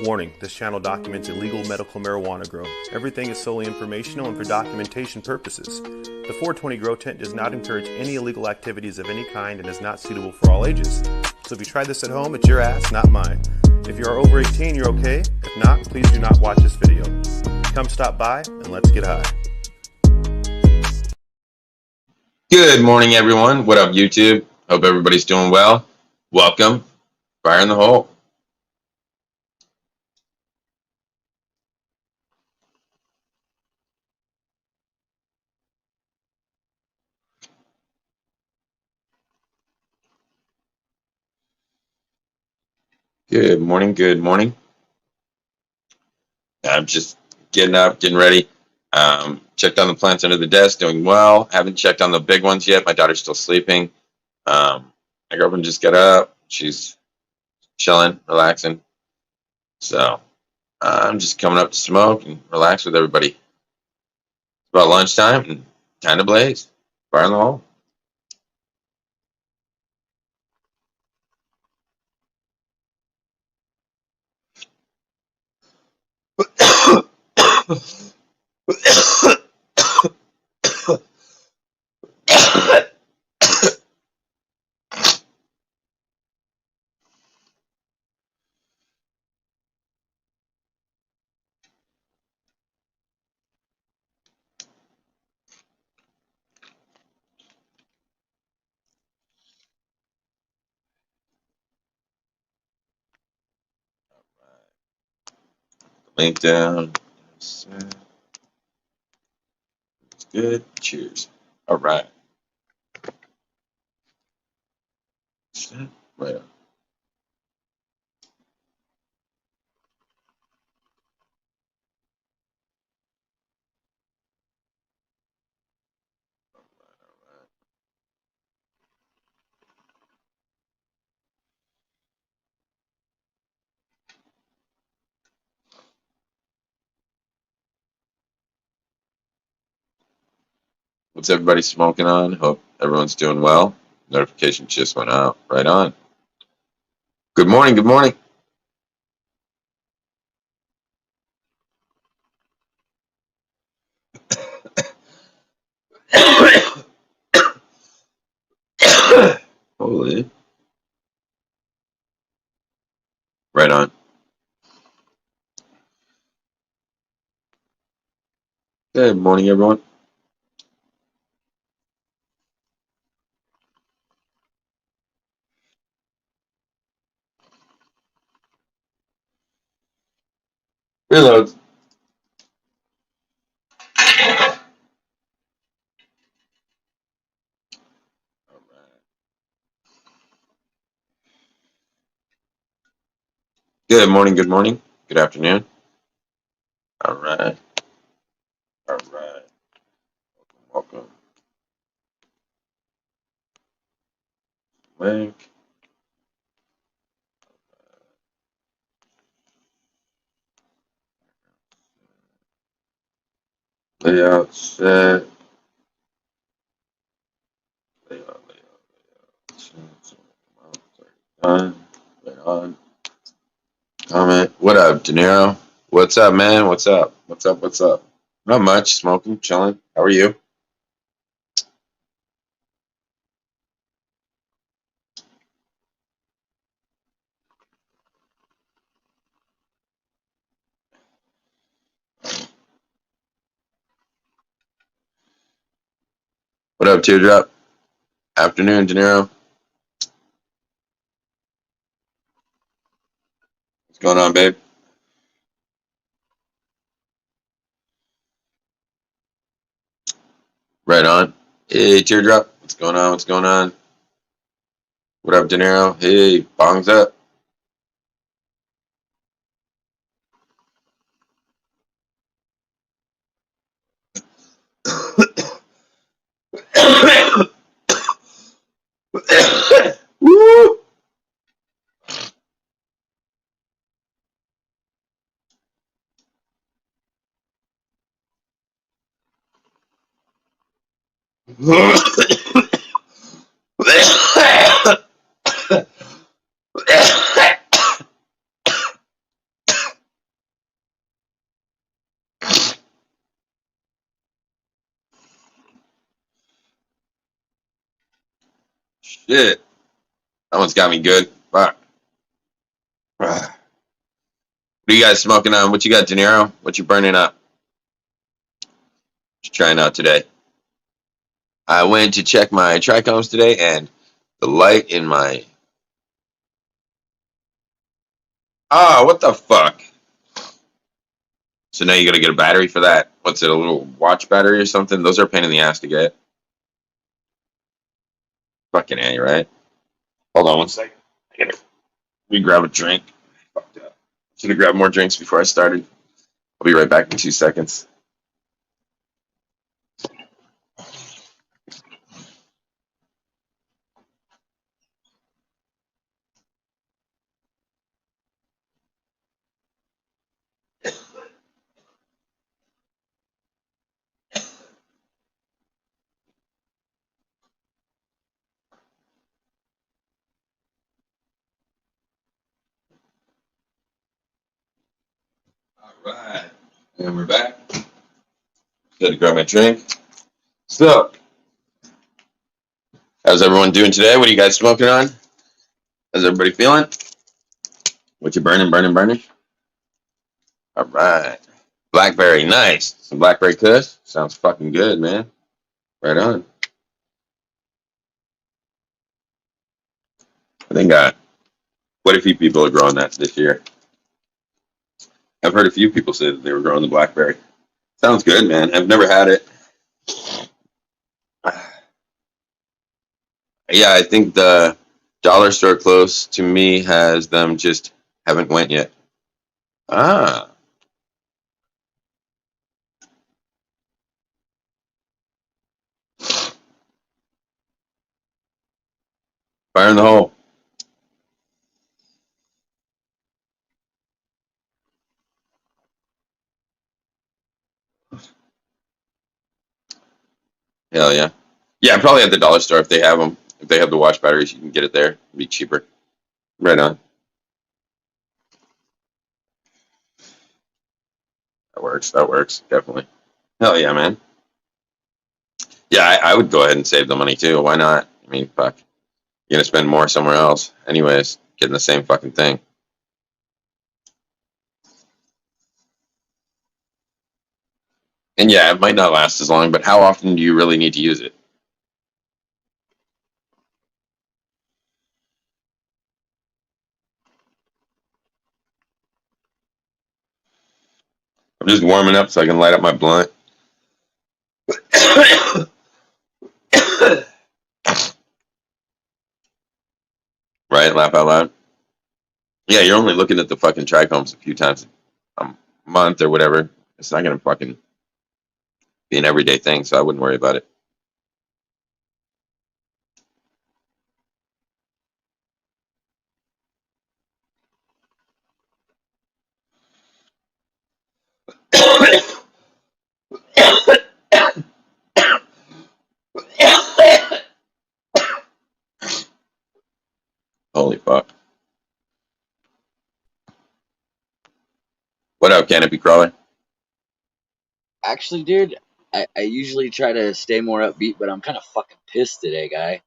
Warning, this channel documents illegal medical marijuana grow. Everything is solely informational and for documentation purposes. The 420 Grow Tent does not encourage any illegal activities of any kind and is not suitable for all ages. So if you try this at home, it's your ass, not mine. If you are over 18, you're okay. If not, please do not watch this video. Come stop by and let's get high. Good morning, everyone. What up, YouTube? Hope everybody's doing well. Welcome. Fire in the hole. Good morning. Good morning. I'm just getting up, getting ready. Checked on the plants under the desk, doing well. Haven't checked on the big ones yet. My daughter's still sleeping. My girlfriend just got up. She's chilling, relaxing. So I'm just coming up to smoke and relax with everybody. It's about lunchtime and time to blaze. Fire in the hole. Link down. It's good. Cheers. All right. Right on. What's everybody smoking on? Hope everyone's doing well. Notification just went out. Right on. Good morning. Good morning. Holy. Right on. Good morning, everyone. Reload. Good morning. Good morning. Good afternoon. All right. All right. Welcome. Link. Layout set. Layout. Done. Right on. Comment. What up, De Niro? What's up, man? What's up? What's up? What's up? Not much. Smoking, chilling. How are you? What up, Teardrop? Afternoon, De Niro. What's going on, babe? Right on. Hey, Teardrop. What's going on? What's going on? What up, De Niro? Hey, bongs up. Woo! Shit. That one's got me good. Fuck. What are you guys smoking on? What you got, De Niro? What you burning up? What you trying out today? I went to check my trichomes today, and the light in my... Ah, what the fuck? So now you gotta get a battery for that. What's it, a little watch battery or something? Those are a pain in the ass to get. Fucking A, right? Hold on one second. I gotta grab a drink. Fucked up. Should have grabbed more drinks before I started. I'll be right back in 2 seconds. All right. And we're back. Got to grab my drink. So, how's everyone doing today? What are you guys smoking on? How's everybody feeling? What you burning? All right. Blackberry, nice. Some blackberry kush. Sounds fucking good, man. Right on. I think quite a few people are growing that this year. I've heard a few people say that they were growing the blackberry. Sounds good, man. I've never had it. Yeah, I think the dollar store close to me has them, just haven't went yet. Ah, fire in the hole. Hell yeah. Yeah, probably at the dollar store if they have them. If they have the watch batteries, you can get it there. It'd be cheaper. Right on. That works. That works. Definitely. Hell yeah, man. Yeah, I would go ahead and save the money too. Why not? I mean, fuck. You're gonna spend more somewhere else. Anyways, getting the same fucking thing. And yeah, it might not last as long, but how often do you really need to use it? I'm just warming up so I can light up my blunt. Right? Laugh out loud. Yeah, you're only looking at the fucking trichomes a few times a month or whatever. It's not gonna fucking be an everyday thing, so I wouldn't worry about it. Holy fuck. What up, Canopy Crawler? Actually, dude, I usually try to stay more upbeat, but I'm kind of fucking pissed today, guy.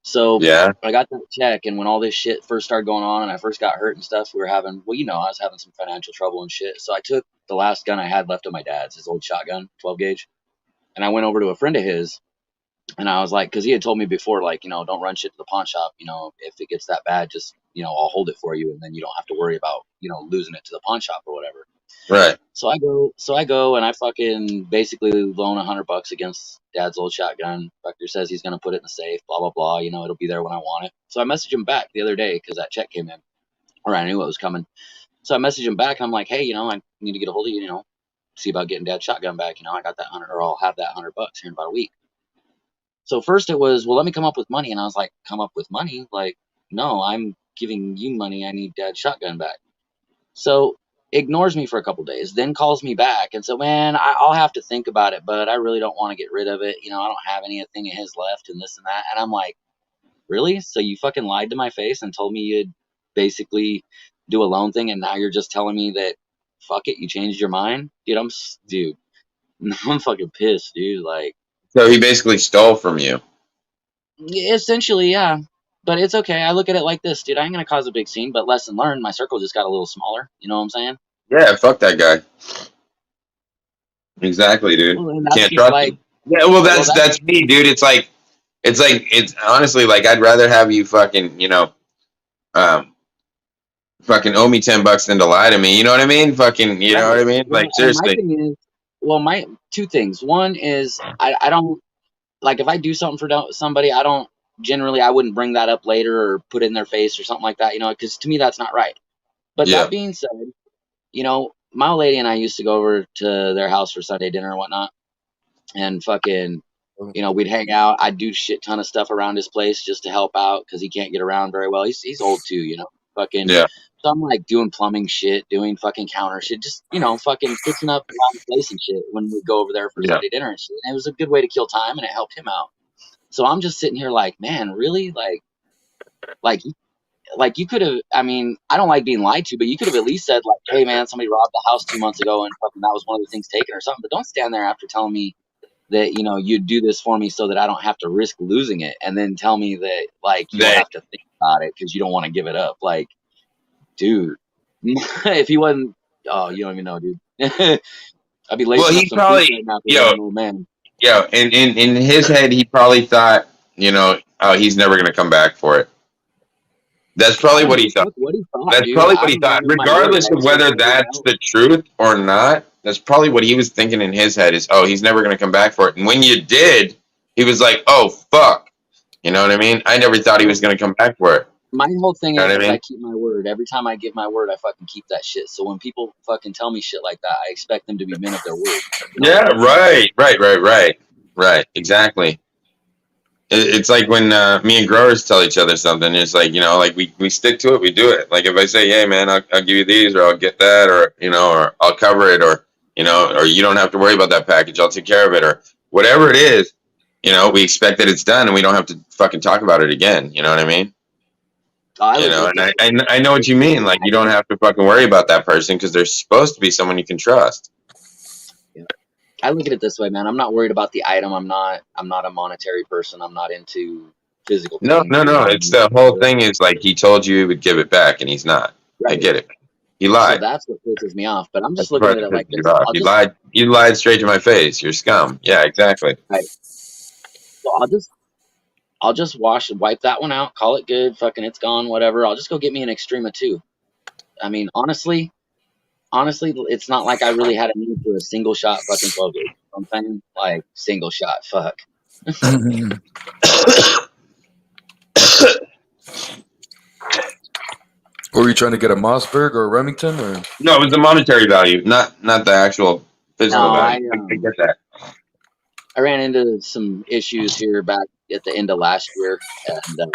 So Yeah? I got that check, and when all this shit first started going on, and I first got hurt and stuff, we were having, well, I was having some financial trouble and shit. So I took the last gun I had left of my dad's, his old shotgun, 12 gauge, and I went over to a friend of his, and I was like, because he had told me before, like, don't run shit to the pawn shop. If it gets that bad, just, I'll hold it for you, and then you don't have to worry about, losing it to the pawn shop or whatever. Right. So I go and I fucking basically loan $100 against dad's old shotgun. Doctor says he's gonna put it in the safe, blah blah blah. It'll be there when I want it. So I messaged him back the other day because that check came in, or I knew it was coming. So I messaged him back. I'm like, hey, I need to get a hold of you. See about getting dad's shotgun back. I got that 100, or I'll have that $100 here in about a week. So first it was, well, let me come up with money, and I was like, come up with money? Like, no, I'm giving you money. I need dad's shotgun back. So ignores me for a couple days, then calls me back and said, "Man, I'll have to think about it, but I really don't want to get rid of it. I don't have anything of his left, and this and that." And I'm like, "Really? So you fucking lied to my face and told me you'd basically do a loan thing, and now you're just telling me that fuck it, you changed your mind, dude? Dude, I'm fucking pissed, dude. Like, So he basically stole from you. Essentially, yeah. But it's okay. I look at it like this, dude. I ain't gonna cause a big scene, but lesson learned. My circle just got a little smaller. You know what I'm saying? Yeah, fuck that guy. Exactly, dude. Well, and You that's can't just trust him. like, Yeah, well, well, that's that's me, dude. It's honestly like I'd rather have you fucking, um, fucking owe me $10 than to lie to me. You know what I mean? Fucking, you know what right. I mean? Like Well, and my seriously. thing is, well, my two things. One is I don't like if I do something for somebody, I don't generally I wouldn't bring that up later or put it in their face or something like that. You know, because to me that's not right. But that Yeah, being said, my old lady and I used to go over to their house for Sunday dinner and whatnot, and fucking, we'd hang out. I'd do shit ton of stuff around his place just to help out because he can't get around very well. He's old too, fucking. yeah, So I'm like doing plumbing shit, doing fucking counter shit, just fucking fixing up around the place and shit when we go over there for yeah. Sunday dinner and shit. And it was a good way to kill time, and it helped him out. So I'm just sitting here like, man, really, like like you could have. I mean, I don't like being lied to, but you could have at least said like, hey man, somebody robbed the house 2 months ago, and fucking that was one of the things taken or something. But don't stand there after telling me that you'd do this for me so that I don't have to risk losing it, and then tell me that like you'll That have to think about it because you don't want to give it up. Like, dude, if he wasn't, oh, you don't even know, dude. I'd be well, lacing up he some boots probably, right now if he yo, wasn't an old man. in his head, he probably thought, oh, he's never gonna come back for it. That's I probably don't what give he a thought. fuck what he thought, That's dude. probably what I he don't know thought. in my word. Regardless I of expect whether him to get that's out. the truth or not, that's probably what he was thinking in his head is, oh, he's never gonna come back for it. And when you did, he was like, oh fuck. You know what I mean? I never thought he was Well, gonna come back for it. my whole thing You know what I is I mean? keep my word. Every time I give my word, I fucking keep that shit. So when people fucking tell me shit like that, I expect them to be men of their word. You know? Yeah, right. Exactly. It's like when me and growers tell each other something. It's like like we stick to it, we do it. Like if I say, "Hey, man, I'll give you these, or I'll get that, or or I'll cover it, or or you don't have to worry about that package. I'll take care of it, or whatever it is." We expect that it's done, and we don't have to fucking talk about it again. You know what I mean? I look at it And this way. I know what It's you just mean. Like you don't have to fucking worry about that person because they're supposed to be someone you can trust. yeah. I look at it this way, man. I'm not worried about the item. I'm not a monetary person. I'm not into physical No, things. no, You know no. what I It's mean? the whole So, thing is like he told you he would give it back, and he's not. I right. get it. He So lied. that's what pisses me off. But I'm That's just the looking part at that it pisses like you this. off. I'll You just lied. You lied straight to my face. You're scum. Yeah, exactly. right. So I'll just wipe that one out. Call it good. Fucking, it's gone. Whatever. I'll just go get me an Extrema too. I mean, honestly, it's not like I really had a need for a single shot fucking 12 gauge. You know what I'm saying? Like single shot. Fuck. Were you trying to get a Mossberg or a Remington or? No, it was the monetary value, not the actual physical No, value. I get that. I ran into some issues here back at the end of last year, and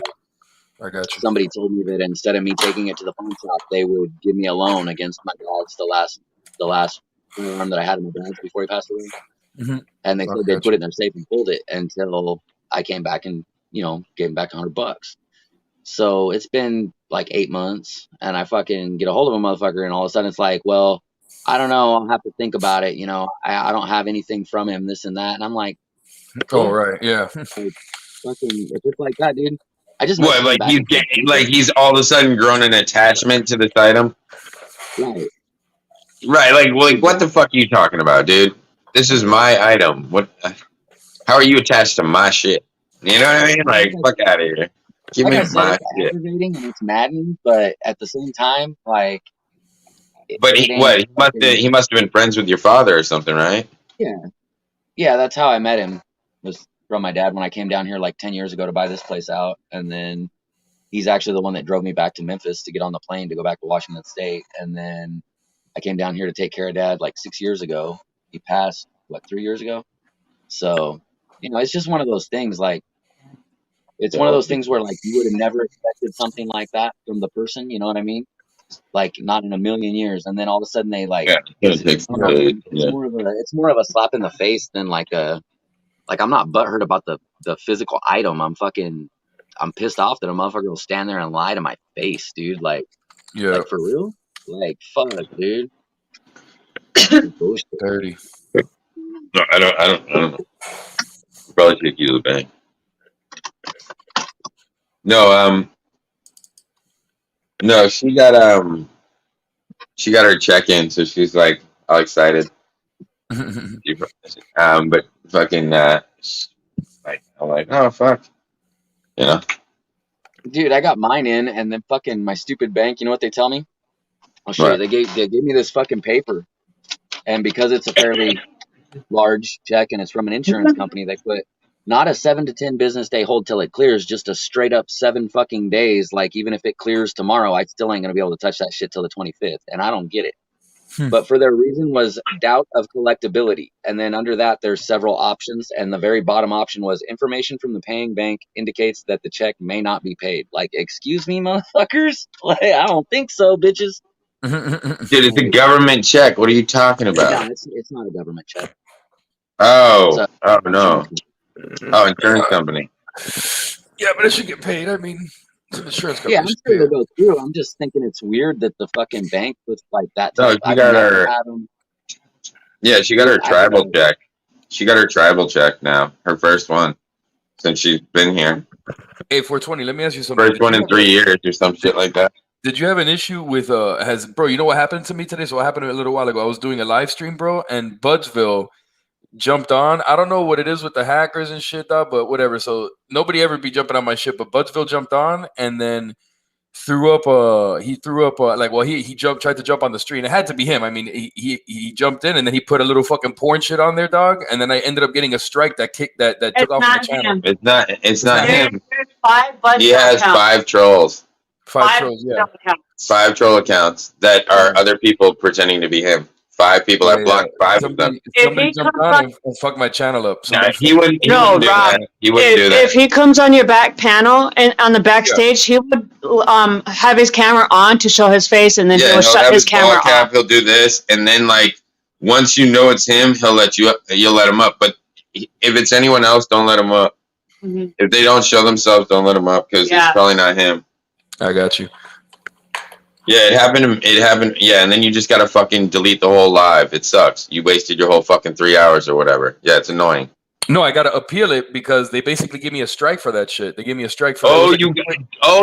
I got you. somebody told me that instead of me taking it to the pawn shop, they would give me a loan against my dad's the last firearm that I had in my dad's before he passed away, Hmm. and they I said they'd got put you. it in their safe and hold it until I came back and gave them back $100. So it's been like 8 months, and I fucking get a hold of a motherfucker, and all of a sudden it's like, well, I don't know, I'll have to think about it. I don't have anything from him, this and that, and I'm like, Oh, yeah, right. Yeah. like fucking, if it's like that, dude, I just What, messaged him like back and said, thank you. he's all of a sudden grown an attachment to this item? Right, Right. Like what the exactly. fuck are you talking about, dude? This is my item. What? How are you attached to my shit? You know what I mean? Like, fuck out of here. Give Like me I said, my it's shit. aggravating and it's maddening, but at the same time, like But it ain't he fucking. must have been friends with your father or something, right? Yeah, yeah. That's how I met him. Was from my dad when I came down here like 10 years ago to buy this place out, and then he's actually the one that drove me back to Memphis to get on the plane to go back to Washington State, and then I came down here to take care of dad like 6 years ago. He passed what 3 years ago. So it's just one of those things. Like it's one of those things where like you would have never expected something like that from the person. You know what I mean? Like not in a million years, and then all of a sudden they like Yeah. it's Yeah. it's Yeah. more of a slap in the face than like I'm not butthurt about the physical item. I'm pissed off that a motherfucker will stand there and lie to my face, dude. Yeah. Like for real? Like fuck, dude. Bullshit. Dirty. No, I don't know. Probably take you to the bank. No, no, she got her check in, so she's like all excited. But fucking like I'm like, oh fuck, you know. Dude, I got mine in, and then fucking my stupid bank. You know what they tell me? I'll show you. Right. They gave me this fucking paper, and because it's a fairly large check and it's from an insurance company, they put not a 7 to 10 business day hold till it clears, just a straight up 7 fucking days. Like even if it clears tomorrow, I still ain't gonna be able to touch that shit till the 25th, and I don't get it. But for their reason was doubt of collectability, and then under that there's several options, and the very bottom option was information from the paying bank indicates that the check may not be paid. Like, excuse me, motherfuckers? Like, I don't think so, bitches. Dude, it's a government check. What are you talking No, about? it's not a government check. Oh no. Oh, insurance company. Yeah, but it should get paid. I mean, it's an insurance company. Yeah, I'm sure they'll go through. I'm just thinking it's weird that the fucking bank puts like that No, type. she I've got never her. had them. Yeah, she got her I tribal don't- check. She got her tribal check now. Her first one since she's been here. Hey, 420. Let me ask you something. First one in 3 years or some shit like that. Did you have an issue with bro? You know what happened to me today? So what happened a little while ago? I was doing a live stream, bro, and Budsville jumped on. I don't know what it is with the hackers and shit, dog, but whatever. So nobody ever be jumping on my shit, but Budsville jumped on and then threw up he jumped, tried to jump on the street, and it had to be him. I mean, he jumped in and then he put a little fucking porn shit on there, dog, and then I ended up getting a strike that took off my channel. It's not him. There's 5 Budsville He has accounts. 5 trolls. 5 trolls, yeah. Budsville accounts. 5 troll accounts that are other people pretending to be him. 5 people have blocked 5 of them. Somebody If he jumped comes on and fucked my channel up. Nah, Somebody he wouldn't do Rob, that. He wouldn't do that. If he comes on your back panel and on the backstage, he would have his camera on to show his face, and then Yeah, he he'll will shut have his his ball camera cap. off. He'll do this, and then like once you know it's him, he'll let you up. You'll let him up. But if it's anyone else, don't let him up. Mhm. If they don't show themselves, don't let him up because Yeah. it's probably not him. I got you. Yeah, it happened. It happened. Yeah, and then you just gotta fucking delete the whole live. It sucks. You wasted your whole fucking 3 hours or whatever. Yeah, it's annoying. No, I gotta appeal it because they basically give me a strike for that shit. They gave me a strike for. Oh,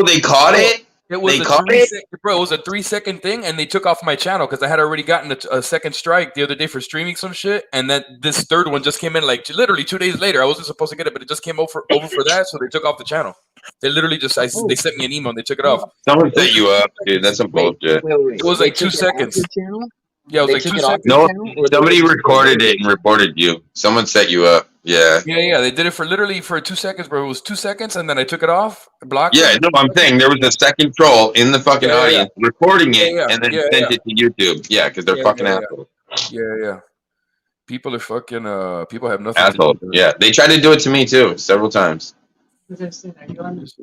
they caught it. It was They a caught 3 it? bro. It was a 3-second thing, and they took off my channel because I had already gotten a second strike the other day for streaming some shit, and then this third one just came in like literally 2 days later. I wasn't supposed to get it, but it just came over for that, so they took off the channel. They literally just they sent me an email and they took it off. Someone set you up, dude. That's some bullshit. Wait. It was They like 2 took it off seconds. your channel? Yeah, it was They like took 2 it off seconds. your No, channel, or they somebody just- recorded it and reported you. Someone set you up. Yeah. Yeah, they did it for literally for 2 seconds, bro. It was 2 seconds, and then I took it off, blocked. Yeah, them. no, I'm saying there was a second troll in the fucking Yeah. audience recording it Yeah. and then Yeah, sent it to YouTube. Yeah, because they're Yeah, fucking yeah. assholes. Yeah. People are fucking. People have nothing. Assholes. To do. Yeah, they tried to do it to me too several times.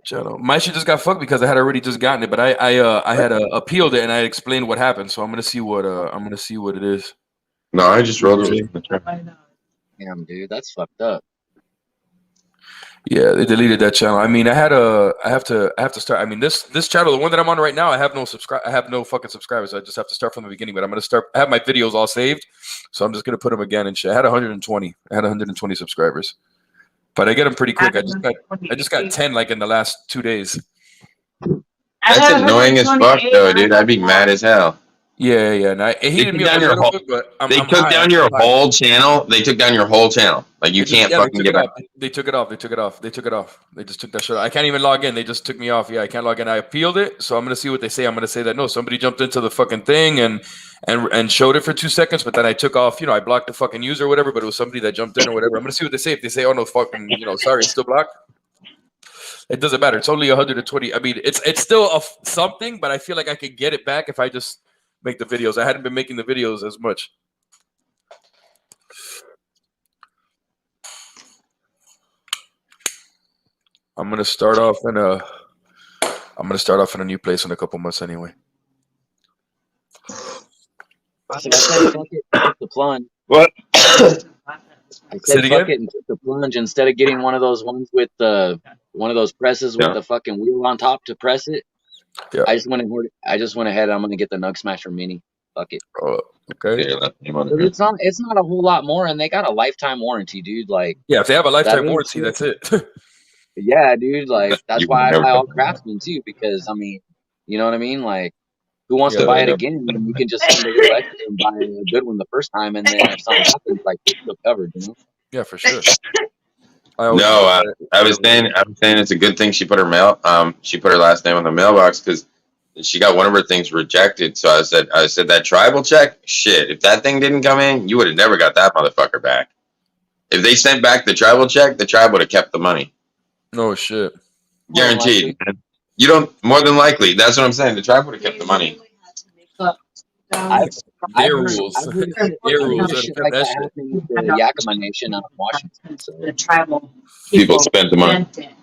Channel. My shit just got fucked because I had already just gotten it, but I had appealed it and I explained what happened. So I'm gonna see what it is. No, I just rolled it. Damn, dude, that's fucked up. Yeah, they deleted that channel. I mean, I have to start. I mean, this channel, the one that I'm on right now, I have no fucking subscribers. I just have to start from the beginning. But I'm gonna start. I have my videos all saved, so I'm just gonna put them again and shit. I had 120 subscribers, but I get them pretty quick. I just got 10 like in the last 2 days. That's annoying as fuck, though, dude. I'd be mad as hell. Yeah. And he heated me up a little bit, but They took down your whole channel. They took down your whole channel. Like you can't fucking get up. They took it off. They just took that shit off. I can't even log in. They just took me off. Yeah, I can't log in. I appealed it, so I'm gonna see what they say. I'm gonna say that no, somebody jumped into the fucking thing and showed it for 2 seconds, but then I took off. I blocked the fucking user or whatever, but it was somebody that jumped in or whatever. I'm gonna see what they say. If they say, oh no, fucking, sorry, it's still blocked. It doesn't matter. It's only 120. I mean, it's still something, but I feel like I could get it back if I just make the videos. I hadn't been making the videos as much. I'm gonna start off in a new place in a couple months anyway. I said, fuck it, took the plunge. What? I Say said, it fuck again? it, and took the plunge instead of getting one of those ones with one of those presses with Yeah. the fucking wheel on top to press it. Yeah. I just went ahead. I'm gonna get the Nug Smasher Mini. Fuck it. Oh, okay. Yeah, that's the name on 'Cause it. it's not a whole lot more, and they got a lifetime warranty, dude. Like, Yeah, if they have a lifetime ain't warranty, shit. that's it. Yeah, dude. Like that's You would why I never. buy all Craftsman too, because I mean, you know what I mean? Like, who wants to Yeah, buy it yeah, again when you can just spend a little extra and buy a good one the first time, and then if something happens, like you're still covered, you know? yeah, for sure. I always No, used to buy it. I was saying it's a good thing she put she put her last name on the mailbox because she got one of her things rejected. So I said that tribal check, shit. If that thing didn't come in, you would have never got that motherfucker back. If they sent back the tribal check, the tribe would have kept the money, No shit. More than guaranteed. likely. You don't more than likely. That's what I'm saying. The tribe would have kept the money. I've Their rules. I've heard of shit, Their I've heard rules. of That's shit that, like that that shit. happening with the Yakima Nation out in Washington. So The tribal People spent the money. spent it.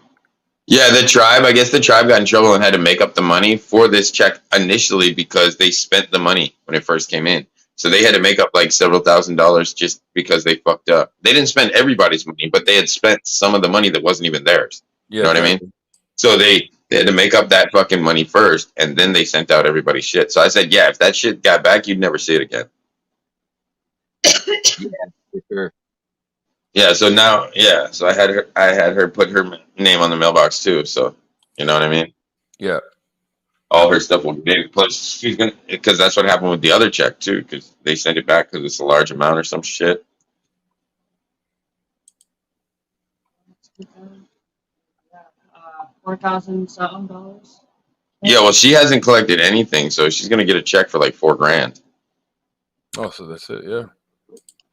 Yeah, the tribe. I guess the tribe got in trouble and had to make up the money for this check initially because they spent the money when it first came in. So they had to make up like several $1,000s just because they fucked up. They didn't spend everybody's money, but they had spent some of the money that wasn't even theirs. Yeah, You know what I exactly. mean? So they had to make up that fucking money first, and then they sent out everybody's shit. So I said, yeah, if that shit got back, you'd never see it again. for sure. Yeah. So now, yeah. So I had her put her name on the mailbox too. So you know what I mean? Yeah. All her stuff will be plus she's gonna because that's what happened with the other check too because they sent it back because it's a large amount or some shit. 4,000 something dollars. Yeah, well, she hasn't collected anything, so she's gonna get a check for like $4,000. Oh, so that's it. Yeah.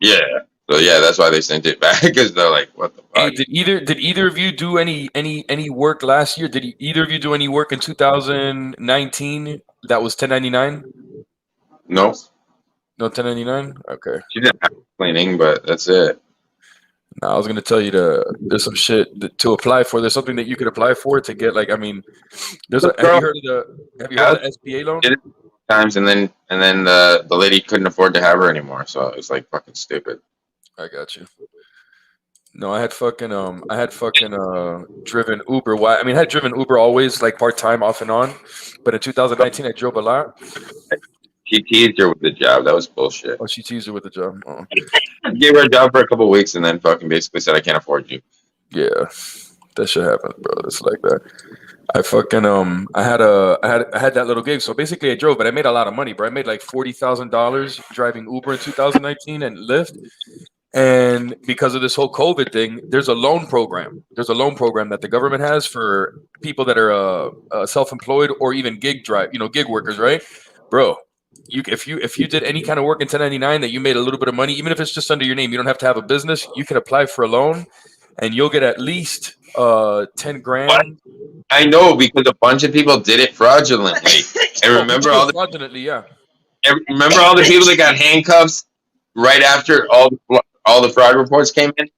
Yeah, so yeah, that's why they sent it back because they're like, what the Hey, fuck? did either of you do any work last year? Did either of you do any work in 2019 that was 1099? No, No 1099. Okay. she didn't have cleaning, but that's it. No, I was gonna tell you there's some shit to apply for. There's something that you could apply for to get like I mean, have you heard of the SBA loan? Did it times and then the lady couldn't afford to have her anymore, so it was like fucking stupid. I got you. No, I had fucking driven Uber. Why? I mean, I had driven Uber always like part time off and on, but in 2019 I drove a lot. She teased her with the job. That was bullshit. Oh, she teased her with the job. Oh. Gave her a job for a couple of weeks and then fucking basically said, I can't afford you. Yeah, that shit happens, bro. It's like that. I fucking I had that little gig. So basically, I drove, but I made a lot of money, bro. I made like $40,000 driving Uber in 2019 and Lyft. And because of this whole COVID thing, there's a loan program. There's a loan program that the government has for people that are self-employed or even gig workers, right, bro? If you did any kind of work in 1099 that you made a little bit of money, even if it's just under your name, you don't have to have a business. You can apply for a loan, and you'll get at least 10 grand. What? I know because a bunch of people did it fraudulently. And remember all the fraudulently, yeah. Remember all the people that got handcuffs right after all the fraud reports came in.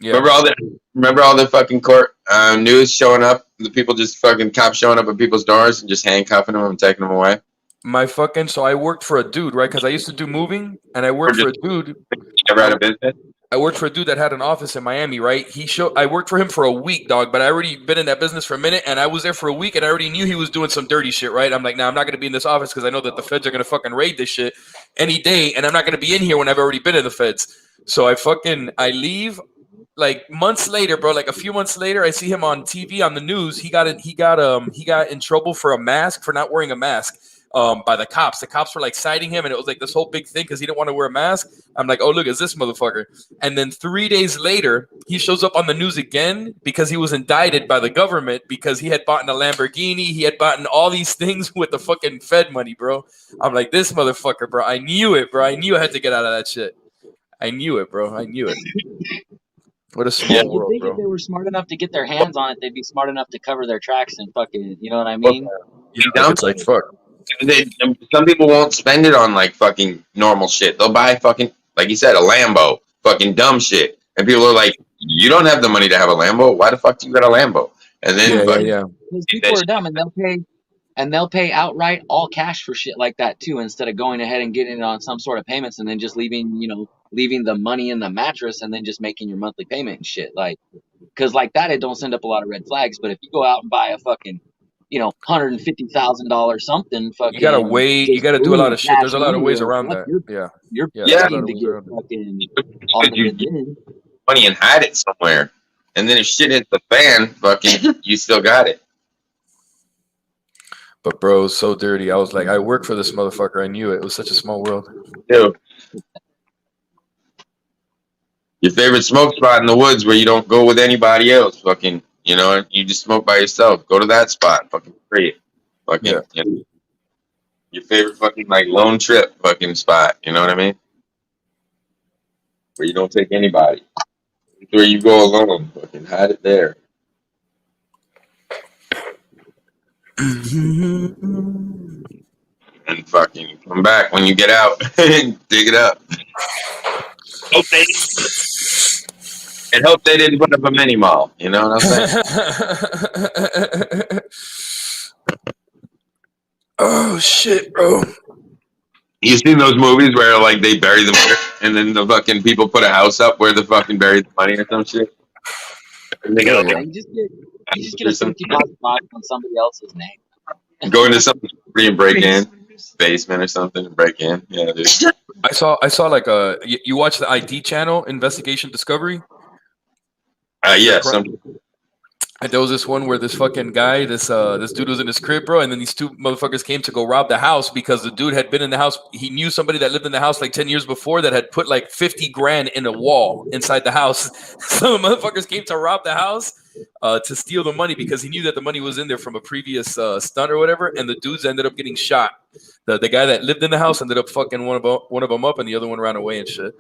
Yeah. Remember all the fucking court news showing up. The people just fucking cops showing up at people's doors and just handcuffing them and taking them away. So I worked for a dude, right? Because I used to do moving, and I worked for a dude. Never had a business. I worked for a dude that had an office in Miami, right? I worked for him for a week, dog, but I already been in that business for a minute, and I was there for a week, and I already knew he was doing some dirty shit, right? I'm like, nah, I'm not gonna be in this office because I know that the feds are gonna fucking raid this shit any day, and I'm not gonna be in here when I've already been in the feds. So I leave. Like months later, bro, like a few months later, I see him on TV on the news. He got in trouble for not wearing a mask. By the cops. The cops were like citing him, and it was like this whole big thing because he didn't want to wear a mask. I'm like, oh, look, it's this motherfucker. And then 3 days later, he shows up on the news again because he was indicted by the government because he had bought a Lamborghini. He had bought all these things with the fucking Fed money, bro. I'm like, this motherfucker, bro. I knew it, bro. I knew I had to get out of that shit. I knew it, bro. I knew it. What a small world, think bro. if they were smart enough to get their hands on it, they'd be smart enough to cover their tracks and fucking, you know what I mean? Yeah, it's like fuck. Some people won't spend it on like fucking normal shit. They'll buy fucking, like you said, a Lambo, fucking dumb shit. And people are like, you don't have the money to have a Lambo. Why the fuck do you got a Lambo? And then Because people are dumb, and they'll pay outright all cash for shit like that too, instead of going ahead and getting it on some sort of payments and then just leaving the money in the mattress and then just making your monthly payment and shit. Like, because like that, it don't send up a lot of red flags. But if you go out and buy a fucking $150,000 something, fucking, you gotta wait. You gotta do a lot of shit. There's a lot of ways around that. You're paying to get fucking on the end. Money and hide it somewhere. And then if shit hits the fan, fucking, you still got it. But bro, it was so dirty. I was like, I work for this motherfucker. I knew it. It was such a small world. Too. Your favorite smoke spot in the woods where you don't go with anybody else, fucking, you know, you just smoke by yourself. Go to that spot, fucking free. Fucking, Yeah. you know, your favorite fucking like lone trip fucking spot. You know what I mean? Where you don't take anybody. It's where you go alone. Fucking hide it there. And fucking come back when you get out and dig it up. Hope they didn't put up a mini mall. You know what I'm saying? Oh shit, bro. You seen those movies where like they bury the money and then the fucking people put a house up where the fucking buried the money or some shit? And they Oh, go, Yeah, you just get a 50 box box on somebody else's name. go into something free and break in, basement or something, and break in. Yeah, dude. I saw like you watch the ID channel, Investigation Discovery. Yeah, And there was this one where this fucking guy, this dude was in his crib, bro, and then these two motherfuckers came to go rob the house because the dude had been in the house. He knew somebody that lived in the house like 10 years before that had put like 50 grand in a wall inside the house. So the motherfuckers came to rob the house to steal the money because he knew that the money was in there from a previous stunt or whatever, and the dudes ended up getting shot. The guy that lived in the house ended up fucking one of them up, and the other one ran away and shit.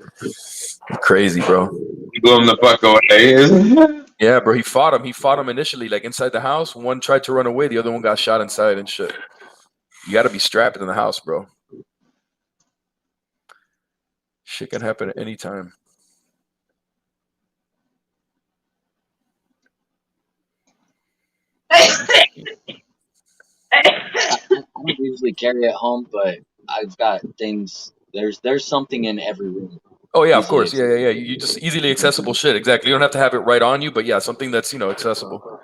Crazy, bro. you blew him the fuck away. Yeah, bro, he fought him. He fought him initially, like inside the house. One tried to run away, the other one got shot inside and shit. You got to be strapped in the house, bro. Shit can happen at any time. I don't usually carry it home, but I've got things. There's something in every room. Oh yeah, of Easily course. Yeah. You just easily accessible shit. Exactly. You don't have to have it right on you, but yeah, something that's accessible.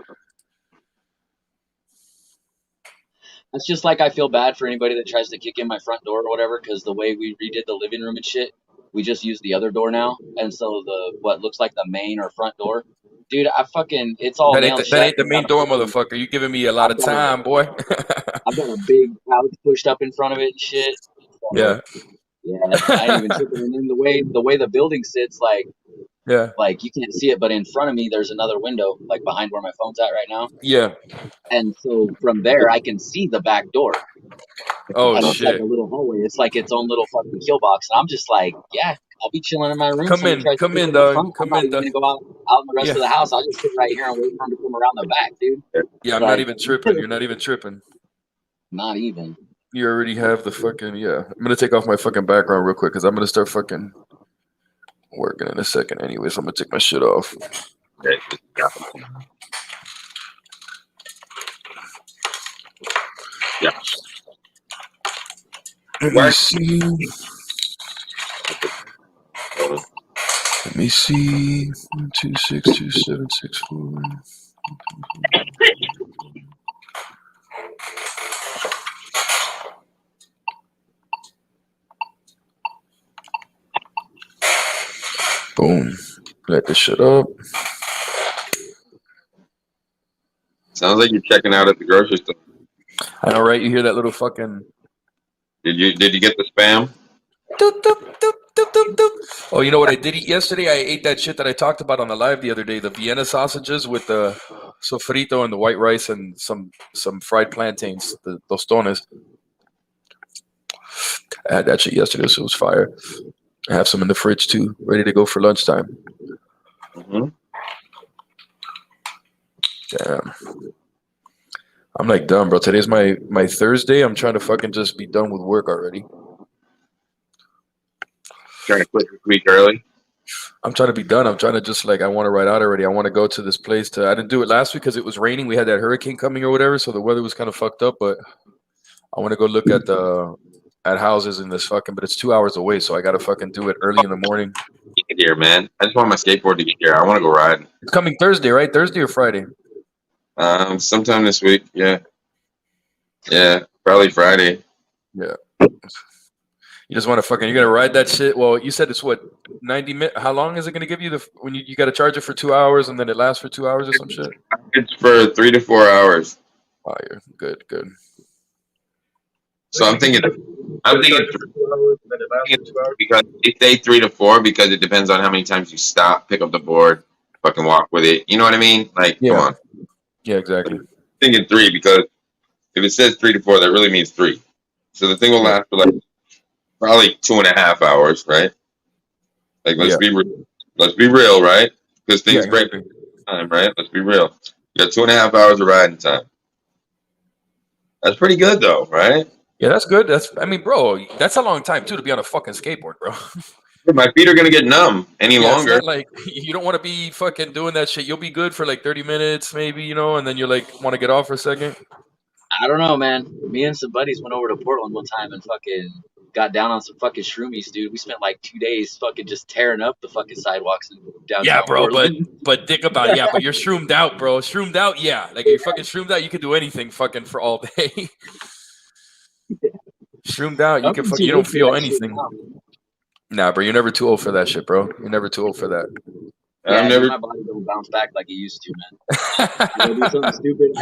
It's just like I feel bad for anybody that tries to kick in my front door or whatever, because the way we redid the living room and shit, we just use the other door now, and so what looks like the main or front door, dude, it's all That nailed ain't shut. the main door, motherfucker. You giving me a lot of time, boy. I've got a big couch pushed up in front of it and shit. So, Yeah. Yeah, I ain't even tripping. And then the way the building sits, like you can't see it, but in front of me there's another window, like behind where my phone's at right now. Yeah. And so from there I can see the back door. Oh and it's like shit. a little hallway. It's like its own little fucking kill box. And I'm just like, yeah, I'll be chilling in my room. Come in, dog. I'm not even gonna go out in the rest of the house. I'll just sit right here and wait for him to come around the back, dude. Yeah, I'm not even tripping. You're not even tripping. Not even. You already have the fucking I'm gonna take off my fucking background real quick because I'm gonna start fucking working in a second anyway, so I'm gonna take my shit off. Yeah. Let me see. Let me see. 2627664. Boom. Let this shit up. Sounds like you're checking out at the grocery store. I know, right? You hear that little fucking. Did you get the spam? Doop, doop, doop, doop, doop, doop. Oh, you know what I did eat yesterday? I ate that shit that I talked about on the live the other day. The Vienna sausages with the sofrito and the white rice and some fried plantains, the tostones. I had that shit yesterday, so it was fire. I have some in the fridge too, ready to go for lunchtime. Mm-hmm. Damn. I'm like done, bro. Today's my Thursday. I'm trying to fucking just be done with work already. Trying to quit this week early. I'm trying to be done. I'm trying to just I want to ride out already. I want to go to this place. I didn't do it last week because it was raining. We had that hurricane coming or whatever, so the weather was kind of fucked up. But I want to go look at houses in this fucking. But it's 2 hours away, so I got to fucking do it early in the morning. Get here, man. I just want my skateboard to get here. I want to go ride. It's coming Thursday, right? Thursday or Friday? Sometime this week. Yeah, probably Friday. Yeah. You just want to fucking. You're gonna ride that shit. Well, you said it's what 90 minutes. How long is it gonna give you when you got to charge it for 2 hours and then it lasts for 2 hours or some shit? It's for 3 to 4 hours. Fire. Good. So I'm thinking because they say 3 to 4 because it depends on how many times you stop, pick up the board, fucking walk with it. You know what I mean? Like, come on. Yeah, exactly. I'm thinking 3 because if it says 3 to 4, that really means 3. So the thing will last for like probably 2.5 hours, right? Like, let's be real, right? Because things break time, right? Let's be real. You got 2.5 hours of riding time. That's pretty good, though, right? Yeah, that's good. I mean, bro, that's a long time too to be on a fucking skateboard, bro. My feet are gonna get numb any longer. It's not like you don't want to be fucking doing that shit. You'll be good for like 30 minutes, maybe, and then you're like want to get off for a second. I don't know, man. Me and some buddies went over to Portland one time and fucking got down on some fucking shroomies, dude. We spent like 2 days fucking just tearing up the fucking sidewalks in downtown. Yeah, bro, Portland. but think about it. Yeah, but you're shroomed out, bro. Shroomed out, yeah. Like you're fucking shroomed out, you can do anything fucking for all day. Shroomed out, you don't feel anything. Nah, bro, you're never too old for that shit, bro. You're never too old for that. Yeah, my body don't bounce back like it used to, man. I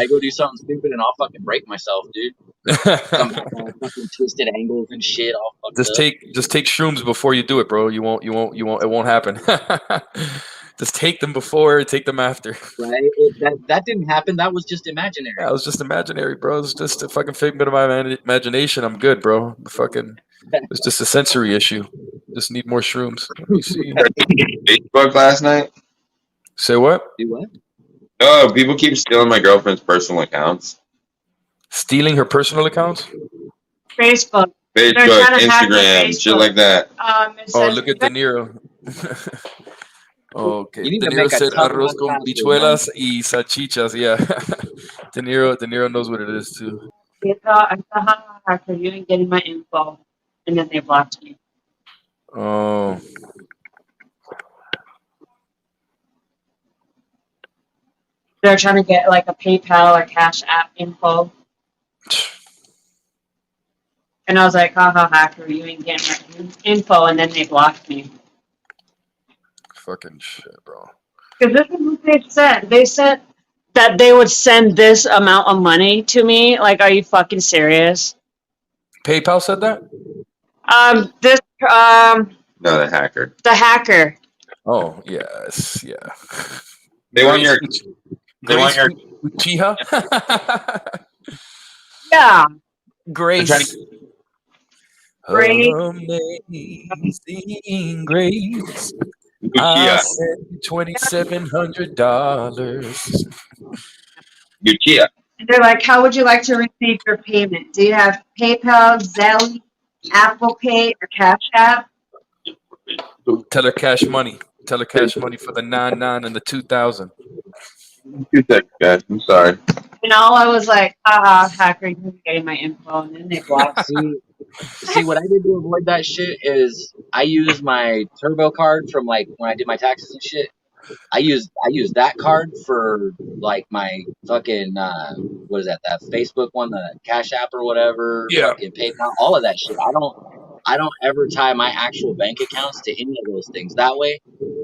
go do something stupid and I'll fucking break myself, dude. Come back all fucking twisted angles and shit. All fucked just take shrooms before you do it, bro. You won't. It won't happen. Just take them before, take them after. Right? That didn't happen. That was just imaginary. That was just imaginary, bro. It's just a fucking figment of my imagination. I'm good, bro. It's just a sensory issue. Just need more shrooms. Let me see. Facebook last night. Say what? Do what? Oh, people keep stealing my girlfriend's personal accounts. Stealing her personal accounts? Facebook, Instagram, shit like that. Oh, look at De Niro. Okay. De Niro said arroz con bichuelas y salchichas. Yeah. De Niro knows what it is too. They thought I thought hacker, you ain't getting my info, and then they blocked me. Oh. They're trying to get like a PayPal or Cash App info. And I was like, haha, hacker, you ain't getting my info, and then they blocked me. Fucking shit, bro. Because this is what they said. They said that they would send this amount of money to me. Like, are you fucking serious? PayPal said that? No, the hacker. The hacker. Oh, yes, yeah. They want your Uchiha? Yeah. Grace. Grace. Amazing Grace. I sent $2,700. Uchiha. They're like, how would you like to receive your payment? Do you have PayPal, Zelle, Apple Pay, or Cash App? Tell her cash money. Tell her cash money for the 99 and the 2000. 2 seconds, guys. I'm sorry. And all I was like, haha, hacker, you're getting my info. And then they blocked me. See, what I did to avoid that shit is I used my turbo card from like when I did my taxes and shit. I used that card for like my fucking what is that Facebook one, the Cash App or whatever, fucking PayPal, all of that shit. I don't ever tie my actual bank accounts to any of those things. That way,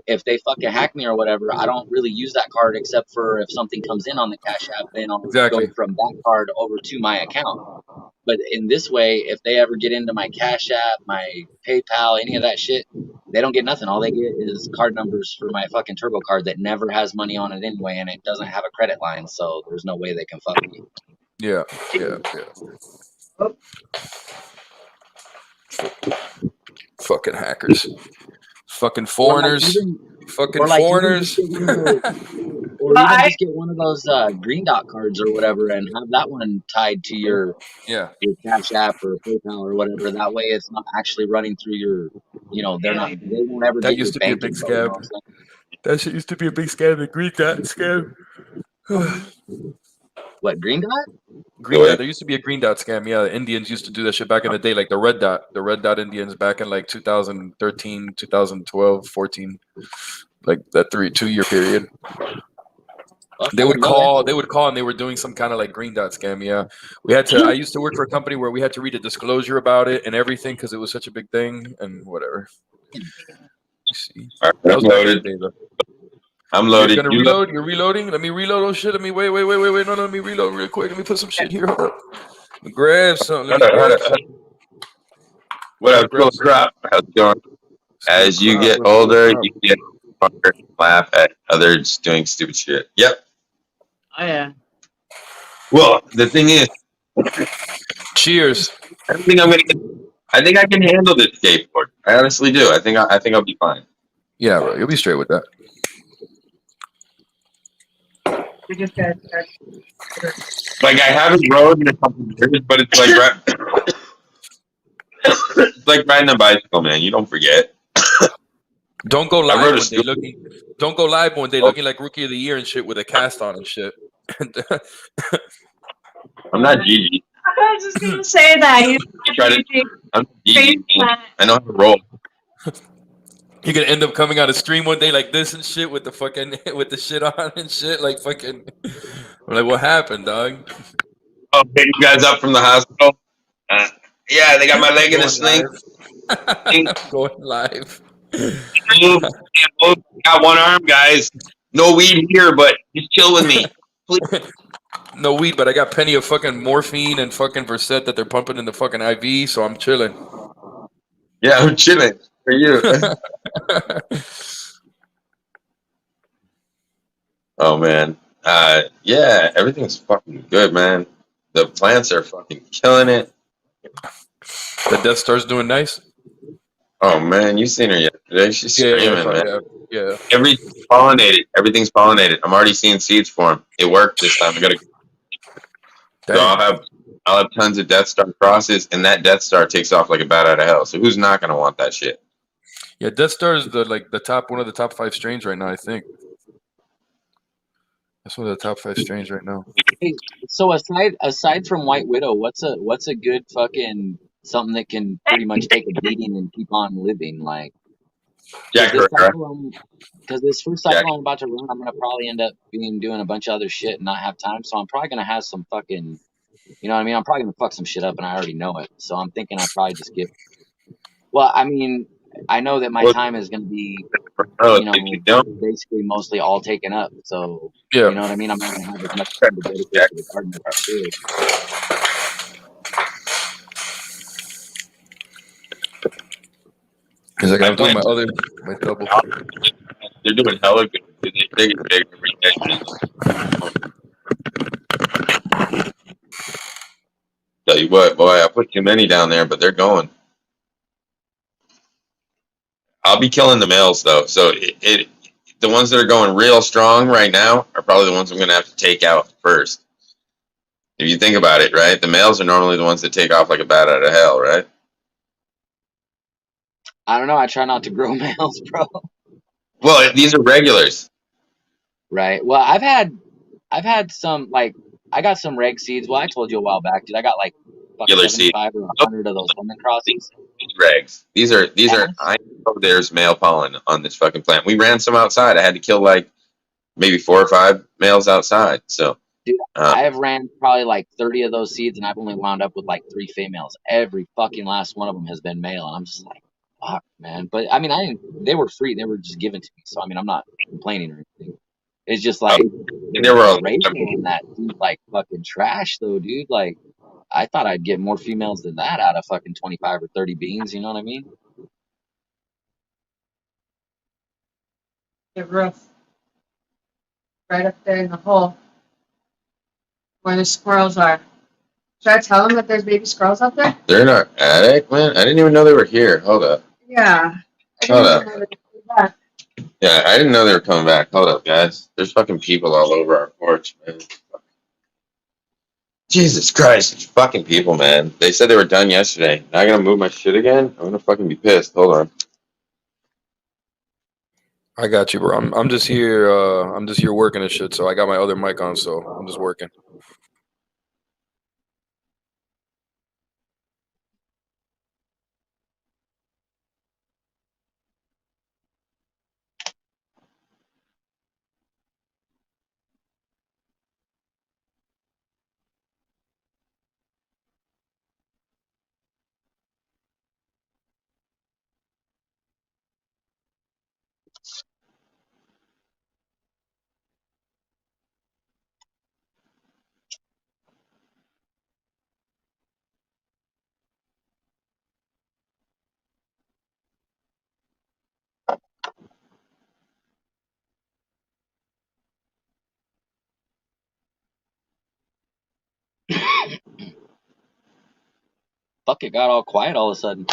if they fucking hack me or whatever, I don't really use that card except for if something comes in on the Cash App, then I'll go from that card over to my account. But in this way, if they ever get into my Cash App, my PayPal, any of that shit, they don't get nothing. All they get is card numbers for my fucking turbo card that never has money on it anyway, and it doesn't have a credit line, so there's no way they can fuck me. Yeah. Fucking hackers. Fucking foreigners. Fucking foreigners. Or even just get one of those green dot cards or whatever and have that one tied to your Cash App or PayPal or whatever. That way it's not actually running through your, they won't ever get your bank info. You know what I'm saying? That shit used to be a big scam. The green dot scam. What, green dot? Green dot. There used to be a green dot scam. Yeah, the Indians used to do that shit back in the day, like the red dot. The red dot Indians back in like 2013, 2012, 14, like that 2 year period. Fuck, They I would didn't know that. call, and they were doing some kind of like green dot scam. Yeah, we had to. I used to work for a company where we had to read a disclosure about it and everything because it was such a big thing and whatever. You see, All that right, I'm was back in the loaded. day though. I'm You're loaded. gonna You load. reload? You're reloading? Let me reload. Oh shit! Let me wait. No, let me reload real quick. Let me put some shit here. Hold up. Let me grab something. Let me grab something. What Let me up, grab School some. Crop? How's it going? School As you crop. get What's school older, crop? you get smarter, laugh at others doing stupid shit. Yep. Oh yeah. Well, the thing is, Cheers. I don't think I'm gonna get. I think I can handle this skateboard. I honestly do. I think I'll be fine. Yeah, bro. You'll be straight with that. We just got Like I haven't rode in a couple of years, but it's like it's like riding a bicycle, man. You don't forget. Don't go I live rode a one day scooter. looking. Don't go live one day Oh, looking like rookie of the year and shit with a cast on and shit. I'm not Gigi. I was just gonna say that you You try to. Gigi I'm not face Gigi. Man. plant. I know how to roll. You're gonna end up coming on a stream one day like this and shit with the fucking with the shit on and shit like fucking. I'm like, what happened, dog? Oh, pick you guys up from the hospital. Uh, yeah, they got my leg in a Going sling. live. Can't Going live. move. Can't move. Got one arm, guys. No weed here, but just chill with me. Please. No weed, but I got plenty of fucking morphine and fucking Versed that they're pumping in the fucking IV, so I'm chilling. Yeah, I'm chilling for you. Oh man. Yeah, everything's fucking good, man. The plants are fucking killing it. The Death Star's doing nice. Oh man, you seen her yesterday? She's Yeah, I screaming, saw, man. yeah. Everything's pollinated. Everything's pollinated. I'm already seeing seeds form. It worked this time. I gotta. So Damn. I'll have tons of Death Star crosses, and that Death Star takes off like a bat out of hell. So who's not gonna want that shit? Yeah, Death Star is the top one of the top 5 strains right now. I think that's one of the top 5 strains right now. Hey, so aside from White Widow, what's a good fucking something that can pretty much take a beating and keep on living? Like, because Jack this Herrera. cycle, because this first Jack. cycle I'm about to run, I'm gonna probably end up doing a bunch of other shit and not have time. So I'm probably gonna have some fucking, you know what I mean? I'm probably gonna fuck some shit up, and I already know it. So I'm thinking I probably just get. Well, I mean, I know that my Well, time is gonna be, oh, you if you know, don't, basically mostly all taken up. So Yeah, you know what I mean? I'm not gonna have as much Jack. time to dedicate to the garden as I should. because like I I'm doing went. my double. They're doing hella good. They get bigger every day. Tell you what, boy, I put too many down there, but they're going. I'll be killing the males though. So the ones that are going real strong right now are probably the ones I'm gonna have to take out first. If you think about it, right? The males are normally the ones that take off like a bat out of hell, right? I don't know. I try not to grow males, bro. Well, these are regulars. Right. Well, I've had some like I got some reg seeds. Well, I told you a while back, dude. I got like fuck Regular seed. 75 or Nope, 100 of those lemon these crosses. regs. These are. Yes, I know there's male pollen on this fucking plant. We ran some outside. I had to kill like maybe 4 or 5 males outside. So. dude. Um, I have ran probably like 30 of those seeds, and I've only wound up with like 3 females. Every fucking last one of them has been male, and I'm just like, fuck, man. But I mean, I didn't. They were free. They were just given to me. So I mean, I'm not complaining or anything. It's just like there were a the lot ratio of on that seems like fucking trash, though, dude. Like. I thought I'd get more females than that out of fucking 25 or 30 beans, you know what I mean? the roof right up there in the hole where the squirrels are. Should I tell them that there's baby squirrels up there? They're not attic, man. I didn't even know they were here. Hold up. Yeah. I Hold didn't up. even know they did that. Yeah, I didn't know they were coming back. Hold up, guys. There's fucking people all over our porch, man. Jesus Christ, it's fucking people, man. They said they were done yesterday. Now I gotta move my shit again? I'm gonna fucking be pissed. Hold on. I got you, bro. I'm just here. I'm just here working and shit. So I got my other mic on, so I'm just working. fuck, it got all quiet all of a sudden.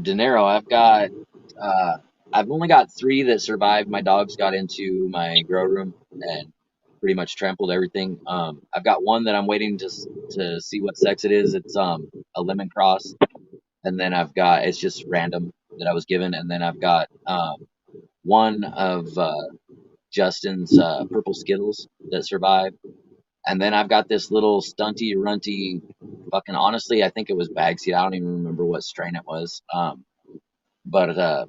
De Niro, uh, I've only got three that survived. My dogs got into my grow room and pretty much trampled everything. I've got one that I'm waiting to see what sex it is. It's a lemon cross, and then I've got it's just random that I was given, and then I've got one of Justin's purple Skittles that survived, and then I've got this little stunty runty fucking honestly, I think it was bag seed. I don't even remember what strain it was. But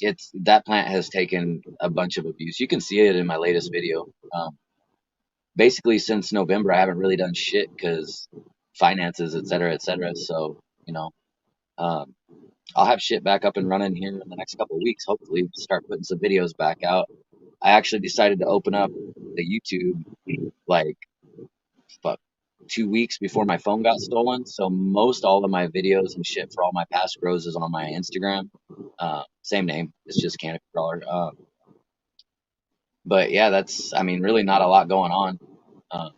it's that plant has taken a bunch of abuse. You can see it in my latest video. Basically, since November, I haven't really done shit because finances, et cetera, et cetera. So, you know, um, I'll have shit back up and running here in the next couple of weeks. Hopefully, start putting some videos back out. I actually decided to open up the YouTube like fuck 2 weeks before my phone got stolen. So most all of my videos and shit for all my past grows is on my Instagram. Same name. It's just Cannabis Crawler. But yeah, that's I mean really not a lot going on. Uh,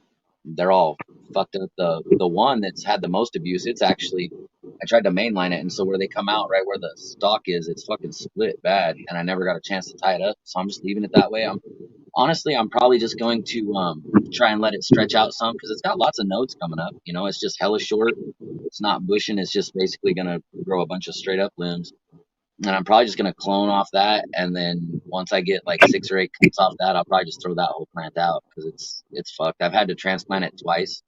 they're all fucked up. The one that's had the most abuse, it's actually I tried to mainline it, and so where they come out right where the stalk is, it's fucking split bad, and I never got a chance to tie it up. So I'm just leaving it that way. I'm probably just going to try and let it stretch out some because it's got lots of nodes coming up. You know, it's just hella short. It's not bushing. It's just basically gonna grow a bunch of straight up limbs. And I'm probably just gonna clone off that, and then once I get like 6 or 8 cuts off that, I'll probably just throw that whole plant out because it's fucked. I've had to transplant it twice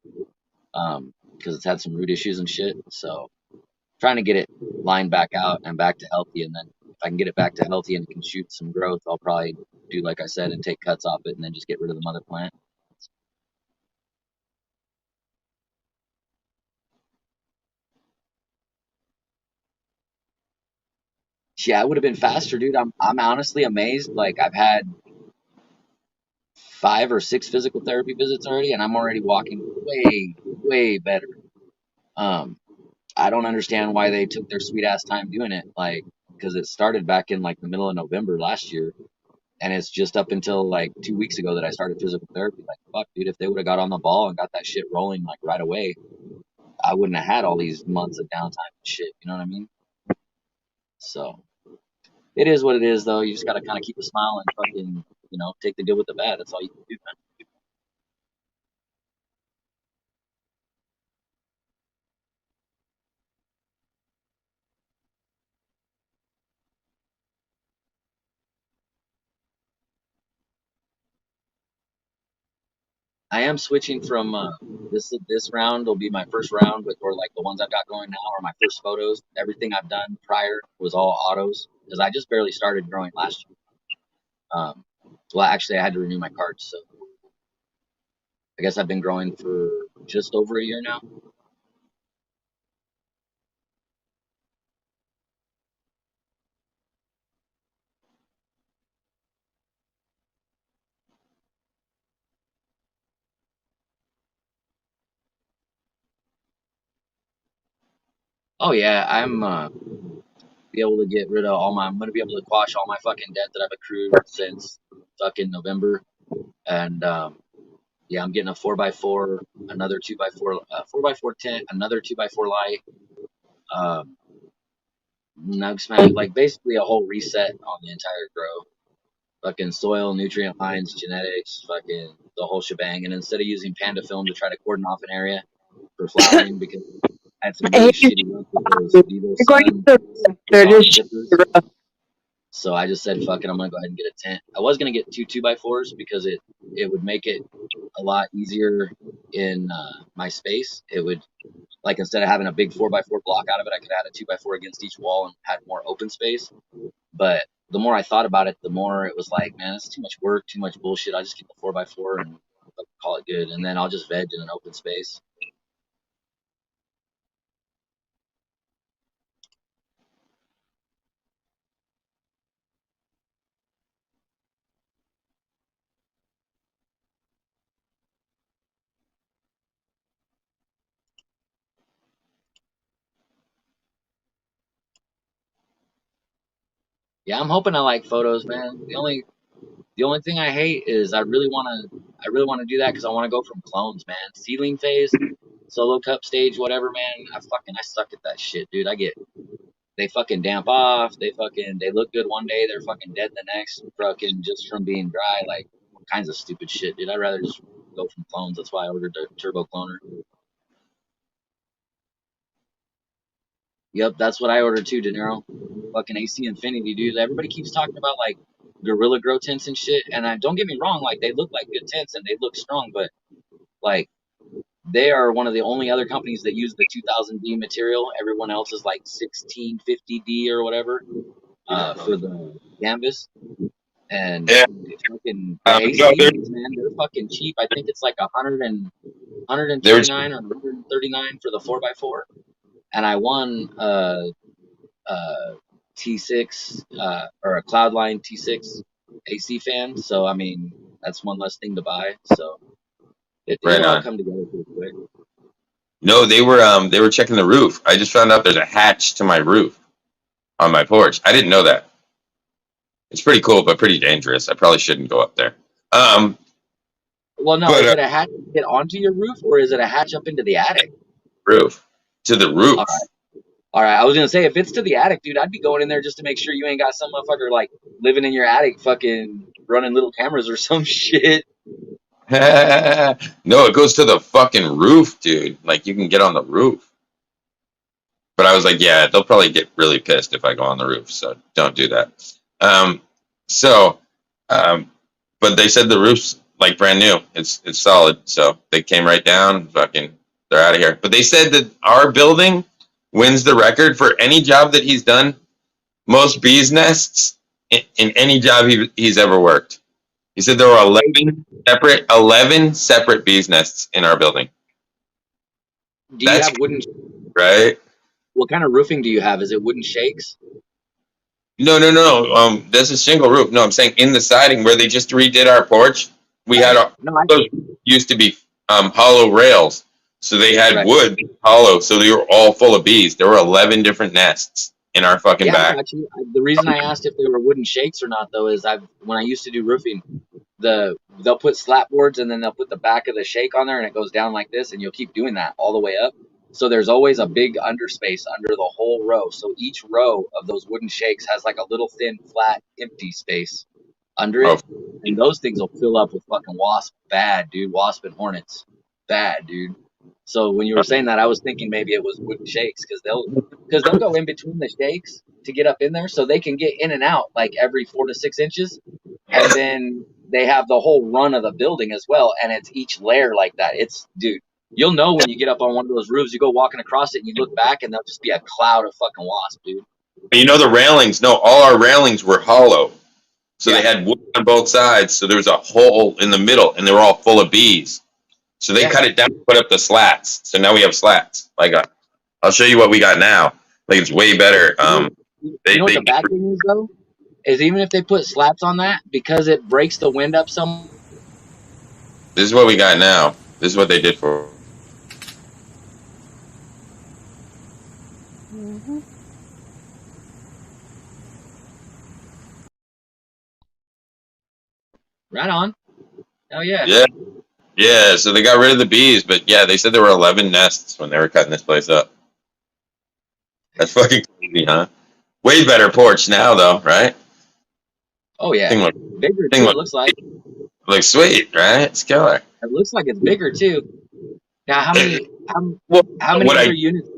because it's had some root issues and shit. So trying to get it lined back out and back to healthy, and then if I can get it back to healthy and it can shoot some growth, I'll probably do like I said and take cuts off it and then just get rid of the mother plant. Yeah, it would have been faster, dude. I'm honestly amazed. Like I've had 5 or 6 physical therapy visits already, and I'm already walking way better. Um, I don't understand why they took their sweet ass time doing it. Like, because it started back in like the middle of November last year, and it's just up until like 2 weeks ago that I started physical therapy. Like, fuck, dude, if they would have got on the ball and got that shit rolling like right away, I wouldn't have had all these months of downtime and shit. You know what I mean? So it is what it is, though. You just gotta kind of keep a smile and fucking, take the good with the bad. That's all you can do, man. I am switching from this round will be my first round, but or like the ones I've got going now are my first photos. Everything I've done prior was all autos because I just barely started growing last year. Well, actually, I had to renew my cards, so I guess I've been growing for just over a year now. Oh yeah, I'm be able to get rid of all my. I'm gonna be able to quash all my fucking debt that I've accrued since fucking November, and yeah, I'm getting a 4x4, another 2x4, 4x4 tent, another 2x4 light, um, nug smack, like basically a whole reset on the entire grow. Fucking soil, nutrient lines, genetics, fucking the whole shebang. And instead of using panda film to try to cordon off an area for flowering, because I had some really Hey, shitty luck with those Vivo you're going Sun to they're exhaust just zippers. So I just said, fuck it, I'm gonna go ahead and get a tent. I was gonna get two 2x4s because it would make it a lot easier in my space. It would like instead of having a big 4x4 block out of it, I could add a 2x4 against each wall and had more open space. But the more I thought about it, the more it was like, man, it's too much work, too much bullshit. I just keep the 4x4 and call it good, and then I'll just veg in an open space. Yeah, I'm hoping I like photos, man. The only thing I hate is I really wanna do that because I want to go from clones, man. Sealing phase, solo cup stage, whatever, man. I suck at that shit, dude. They fucking damp off. They look good one day, they're fucking dead the next, fucking just from being dry, like all kinds of stupid shit, dude. I'd rather just go from clones. That's why I ordered the turbo cloner. Yep, that's what I ordered too, De Niro. Fucking AC Infinity, dude. Everybody keeps talking about like Gorilla Grow tints and shit, and I don't get me wrong, like they look like good tints and they look strong, but like they are one of the only other companies that use the 2000D material. Everyone else is like 1650D or whatever for the canvas. And Yeah. fucking the No, ACs, man, they're fucking cheap. I think it's like 129 or 139 for the 4x4. And I won T6 or a Cloudline T6 AC fan. So I mean, that's one less thing to buy. So right it'll all on. come together pretty quick. No, they were checking the roof. I just found out there's a hatch to my roof on my porch. I didn't know that. It's pretty cool, but pretty dangerous. I probably shouldn't go up there. Well, no, But is it a hatch to get onto your roof, or is it a hatch up into the attic? roof to the roof. All right. I was gonna say if it's to the attic, dude, I'd be going in there just to make sure you ain't got some motherfucker like living in your attic, fucking running little cameras or some shit. No, it goes to the fucking roof, dude. Like you can get on the roof. But I was like, yeah, they'll probably get really pissed if I go on the roof, so don't do that. Um, so, but they said the roof's like brand new. It's solid. So they came right down. Fucking, they're out of here. But they said that our building wins the record for any job that he's done. Most bees nests in any job he's ever worked. He said there were 11 separate bees nests in our building. Do you That's have wooden? right. What kind of roofing do you have? Is it wooden shakes? No. That's a shingle roof. No, I'm saying in the siding where they just redid our porch, we had those used to be hollow rails, so they had wood hollow, so they were all full of bees. There were 11 different nests in our fucking back. I got you. The reason I asked if they were wooden shakes or not, though, is when I used to do roofing, they'll put slat boards and then they'll put the back of the shake on there and it goes down like this, and you'll keep doing that all the way up. So there's always a big underspace under the whole row. So each row of those wooden shakes has like a little thin, flat, empty space under it. And those things will fill up with fucking wasp. Bad, dude. Wasp and hornets. Bad, dude. So when you were saying that, I was thinking maybe it was wooden shakes because they'll go in between the shakes to get up in there so they can get in and out like every 4 to 6 inches. And then they have the whole run of the building as well. And it's each layer like that. Dude. You'll know when you get up on one of those roofs, you go walking across it and you look back and there'll just be a cloud of fucking wasp, dude. You know the railings? No, all our railings were hollow. So they had wood on both sides, so there was a hole in the middle and they were all full of bees. So they cut it down and put up the slats. So now we have slats. Like I'll show you what we got now. Like it's way better. You know what the bad thing is though? Is even if they put slats on that, because it breaks the wind up some. This is what we got now. This is what they did for. Right on. Oh yeah. Yeah. So they got rid of the bees, but yeah, they said there were 11 nests when they were cutting this place up. That's fucking crazy, huh? Way better porch now, though, right? Oh yeah. Bigger too. It looks like. Looks sweet, right? It's killer. It looks like it's bigger too. Now, how many other units?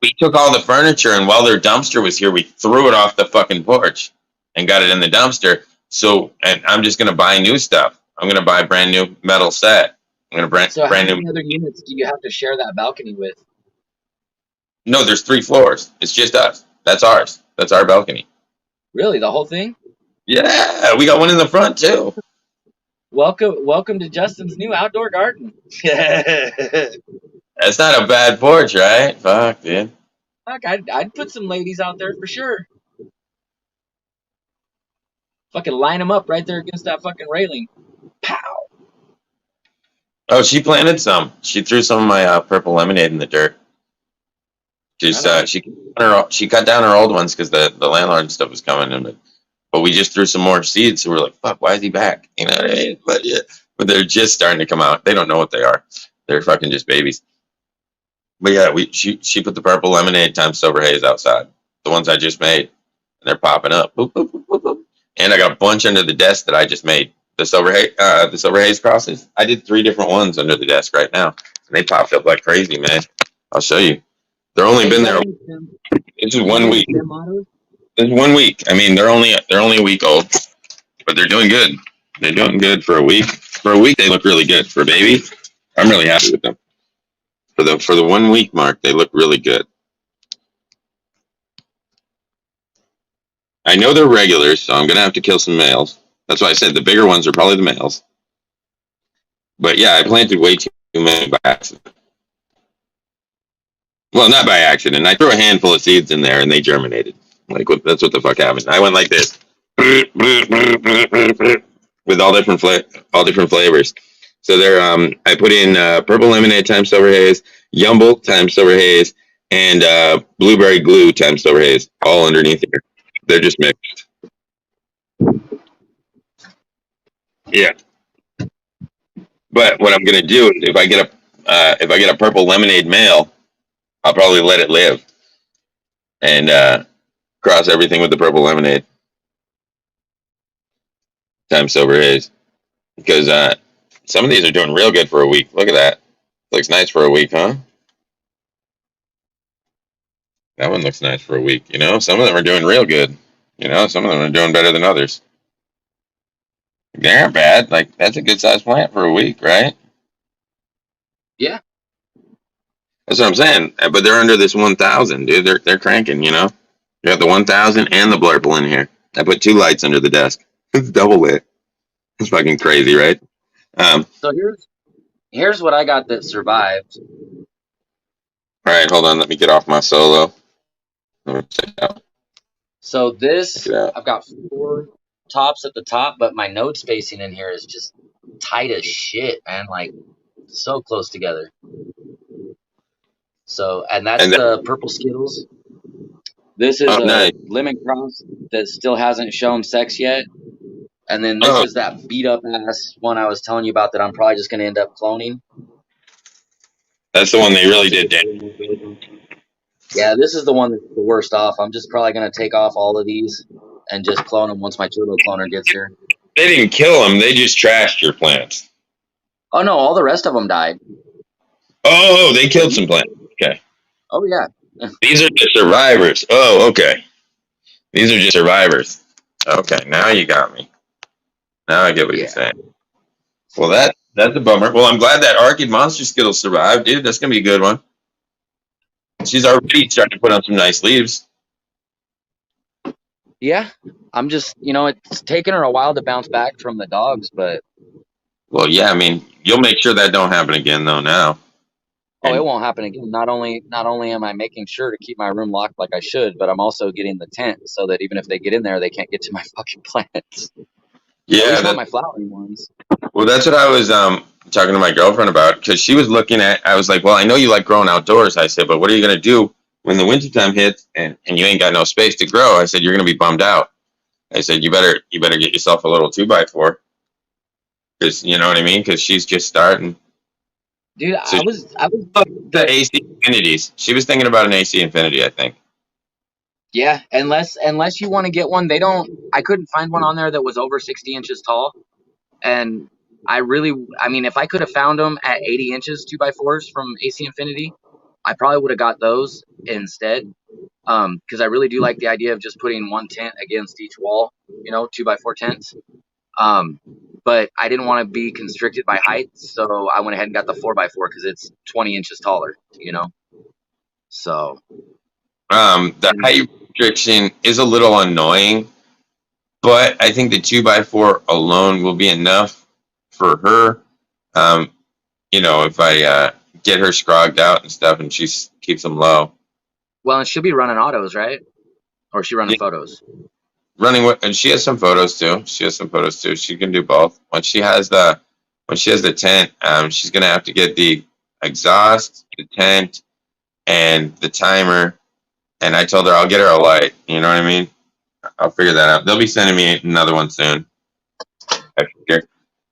We took all the furniture, and while their dumpster was here, we threw it off the fucking porch and got it in the dumpster. So, and I'm just gonna buy new stuff. I'm gonna buy a brand new metal set. I'm gonna brand how new. many other units do you have to share that balcony with? No, there's 3 floors. It's just us. That's ours. That's our balcony. Really, the whole thing? Yeah, we got one in the front too. Welcome to Justin's new outdoor garden. That's not a bad porch, right? Fuck, dude. Fuck, I'd put some ladies out there for sure. Fucking line them up right there against that fucking railing. Pow. Oh, she planted some. She threw some of my purple lemonade in the dirt. She cut down her old ones because the landlord and stuff was coming in. But but we just threw some more seeds. So we're like, fuck, why is he back? You know what I mean? But yeah, but they're just starting to come out. They don't know what they are. They're fucking just babies. But yeah, she put the purple lemonade times Silver Haze outside. The ones I just made. And they're popping up. Boop, boop, boop, boop, boop. And I got a bunch under the desk that I just made. The Silver Haze crosses. I did 3 different ones under the desk right now. And they popped up like crazy, man. I'll show you. They're only been there. It's just 1 week. It's 1 week. I mean, they're only a week old, but they're doing good. They're doing good for a week. For a week, they look really good. For a baby, I'm really happy with them. For the 1 week mark, they look really good. I know they're regulars, so I'm gonna have to kill some males. That's why I said the bigger ones are probably the males. But yeah, I planted way too many by accident. Well, not by accident. I threw a handful of seeds in there and they germinated. Like that's what the fuck happened. I went like this with all different flavors. So there, I put in purple lemonade times Silver Haze, Yumble times Silver Haze, and blueberry glue times Silver Haze, all underneath here. They're just mixed. Yeah. But what I'm gonna do is if I get a purple lemonade male, I'll probably let it live and cross everything with the purple lemonade times Silver Haze because some of these are doing real good for a week. Look at that. Looks nice for a week, huh? That one looks nice for a week. You know, some of them are doing real good. You know, some of them are doing better than others. They aren't bad. Like that's a good sized plant for a week, right? Yeah. That's what I'm saying. But they're under this 1,000, dude. They're cranking. You know, you got the 1,000 and the blurple in here. I put 2 lights under the desk. It's double lit. It's fucking crazy, right? So here's what I got that survived. All right, hold on. Let me get off my solo. Let me check it out. So this, Check it out. I've got 4 tops at the top, but my node spacing in here is just tight as shit, man. Like so close together. So, and that's the purple Skittles. This is a nice. lemon cross that still hasn't shown sex yet. And then this is that beat up ass one I was telling you about that I'm probably just going to end up cloning. That's the one they really did damage. Yeah, this is the one that's the worst off. I'm just probably going to take off all of these and just clone them once my turbo cloner gets here. They didn't kill them. They just trashed your plants. Oh, no, all the rest of them died. Oh, they killed some plants. Okay. Oh, yeah. These are the survivors. Oh, okay. These are just survivors. Okay, now you got me. Now I get what you're saying. Well, that's a bummer. Well, I'm glad that Arcade Monster Skittle survived, dude. That's going to be a good one. She's already starting to put on some nice leaves. Yeah, I'm just, it's taken her a while to bounce back from the dogs, but. Well, yeah, I mean, you'll make sure that don't happen again, though, now. Oh, it won't happen again. Not only am I making sure to keep my room locked like I should, but I'm also getting the tent so that even if they get in there, they can't get to my fucking plants. Yeah, at least not my flowering ones. Well, that's what I was talking to my girlfriend about because she was looking at. I was like, "Well, I know you like growing outdoors." I said, "But what are you gonna do when the wintertime hits and you ain't got no space to grow?" I said, "You're gonna be bummed out." I said, "You better get yourself a little 2x4 because you know what I mean." Because she's just starting. Dude, so I was the AC Infinities. She was thinking about an AC Infinity, I think. Yeah, unless you want to get one, I couldn't find one on there that was over 60 inches tall, and I mean, if I could have found them at 80 inches 2x4s from AC Infinity, I probably would have got those instead. Because I really do like the idea of just putting one tent against each wall, 2x4 tents. But I didn't want to be constricted by height, so I went ahead and got the 4x4 because it's 20 inches taller, So. The height restriction is a little annoying, but I think the 2x4 alone will be enough for her. If I get her scrogged out and stuff, and she keeps them low. Well, and she'll be running autos, right? Or is she running photos? And she has some photos too. She can do both. When she has the tent, she's gonna have to get the exhaust, the tent, and the timer. And I told her I'll get her a light. You know what I mean? I'll figure that out. They'll be sending me another one soon. I figure.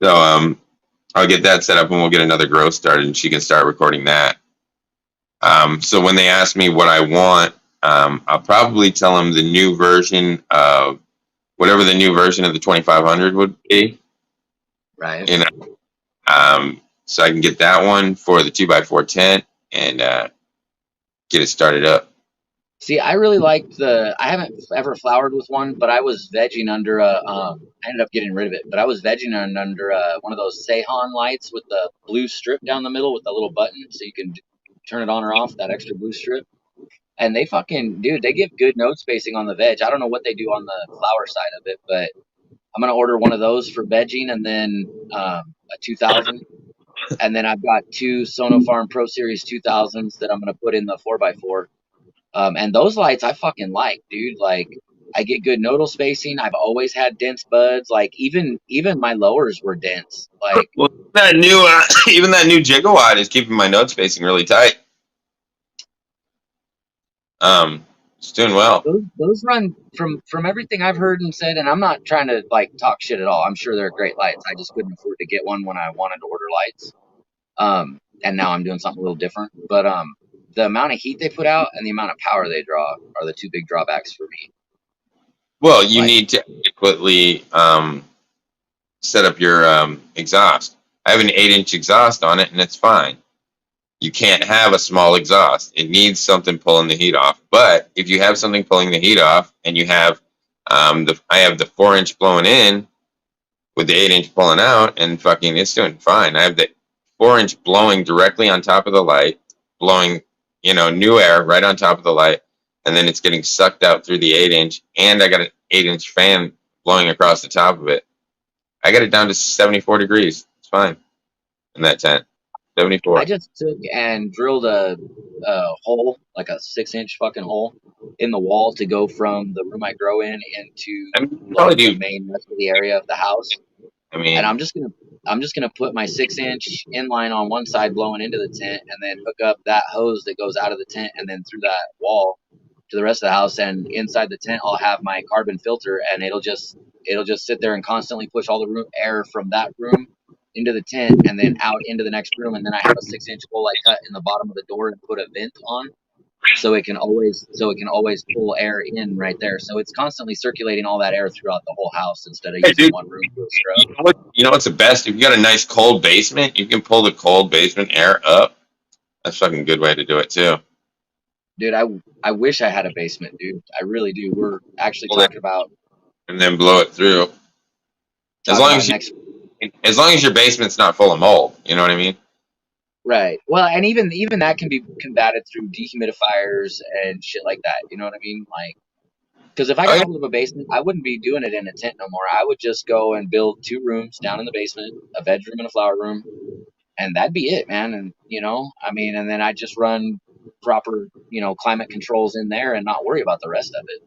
So I'll get that set up and we'll get another grow started and she can start recording that. So when they ask me what I want, I'll probably tell them the new version of whatever the new version of the 2500 would be. Right. You know, so I can get that one for the 2x4 tent and get it started up. See, I really liked I haven't ever flowered with one, but I was vegging under I ended up getting rid of it, but I was vegging under one of those Seihan lights with the blue strip down the middle with the little button so you can turn it on or off, that extra blue strip. And they fucking, dude, they give good node spacing on the veg. I don't know what they do on the flower side of it, but I'm going to order one of those for vegging and then a 2000. And then I've got two Sonofarm Pro Series 2000s that I'm going to put in the 4x4. And those lights I fucking like, dude. Like, I get good nodal spacing. I've always had dense buds. Like, even my lowers were dense. Like, well, that new even that new gigawatt is keeping my node spacing really tight. It's doing well. those run from everything I've heard and said. And I'm not trying to like talk shit at all. I'm sure they're great lights. I just couldn't afford to get one when I wanted to order lights. And now I'm doing something a little different. But the amount of heat they put out and the amount of power they draw are the two big drawbacks for me. Well, you need to adequately set up your exhaust. I have an 8-inch exhaust on it, and it's fine. You can't have a small exhaust. It needs something pulling the heat off. But if you have something pulling the heat off, and you have I have the 4-inch blowing in with the 8-inch pulling out, and fucking it's doing fine. I have the 4-inch blowing directly on top of the light, blowing new air right on top of the light, and then it's getting sucked out through the 8-inch, and I got an 8-inch fan blowing across the top of it. I got it down to 74 degrees. It's fine in that tent. 74. I just took and drilled a hole, like a 6-inch fucking hole, in the wall to go from the room I grow in into the main rest of the area of the house. And I'm just gonna put my 6-inch inline on one side blowing into the tent, and then hook up that hose that goes out of the tent and then through that wall to the rest of the house. And inside the tent, I'll have my carbon filter, and it'll just sit there and constantly push all the air from that room into the tent and then out into the next room. And then I have a 6-inch hole I cut in the bottom of the door and put a vent on, so it can always pull air in right there. So it's constantly circulating all that air throughout the whole house instead of using one room for a scrub. You know what's the best? If you got a nice cold basement, you can pull the cold basement air up. That's a fucking good way to do it too. Dude, I wish I had a basement, dude. I really do. We're actually talking about, and then blow it through. As long as your basement's not full of mold, you know what I mean? Right. Well, and even that can be combated through dehumidifiers and shit like that. You know what I mean? Like, because if I got hold of a basement, I wouldn't be doing it in a tent no more. I would just go and build 2 rooms down in the basement, a bedroom and a flower room, and that'd be it, man. And and then I just run proper, climate controls in there and not worry about the rest of it.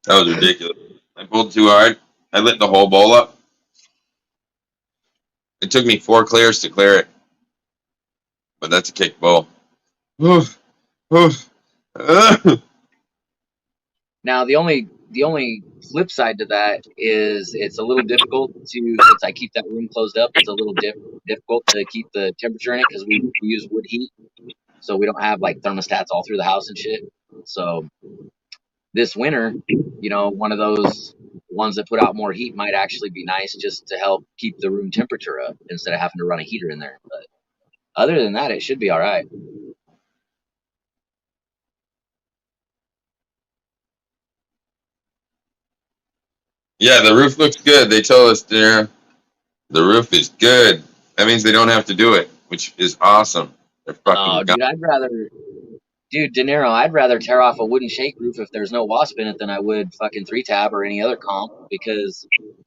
That was ridiculous. I pulled too hard. I lit the whole bowl up. It took me 4 clears to clear it. But that's a kick bowl. Now the only flip side to that is it's a little difficult since I keep that room closed up, it's a little difficult to keep the temperature in it because we use wood heat, so we don't have like thermostats all through the house and shit. So this winter, one of those ones that put out more heat might actually be nice just to help keep the room temperature up instead of having to run a heater in there. But other than that, it should be all right. Yeah, the roof looks good. They told us there the roof is good. That means they don't have to do it, which is awesome. They're fucking Dude, De Niro, I'd rather tear off a wooden shake roof if there's no wasp in it than I would fucking 3-tab or any other comp, because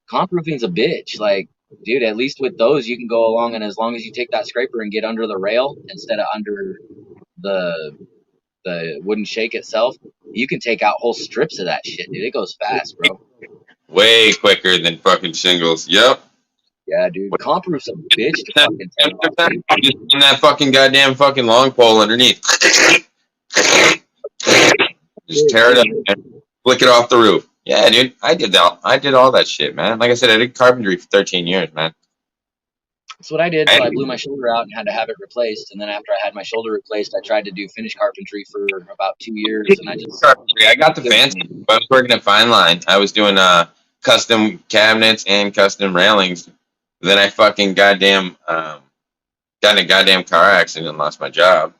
comp roofing's a bitch. Like, dude, at least with those you can go along, and as long as you take that scraper and get under the rail instead of under the wooden shake itself, you can take out whole strips of that shit, dude. It goes fast, bro. Way quicker than fucking shingles. Yep. Yeah, dude. Comp roof's a bitch to fucking tear off, dude. Just in that fucking goddamn fucking long pole underneath. Just tear it up and flick it off the roof. Yeah, dude. I did all that shit, man. Like I said, I did carpentry for 13 years, man. That's what I did till I blew my shoulder out and had to have it replaced. And then after I had my shoulder replaced, I tried to do finish carpentry for about 2 years, and I just Carpentry. I got the fancy. I was working at Fine Line. I was doing custom cabinets and custom railings. Then I fucking got in a goddamn car accident and lost my job.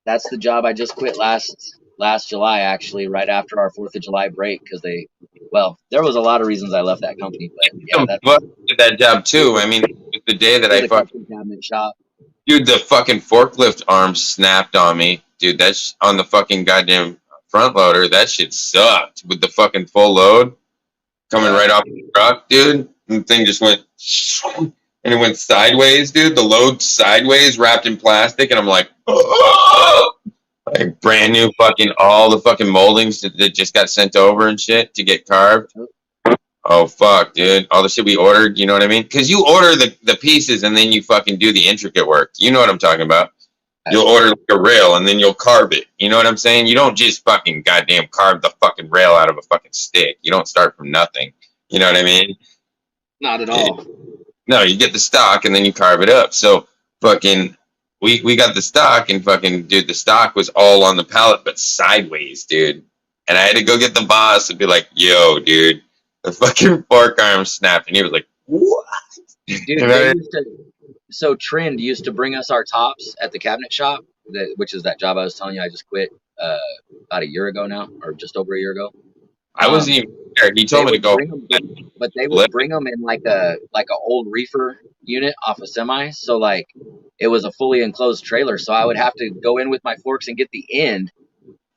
That's the job I just quit last July, actually, right after our 4th of July break, because there was a lot of reasons I left that company, but yeah, did that job too. I mean, the day that I fucking cabinet shop. Dude, the fucking forklift arm snapped on me. Dude, that's on the fucking goddamn front loader. That shit sucked with the fucking full load coming right off the truck, dude. And the thing just went and it went sideways, dude. The load sideways, wrapped in plastic, and I'm like, oh! Like brand new fucking all the fucking moldings that just got sent over and shit to get carved. Oh fuck, dude! All the shit we ordered, you know what I mean? Because you order the pieces and then you fucking do the intricate work. You know what I'm talking about? You'll order like a rail and then you'll carve it. You know what I'm saying? You don't just fucking goddamn carve the fucking rail out of a fucking stick. You don't start from nothing. You know what I mean? Not at all. No, you get the stock and then you carve it up. So fucking, we got the stock and fucking, dude, the stock was all on the pallet but sideways, dude. And I had to go get the boss and be like, yo, dude. The fucking fork arm snapped, and he was like, "What?" Dude, so Trend used to bring us our tops at the cabinet shop, which is that job I was telling you I just quit about a year ago now, or just over a year ago. I wasn't even there. He told me to go, but they would bring them in like a old reefer unit off a semi. So like it was a fully enclosed trailer, so I would have to go in with my forks and get the end,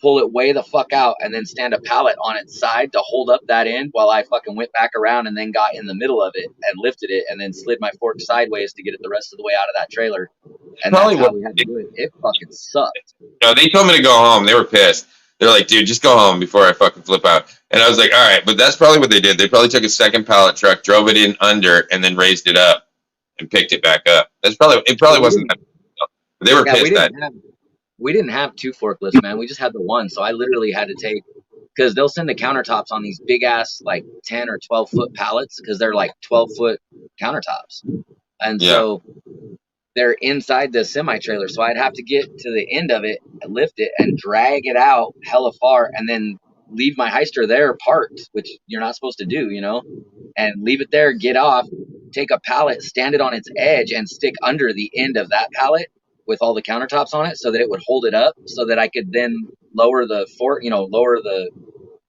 pull it way the fuck out, and then stand a pallet on its side to hold up that end while I fucking went back around and then got in the middle of it and lifted it and then slid my fork sideways to get it the rest of the way out of that trailer. And that's how we had to do it. It fucking sucked. No, they told me to go home. They were pissed. They're like, dude, just go home before I fucking flip out. And I was like, all right, but that's probably what they did. They probably took a second pallet truck, drove it in under, and then raised it up and picked it back up. It probably wasn't that. They were pissed at it. We didn't have 2 forklifts, man. We just had the one. So I literally had to take, because they'll send the countertops on these big ass like 10 or 12 foot pallets because they're like 12-foot countertops. And so they're inside the semi trailer. So I'd have to get to the end of it, lift it, and drag it out hella far, and then leave my heister there parked, which you're not supposed to do, you know, and leave it there, get off, take a pallet, stand it on its edge, and stick under the end of that pallet with all the countertops on it so that it would hold it up so that I could then lower the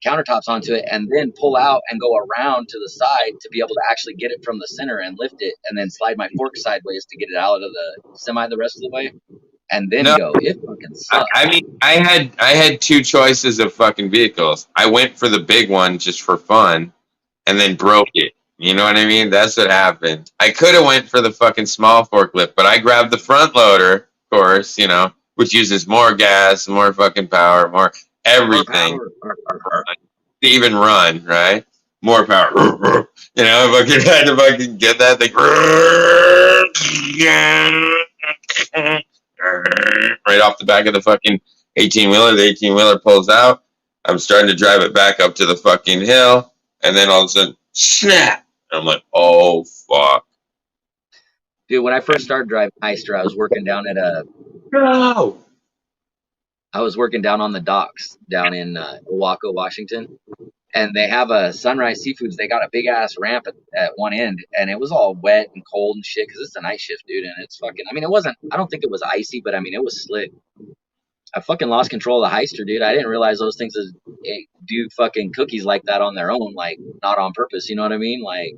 countertops onto it and then pull out and go around to the side to be able to actually get it from the center and lift it and then slide my fork sideways to get it out of the semi the rest of the way and then go. It fucking sucks. I mean, I had 2 choices of fucking vehicles. I went for the big one just for fun and then broke it. You know what I mean? That's what happened. I could have went for the fucking small forklift, but I grabbed the front loader, of course, you know, which uses more gas, more fucking power, more everything to even run, right? More power. You know, I fucking had to fucking get that thing right off the back of the fucking 18-wheeler. The 18-wheeler pulls out. I'm starting to drive it back up to the fucking hill, and then all of a sudden, snap! And I'm like, oh, fuck. Dude, when I first started driving Heister, I was working down at I was working down on the docks down in Oahu, Washington, and they have a Sunrise Seafoods. They got a big ass ramp at one end, and it was all wet and cold and shit because it's a night shift, dude. And it's fucking, I mean, it wasn't, I don't think it was icy, but I mean, it was slick. I fucking lost control of the Heister, dude. I didn't realize those things do fucking cookies like that on their own, like not on purpose. You know what I mean? Like,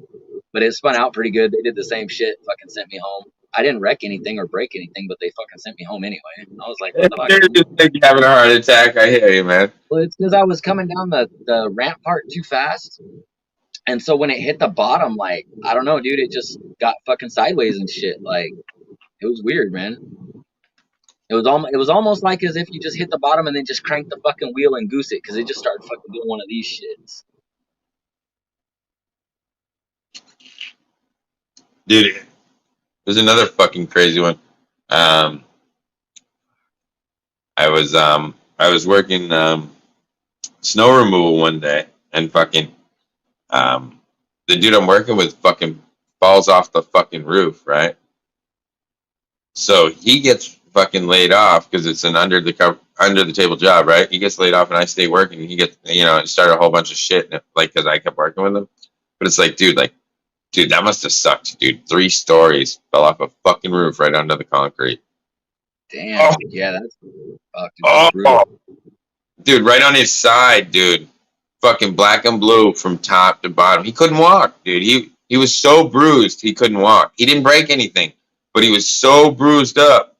but it spun out pretty good. They did the same shit. Fucking sent me home. I didn't wreck anything or break anything, but they fucking sent me home anyway. I was like, what the fuck? You're just having a heart attack. I hear you, man. Well, it's because I was coming down the ramp part too fast. And so when it hit the bottom, like, I don't know, dude, it just got fucking sideways and shit. Like, it was weird, man. It was almost like as if you just hit the bottom and then just crank the fucking wheel and goose it, because it just started fucking doing one of these shits. Dude, there's another fucking crazy one. Um, I was working snow removal one day, and fucking the dude I'm working with fucking falls off the fucking roof, right? So he gets fucking laid off because it's an under the table job, right? He gets laid off, and I stay working. And he gets, it started a whole bunch of shit, like because I kept working with him. But it's like, dude, that must have sucked, dude. 3 stories fell off a fucking roof right under the concrete. Damn. Oh, Yeah, that's fucked. oh, Brutal. dude, right on his side, dude. Fucking black and blue from top to bottom. He couldn't walk, dude. He was so bruised he couldn't walk. He didn't break anything, but he was so bruised up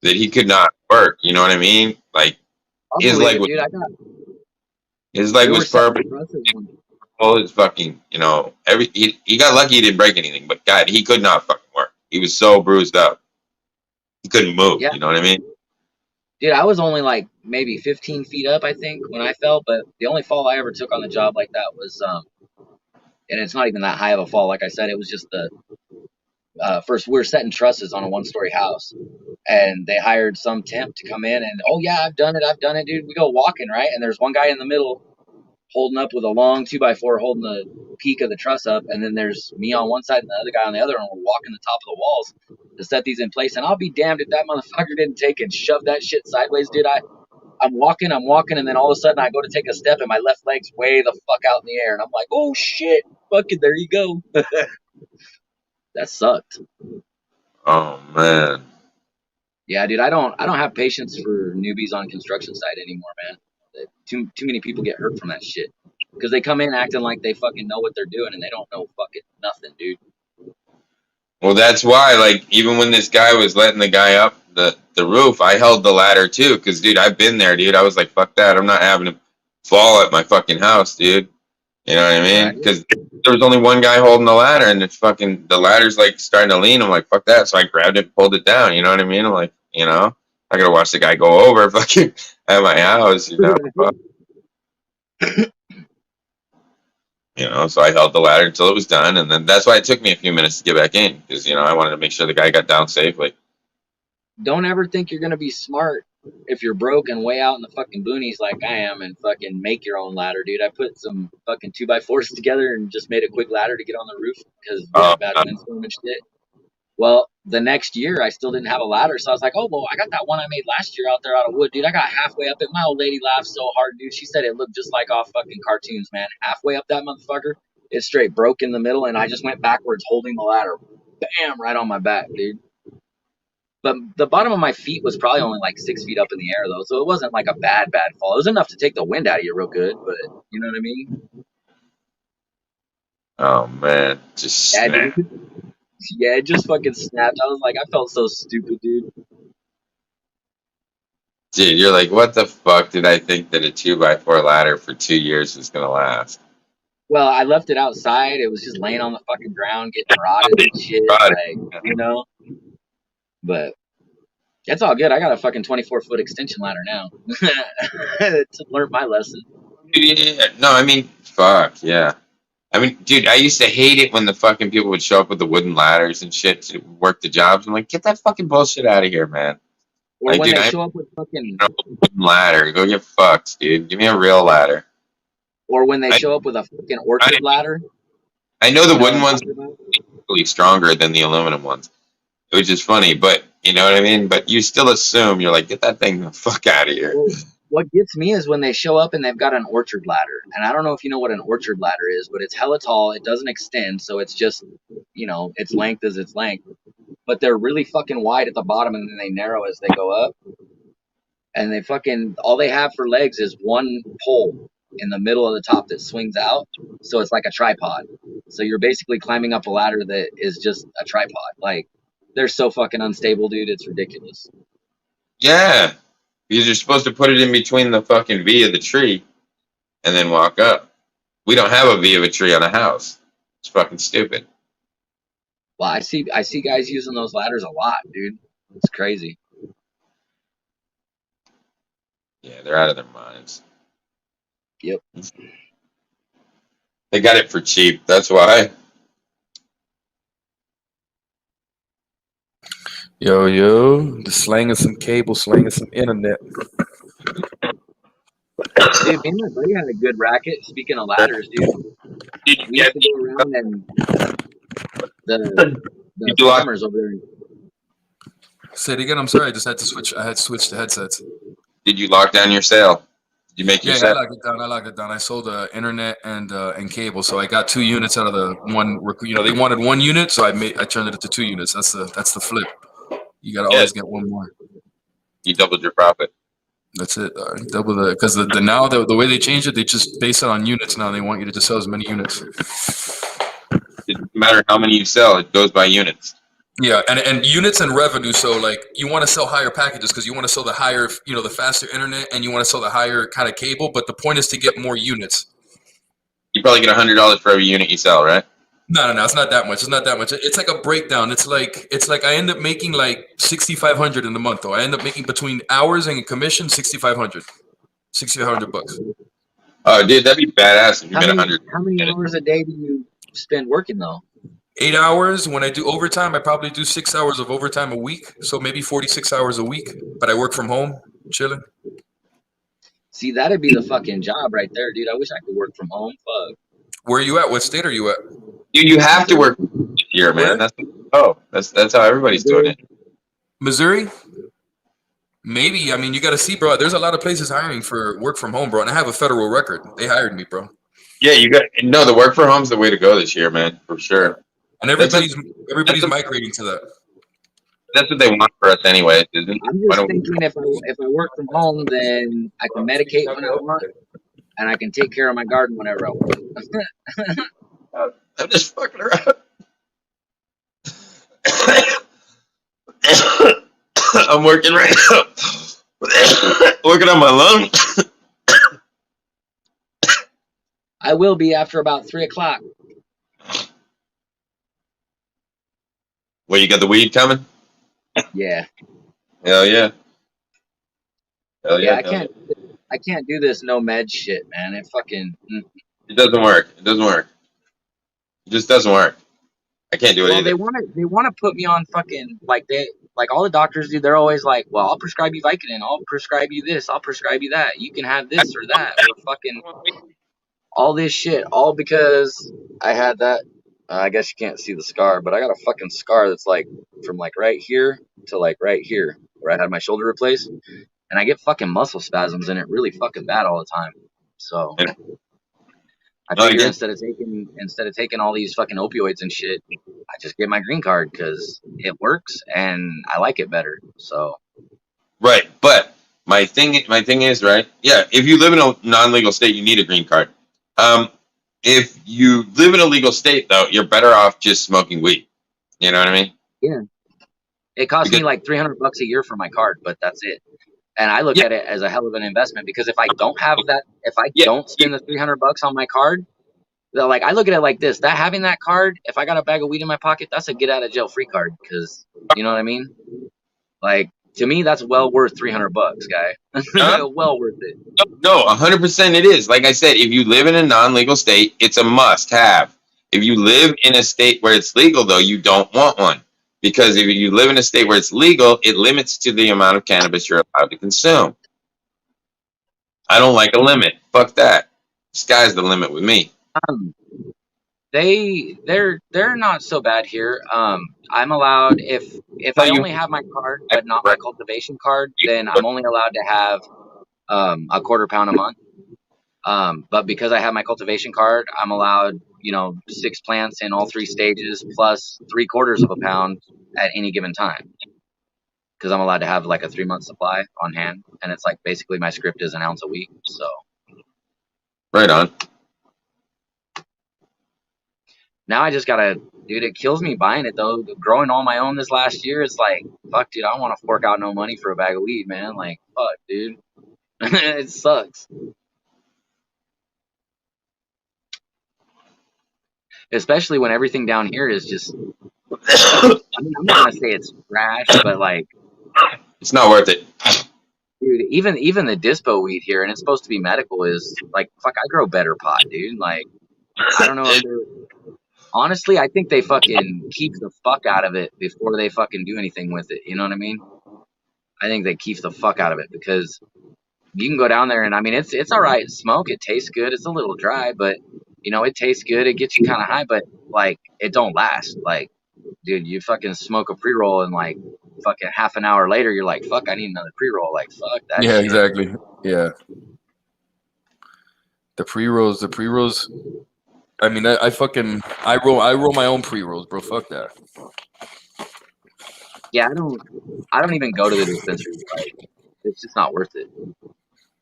that he could not work. You know what I mean? Like I'll his believe leg it, was dude. I got. his leg We were was setting perfect. trusses one. All his fucking, he got lucky he didn't break anything, but God, he could not fucking work. He was so bruised up. He couldn't move. Yeah, You know what I mean? dude. I was only like maybe 15 feet up, I think, when I fell. But the only fall I ever took on the job like that was and it's not even that high of a fall. Like I said, it was just the first we were setting trusses on a 1-story house, and they hired some temp to come in and, oh yeah, I've done it, dude. We go walking, right, and there's one guy in the middle holding up with a long 2x4 holding the peak of the truss up, and then there's me on one side and the other guy on the other, and we're walking the top of the walls to set these in place. And I'll be damned if that motherfucker didn't take and shove that shit sideways, dude. I'm walking, and then all of a sudden I go to take a step and my left leg's way the fuck out in the air, and I'm like, oh shit, fucking there you go. That sucked. Oh man. Yeah, dude, I don't have patience for newbies on construction site anymore, man. Too many people get hurt from that shit because they come in acting like they fucking know what they're doing and they don't know fucking nothing, dude. Well, that's why, like, even when this guy was letting the guy up the roof, I held the ladder too, because, dude, I've been there, dude. I was like, fuck that. I'm not having him fall at my fucking house, dude. You know what I mean? Right. Because there was only one guy holding the ladder, and the ladder's like starting to lean. I'm like, fuck that. So I grabbed it, pulled it down. You know what I mean? I'm like, I gotta watch the guy go over fucking at my house, So I held the ladder until it was done, and then that's why it took me a few minutes to get back in, because I wanted to make sure the guy got down safely. Don't ever think you're gonna be smart if you're broke and way out in the fucking boonies like I am and fucking make your own ladder, dude. I put some fucking 2x4s together and just made a quick ladder to get on the roof because we had a bad windstorm and shit. Well, the next year I still didn't have a ladder, so I was like, oh, well, I got that one I made last year out there out of wood, dude. I got halfway up it. My old lady laughed so hard, dude. She said it looked just like off fucking cartoons, man. Halfway up that motherfucker, it straight broke in the middle, and I just went backwards holding the ladder. Bam, right on my back, dude. But the bottom of my feet was probably only like 6 feet up in the air, though, so it wasn't like a bad fall. It was enough to take the wind out of you real good, but you know what I mean? Oh, man. Just snap. Yeah, it just fucking snapped. I was like, I felt so stupid, dude. Dude, you're like, what the fuck did I think that a 2x4 ladder for 2 years was going to last? Well, I left it outside. It was just laying on the fucking ground, getting rotted and shit. But it's all good. I got a fucking 24-foot extension ladder now to learn my lesson. Yeah, no, I mean, fuck, yeah. I mean, dude, I used to hate it when the fucking people would show up with the wooden ladders and shit to work the jobs. I'm like, get that fucking bullshit out of here, man. Or when they show up with fucking wooden ladder, go get fucked, dude. Give me a real ladder. Or when they show up with a fucking orchard ladder. I know the wooden ones are really stronger than the aluminum ones, which is funny, but you know what I mean? But you still assume, you're like, get that thing the fuck out of here. Well, what gets me is when they show up and they've got an orchard ladder. And I don't know if you know what an orchard ladder is, but it's hella tall. It doesn't extend, so it's just, its length is its length. But they're really fucking wide at the bottom, and then they narrow as they go up. And they fucking, all they have for legs is one pole in the middle of the top that swings out. So it's like a tripod. So you're basically climbing up a ladder that is just a tripod. Like, they're so fucking unstable, dude. It's ridiculous. Yeah. Because you're supposed to put it in between the fucking V of the tree and then walk up. We don't have a V of a tree on a house. It's fucking stupid. Well, I see guys using those ladders a lot, dude. It's crazy. Yeah, they're out of their minds. Yep. They got it for cheap. That's why. Yo, the slang of some cable, slang of some internet. Dude, me and my buddy had a good racket. Speaking of ladders, dude, Did you we used get? to go around and the Did you lock? farmers over there. Say it again. I'm sorry. I just had to switch. I had switched the headsets. Did you lock down your sale? Did you make your Yeah, I sale? locked it down. I locked it down. I sold internet and cable, so I got 2 units out of the one. You know, they wanted 1 unit, so I turned it into 2 units. That's the flip. You gotta always get one more. You doubled your profit. That's it. Double because the way they changed it, they just base it on units now. They want you to just sell as many units. It doesn't matter how many you sell; it goes by units. Yeah, and units and revenue. So like you want to sell higher packages because you want to sell the higher, the faster internet, and you want to sell the higher kind of cable. But the point is to get more units. You probably get $100 for every unit you sell, right? No, it's not that much. It's not that much. It's like a breakdown. It's like I end up making like 6,500 in the month though. I end up making between hours and commission 6,500 bucks. Oh, dude, that'd be badass if you made 100. How many hours a day do you spend working though? 8 hours. When I do overtime, I probably do 6 hours of overtime a week. So maybe 46 hours a week. But I work from home, chilling. See, that'd be the fucking job right there, dude. I wish I could work from home. Fuck. Where are you at? What state are you at? Dude, you have to work here, man. That's how everybody's doing it. Missouri? Maybe. I mean, you got to see, bro. There's a lot of places hiring for work from home, bro. And I have a federal record. They hired me, bro. Yeah, the work from home's the way to go this year, man, for sure. And everybody's migrating to that. That's what they want for us anyway. I'm just thinking if I work from home, then I can medicate when I want, and I can take care of my garden whenever I want. I'm just fucking around. I'm working right now. Working on my lungs. I will be after about 3:00. Well, you got the weed coming? Yeah. Hell yeah. Hell yeah. I can't do this no med shit, man. It fucking. It doesn't work. It just doesn't work. I can't do it either. They want to put me on fucking like all the doctors do. They're always like, well, I'll prescribe you Vicodin, I'll prescribe you this, I'll prescribe you that. You can have this or that, or fucking all this shit, all because I had that. I guess you can't see the scar, but I got a fucking scar that's like from like right here to like right here, where I had my shoulder replaced, and I get fucking muscle spasms in it really fucking bad all the time. So I figure instead of taking all these fucking opioids and shit, I just get my green card because it works and I like it better. So right, but my thing is right. Yeah, if you live in a non-legal state, you need a green card. If you live in a legal state, though, you're better off just smoking weed. You know what I mean? Yeah. It costs me like $300 a year for my card, but that's it. And I look at it as a hell of an investment because if I don't have that, if I don't spend the $300 on my card, like I look at it like this: that having that card, if I got a bag of weed in my pocket, that's a get out of jail free card. Because you know what I mean? Like to me, that's well worth $300, guy. Well worth it. No, 100% it is. Like I said, if you live in a non-legal state, it's a must-have. If you live in a state where it's legal, though, you don't want one. Because if you live in a state where it's legal, it limits to the amount of cannabis you're allowed to consume. I don't like a limit. Fuck that. Sky's the limit with me. They're not so bad here. I'm allowed if I only have my card but not my cultivation card, then I'm only allowed to have a quarter pound a month. But because I have my cultivation card, I'm allowed 6 plants in all 3 stages plus 3/4 of a pound at any given time. Because I'm allowed to have like a 3-month supply on hand, and it's like basically my script is an ounce a week. So right on. Now I just gotta, dude, it kills me buying it though. Growing all my own this last year, it's like, fuck, dude, I don't want to fork out no money for a bag of weed, man. Like, fuck, dude. It sucks. Especially when everything down here is just, I mean, I'm not gonna say it's trash, but like, it's not worth it. Dude, even the dispo weed here, and it's supposed to be medical, is like, fuck, I grow better pot, dude. Like, I don't know if they're, honestly, I think they fucking keep the fuck out of it before they fucking do anything with it. You know what I mean? I think they keep the fuck out of it because you can go down there and I mean, it's all right. Smoke, it tastes good. It's a little dry, but you know, it tastes good. It gets you kind of high, but like, it don't last. Like, dude, you fucking smoke a pre-roll and like fucking half an hour later, you're like, fuck, I need another pre-roll. Like, fuck that Yeah, shit. exactly. Yeah. The pre-rolls. I mean, I roll my own pre-rolls, bro. Fuck that. Yeah, I don't even go to the dispensary. Like, it's just not worth it.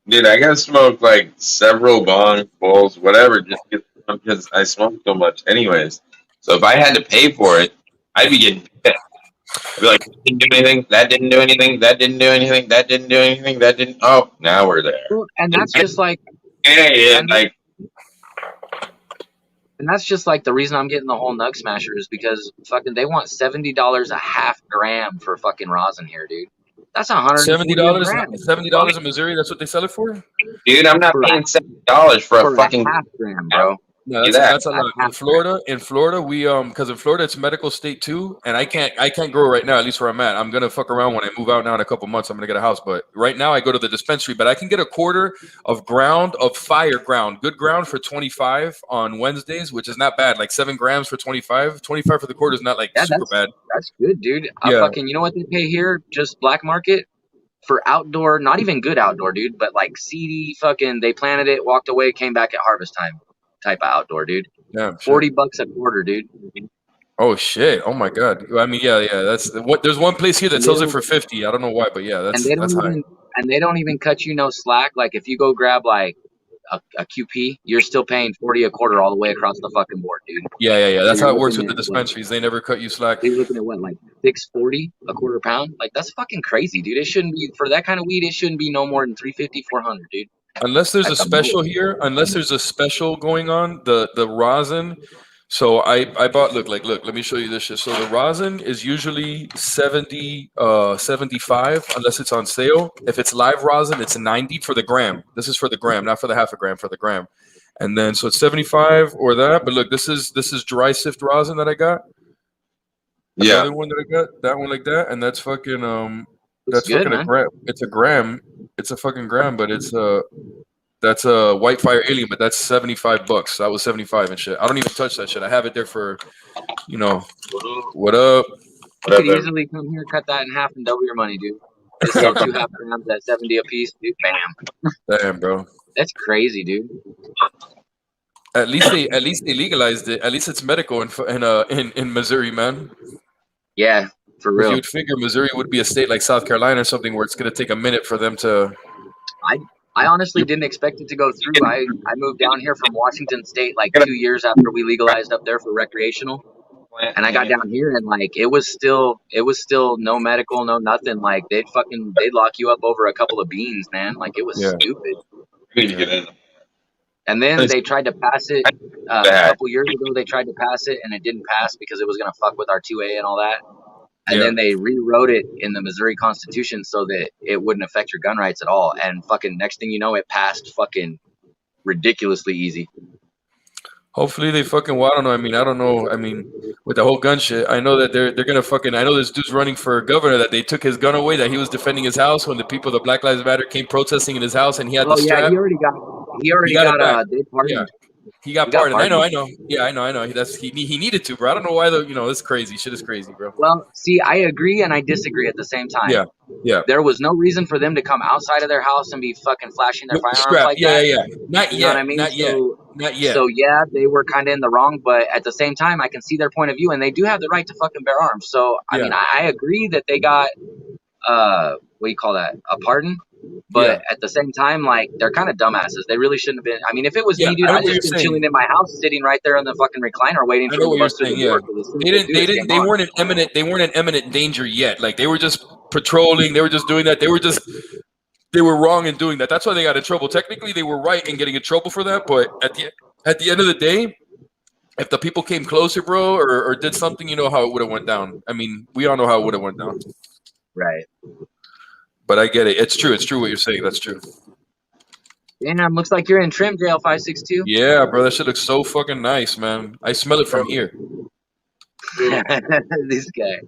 Dude, I gotta smoke like several bong bowls, whatever, just because I smoke so much, anyways. So if I had to pay for it, I'd be getting pissed. I'd be like, didn't do anything. That didn't do anything. That didn't do anything. That didn't do anything. That didn't. Oh, now we're there. Well, and that's just like, Yeah, like and that's just like the reason I'm getting the whole Nug Smasher is because fucking they want $70 a half gram for fucking rosin here, dude. That's $140 a gram $70 in Missouri. That's what they sell it for. dude, I'm not for paying $70 for a for a fucking. half gram, bro. No, Do that's that. a lot. In Florida, we because in Florida it's medical state too, and I can't grow right now. At least where I'm at, I'm gonna fuck around when I move out now in a couple months. I'm gonna get a house, but right now I go to the dispensary. But I can get a quarter of fire ground, good ground for 25 on Wednesdays, which is not bad. Like 7 grams for 25. 25 for the quarter is not like Yeah, super bad. That's good, dude. Yeah. Fucking, you know what they pay here? Just black market for outdoor, not even good outdoor, dude, but like seedy fucking. They planted it, walked away, came back at harvest time, type of outdoor, dude. Yeah, $40 a quarter, dude. Oh shit! Oh my god! I mean, yeah. That's what. There's one place here that sells it for 50. I don't know why, but yeah, And they don't high. they don't even cut you no slack. Like if you go grab like a QP, you're still paying 40 a quarter all the way across the fucking board, dude. Yeah. That's So how you're it works with looking the at dispensaries. They never cut you slack. You're looking at what, like $6.40 a quarter pound? Like that's fucking crazy, dude. It shouldn't be for that kind of weed. It shouldn't be no more than 350, 400, dude. Unless there's At a the special most. here, unless there's a special going on, the rosin. So I bought look, let me show you this shit. So the rosin is usually 70 75 unless it's on sale. If it's live rosin, it's 90 for the gram. This is for the gram, not for the half a gram, for the gram. And then so it's 75 or that, but look, this is dry sift rosin that I got. Yeah. Another one that I got, that one like that, and that's fucking Looks that's good, fucking man. a gram. It's a gram. It's a fucking gram, but it's that's a White Fire Alien, but that's $75. That was 75 and shit. I don't even touch that shit. I have it there for, you know, what up? You could easily come here, cut that in half, and double your money, dude. Just sell 2 half grams at 70 a piece, dude. Bam. Damn, bro. That's crazy, dude. At least they legalized it. At least it's medical in Missouri, man. Yeah, for 'Cause real. you'd figure Missouri would be a state like South Carolina or something where it's gonna take a minute for them to. I honestly didn't expect it to go through. I moved down here from Washington State like 2 years after we legalized up there for recreational. And I got down here and like it was still no medical, no nothing. Like they'd lock you up over a couple of beans, man. Like it was stupid. We need to get in. And then they tried to pass it a couple years ago. They tried to pass it and it didn't pass because it was gonna fuck with our 2A and all that. And then they rewrote it in the Missouri Constitution so that it wouldn't affect your gun rights at all. And fucking next thing you know, it passed fucking ridiculously easy. Hopefully they fucking. Well, I don't know. I mean, with the whole gun shit, I know that they're gonna fucking. I know this dude's running for governor that they took his gun away. That he was defending his house when the people, the Black Lives Matter, came protesting in his house, and he had the strap. He already got they pardoned. Yeah. He got pardoned. I know. Yeah, I know. He needed to, bro. I don't know why though. You know, it's crazy. Shit is crazy, bro. Well, see, I agree and I disagree at the same time. Yeah. There was no reason for them to come outside of their house and be fucking flashing their firearms like that. Yeah. Not You yet. know what I mean? Not yet. So yeah, they were kind of in the wrong, but at the same time, I can see their point of view, and they do have the right to fucking bear arms. So I mean, I agree that they got what do you call that? A pardon. But at the same time, like they're kind of dumbasses. They really shouldn't have been. I mean, if it was me, dude, I'd just been chilling in my house, sitting right there on the fucking recliner, waiting for the bus to the door. They weren't in imminent danger yet. Like they were just patrolling. They were just doing that. They were wrong in doing that. That's why they got in trouble. Technically, they were right in getting in trouble for that. But at the end of the day, if the people came closer, bro, or did something, you know how it would have went down. I mean, we all know how it would have went down. Right. But I get it. It's true. It's true what you're saying. That's true. Damn, looks like you're in trim, JL562. Yeah, bro. That shit looks so fucking nice, man. I smell it from here. This guy.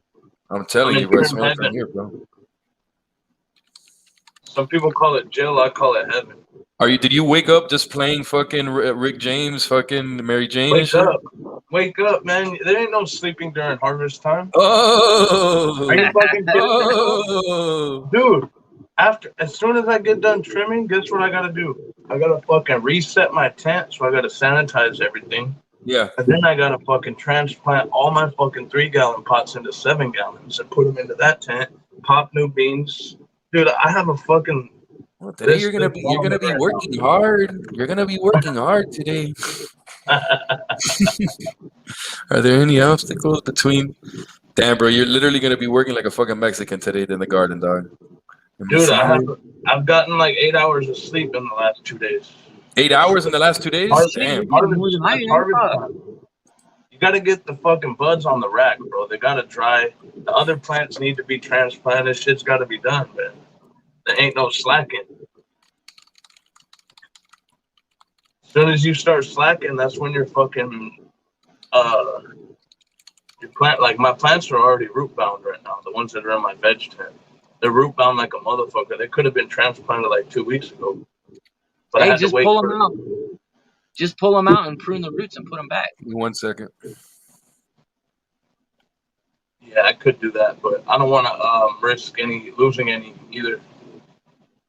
I'm telling I'm you, in bro. I trim smell it from heaven. here, bro. Some people call it jail. I call it heaven. Did you wake up just playing fucking Rick James, fucking Mary Jane and shit? Wake up, man. There ain't no sleeping during harvest time. Oh, Are you fucking kidding me, bro? oh. Dude, as soon as I get done trimming, guess what I gotta do? I gotta fucking reset my tent, so I gotta sanitize everything. Yeah. And then I gotta fucking transplant all my fucking 3-gallon pots into 7 gallons and put them into that tent. Pop new beans, dude. I have a fucking. Well, today you're gonna be working hard. You're gonna be working hard today. Are there any obstacles between? Damn, bro, you're literally gonna be working like a fucking Mexican today in the garden, dog. Dude, I've gotten like 8 hours of sleep in the last 2 days. 8 hours in the last 2 days? Damn. Harvest time. You gotta get the fucking buds on the rack, bro. They gotta dry. The other plants need to be transplanted. Shit's gotta be done, man. There ain't no slacking. As soon as you start slacking, that's when you're fucking your plant, like my plants are already root bound right now. The ones that are in my veg tent, they're root bound like a motherfucker. They could have been transplanted like 2 weeks ago, but I had just to wait pull for them out. Just pull them out and prune the roots and put them back. Give me 1 second. Yeah, I could do that, but I don't want to risk losing any either.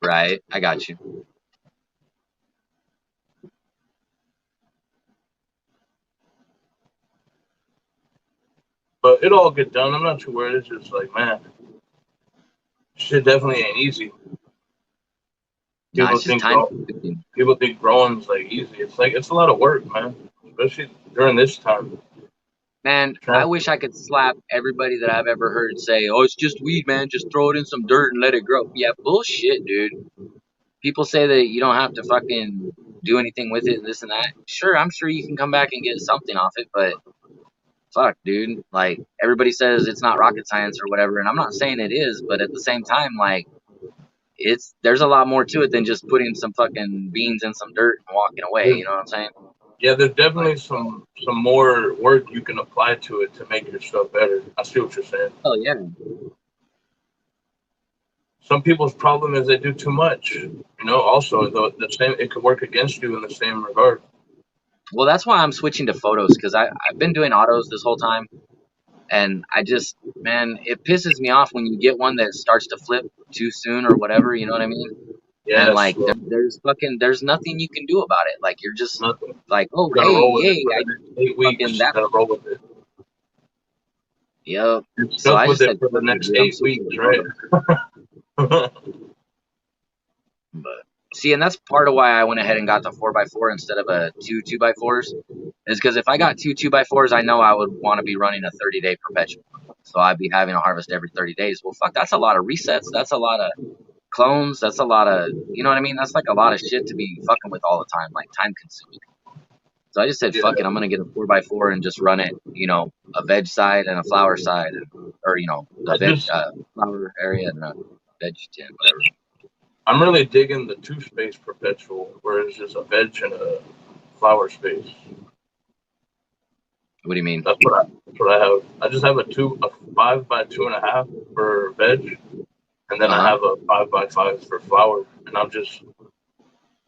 Right, I got you. But it'll all get done. I'm not too worried. It's just like, man, shit definitely ain't easy. People think growing's like easy. It's a lot of work, man. Especially during this time. Man, I wish I could slap everybody that I've ever heard say, "Oh, it's just weed, man. Just throw it in some dirt and let it grow." Yeah, bullshit, dude. People say that you don't have to fucking do anything with it, this and that. Sure, I'm sure you can come back and get something off it, but fuck, dude. Like, everybody says it's not rocket science or whatever, and I'm not saying it is, but at the same time, like, there's a lot more to it than just putting some fucking beans in some dirt and walking away. You know what I'm saying? Yeah, there's definitely some more work you can apply to it to make your stuff better. I see what you're saying. Oh yeah. Some people's problem is they do too much. You know, also the same, it could work against you in the same regard. Well, that's why I'm switching to photos, because I've been doing autos this whole time, and man, it pisses me off when you get one that starts to flip too soon or whatever. You know what I mean? Yeah. And like, there's nothing you can do about it. Like, you're just nothing. Like, oh, hey, 8 weeks. Gotta roll with it. Yep. So I just said for the next 8 weeks, right? But see, and that's part of why I went ahead and got the 4x4 instead of a 2x4s, is because if I got 2x4s, I know I would want to be running a 30-day perpetual. So I'd be having a harvest every 30 days. Well, fuck, that's a lot of resets. That's a lot of clones. That's a lot of, you know what I mean? That's like a lot of shit to be fucking with all the time, like time consuming. So I just said, fuck it, I'm going to get a 4x4 and just run it, you know, a veg side and a flower side, or, you know, the veg flower area and a veg tent, whatever. I'm really digging the 2-space perpetual, where it's just a veg and a flower space. What do you mean? That's what I have. I just have a 5 by 2.5 for veg, and then I have a 5 by 5 for flower. And I'm just,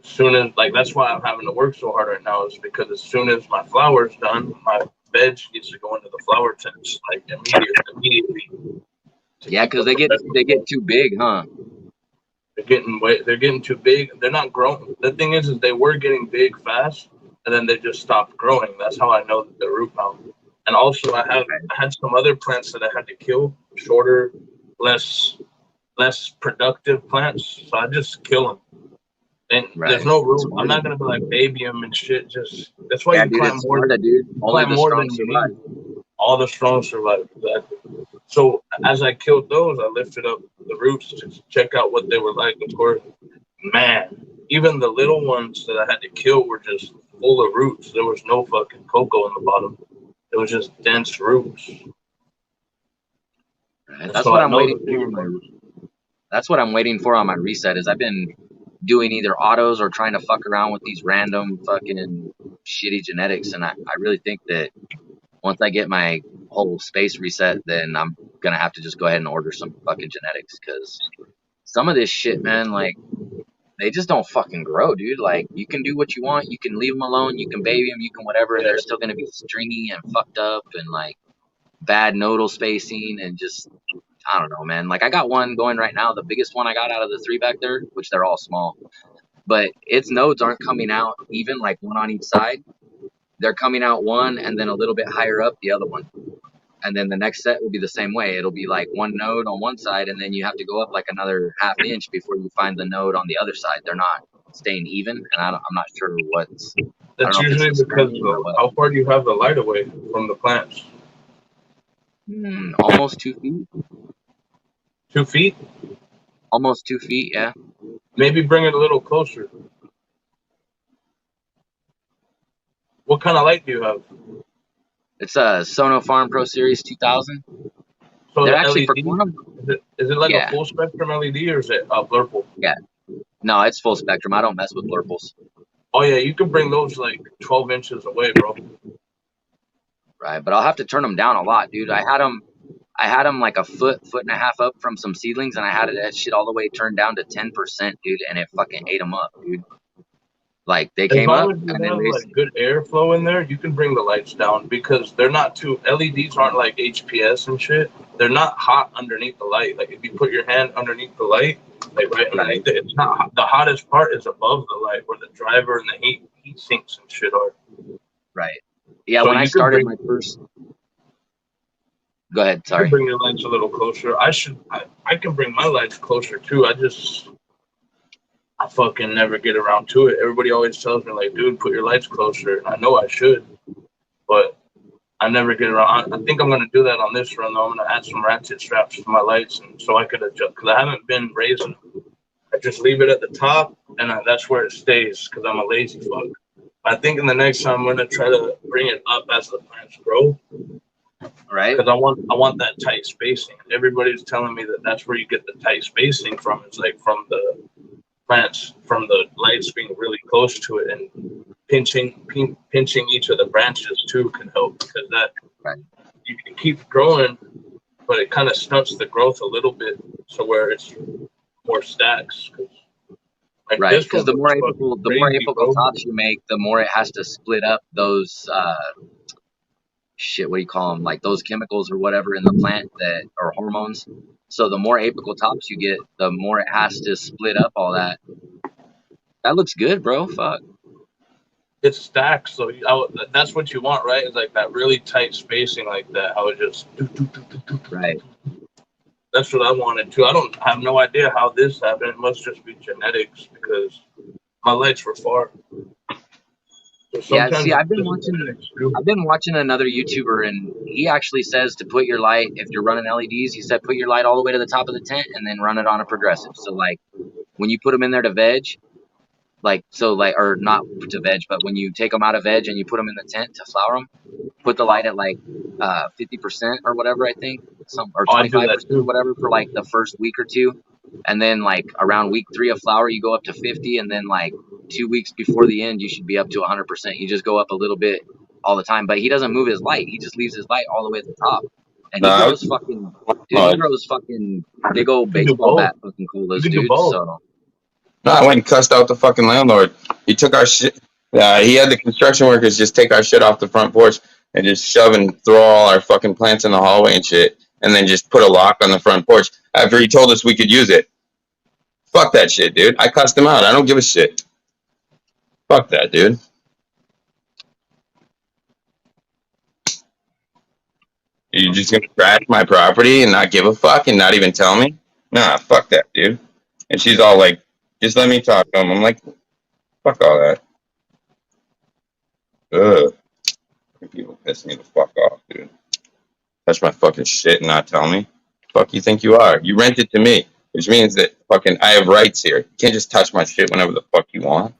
as soon as, like, that's why I'm having to work so hard right now, is because as soon as my flower's done, my veg needs to go into the flower tents, like, immediately. Yeah, because they get too big, huh? They're getting too big. They're not growing. The thing is they were getting big fast, and then they just stopped growing. That's how I know that they're root bound. And also, I had some other plants that I had to kill, shorter, less productive plants. So I just kill them. And there's no room. I'm not gonna be like baby them and shit. Just that's why you plant more. Plant more than you need. All the strong survive. Exactly. So as I killed those, I lifted up the roots to check out what they were like. Of course, man, even the little ones that I had to kill were just full of roots. There was no fucking cocoa in the bottom. It was just dense roots. Right. That's what I'm waiting for. that's what I'm waiting for on my reset. Is I've been doing either autos or trying to fuck around with these random fucking shitty genetics, and I really think that once I get my whole space reset, then I'm gonna have to just go ahead and order some fucking genetics, because some of this shit, man, like, they just don't fucking grow, dude. Like, you can do what you want, you can leave them alone, you can baby them, you can whatever, and they're still gonna be stringy and fucked up and like bad nodal spacing and just, I don't know, man. Like, I got one going right now, the biggest one I got out of the 3 back there, which they're all small, but its nodes aren't coming out even, like one on each side. They're coming out one and then a little bit higher up the other one. And then the next set will be the same way. It'll be like one node on one side, and then you have to go up like another ½ inch before you find the node on the other side. They're not staying even, and I'm not sure what's. That's usually because of how far do you have the light away from the plants? Almost 2 feet. 2 feet? Almost 2 feet, yeah. Maybe bring it a little closer. What kind of light do you have? It's a Sono Farm Pro Series 2000. So They're the actually LED, for is it like Yeah. a full spectrum LED or is it a blurple? Yeah. No, it's full spectrum. I don't mess with blurples. Oh yeah, you can bring those like 12 inches away, bro. Right, but I'll have to turn them down a lot, dude. I had them like a foot and a half up from some seedlings, and I had that shit all the way turned down to 10%, dude, and it fucking ate them up, dude. Like, they came up, and then have like good airflow in there, you can bring the lights down, because they're not too, LEDs aren't like HPS and shit. They're not hot underneath the light. Like, if you put your hand underneath the light, like right underneath it, it's not hot. The hottest part is above the light, where the driver and the heat sinks and shit are. Right. Yeah, So when I you can started bring- my first. Go ahead. You Sorry. can bring your lights a little closer. I can bring my lights closer too. I fucking never get around to it. Everybody always tells me, like, dude, put your lights closer. I know I should, but I never get around. I think I'm going to do that on this run, though. I'm going to add some ratchet straps to my lights, and so I could adjust, because I haven't been raising them. I just leave it at the top, and that's where it stays, because I'm a lazy fuck. I think in the next time I'm going to try to bring it up as the plants grow. Right. Because I want that tight spacing. Everybody's telling me that that's where you get the tight spacing from. It's like from the plants, from the lights being really close to it, and pinching each of the branches too can help, because that you can keep growing, but it kind of stunts the growth a little bit, so where it's more stacks. Like, right, because the more apical tops you make, the more it has to split up those what do you call them? Like those chemicals or whatever in the plant that are hormones. So the more apical tops you get, the more it has to split up all that. That looks good, bro. Fuck. It stacks, so that's what you want, right? It's like that really tight spacing, like that. How it just right. That's what I wanted to. I don't have no idea how this happened. It must just be genetics, because my lights were far. So yeah, see, I've been watching another YouTuber, and he actually says to put your light, if you're running LEDs, he said put your light all the way to the top of the tent and then run it on a progressive. So like when you put them in there to veg, or not to veg, but when you take them out of veg and you put them in the tent to flower them, put the light at like 50% or whatever, I think, or 25% or whatever for like the first week or two, and then like around week 3 of flower you go up to 50, and then like 2 weeks before the end you should be up to 100%. You just go up a little bit all the time, but he doesn't move his light. He just leaves his light all the way at the top, and he grows he grows fucking big old baseball bat fucking coolest, dude. So. No, I went and cussed out the fucking landlord. He took our shit. He had the construction workers just take our shit off the front porch and just shove and throw all our fucking plants in the hallway and shit, and then just put a lock on the front porch after he told us we could use it. Fuck that shit, dude. I cussed him out. I don't give a shit. Fuck that, dude. You're just gonna trash my property and not give a fuck and not even tell me? Nah, fuck that, dude. And she's all like, just let me talk to him. I'm like, fuck all that. Ugh. People piss me the fuck off, dude. Touch my fucking shit and not tell me? Fuck you think you are? You rent it to me, which means that fucking I have rights here. You can't just touch my shit whenever the fuck you want.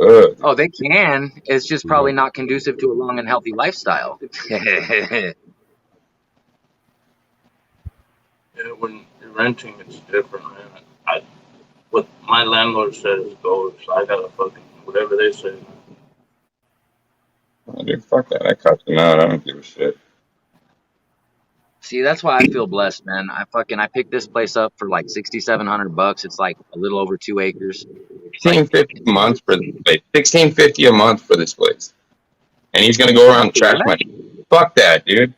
Ugh. Oh, they can. It's just probably not conducive to a long and healthy lifestyle. Yeah, when you're renting, it's different, man. What my landlord says goes. I gotta fucking whatever they say. Oh, dude, fuck that. I cussed him out. I don't give a shit. See, that's why I feel blessed, man. I picked this place up for like $6,700. It's like a little over 2 acres. It's like, $1,650 a month for this place. $1,650 a month for this place. And he's gonna go around and trash my shit. Fuck that, dude.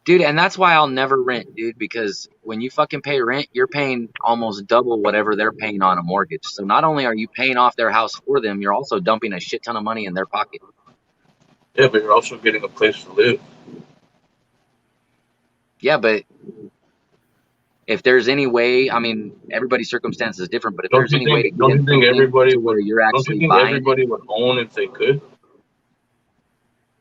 dude, and that's why I'll never rent, dude, because when you fucking pay rent, you're paying almost double whatever they're paying on a mortgage. So not only are you paying off their house for them, you're also dumping a shit ton of money in their pocket. Yeah, but you're also getting a place to live. Yeah, but if there's any way, I mean, everybody's circumstance is different, but if Don't there's you any way to think? get Don't you think everybody to where would? you're Don't you actually think buying it, everybody would own if they could?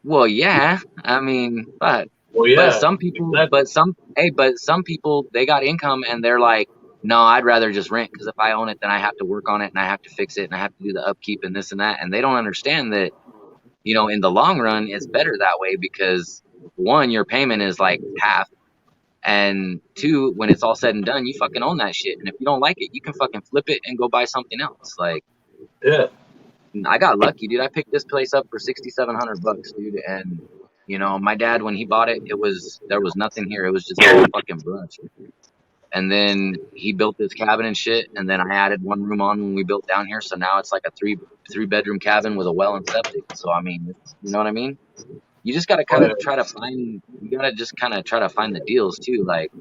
well, yeah, I mean, Well, but yeah, some people, exactly. but some people, they got income and they're like, no, I'd rather just rent because if I own it, then I have to work on it and I have to fix it and I have to do the upkeep and this and that. And they don't understand that, you know, in the long run, it's better that way because one, your payment is like half. And two, when it's all said and done, you fucking own that shit. And if you don't like it, you can fucking flip it and go buy something else. Like, Yeah, I got lucky, dude. I picked this place up for $6,700, dude. And you know, my dad, when he bought it, there was nothing here. It was just all fucking brush. And then he built this cabin and shit. And then I added one room on when we built down here. So now it's like a three bedroom cabin with a well and septic. So I mean, you know what I mean? You just gotta kind of but try to find. You gotta just kind of try to find the deals too. Like,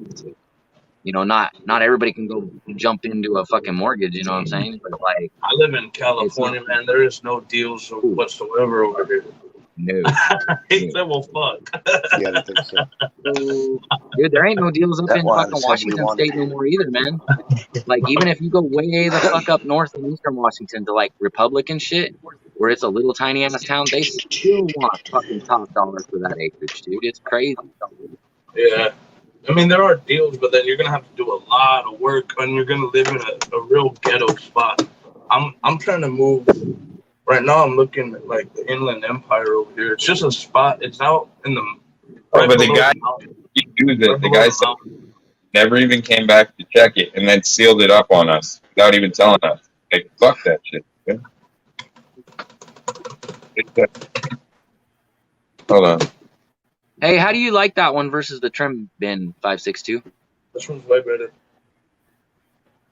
you know, not everybody can go jump into a fucking mortgage. You know what I'm saying? But like, I live in it's not. California, man. There is no deals Ooh, whatsoever over here. no. He No. said, "Well, fuck." Yeah, I don't think so. Dude, there ain't no deals up That in one fucking said we Washington wanted. State no more either, man. Like, even if you go way the fuck up north in eastern Washington to like Republican shit, where it's a little tiny ass town, they still want fucking top dollar for that acreage, dude. It's crazy. Yeah, I mean there are deals, but then you're gonna have to do a lot of work, and you're gonna live in a real ghetto spot. I'm trying to move. Right now, I'm looking at like the Inland Empire over here. It's just a spot. It's out in the Oh, right but the below guy the mountain. he used it. Right The below guy the said mountain. never even came back to check it and then sealed it up on us without even telling us. Like, fuck that shit. Dude. Hold on. Hey, how do you like that one versus the trim bin 562? This one's way better.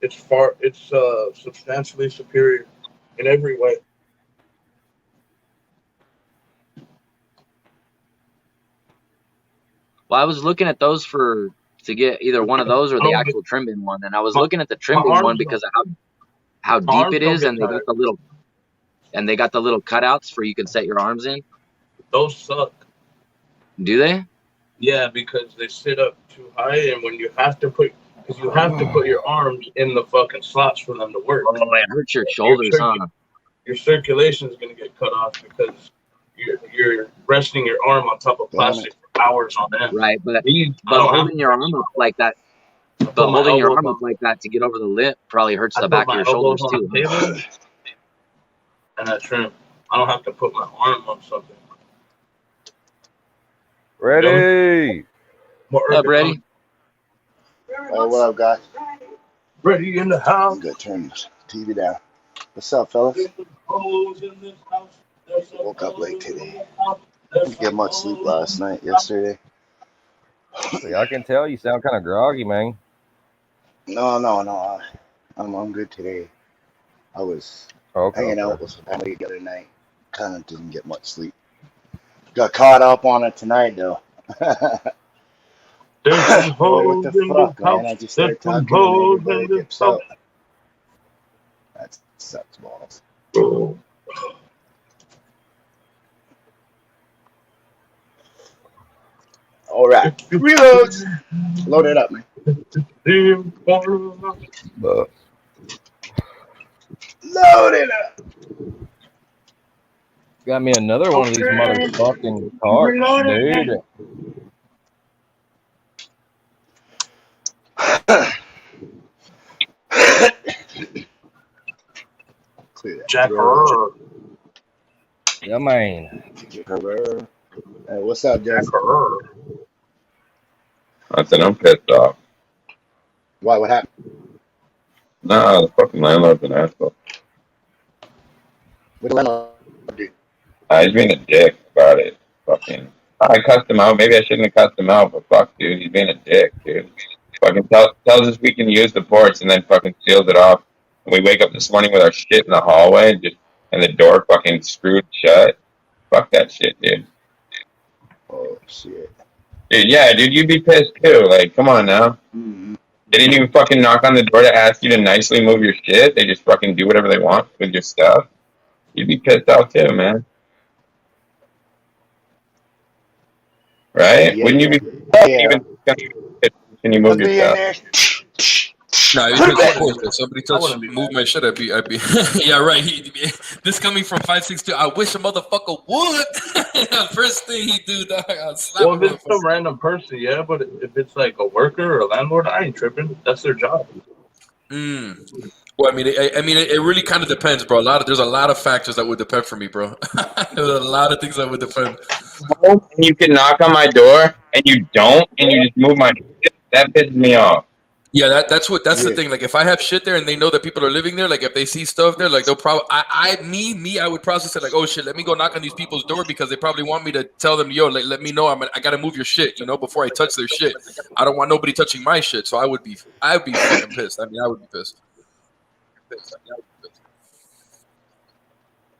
It's substantially superior in every way. Well, I was looking at those to get either one of those or the actual trim bin one, and I was My, looking at the trim my bin one arms because of how my deep arms it don't is, get and they got tired. the little cutouts for you can set your arms in. Those suck. Do they? Yeah, because they sit up too high, and when you have to put your arms in the fucking slots for them to work. Oh, it hurts your shoulders, huh? Your circulation is gonna get cut off because you're resting your arm on top of plastic for hours on end. Right, but These, holding your arm up like that, to get over the lip probably hurts the back of your shoulders on too. the table, and I trim. I don't have to put my arm on something. Ready? More Up, ready? Oh, what up, guys? Ready in the house. I'm gonna turn the TV down. What's up, fellas? Woke up late today. Didn't get much sleep last night, yesterday. Yeah, I can tell you sound kind of groggy, man. No. I'm good today. I was hanging out with family the other night. Kind of didn't get much sleep. Got caught up on it tonight, though. What the fuck, man? I just started talking and everybody dips out. That sucks balls. All right, reloads. Load it up, man. Load it up. Got me another one of these motherfucking carts, dude. Clear that. Jack. Yeah, man. Hey, what's up, Jack? I said, I'm pissed off. Why? What happened? Nah, the fucking landlord's an asshole. What the landlord do? He's being a dick about it. Fucking. I cussed him out. Maybe I shouldn't have cussed him out, but fuck, dude, he's being a dick, dude. Fucking tells us we can use the porch and then fucking seals it off. And we wake up this morning with our shit in the hallway and the door fucking screwed shut. Fuck that shit, dude. Oh shit. Dude, yeah, dude, you'd be pissed too. Like, come on now. Mm-hmm. They didn't even fucking knock on the door to ask you to nicely move your shit. They just fucking do whatever they want with your stuff. You'd be pissed off too, man. Right? Yeah, Wouldn't you be yeah. even can you move Put your me in stuff? there. Nah, I because of wouldn't course, be- if somebody I touch wouldn't be move mad. my shit, I'd be yeah, right. This coming from 562. I wish a motherfucker would. First thing he do, dog, I'll slap Well, him. if it's some random person, yeah, but if it's like a worker or a landlord, I ain't tripping. That's their job. Well, I mean, it really kind of depends, bro. There's a lot of factors that would depend for me, bro. There's a lot of things that would depend. And you can knock on my door and you don't and you just move my shit. That pisses me off. Yeah, that's the Yeah. thing. Like, if I have shit there and they know that people are living there, like if they see stuff there, like they'll probably, I would process it like, oh shit, let me go knock on these people's door because they probably want me to tell them, yo, like, let me know I gotta move your shit, before I touch their shit. I don't want nobody touching my shit, so I'd be fucking pissed. I mean, I would be pissed.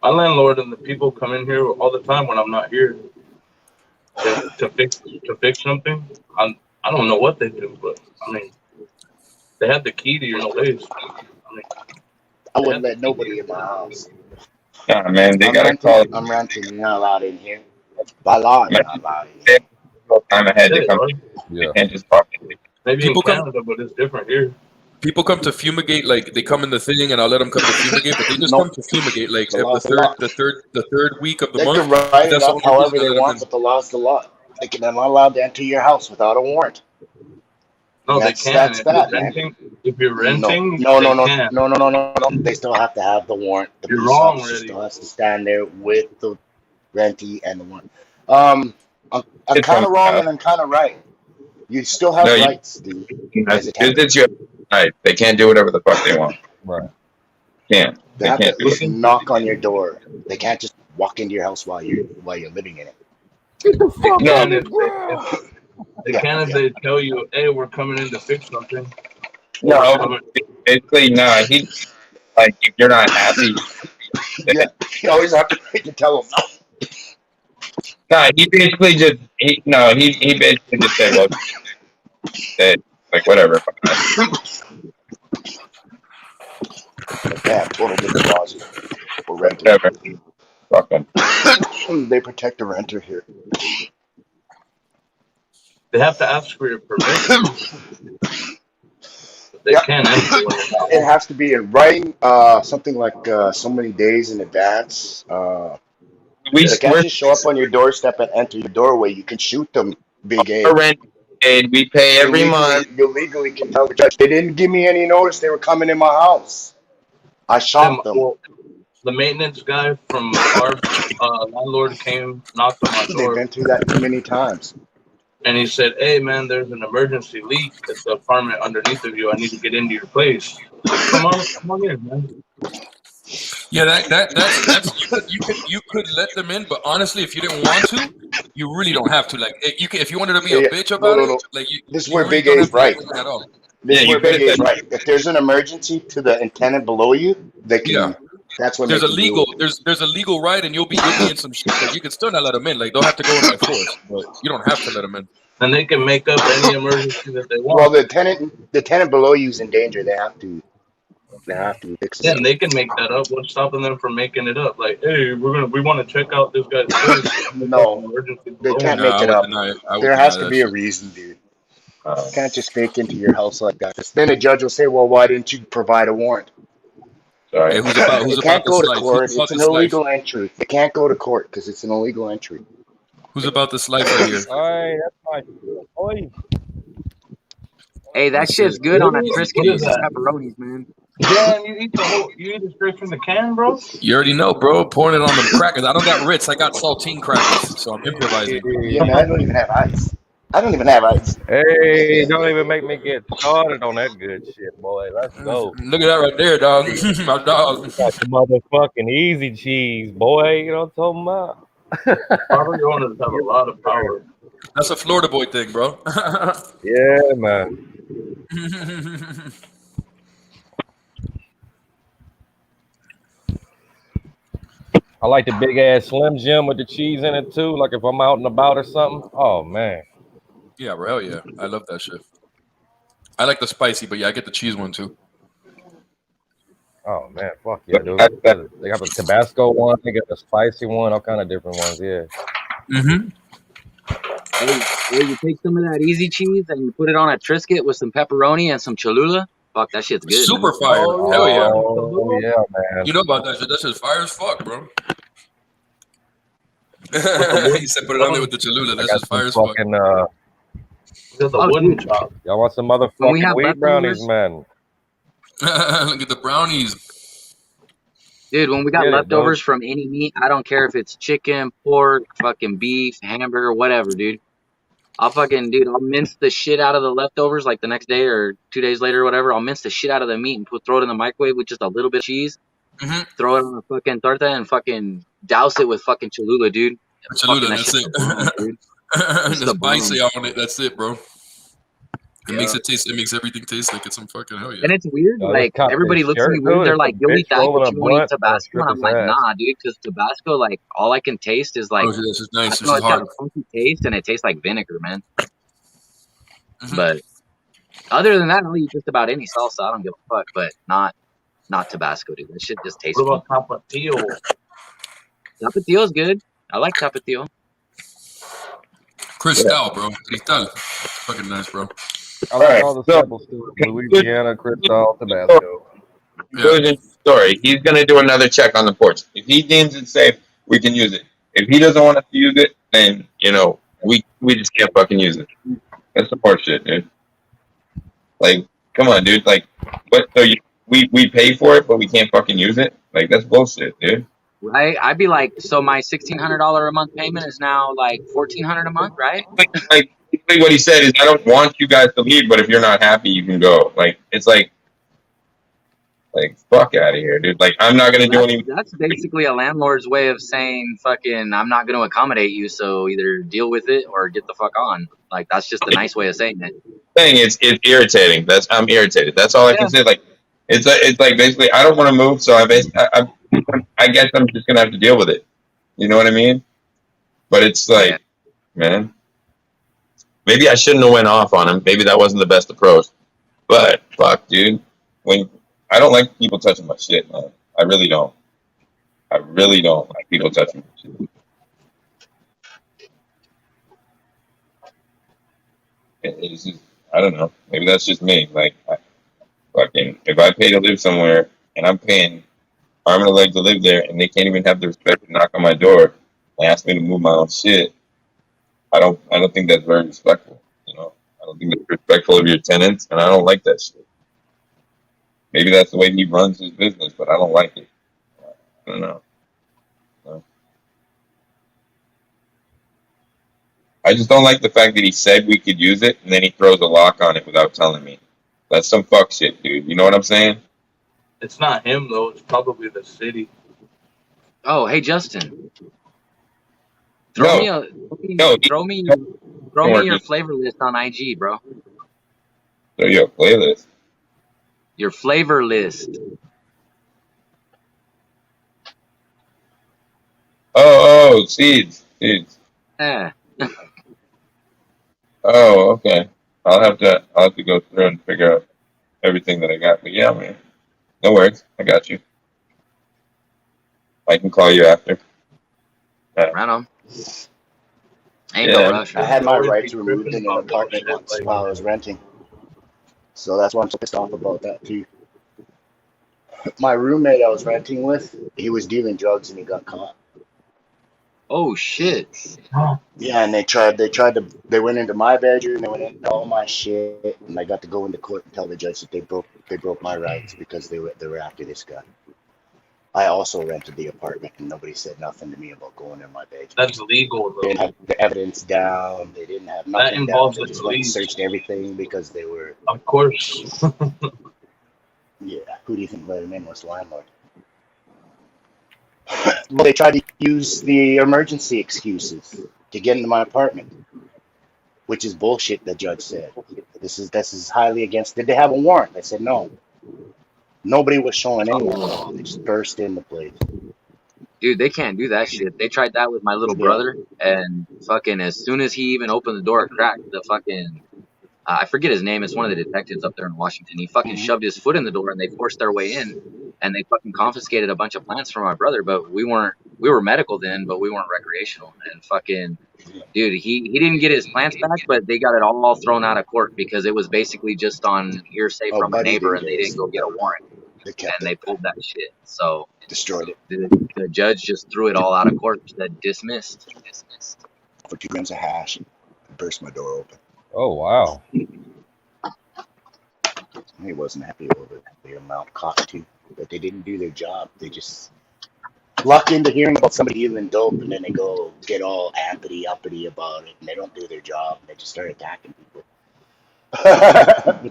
My landlord and the people come in here all the time when I'm not here to fix something. I don't know what they do, but I mean, they have the key to your place. I mean, I wouldn't let nobody in my house. Nah, man, they I'm gotta renting. call I'm renting. You're not allowed in here. By law, you're not allowed in they here. have to time ahead yeah, to come. right? Yeah. They can't just fucking. Maybe People in come- Canada, but it's different here. People come to fumigate, like they come in the thing, and I'll let them come to fumigate, but they just Nope. come to fumigate, like The if law's the law. the third week of the They month. can write it That's the up only however reason I they let them want, in. but the law's the law. They're not allowed to enter your house without a warrant. No, That's- they can. that's If that, you're man. renting, if you're renting, No. they can. No. They still have to have the warrant. The You're police wrong, officer Reddy. still has to stand there with the rentee and the warrant. I'm It's kind of from- wrong and I'm kind of right. You still have No, you- rights, dude. As a tenant. It's your right. They can't do whatever the fuck they want. Right. Can't. They They have to can't at do least it. knock on your door. They can't just walk into your house while you're living in it. They No. can if they tell you, hey, we're coming in to fix something. No, basically, no. He's like, if you're not happy, Yeah, you always have to tell them no. no. He basically just he basically just said, well, that like whatever. They have total different laws here for renters. Whatever. Fuck them. They protect the renter here. They have to ask for your permission. They Yeah. can enter when you're not It has to be in writing, something like so many days in advance. We They can't just show up on your doorstep and enter your doorway. You can shoot them, Big A. rent paid. We pay every month. You legally can tell the judge. They didn't give me any notice they were coming in my house. I shot them. Well, the maintenance guy from our landlord came, knocked on my They've door, been through that too many times. and he said, "Hey, man, there's an emergency leak at the apartment underneath of you. I need to get into your place. Come on in, man." Yeah, that's you could let them in, but honestly, if you didn't want to, you really don't have to. Like, if you wanted to be a Yeah, bitch about no. it, like This is you where really Big don't A's have to let right. them in at all. This is Yeah, where you could've Big A's said- right. If there's an emergency to the tenant below you, they can. Yeah. That's when There's they a can legal do it. there's a legal right, and you'll be in some shit. Like, you can still not let them in. Like, they'll have to go in by force, but you don't have to let them in. And they can make up any emergency that they Well, want. the tenant below you is in danger. They have to fix Yeah, it. and they can make that up. What's stopping them from making it up? Like, hey, we want to check out this guy's place. No, Emergency they below can't him. make it up. There has to be a reason. reason, dude. You can't just break into your house like that. Then the judge will say, "Well, why didn't you provide a warrant?" Sorry. Hey, who's They about can't the go to slice? court. Who's about It's an the slice? illegal entry. They can't go to court because it's an illegal entry. Who's about the slice right here? Alright, that's my boy. Hey, that shit's good on a Triscuit What with is some that? pepperonis, man. Damn, you eat it straight from the can, bro? You already know, bro. Pouring it on them crackers. I don't got Ritz. I got saltine crackers, so I'm improvising. Yeah, man, I don't even have ice. I don't even have rights. Hey, don't even make me get started on that good shit, boy. Let's go. Look at that right there, dog. My dog. Got the motherfucking easy cheese, boy. You know what I'm talking about? Property owners have a lot of power. That's a Florida boy thing, bro. Yeah, man. I like the big ass Slim Jim with the cheese in it too. Like if I'm out and about or something. Oh man. Yeah, bro. Hell yeah. I love that shit. I like the spicy, but yeah, I get the cheese one too. Oh man, fuck yeah, dude. They got the Tabasco one, they got the spicy one, all kind of different ones, yeah. Mm-hmm. Hey, you take some of that easy cheese and you put it on a Triscuit with some pepperoni and some Cholula. Fuck, that shit's good. Super Man. fire. Oh, Hell yeah. Oh yeah, man. You know about that shit. That shit's fire as fuck, bro. He said put it on there with the Cholula. That shit's fire as fuck. Fucking, Got the wooden chop. y'all want some When we motherfucking have wheat brownies, leftovers, man? Look at the brownies. dude, when we got Get it, leftovers from any meat, I don't care if it's chicken, pork, fucking beef, hamburger, whatever, dude. I'll mince the shit out of the leftovers like the next day or 2 days later or whatever. I'll mince the shit out of the meat and throw it in the microwave with just a little bit of cheese. Mm-hmm. Throw it on a fucking torta and fucking douse it with fucking Cholula, dude. Cholula, Fucking, that's it. bomb, dude. There's spicy on it. That's it, bro. It Yeah. makes it taste. It makes everything taste like it's some fucking hell yeah. And it's weird, Y'all like just cop everybody this looks at me shirt, weird. dude. They're It's like, a "You'll eat bitch that, rolling but a you won't eat blunt. Tabasco." And I'm His like, ass. "Nah, dude," because Tabasco, like all I can taste is like, Oh, this is nice. I This don't know, is it's got hard. a funky taste and it tastes like vinegar, man. Mm-hmm. But other than that, I'll eat just about any salsa. I don't give a fuck, but not Tabasco, dude. That shit just tastes. What about Tapatio? Tapatio's good. I like Tapatio. Cristal, bro. Cristal. Fucking nice, bro. I like all the simple stuff. Louisiana, Cristal, Tabasco. Conclusion story. He's gonna do another check on the porch. If he deems it safe, we can use it. If he doesn't want us to use it, then we just can't fucking use it. That's the part shit, dude. Like, come on, dude. Like, what? So we pay for it, but we can't fucking use it. Like, that's bullshit, dude. Right? I'd be like, so my $1,600 a month payment is now like $1,400 a month, right? Like what he said is, I don't want you guys to leave, but if you're not happy, you can go. Like, it's like fuck out of here, dude. Like, I'm not gonna do any. That's basically a landlord's way of saying, fucking, I'm not going to accommodate you, so either deal with it or get the fuck on. Like, that's just a nice way of saying it. Thing, it's irritating. I'm irritated. That's all I can say. Like, it's like basically, I don't want to move, so I guess I'm just gonna have to deal with it. You know what I mean? But it's like, man, maybe I shouldn't have went off on him. Maybe that wasn't the best approach. But fuck, dude, when I don't like people touching my shit, man. I really don't. I really don't like people touching my shit. It's just, I don't know. Maybe that's just me. Like, fucking, if I pay to live somewhere and I'm paying arm and a leg to live there, and they can't even have the respect to knock on my door and ask me to move my own shit, I don't think that's very respectful. I don't think that's respectful of your tenants, and I don't like that shit. Maybe that's the way he runs his business, but I don't like it. I don't know. No. I just don't like the fact that he said we could use it, and then he throws a lock on it without telling me. That's some fuck shit, dude. You know what I'm saying? It's not him though. It's probably the city. Oh, hey Justin. Throw me your flavor list on IG, bro. Throw your playlist. Your flavor list. Oh, seeds. Yeah. Oh, okay. I'll have to go through and figure out everything that I got. But yeah, man. No worries. I got you. I can call you after. Right on. Ain't no rush. I had my rights removed in an apartment once while I was renting. So that's why I'm so pissed off about that too. My roommate I was renting with, he was dealing drugs and he got caught. Oh shit. Yeah, and they went into my bedroom, they went into all my shit, and I got to go into court and tell the judge that they broke my rights because they were after this guy. I also rented the apartment, and nobody said nothing to me about going in my bedroom. That's legal, They though. didn't have the evidence down. They didn't have That nothing down. involves They the just went and police. searched everything because they were. Of course. Yeah, who do you think let him in was the landlord? Well, they tried to use the emergency excuses to get into my apartment, which is bullshit. The judge said this is highly against. Did they have a warrant? I said no. Nobody was showing anyone. They just burst in the place. Dude, they can't do that shit. They tried that with my little Yeah. brother, and fucking as soon as he even opened the door a crack, the fucking I forget his name. It's one of the detectives up there in Washington. He fucking shoved his foot in the door, and they forced their way in, and they fucking confiscated a bunch of plants from my brother. But we were medical then, but we weren't recreational. And fucking dude, he didn't get his plants back, but they got it all thrown out of court because it was basically just on hearsay Oh, from a Buddy neighbor, didn't and get they his didn't go get a warrant, They kept and they it. pulled that shit. So Destroyed it the judge just threw it all out of court, said dismissed. for 2 grams of hash. Burst my door open. Oh wow. He wasn't happy over the amount caught too, but they didn't do their job. They just luck into hearing about somebody dealing dope, and then they go get all uppity about it, and they don't do their job. And they just start attacking people. I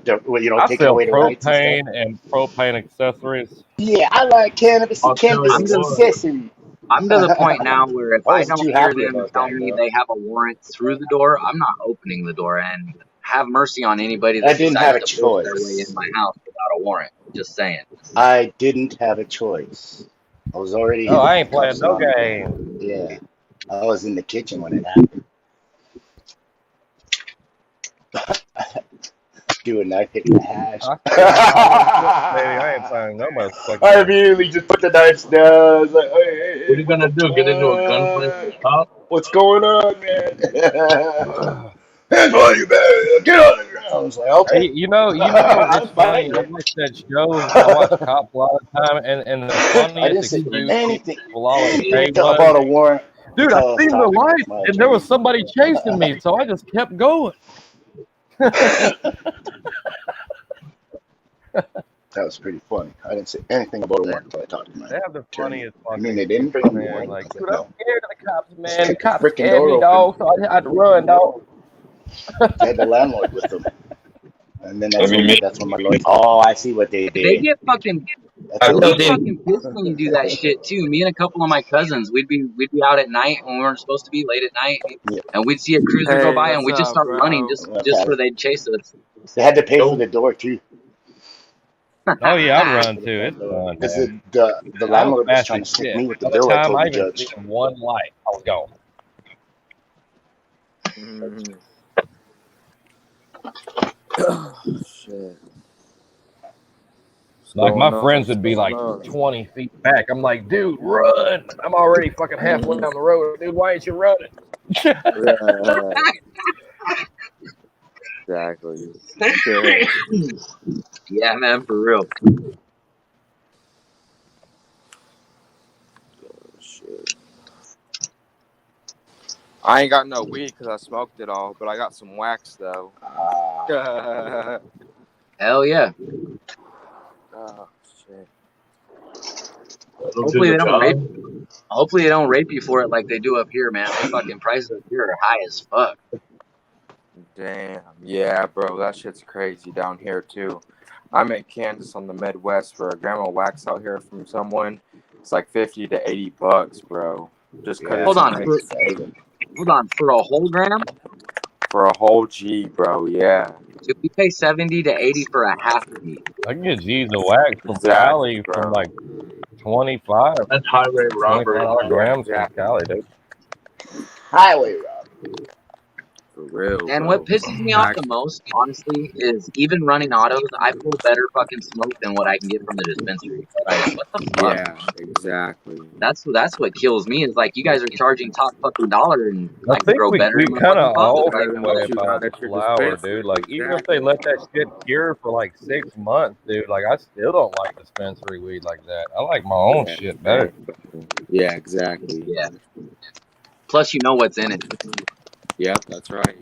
Taking sell away the rights and stuff. propane and propane accessories. Yeah, I like cannabis I'll and tell cannabis you I'm to what. accessories. I'm to the point now where if I I wasn't don't too hear happy them about tell that, me though. they have a warrant through the door, I'm not opening the door. And have mercy on anybody I that didn't have decides a to force their way in choice. my house without a warrant. Just saying. I didn't have a choice. I was already Oh, in I ain't playing handcuffs no on me. game. Yeah, I was in the kitchen when it happened. Doing knife hitting the hash. Baby, I ain't playing no motherfucking I game. immediately just put the knives down. I was like, hey, What are you gonna do? Get into a gunfight with the cop? what's going on, man? Hands on you, man. Get on the ground. I was like, okay. Hey, you know, it's funny. I watch that show. I watch Cops a lot of time, and the I funniest didn't say excuse anything people always say about was, a warrant. "Dude, I Until I was seen the talking light, with my and there was attorney. somebody chasing me, so I just kept going." That was pretty funny. I didn't say anything about a warrant until I talked to my They have the attorney. funniest I fucking mean, they didn't bring a man. warrant. Like, I was dude, like, I'm no. scared of the cops, Just man. The kicked the cops freaking scared door me, open. dog. So I had to run, dog. They had the landlord with them. And then I mean, that's when my lawyer. Oh, I see what they They did. get fucking That's I what they filled get in. fucking pissed when you do that shit too. Me and a couple of my cousins, we'd be out at night when we weren't supposed to be, late at night, Yeah. and we'd see a cruiser go Hey, by, and what's we'd just up, start running bro? just so they'd chase us. They had to pay for Nope. the door too. Oh yeah, I'd Pay run for the too. front It's door fun, because man. the I don't landlord was smash trying the to stick shit. me with the By the bill. I time told I the even judge. seen one light, I was gone. Mhm. Shit. What's Like going my on? friends What's would be going like on? 20 feet back. I'm like, dude, run! I'm already fucking halfway down the road, dude. Why ain't you running? Yeah, exactly. Shit. Yeah, man, for real. Shit. I ain't got no weed because I smoked it all, but I got some wax though. Hell yeah. Oh shit. It'll do Hopefully the they don't rape. job. Hopefully they don't rape you for it like they do up here, man. The fucking prices up here are high as fuck. Damn. Yeah, bro, that shit's crazy down here too. I'm in Kansas on the Midwest for a gram of wax out here from someone. It's like $50 to $80, bro. Just because Yeah, Hold it's on, in Kansas. hold on, for a whole gram? For a whole G, bro. Yeah. Dude, we pay 70 to 80 for a half G. I can get G's of wax from Exactly, Cali bro. from like 25 That's highway robbery. grams from Exactly. Cali, dude. highway robbery. For real, And bro. what pisses me off the most, honestly, is even running autos, I pull better fucking smoke than what I can get from the dispensary. Like, what the fuck? Yeah, exactly. That's what kills me is like you guys are charging top fucking dollar, and I I can think grow better we in my kind fucking of pocket all if I feel even that way want to. about At your flower, dispensary. dude. Like, even if they let that shit cure for like 6 months, dude, like, I still don't like dispensary weed like that. I like my own shit better. Yeah, exactly. Yeah. Plus, you know what's in it. Yep, that's right.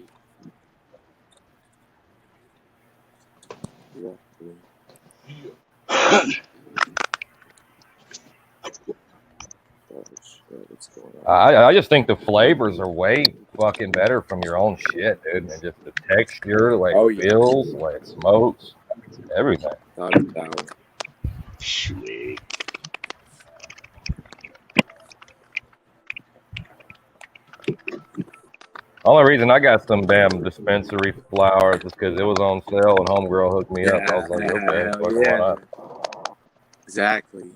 What's going on? I just think the flavors are way fucking better from your own shit, dude. And just the texture, the way it feels, the way it smokes, everything. Sweet. Only reason I got some damn dispensary flowers is because it was on sale and homegirl hooked me up. I was like, okay, fucking why not? Exactly.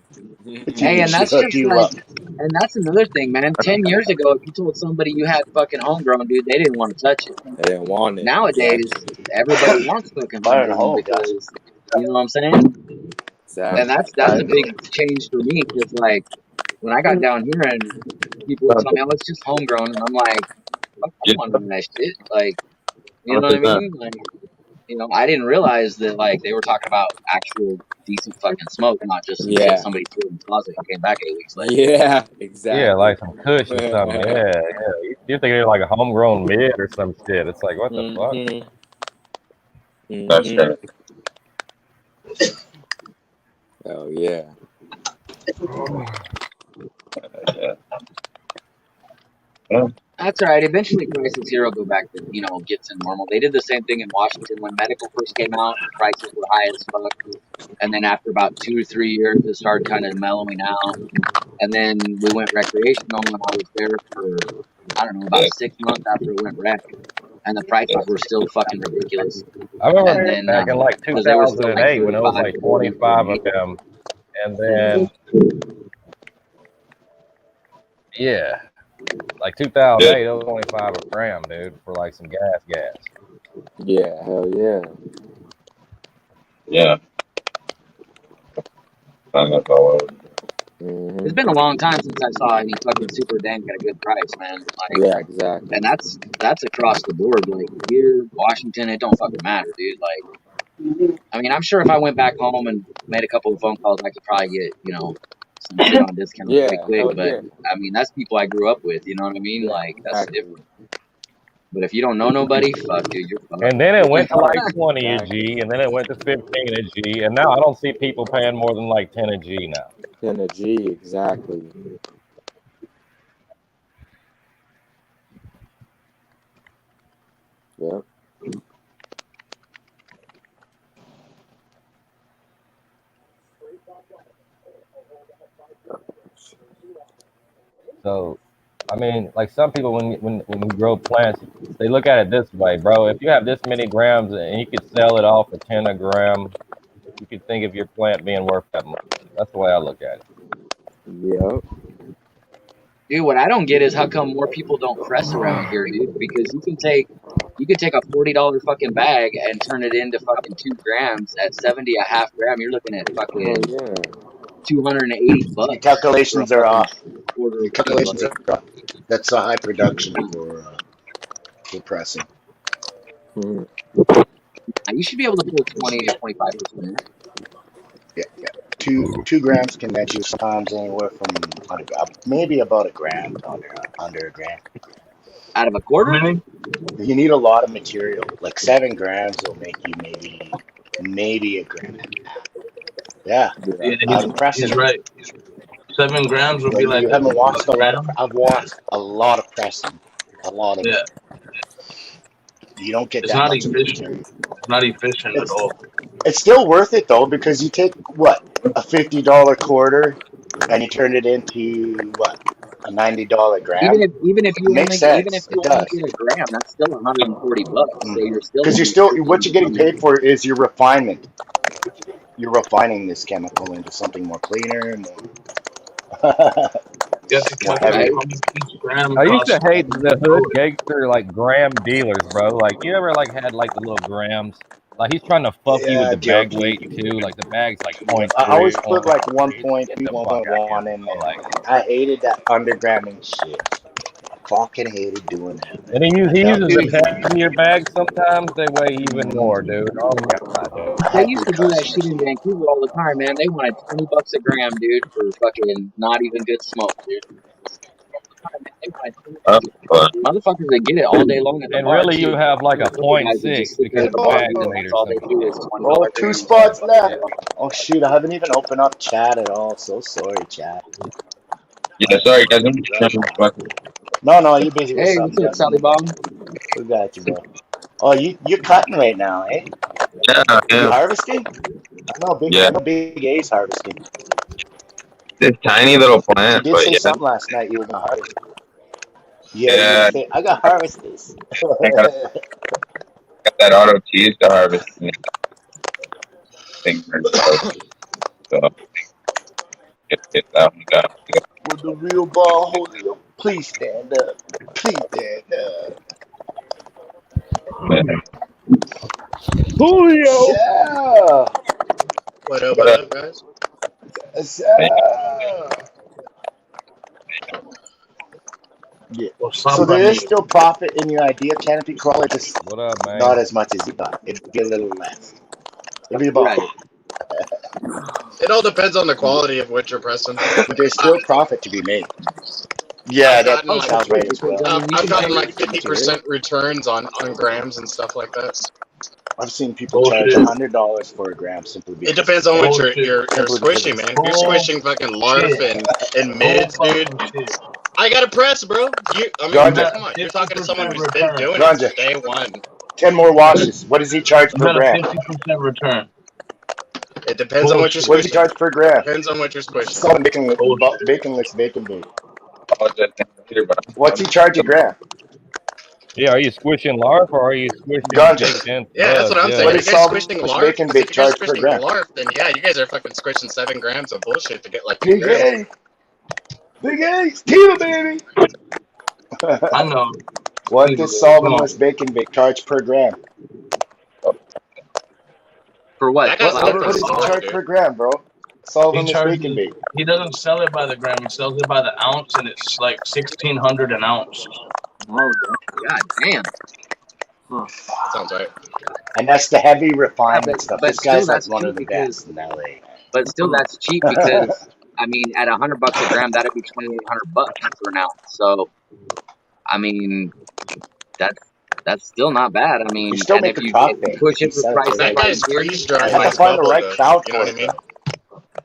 Hey, and that's just like, and that's another thing, man. 10 years ago, if you told somebody you had fucking homegrown, dude, they didn't want to touch it. They didn't want it. Nowadays, everybody wants fucking homegrown because, you know what I'm saying? Exactly. And that's a big change for me because, like, when I got down here and people would tell me, oh, it's just homegrown, and I'm like, fuck, I don't want none of that shit. Like, you know what I mean? Like, you know, I didn't realize that, like, they were talking about actual decent fucking smoke, not just some shit somebody threw in the closet and came back 8 weeks later. Yeah, exactly. Yeah, like some kush or something. Yeah. You think they're like a homegrown mid or some shit. It's like, what the fuck? That's right. Oh yeah. That's all right. Eventually, prices here will go back to, you know, get to normal. They did the same thing in Washington when medical first came out. Prices were high as fuck. And then after about 2 or 3 years, it started kind of mellowing out. And then we went recreational, and I was there for, I don't know, about 6 months after it went rec. And the prices were still fucking ridiculous. I remember and then, back in like 2008 when it was like 25 of them. And then, yeah, like 2008, it was 25 a gram, dude, for like some gas. Yeah, hell yeah. Yeah. That's all over. It's been a long time since I saw any fucking super dank at a good price, man. Like, yeah, exactly. And that's across the board. Like here, Washington, it don't fucking matter, dude. Like, I mean, I'm sure if I went back home and made a couple of phone calls, I could probably get, you know, some shit on discount pretty quick. But I mean, that's people I grew up with. You know what I mean? Like that's different. But if you don't know nobody, fuck, dude, you're fucked. And then it went to like 20 a G, and then it went to 15 a G, and now I don't see people paying more than like 10 a G now. 10 a G, exactly. Yep. So, I mean, like some people, when we grow plants, they look at it this way, bro. If you have this many grams and you could sell it off for 10 a gram, you could think of your plant being worth that much. That's the way I look at it. Yep. Dude, what I don't get is how come more people don't press around here, dude? Because you can take a $40 fucking bag and turn it into fucking 2 grams at 70 a half gram. You're looking at fucking $280. Your calculations are off. Your calculations are off. That's a high production for pressing. You should be able to pull 20 to 25%. Yeah. 2 grams can net you sometimes anywhere from maybe about a gram to under a gram. Out of a quarter? You need a lot of material. Like 7 grams will make you maybe a gram. Yeah. He's right. 7 grams would be like. You haven't watched a lot. I've watched a lot of pressing. A lot of it. You don't get that much material. It's not efficient at all. It's still worth it though, because you take a $50 quarter and you turn it into a $90 gram. Even if you makes only, sense. get a gram, that's still $140. So you're still because what you're getting paid for is your refinement. You're refining this chemical into something more cleaner, more heavy. I used to hate the hood gangster like gram dealers, bro. Like you ever like had like the little grams? Like he's trying to fuck you with the bag weight too. Like the bag's like 0.3. I always put like 1.2, 1.1 in there. Like, I hated that undergramming shit. Fucking hated doing that. And he uses the tags in your bag sometimes. They weigh even more, dude. Oh my god, dude. They used to do that shit in Vancouver all the time, man. They wanted $20 a gram, dude, for fucking not even good smoke, dude. Motherfuckers, they get it all day long at the and bar, really, too. you have like a 0.6 because the bag's weight or all they something. do is Oh, 2 spots left. Oh shoot, I haven't even opened up chat at all. So sorry, chat. Yeah, sorry guys, I'm just No, you're busy with Hey, something, what's up, Justin. Sally Bob? We got you, bro. Oh, you're cutting right now, eh? Yeah, You yeah, harvesting? yeah. I know Big A's harvesting. This tiny little He plant, did but say yeah, something last night you were gonna harvest. Yeah, you're gonna yeah. say, I got harvesters. I got that auto cheese to harvest. And things are close, so get that one done. With the real ball holder, please stand up. Please stand up. Julio. Yeah. What up, But guys? Yeah. What's So up, there is buddy? still profit in your idea, canopy crawler, just What up, not man? as much as you thought. It'd be a little less. It'd be about Right. half. It all depends on the quality of what you're pressing. But there's still profit to be made. Yeah, I've that gotten Oh, like for sounds sure. right as Because well. I mean, you I've can gotten pay. like 50% returns on grams and stuff like that. I've seen people charge Bullshit. $100 for a gram simply It because depends on what Bullshit. you're simply because squishing, it's man. If you're squishing fucking larf and Bull mids, dude, fucking shit. I got to press, bro. I mean, You ganja. got come on. You're talking to someone 50% who's been return. doing it Ganja. since day one. 10 more washes. What does he charge You per got a gram? 50% return. It depends on what you're Bullshit. What does he squishing. charge per gram? Depends on what you're squishing. Salt and bacon, Bullshit. baconless bacon bake. I'll just later, but What's he charge a gram? Yeah, are you squishing larf or are you squishing Ganja. baked in Yeah, that's what buds? I'm saying. What Yeah. If does you guys salt squishing and larf, bacon if bake you guys charge per squishing gram? larf, then yeah, you guys are fucking squishing 7 grams of bullshit to get like 2 Big grams. A. Big A. Tequila, baby. I know. What Come does solventless on. bacon bake charge per gram? For what? That got What sold what pretty does he solid, charge dude. per gram, bro? He Solventless bacon charges. bake. He doesn't sell it by the gram. He sells it by the ounce, and it's like 1,600 an ounce. Oh, God damn. Sounds right. And that's the heavy Yeah, refinement stuff. but This still, guy's like that's one cheap of the because. best in LA. But still, that's cheap because I mean, at $100 a gram, that'd be $2,800 for an ounce. So, I mean, that's still not bad. I You mean, still and make if a you profit push if you it for sell it to the prices That right right guy's people. here, freeze You drying have to his find the bubble, right though. crowd You know for what I it, mean? though.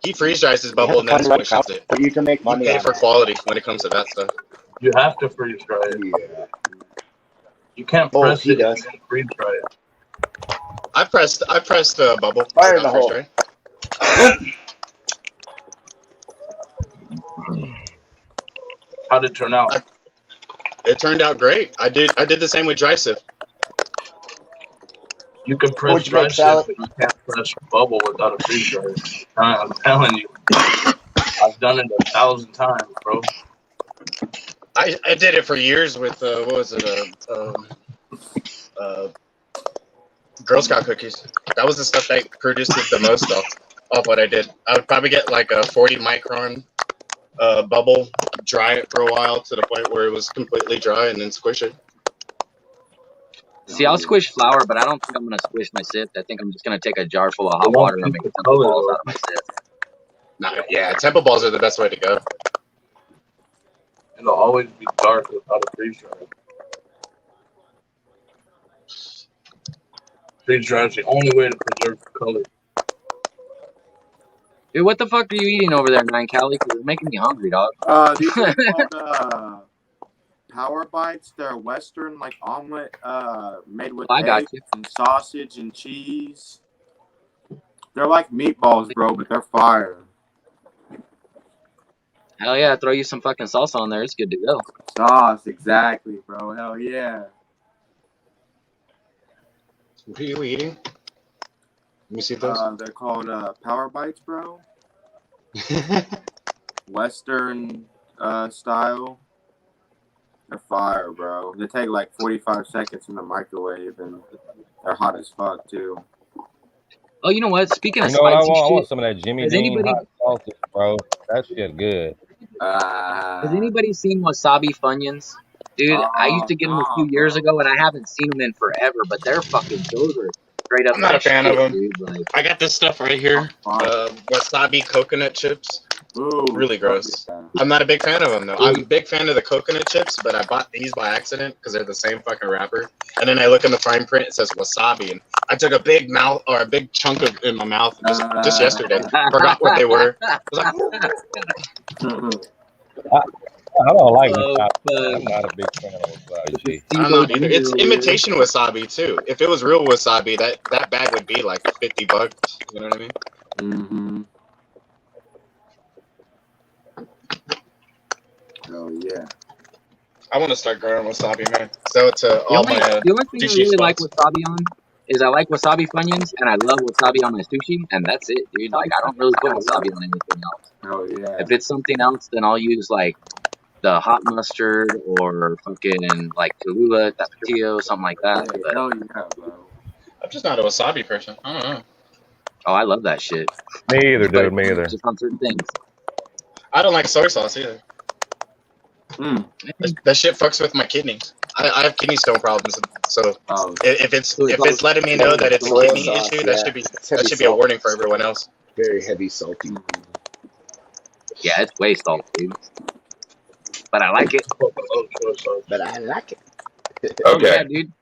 He freeze dries his You have bubble to and then find the right squishes crowd. it. But you can make You money pay on for that. quality when it comes to that stuff. You have to freeze dry it. Yeah. You can't Oh, press he it if does. you don't freeze dry it. I pressed bubble Fire in the without freeze hole. drying. How did it turn out? It turned out great. I did the same with dry sieve. You can press What'd you dry make, sieve, salad? but you can't press bubble without a freeze dryer. I'm telling you, I've done it 1,000 times, bro. I did it for years with what was it? Girl Scout cookies. That was the stuff that produced it the most of what I did. I would probably get like a 40 micron bubble, dry it for a while to the point where it was completely dry, and then squish it. see, I'll squish flour, but I don't think I'm gonna squish my sift. I think I'm just gonna take a jar full of It hot won't water and keep make the temple color balls though. out of my sift. Yeah, temple balls are the best way to go. It'll always be dark without a freeze dryer. Freeze dryer is the only way to preserve the color. Dude, what the fuck are you eating over there, 9 Cali? Because it's making me hungry, dog. These are called Power Bites. They're Western like omelet, made with I got eggs you. and sausage and cheese. They're like meatballs, bro, but they're fire. Hell yeah, throw you some fucking salsa on there. It's good to go. Sauce, exactly, bro. Hell yeah. What are you eating? Let me see those. They're called Power Bites, bro. Western style. They're fire, bro. They take like 45 seconds in the microwave, and they're hot as fuck too. Oh, you know what? Speaking of You know what I spicy want? I want shit, some of that Jimmy has Dean anybody hot sausage, bro. That shit good. has anybody seen wasabi Funyuns? Dude, I used to get them a few years ago, and I haven't seen them in forever. But they're fucking those are straight up I'm not my a fan shit, of them. dude. Like, I got this stuff right here. Wasabi coconut chips. Ooh, Really gross. yeah. I'm not a big fan of them though. I'm a big fan of the coconut chips, but I bought these by accident because they're the same fucking wrapper. And then I look in the fine print, it says wasabi, and I took a big chunk of in my mouth just yesterday. Forgot what they were. I was like, I don't like Oh, wasabi. fuck. I'm not a big fan of wasabi. With the G. I'm Steve-O not either. Junior It's over here. imitation wasabi too. If it was real wasabi, that bag would be like $50. You know what I mean? Mm-hmm. Oh yeah. I want to start growing wasabi, man. So to all my The only thing I sushi really like spots. wasabi on is I like wasabi funyuns and I love wasabi on my sushi, and that's it, dude. Like I don't really put wasabi on anything else. Oh yeah. If it's something else, then I'll use like the hot mustard or fucking like Cholula, Tapatio, something like that. Yeah, But hell yeah, bro. I'm just not a wasabi person. I don't know. oh, I love that shit. Me either, But dude. Me either. just on certain things. I don't like soy sauce either. Mm. That shit fucks with my kidneys. I have kidney stone problems, so Oh, if it's letting me know that it's a Soy kidney sauce, issue, yeah. that It's should heavy be a salt. warning for everyone else. Very heavy salty. Yeah, it's way salty, dude. But I like it. But I like it. Oh Okay. yeah, dude.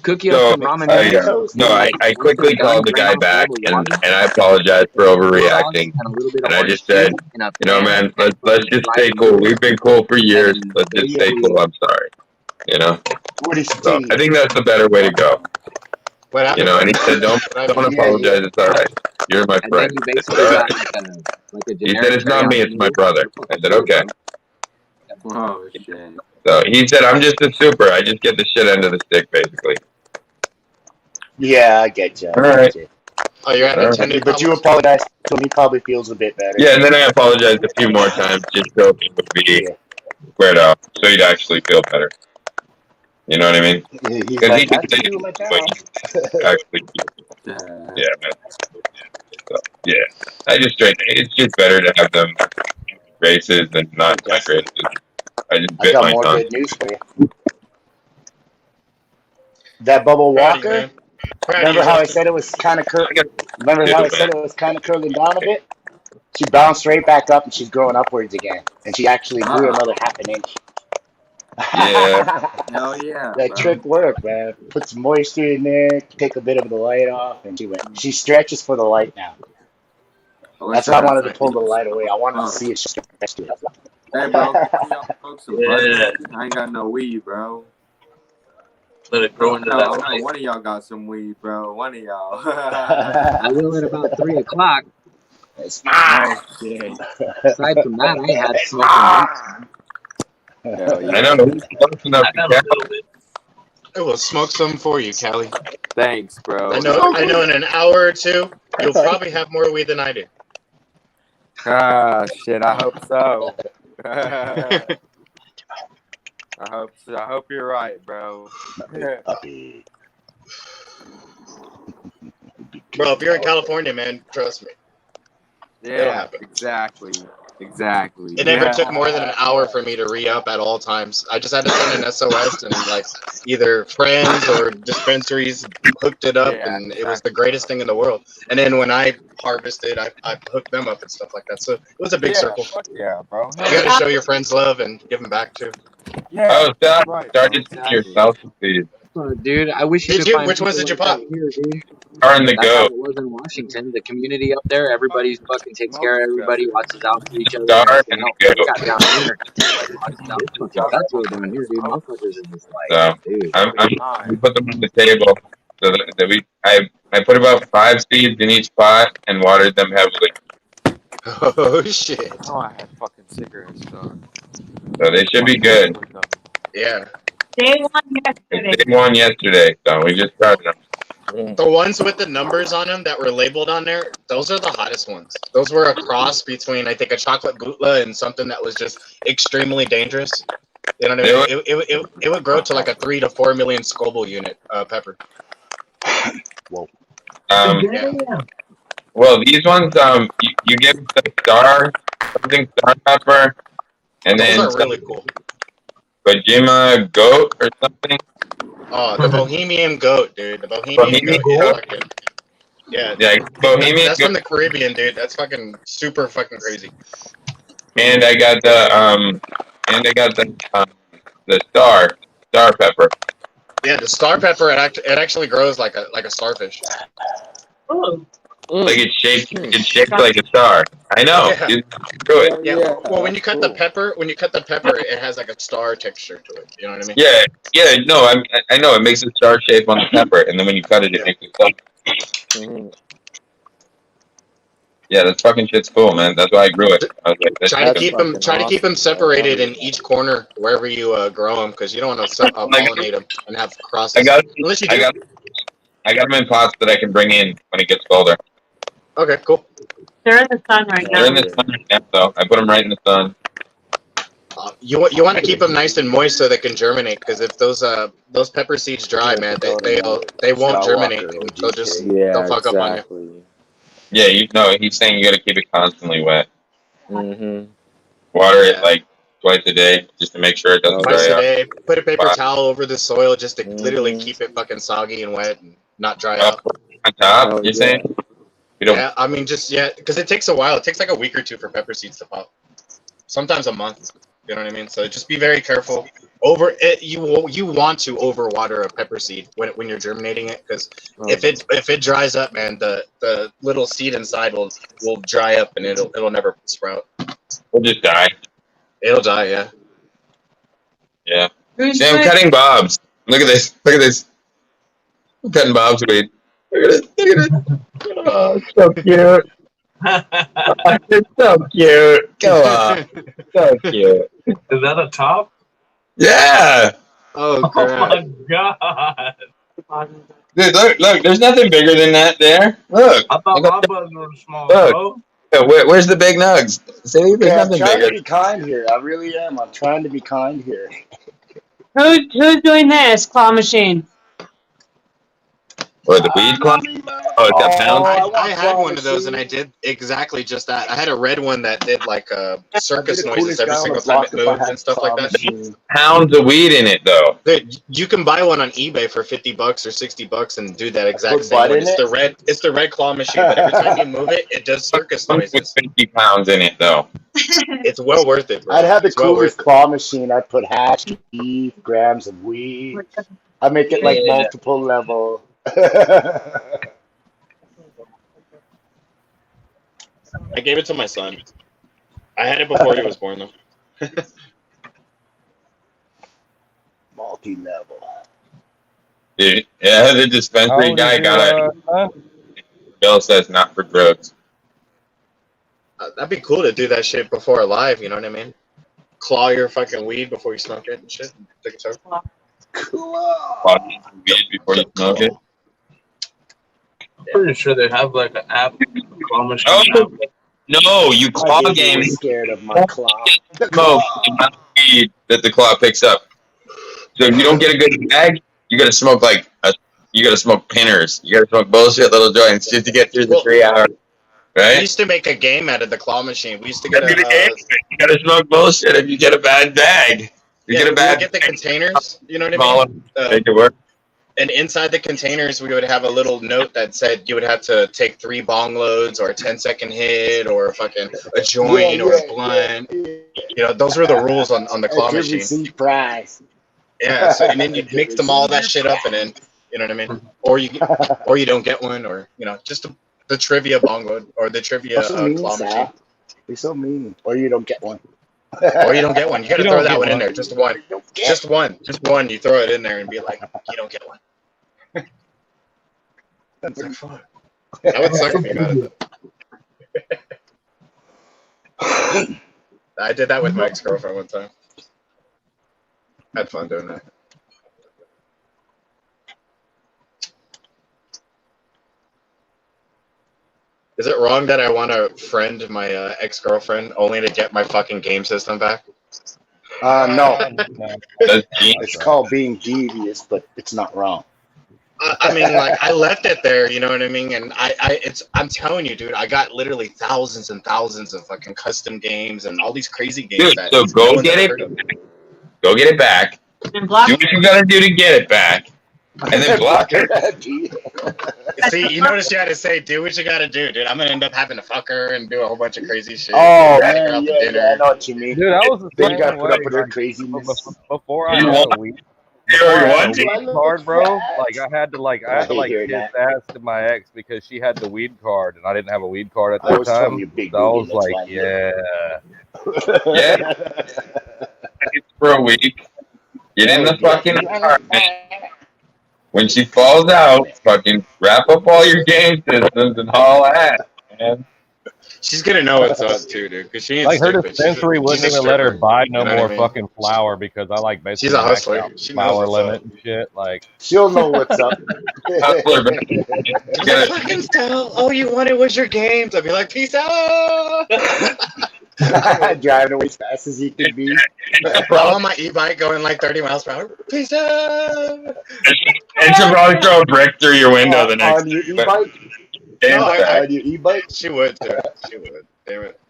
Cook you So up some ramen I, noodles. I quickly called the guy back and I apologized for overreacting. And a little bit of And I orange just said, juice in a you know, pan man, and let's just fry stay the cool. noodles. We've been cool for years. And Let's there just you stay go. cool. I'm sorry. You know? What is So I think that's the better way to go. What happened? You know, and he said, don't apologize. It's all right. You're my And friend. then you I said, basically all got right. like a He generic said, it's not me, it's my brother. I said, okay. oh shit. So he said, I'm just a super. I just get the shit end of the stick, basically. Yeah, I get you. All right. Oh, you're having All right. attendant But you problems? apologize to him. He probably feels a bit better. Yeah, and then I apologized a few more times just so he would be squared up, so he'd actually feel better. You know what I mean? He's Because like, he could I say can do my it, but job. he actually, yeah, man. So, yeah, it's just better to have them races than not races. I just I bit got my more tongue. good news for you. That Bubble Walker. Remember how I said it was kind of Remember how I said it was kind of curling down a bit? She bounced right back up and she's growing upwards again. And she actually grew another half an inch. Yeah. Hell yeah. That bro. trick worked, man. Put some moisture in there, take a bit of the light off, and she stretches for the light now. That's why I wanted to pull the light away. I wanted to see it stretch to it. Hey, bro. Y'all smoke some bud? I ain't got no weed, bro. Let it grow into that. I know one of y'all got some weed, bro. One of y'all. I will at about 3 o'clock. It's oh shit. Aside from that, I had smoking. Hell yeah. I know. He's close enough I got to a little bit. I will smoke some for you, Callie. Thanks, bro. I know in an hour or two, you'll probably have more weed than I do. Ah, shit. I hope so. I hope so. I hope you're right, bro. Bro, if you're in California, man, trust me. Yeah, exactly. It never took more than an hour for me to re-up at all times. I just had to send an SOS and like either friends or dispensaries hooked it up, and it was the greatest thing in the world. And then when I harvested, I hooked them up and stuff like that. So it was a big circle. Yeah, bro. You got to show your friends love and give them back too. Yeah. Started to yourself, please. Oh, dude, I wish you Did could you? find Which ones people did you like pop? that here, dude. Starting to That's how go. it was in Washington. The community up there, everybody fucking takes care of everybody, watches out for each other. Start and No, go. we got down here. Watches out. It's fucking cutthroat down here, dude. Motherfuckers are just like, So dude. we put them on the table. So that I put about 5 seeds in each pot and watered them heavily. Oh shit! Oh, I had fucking cigarettes, dog. So they should be good. Yeah. Day one yesterday. So we just started them. The ones with the numbers on them that were labeled on there, those are the hottest ones. Those were a cross between, I think, a chocolate gutla and something that was just extremely dangerous. You know what I mean? It would grow to like a 3 to 4 million Scoville unit pepper. Whoa. Well, these ones, you give the star pepper, and Those then are really cool. Bajima goat or something. Oh, the Bohemian goat, dude. The Bohemian goat. Yeah, Bohemian that's goat. from the Caribbean, dude. That's fucking super fucking crazy. And I got the the star pepper. Yeah, the star pepper it actually grows like a starfish. Oh. Like it's shaped like a star. I know. Yeah. You screw it. Yeah. Well, when that's you cut the cool. pepper, it has like a star texture to it. You know what I mean? Yeah, yeah. No, I know it makes a star shape on the pepper, and then when you cut it, it Yeah. makes a star. Mhm. Yeah, that fucking shit's cool, man. That's why I grew it. I was like, that's Try to just That's keep them. fucking Try to keep them awesome, bro. separated in each corner wherever you grow them, because you don't want to pollinate them and have I crosses. got, Unless you I do. got, I got them in pots that I can bring in when it gets colder. Okay, cool. They're in the sun right They're now. in the sun right now, though. I put them right in the sun. You want to keep them nice and moist so they can germinate. Because if those pepper seeds dry, man, they won't germinate. Skywalker And OGK. they'll Yeah, fuck up on you. exactly. Yeah, you know, he's saying you got to keep it constantly wet. Mhm. Water it Yeah. like twice a day just to make sure it doesn't Oh Twice dry a yeah. out. day, put a paper Wow. towel over the soil just to literally Mhm. keep it fucking soggy and wet and not dry Oh, out. on top, Oh you're yeah. saying? You don't. Yeah, I mean, because it takes a while. It takes like a week or two for pepper seeds to pop. Sometimes a month. You know what I mean? So just be very careful. You want to overwater a pepper seed when you're germinating it, because Oh, if it dries up, man, the little seed inside will dry up and it'll never sprout. We'll just die. It'll die. Yeah. Yeah. Who's See, I'm with- cutting Bob's. Look at this. Look at this. I'm cutting Bob's weed. Look at it. Look at it. Oh, it's so cute. It's so cute. Go on. So cute. Is that a top? Yeah. Oh Oh crap! my god! Dude, look. There's nothing bigger than that there. Look. I I thought got, my buds were small, look. bro. Where's the big nugs? See, there's Okay, I'm nothing trying bigger. to be kind here. I really am. I'm trying to be kind here. Who's doing this? Claw machine. Or the weed clock. Oh, it's got pounds. I I want had claw one of those and I machine. did exactly just that. I had a red one that did like That'd be circus the noises coolest every guy on the single time block it if I moved had and stuff claw like that. machine. Pounds of weed in it, though. Dude, you can buy one on eBay for $50 or $60 and do that exact Put same butt one. in it. It's the red claw machine, but every time you move it, it does circus With noises. 50 pounds in it, though. It's well worth it, bro. I'd have the It's well coolest worth it. claw machine. I'd put hash, beef, grams of weed. I make it like Yeah. multiple level. I gave it to my son. I had it before he was born, though. Multi-level. Dude, yeah, the How dispensary old guy is got your it. son? Bill says not for drugs. That'd be cool to do that shit before alive, you know what I mean? Claw your fucking weed before you smoke it and shit. Take it out. Cool. Watch weed before you smoke it. Pretty sure they have like an app, claw machine Oh, app. no, you My claw baby game was scared of my claw. The smoke claw. the amount of weed that the claw picks up. So if you don't get a good bag, you gotta smoke you gotta smoke pinners. You gotta smoke bullshit little joints just to get through the 3 hours. We Right? used to make a game out of the claw machine. We used to get That's the game. You gotta smoke bullshit if you get a bad bag. You get a we bad would get the containers, you know what I Call mean? make it work. And inside the containers, we would have a little note that said you would have to take 3 bong loads or a 10-second hit or fucking a joint or a blunt. You know, those were the rules on the claw Give machine. receipt price. Yeah, so and then you mix them all that shit up and then, you know what I mean? Or you don't get one, or, you know, just the trivia bong load or the trivia That's so mean, claw machine. Sal. You're so mean. Or you don't get one. Or you don't get one. You gotta You throw don't that get one in one. there. Just one. Just one. Just one. You throw it in there and be like, you don't get one. That's like, fuck. That would suck if you got it though. I did that with my ex-girlfriend one time. Had fun doing that. Is it wrong that I want to friend my ex-girlfriend only to get my fucking game system back? No. That's It's called being devious, but it's not wrong. I mean, like, I left it there, you know what I mean? And I'm telling you, dude, I got literally thousands and thousands of fucking custom games and all these crazy games. Dude, that so no go one's get ever it. heard of. Go get it back. And block Do what you gotta do to get it back. And then block her. See, you notice you had to say, do what you gotta do, dude. I'm gonna end up having to fuck her and do a whole bunch of crazy shit. Oh, Take her man, out to yeah, dinner. I know what you mean. Dude, I was the Then you same gotta put way. up with her Like, craziness. before I You had want- a weed, had you a weed card, bro. Like I had to kiss ass to my ex because she had the weed card and I didn't have a weed card at I that was from time. you, big So I booty. was That's like, why. yeah. for a week. Get in the fucking apartment. When she falls out, fucking wrap up all your game systems and haul ass, man. She's gonna know what's up too, dude. Cause she ain't Like her stupid. dispensary She's wouldn't a even let her stripper. buy no You know what more I mean? fucking flour because I like She's basically a maxed hustler. out the She knows flour what's limit up. and shit. Like She'll know what's up. Hustler, man. She was like, fucking Stella, all you wanted was your games. I'd be like, peace out. Driving away as fast as he could be. I'm on my e-bike going like 30 miles per hour. Peace out. And she'll probably throw a brick through your window the next On your e-bike? day. On your e-bike? She would too. She would. Damn it.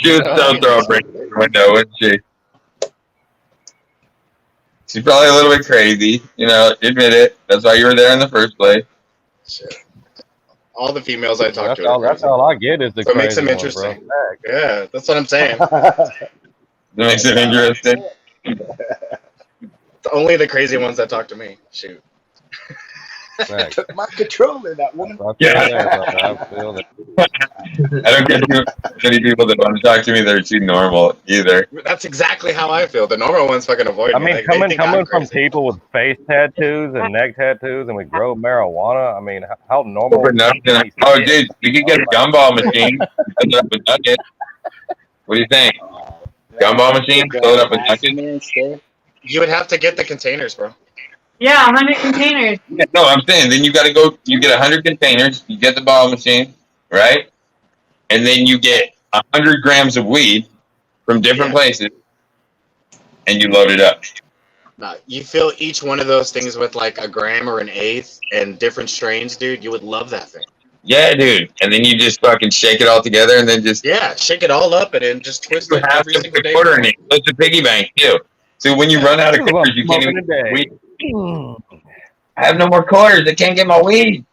She would still throw a brick through your window, wouldn't she? She's probably a little bit crazy, you know, admit it. That's why you were there in the first place. Shit. All the females I talk that's to are all. That's crazy. all I get is the So it makes crazy them one, bro. interesting. Yeah, that's what I'm saying. That makes it interesting. It's only the crazy ones that talk to me. Shoot. Took my control in that one. I feel that. I don't get too many people that want to talk to me that are too normal either. That's exactly how I feel. The normal ones fucking avoid I me. mean, Like, they think coming I'm from crazy. people with face tattoos and neck tattoos, and we grow marijuana. I mean, how normal? For nothing. Oh, dude, you could get a gumball machine. Fill it up with nuggets. What do you think? Gumball machine? Fill it up with nuggets? You would have to get the containers, bro. Yeah, 100 containers. Yeah, no, I'm saying then you got to go. You get 100 containers. You get the ball machine, right? And then you get 100 grams of weed from different places, and you load it up. Nah, you fill each one of those things with like a gram or an eighth and different strains, dude. You would love that thing. Yeah, dude. And then you just fucking shake it all together, and then just shake it all up and then just twist it every single day. quarter in it. It's a piggy bank too. So when you run out of quarters, you can't even day. weed. I have no more quarters. I can't get my weed.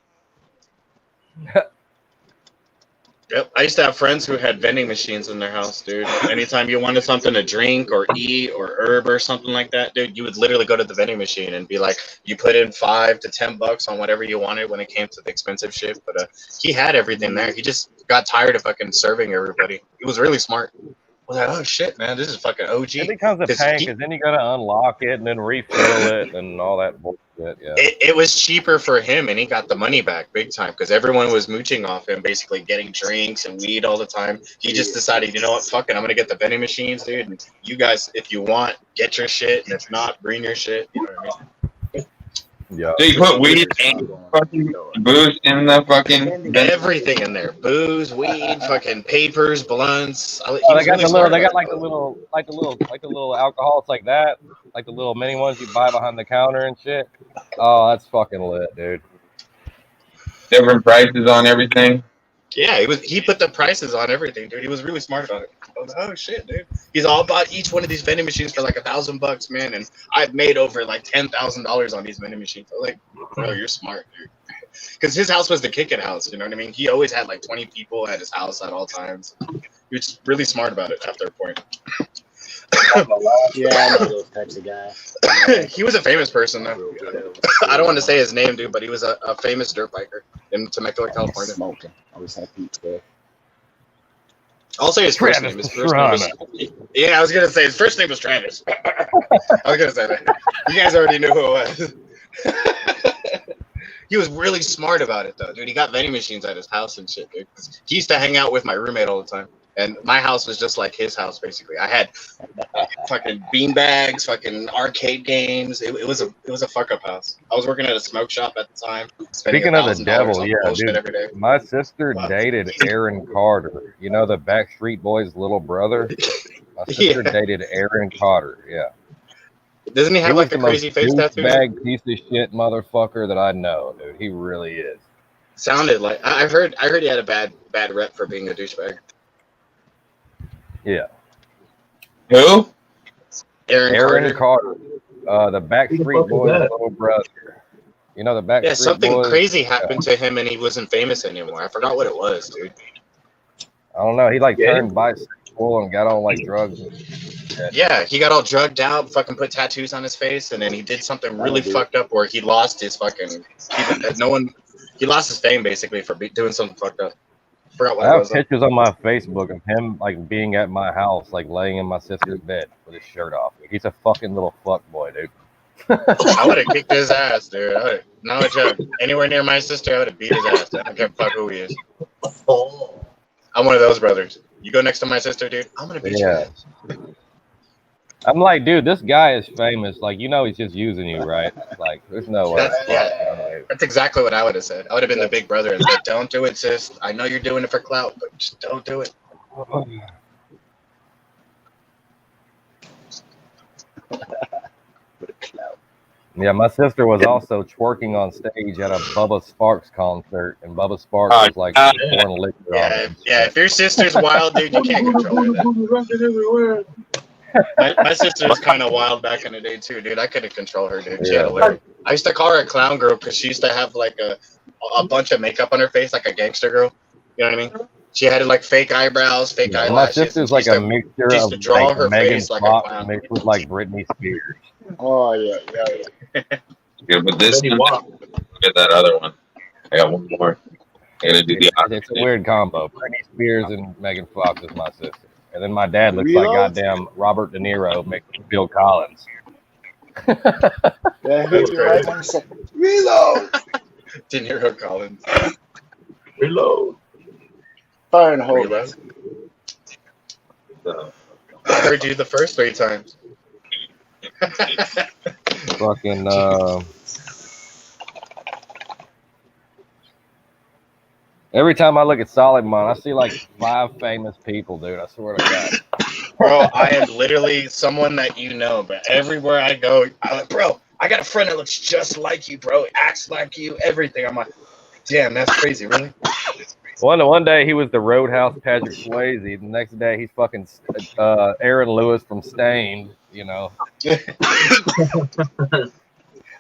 Yep, I used to have friends who had vending machines in their house, dude. Anytime you wanted something to drink or eat or herb or something like that, dude, you would literally go to the vending machine and be like, you put in $5 to $10 on whatever you wanted when it came to the expensive shit. But he had everything there. He just got tired of fucking serving everybody. He was really smart. I was like, oh shit, man, this is fucking OG. It becomes a pain because then you gotta unlock it and then refill it and all that bullshit. Yeah. It was cheaper for him, and he got the money back big time because everyone was mooching off him, basically getting drinks and weed all the time. He just decided, you know what, fuck it, I'm gonna get the vending machines, dude. And you guys, if you want, get your shit, and if not, bring your shit. You know what I mean? Yeah. So you put weed and fucking booze in the fucking everything in there: booze, weed, fucking papers, blunts. Oh, they got the little. They got like the little alcoholics like that, like the little mini ones you buy behind the counter and shit. Oh, that's fucking lit, dude. different prices on everything. Yeah, he put the prices on everything, dude. He was really smart about it. I was like, oh shit, dude. He's all bought each one of these vending machines for like $1,000, man, and I've made over like $10,000 on these vending machines. I was like, bro, you're smart, dude. Because his house was the kick-it house, you know what I mean? He always had like 20 people at his house at all times. He was really smart about it after a point. Yeah, I know those types of guys. He was a famous person, though. I don't want to say his name, dude, but he was a famous dirt biker in Temecula, California. Smoking. Always had Pete there. I'll say his first name. His first name was, yeah, I was gonna say his first name was Travis. I was gonna say that. You guys already knew who it was. He was really smart about it, though, dude. He got vending machines at his house and shit, dude. He used to hang out with my roommate all the time. And my house was just like his house, basically. I had fucking beanbags, fucking arcade games. It was a fuck up house. I was working at a smoke shop at the time. Speaking of the devil, yeah, every day. dude. My sister dated Aaron Carter. You know the Backstreet Boys' little brother. My sister dated Aaron Carter. Yeah. Doesn't he have like a crazy face tattoo? Bag piece of shit motherfucker that I know, dude. He really is. Sounded like I heard he had a bad rep for being a douchebag. Yeah. Who? Aaron Carter. The Backstreet Boys' little brother. You know the Backstreet Boys? Yeah, something crazy happened to him and he wasn't famous anymore. I forgot what it was, dude. I don't know. He like turned bisexual and got on like drugs. Yeah, he got all drugged out, fucking put tattoos on his face, and then he did something really fucked up where he lost his fucking. He lost his fame basically for doing something fucked up. Forgot what I it have was. pictures on my Facebook of him like being at my house, like laying in my sister's bed with his shirt off. He's a fucking little fuck boy, dude. I would have kicked his ass, dude. No joke. Anywhere near my sister, I would have beat his ass. I don't give a fuck who he is. I'm one of those brothers. You go next to my sister, dude. I'm gonna beat your ass. I'm like, dude, this guy is famous. Like, you know, he's just using you, right? Like, there's no way. That's exactly what I would have said. I would have been the big brother and said, "Don't do it, sis. I know you're doing it for clout, but just don't do it." Yeah, my sister was also twerking on stage at a Bubba Sparks concert, and Bubba Sparks was like pouring liquor on her. Yeah, if your sister's wild, dude, you can't control her. My sister was kind of wild back in the day too, dude. I couldn't control her, dude. She had I used to call her a clown girl because she used to have like a bunch of makeup on her face, like a gangster girl. You know what I mean? She had like fake eyebrows, fake eyelashes. My sister's like a mixture of draw like her Megan face like a Fox clown. mixed with like Britney Spears. Oh yeah. Yeah, but this one, look at that other one. I got one more. I gotta do the It's a weird combo. Britney Spears and Megan Fox is my sister. And then my dad looks like goddamn Robert De Niro mixed with Bill Collins. Reload. De Niro Collins. Reload. Fire and hold. Reload. I heard you the first 3 times. Fucking every time I look at Solid Mon, I see like 5 famous people, dude. I swear to God. Bro, I am literally someone that you know, but everywhere I go, I'm like, bro, I got a friend that looks just like you, bro. Acts like you, everything. I'm like, damn, that's crazy, really? One day he was the Roadhouse Patrick Swayze. The next day he's fucking Aaron Lewis from Stained, you know.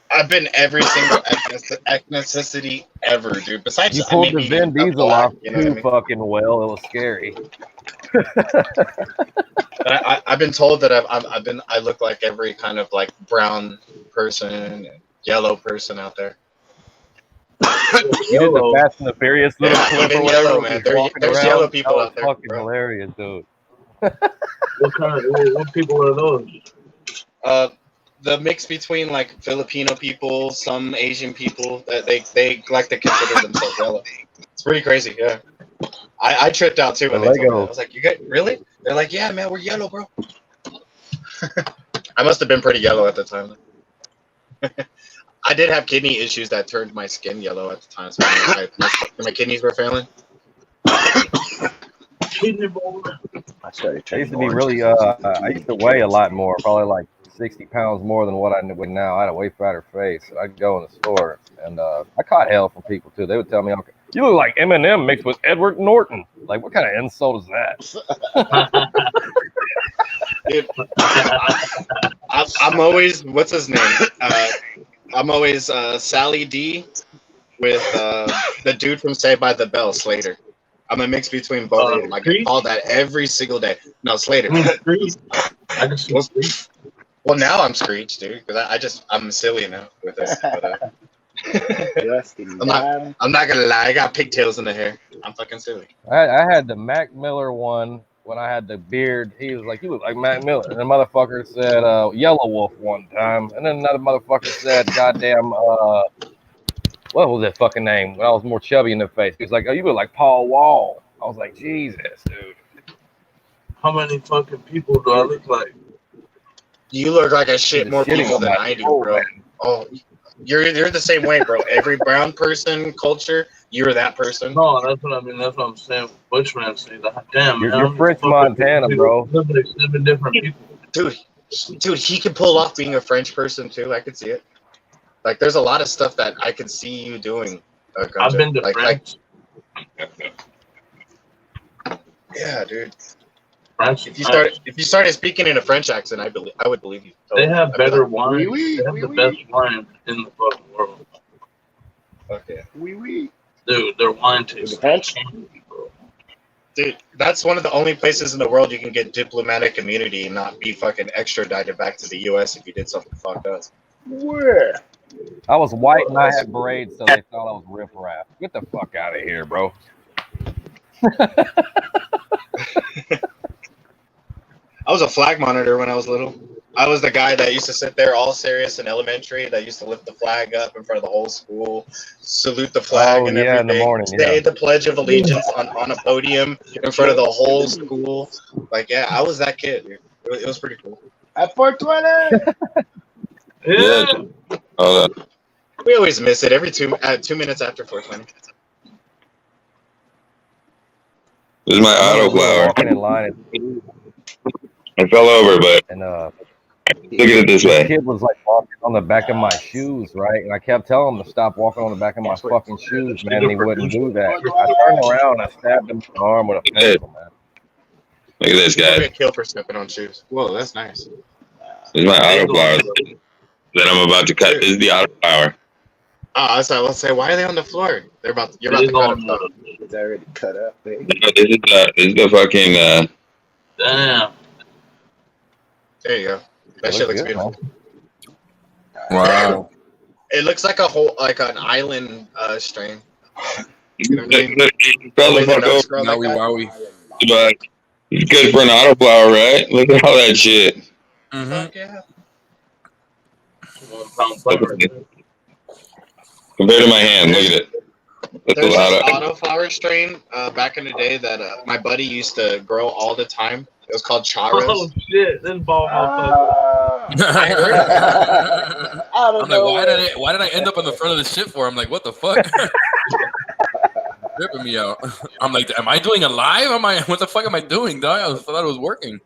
I've been every single ethnicity ever, dude. Besides, you pulled the Vin Diesel off too fucking well. It was scary. I've been told that I look like every kind of like brown person and yellow person out there. You did the Fast and the Furious little clip or whatever. Yellow, man. There's yellow people out there. Fucking hilarious, dude. What people are those? The mix between like Filipino people, some Asian people, they like to consider themselves yellow. It's pretty crazy, yeah. I tripped out too when they told me that. I was like, "You guys really?" They're like, "Yeah, man, we're yellow, bro." I must have been pretty yellow at the time. I did have kidney issues that turned my skin yellow at the time, so my kidneys were failing. Kidney bowl. I used to be really. I used to weigh a lot more, probably like 60 pounds more than what I would now. I had a way fatter face. I'd go in the store, and I caught hell from people too. They would tell me, "Okay, you look like Eminem mixed with Edward Norton." Like, what kind of insult is that? Dude, I'm always, what's his name? I'm always Sally D with the dude from Saved by the Bell, Slater. I'm a mix between both of them. I get called that every single day. No, Slater. Well, now I'm Screech, dude, because I'm silly now with this. But, I'm not gonna lie. I got pigtails in the hair. I'm fucking silly. I had the Mac Miller one when I had the beard. He was like, "You look like Mac Miller." And the motherfucker said Yellow Wolf one time. And then another motherfucker said, goddamn, what was that fucking name? When I was more chubby in the face. He was like, "Oh, you look like Paul Wall." I was like, Jesus, dude. How many fucking people do I look like? You look like a shit more people than I do, bro. Oh, you're the same way, bro. Every brown person culture, you're that person. No, that's what I mean. That's what I'm saying. Bushman says, "Damn, you're French Montana, bro." Look like 7 different people. Dude, he could pull off being a French person too. I could see it. Like, there's a lot of stuff that I could see you doing. I've been to France. Yeah, dude. French. If you started speaking in a French accent, I would believe you. They have better wine. They have the best wine in the fucking world. Okay. Dude, their wine tastes. Dude, that's one of the only places in the world you can get diplomatic immunity and not be fucking extradited back to the U.S. if you did something fucked up. Where? I was white and I had braids, so they thought I was riffraff. Get the fuck out of here, bro. I was a flag monitor when I was little. I was the guy that used to sit there all serious in elementary that used to lift the flag up in front of the whole school, salute the flag and yeah, in the everything, morning, say yeah. the Pledge of Allegiance on a podium in front of the whole school. Like, yeah, I was that kid, dude. It was pretty cool. At 420. Yeah. We always miss it every 2 minutes after 420. This is my auto We were flower. walking in line, I fell over, but and look at it this this way. kid was like walking on the back of my shoes, right? And I kept telling him to stop walking on the back of my fucking shoes, man, and he wouldn't do that. I turned around, I stabbed him in the arm with a pencil, man. Look at this People guy. get killed for stepping on shoes. Whoa, that's nice. This is my auto flower that I'm about to cut. This is the auto flower. Oh, so let's say, why are they on the floor? You're about to cut them. It's already cut up, baby. No, this is the fucking. Damn. There you go. That shit looks beautiful. Wow. It looks like an island strain. You know what I mean? Fell the fuck over. Wowie, wowie. But it's good for an auto flower, right? Look at all that shit. Fuck yeah. Compared to my hand, look at it. That's There's a lot this of. autoflower strain back in the day that my buddy used to grow all the time. It was called Charas. Oh shit! This ball I'm like, why did I end up on the front of the shit for? I'm like, what the fuck? Ripping me out. I'm like, am I doing a live? What the fuck am I doing, dog? I thought it was working.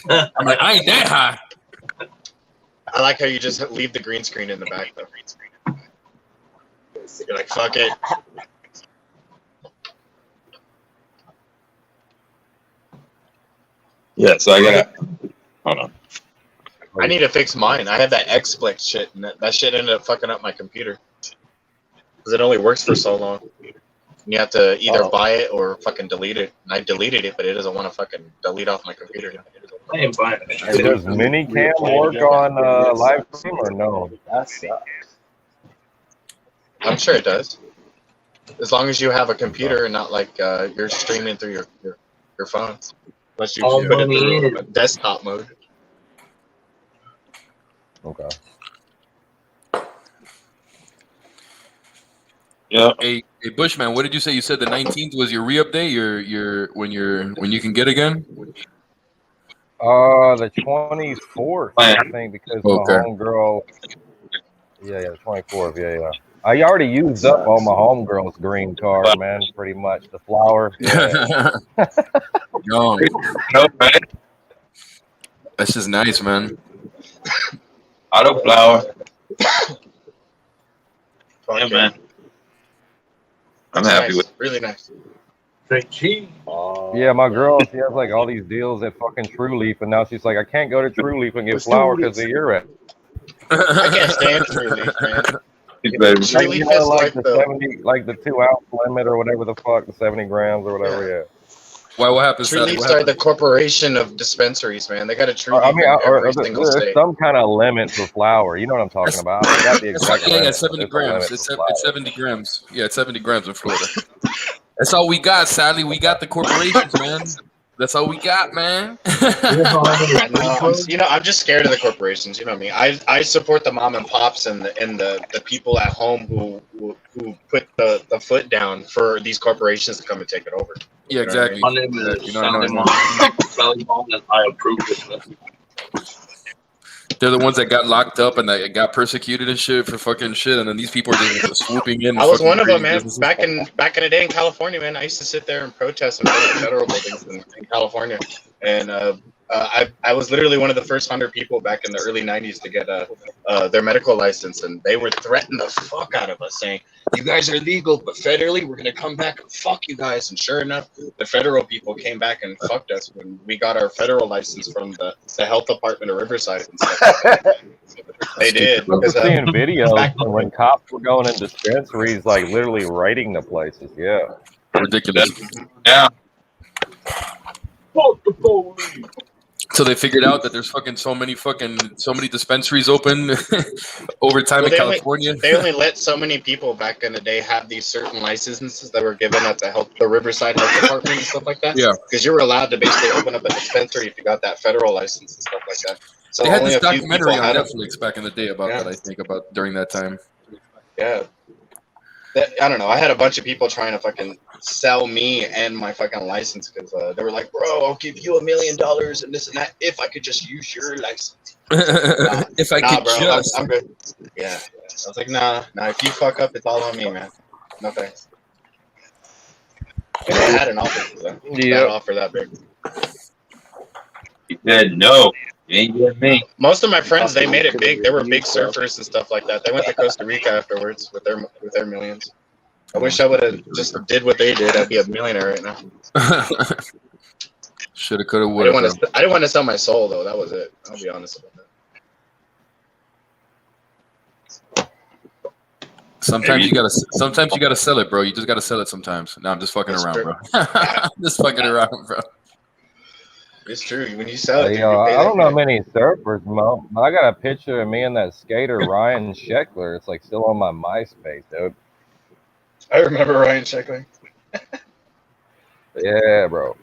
I'm like, I ain't that high. I like how you just leave the green screen in the back though. You're like, fuck it. Yeah, so I gotta. Hold on. I need to fix mine. I have that XFlix shit, and that shit ended up fucking up my computer. Because it only works for so long. And you have to either buy it or fucking delete it. And I deleted it, but it doesn't want to fucking delete off my computer. I ain't buying it. Does Minicam work on live stream or no? That sucks. I'm sure it does. As long as you have a computer and not like you're streaming through your phone. Unless you put it through desktop mode. Okay. Yeah. Hey, Bushman, what did you say? You said the 19th was your re-update. Your when you can get again. The 24th, I think, because my homegirl. Yeah, the 24th. Yeah. I already used up all my homegirl's green card, man. Pretty much the flower. Yeah. No, that's just nice, man. Auto flower. Yeah, man. I'm That's happy nice. with. Really nice. Straight cheese. Yeah, my girl, she has like all these deals at fucking True Leaf, and now she's like, I can't go to True Leaf and get flour because of your at. I can't stand True Leaf, man. True Leaf is like the 70, like the 2 ounce limit or whatever the fuck, the 70 grams or whatever. Yeah. Why? What happened? True Leafs are the corporation of dispensaries, man. They got a True Leaf I mean, in every single there's state. some kind of limit for flour. You know what I'm talking about? I got the exact Yeah, limit. 70 There's a grams. limit It's for flour. 70 grams. Yeah, it's 70 grams in Florida. That's all we got. Sadly, we got the corporations, man. That's all we got, man. I'm just scared of the corporations. You know what I mean? I support the mom and pops and the people at home who put the foot down for these corporations to come and take it over. Yeah, exactly. My name is Sally Ball, and I approve this. They're the ones that got locked up and that got persecuted and shit for fucking shit, and then these people are just swooping in. I was one of them, man. Back in the day in California, man, I used to sit there and protest in front of the federal buildings in California, and I was literally one of the first 100 people back in the early 90s to get their medical license, and they were threatening the fuck out of us, saying, "You guys are legal, but federally, we're gonna come back and fuck you guys." And sure enough, the federal people came back and fucked us when we got our federal license from the health department of Riverside and stuff. They did. I was seeing videos when cops were going in dispensaries, like literally raiding the places. Yeah, ridiculous. Yeah. Fuck the police. So they figured out that there's so many dispensaries open over time Well, in California. they only let so many people back in the day have these certain licenses that were given at the Riverside Health Department and stuff like that. Yeah. Because you were allowed to basically open up a dispensary if you got that federal license and stuff like that. So They had only this a few people documentary on had Netflix back in the day about that. I think about during that time. Yeah. I don't know. I had a bunch of people trying to fucking sell me and my fucking license because they were like, "Bro, I'll give you $1 million and this and that if I could just use your license." If I could bro, just. I'm good. Yeah. I was like, nah. If you fuck up, it's all on me, man. No thanks. And they had an offer for that. That offer that big. He said no. You ain't getting me. Most of my friends, they made it big. They were big surfers and stuff like that. They went to Costa Rica afterwards with their millions. I wish I would have just did what they did. I'd be a millionaire right now. Shoulda, coulda, I woulda. didn't want to sell my soul though. That was it. I'll be honest about that. Sometimes you gotta sell it, bro. You just gotta sell it sometimes. No, I'm just fucking around, bro. Just fucking around, bro. It's true. When you sell it, I don't know many surfers, Mo. I got a picture of me and that skater Ryan Sheckler. It's like still on my MySpace, dude. I remember Ryan Sheckler. Yeah, bro.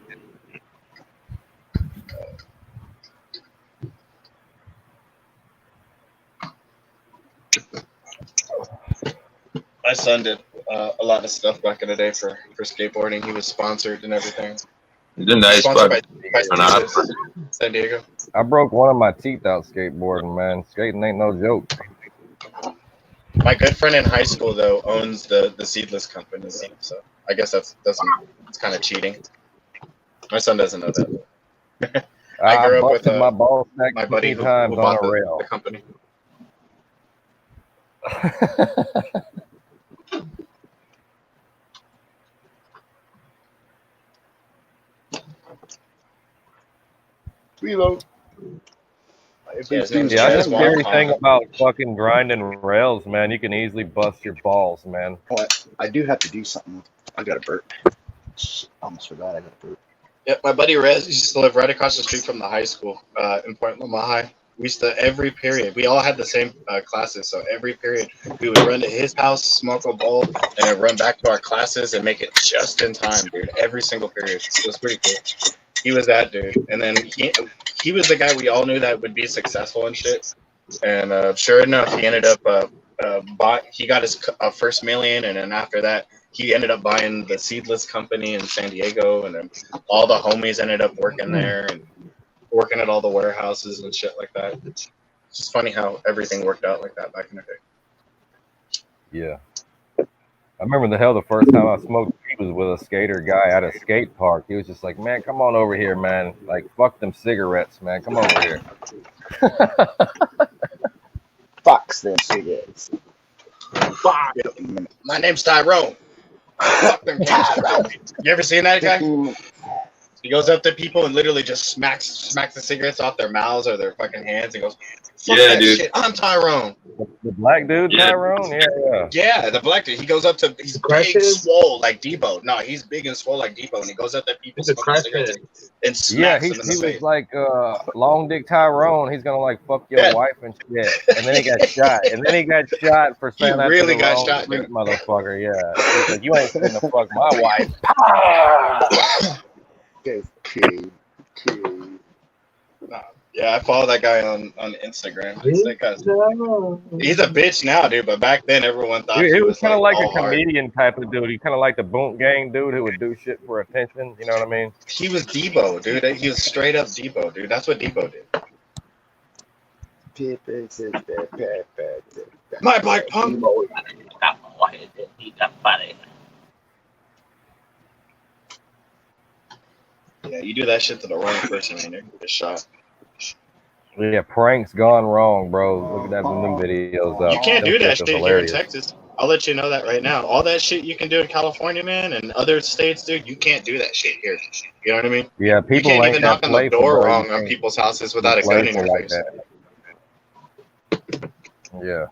My son did a lot of stuff back in the day for skateboarding. He was sponsored and everything. He's a nice Sponsored by San Diego. I broke one of my teeth out skateboarding, man. Skating ain't no joke. My good friend in high school though owns the seedless company, so I guess it's kind of cheating. My son doesn't know that. I grew up with my ball sack my buddy who times bought on a rail. the company. Reload. Yeah, that's the scary thing about fucking grinding rails, man. You can easily bust your balls, man. What? I do have to do something. I got a burp. I almost forgot I got a burp. Yeah, my buddy Rez used to live right across the street from the high school in Point Loma High. We used to, every period, we all had the same classes, so every period we would run to his house, smoke a bowl, and then run back to our classes and make it just in time, dude. Every single period. It was pretty cool. He was that dude. And then he was the guy we all knew that would be successful and shit. And sure enough, he ended up he got his first million, and then after that, he ended up buying the seedless company in San Diego, and then all the homies ended up working there and working at all the warehouses and shit like that. It's just funny how everything worked out like that back in the day. Yeah. I remember the first time I smoked weed was with a skater guy at a skate park. He was just like, man, come on over here, man. Like, fuck them cigarettes, man. Come over here. Fuck them cigarettes. Fuck. My name's Tyrone. Fuck them cigarettes. You ever seen that guy? He goes up to people and literally just smacks the cigarettes off their mouths or their fucking hands and goes, fuck that dude. shit. I'm Tyrone. The black dude, Tyrone? Yeah. Yeah, the black dude. He goes up to, he's big, swole like Debo. No, he's big and swole like Debo, and he goes up to people smoking cigarettes and smacks them in the he face. was like Long Dick Tyrone. He's gonna like fuck your wife and shit. And then he got shot. And then he got shot for saying that really to the got wrong shot, street dude. motherfucker. Yeah. He's like, you ain't finna fuck my wife. Kid. Yeah, I follow that guy on Instagram. He's a bitch now, dude. But back then, everyone thought He was kind of like a all hard. comedian type of dude. He kind of like the Boont Gang dude who would do shit for attention. You know what I mean? He was Debo, dude. He was straight up Debo, dude. That's what Debo did. My bike punk. Yeah, you do that shit to the wrong person and you're gonna get shot. Yeah, pranks gone wrong, bro. Look at that them videos up. You can't do that shit hilarious. here in Texas. I'll let you know that right now. All that shit you can do in California, man, and other states, dude, you can't do that shit here. You know what I mean? Yeah, people you can't ain't even that knock on the playful, door bro. wrong on people's houses without a gun in your like face. that. Yeah.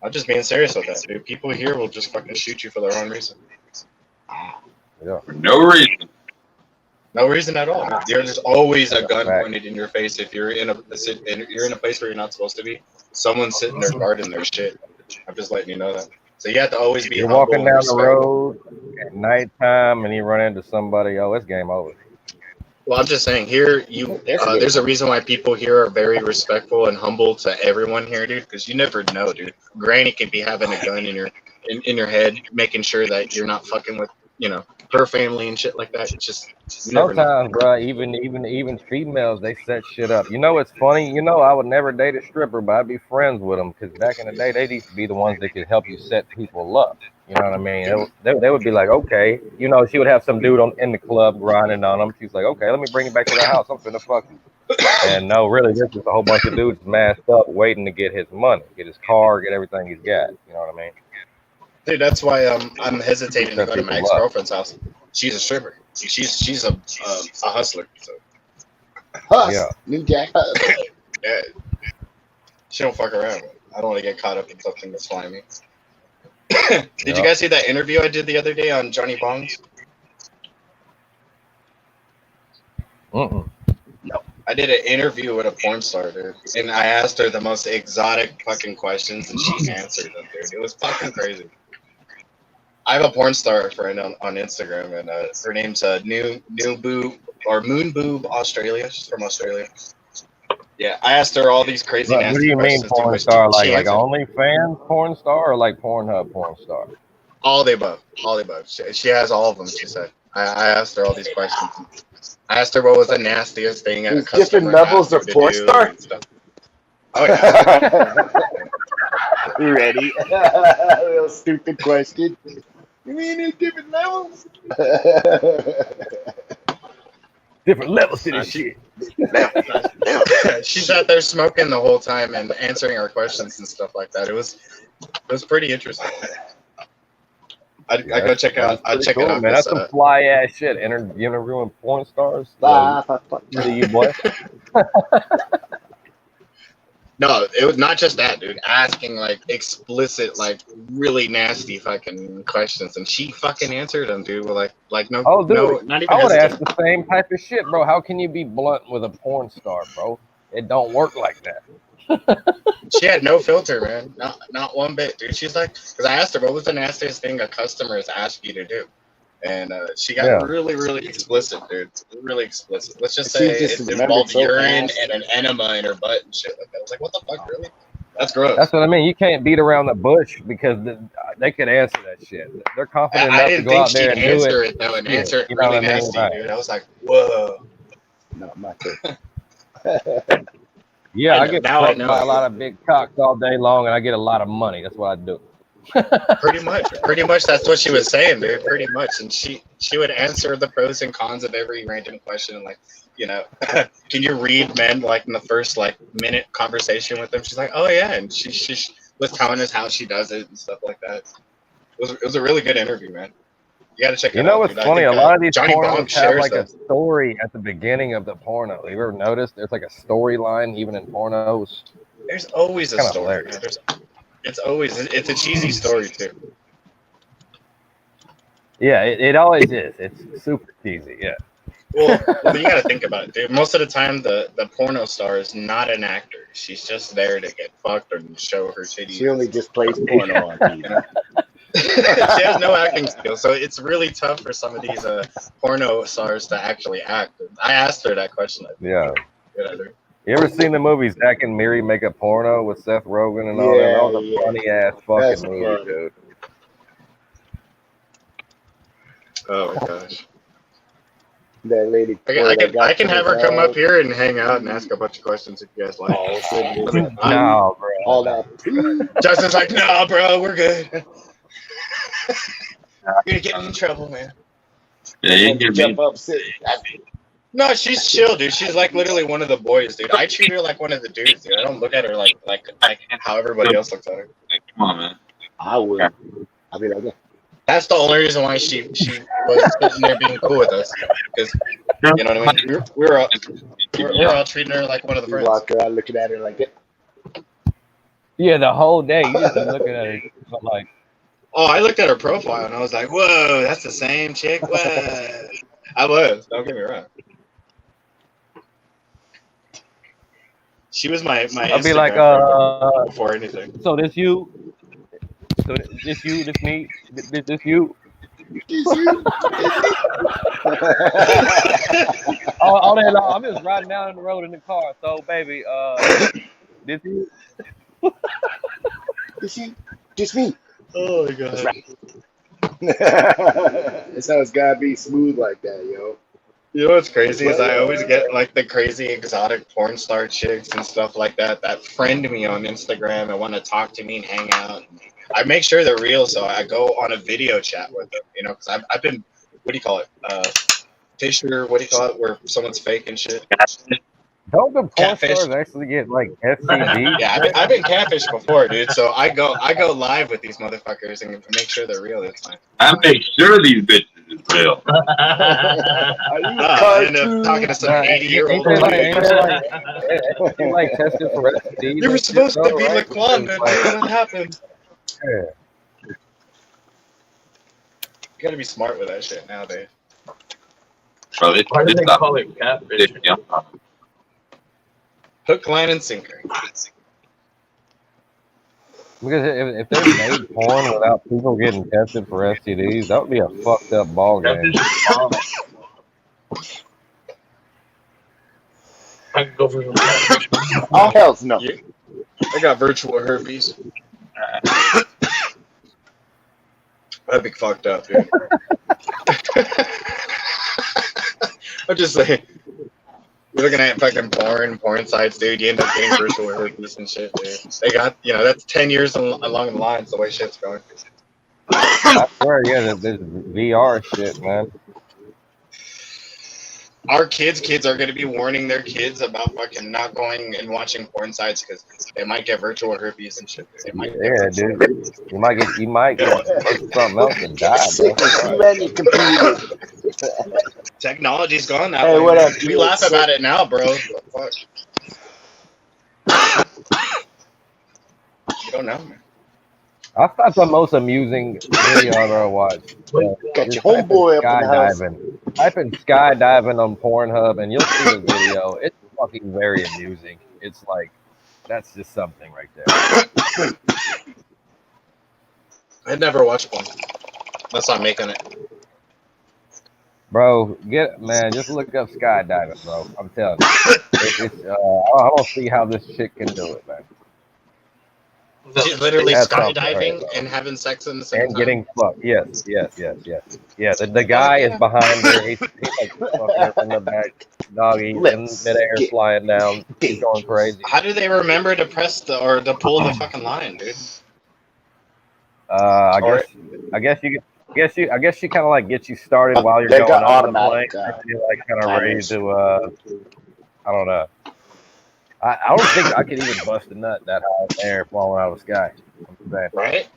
I'm just being serious with that, dude. People here will just fucking shoot you for the wrong reason. Yeah. For no reason. No reason at all. There's always a gun Fact. pointed in your face if you're in a place where you're not supposed to be. Someone's sitting there guarding their shit. I'm just letting you know that. So you have to always be You're humble walking and down the respectful. road at nighttime and you run into somebody. Oh, it's game over. Well, I'm just saying here, there's a reason why people here are very respectful and humble to everyone here, dude. Because you never know, dude. Granny could be having a gun in your head, making sure that you're not fucking with her family and shit like that. It's just you never know. Sometimes, bro, even females, they set shit up. You know, it's funny. You know, I would never date a stripper, but I'd be friends with them because back in the day, they used to be the ones that could help you set people up. You know what I mean? They would be like, okay, you know, she would have some dude in the club grinding on them. She's like, okay, let me bring you back to the house. I'm finna fuck you. And no, really, this is a whole bunch of dudes masked up waiting to get his money, get his car, get everything he's got. You know what I mean? Dude, that's why I'm hesitating to Set go to my people up. ex-girlfriend's house. She's a stripper. She's a hustler. So. Yeah. New Jack. Yeah. She don't fuck around. I don't want to get caught up in something that's slimy. Did you guys see that interview I did the other day on Johnny Bongs? Mm-mm. No. I did an interview with a porn star, dude, and I asked her the most exotic fucking questions, and she answered them, dude. It was fucking crazy. I have a porn star friend on Instagram, and her name's New Boob or Moon Boob Australia. She's from Australia. Yeah, I asked her all these crazy What nasty do you mean questions. porn star? Like OnlyFans porn star or like Pornhub porn star? All the above. All the above. She has all of them, she said. I asked her all these questions. I asked her what was the nastiest thing a customer Different levels of porn star? Oh, yeah. Ready? A little stupid question. You mean there's different levels? Different levels to this shit. She's out there smoking the whole time and answering our questions and stuff like that. It was pretty interesting. I go check out. I check cool, it out. Man, that's some fly ass shit. Interviewing porn stars. You boy. No, it was not just that, dude. Asking like explicit, like really nasty fucking questions, and she fucking answered them, dude. With like no, Oh, dude, no, not even. I would ask hesitant. the same type of shit, bro. How can you be blunt with a porn star, bro? It don't work like that. She had no filter, man. Not one bit, dude. She's like, because I asked her what was the nastiest thing a customer has asked you to do, and she got really, really explicit, dude. Really explicit. Let's just say it involved urine and an enema in her butt and shit like that. I was like, what the fuck, really? That's gross. That's what I mean. You can't beat around the bush because they could answer that shit. They're confident enough to go out there and answer it though, and answer it really nasty, dude. I was like, whoa. Not my thing. Yeah, I get fucked by a lot of big cocks all day long, and I get a lot of money. That's what I do. Pretty much. That's what she was saying, dude. Pretty much, and she would answer the pros and cons of every random question, like, can you read men like in the first like minute conversation with them? She's like, oh yeah, and she was telling us how she does it and stuff like that. It was a really good interview, man. You gotta check it out. You know what's funny? A lot of these Johnny pornos have like a story at the beginning of the porno. You ever noticed? There's like a storyline even in pornos. There's always a story. It's a cheesy story too. Yeah, it always is. It's super cheesy. Yeah. Well, you gotta think about it, dude. Most of the time, the porno star is not an actor. She's just there to get fucked and show her titties. She only just plays porno on TV. She has no acting skills, so it's really tough for some of these porno stars to actually act. I asked her that question. Yeah. You ever seen the movie Zack and Miri Make a Porno with Seth Rogen and all that? That was a funny ass fucking movie, dude. Oh my gosh. That lady. I can have her come up here and hang out and ask a bunch of questions if you guys like. No, bro. All that. Justin's like, no, bro, we're good. You're gonna get me in trouble, man. Yeah, you can jump up, sit. No, she's chill, dude. She's like literally one of the boys, dude. I treat her like one of the dudes, dude. I don't look at her like how everybody else looks at her. Come on, man. I would. I'd be like, yeah. That's the only reason why she was sitting there being cool with us, because you know what I mean. We're all treating her like one of the friends. Walk around looking at her like that. Yeah, the whole day you just been looking at her like. Oh, I looked at her profile and I was like, whoa, that's the same chick. Whoa. I was. Don't get me wrong. She was my I'll be like, Instagram before anything. so this you, so this you, this me, this you. all day long, I'm just riding down the road in the car. So, baby, this you. Just me. Oh my god. That's how it's gotta be smooth like that, yo. You know what's crazy is I always get like the crazy exotic porn star chicks and stuff like that that friend me on Instagram and want to talk to me and hang out. I make sure they're real, so I go on a video chat with them, you know, because I've been, what do you call it? Fisher, what do you call it? Where someone's fake and shit. Don't the porn Catfish. stars actually get like STD? Yeah, I've been catfished before, dude. So I go live with these motherfuckers and make sure they're real this time. I make sure these bitches is real. I end up talking to some 80-year-old dude. Ain't like tested for STD. You were supposed to be Laquan, man. What happened? Yeah. You gotta be smart with that shit nowadays. Bro, Why do they call it catfish? Hook, line, and sinker. Because if they made porn without people getting tested for STDs, that would be a fucked up ball game. I can go for some catfish. Oh, hell's no. Yeah. I got virtual herpes. That'd be fucked up, dude. I'm just saying. You're looking at fucking porn sites, dude. You end up getting virtual herpes and shit, dude. They got, you know, that's 10 years along the lines, the way shit's going. I swear, yeah, there's VR shit, man. Our kids are going to be warning their kids about fucking not going and watching porn sites because they might get virtual herpes and shit. They might Dude. You might get something else and die, bro. Technology's gone that way. We laugh about it now, bro. Fuck. You don't know, man. I thought the most amusing video I ever watched. Got your homeboy up in the house. Type in skydiving on Pornhub and you'll see the video. It's fucking very amusing. It's like, that's just something right there. I'd never watched one. Unless I'm making it. Bro, just look up skydiving, bro. I'm telling you. I don't see how this shit can do it, man. She's literally skydiving and having sex in the same time. And getting fucked. Yes. Yeah, the guy is behind her. He's like fucking her in the back. Doggy in midair flying down. He's going crazy. How do they remember to press to pull the fucking line, dude? I guess she kind of like gets you started while you're going on the plane. You're like kind of ready to I don't know. I don't think I could even bust a nut that high in the air falling out of the sky. Right?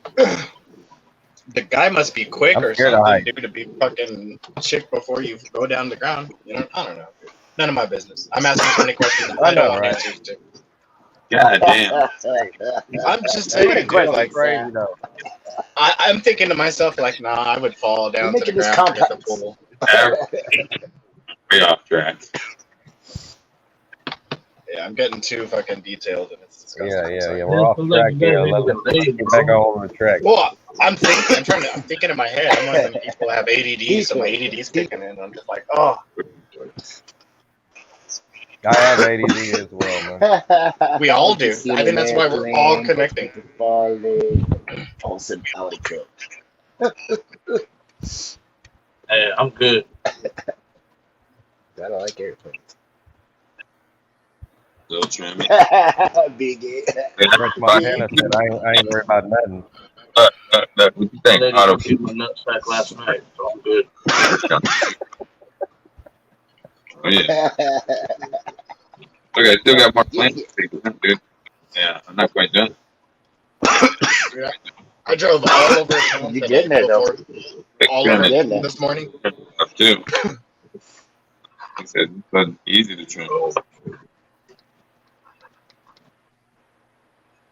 The guy must be quick or something, dude, to be fucking chick before you go down the ground. You know, I don't know. None of my business. I'm asking so many questions I don't have answers to. God damn. I'm just saying, dude, like, crazy, though. I'm thinking to myself, like, nah, I would fall down to the ground to get the pool. Way off track. Yeah, I'm getting too fucking detailed and it's disgusting. Yeah. We're off track here. Let's get back on the track. Well, I'm thinking in my head. I'm one of them people that have ADD, so my ADD's kicking in. I'm just like, oh. I have ADD as well, man. We all do. I think that's why we're all connecting. Hey, I'm good. I don't like airplanes. Little trimmy. Big it. Montana said, I ain't worried about nothing. What you think? I did my nutsack last night, so I'm good. Oh, yeah. Okay, still got more plans to take, dude. Yeah, I'm not quite done. Yeah. I drove all over town You getting there, though? all over this morning. Up too. He said it's not easy to trim.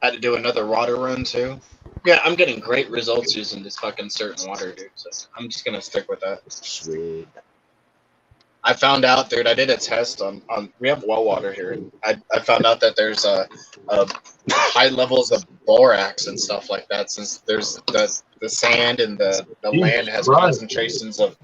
I had to do another water run too. Yeah, I'm getting great results using this fucking certain water, dude. So I'm just gonna stick with that. Sweet. I found out, dude. I did a test on we have well water here. And I found out that there's high levels of borax and stuff like that, since there's the sand and the land has concentrations of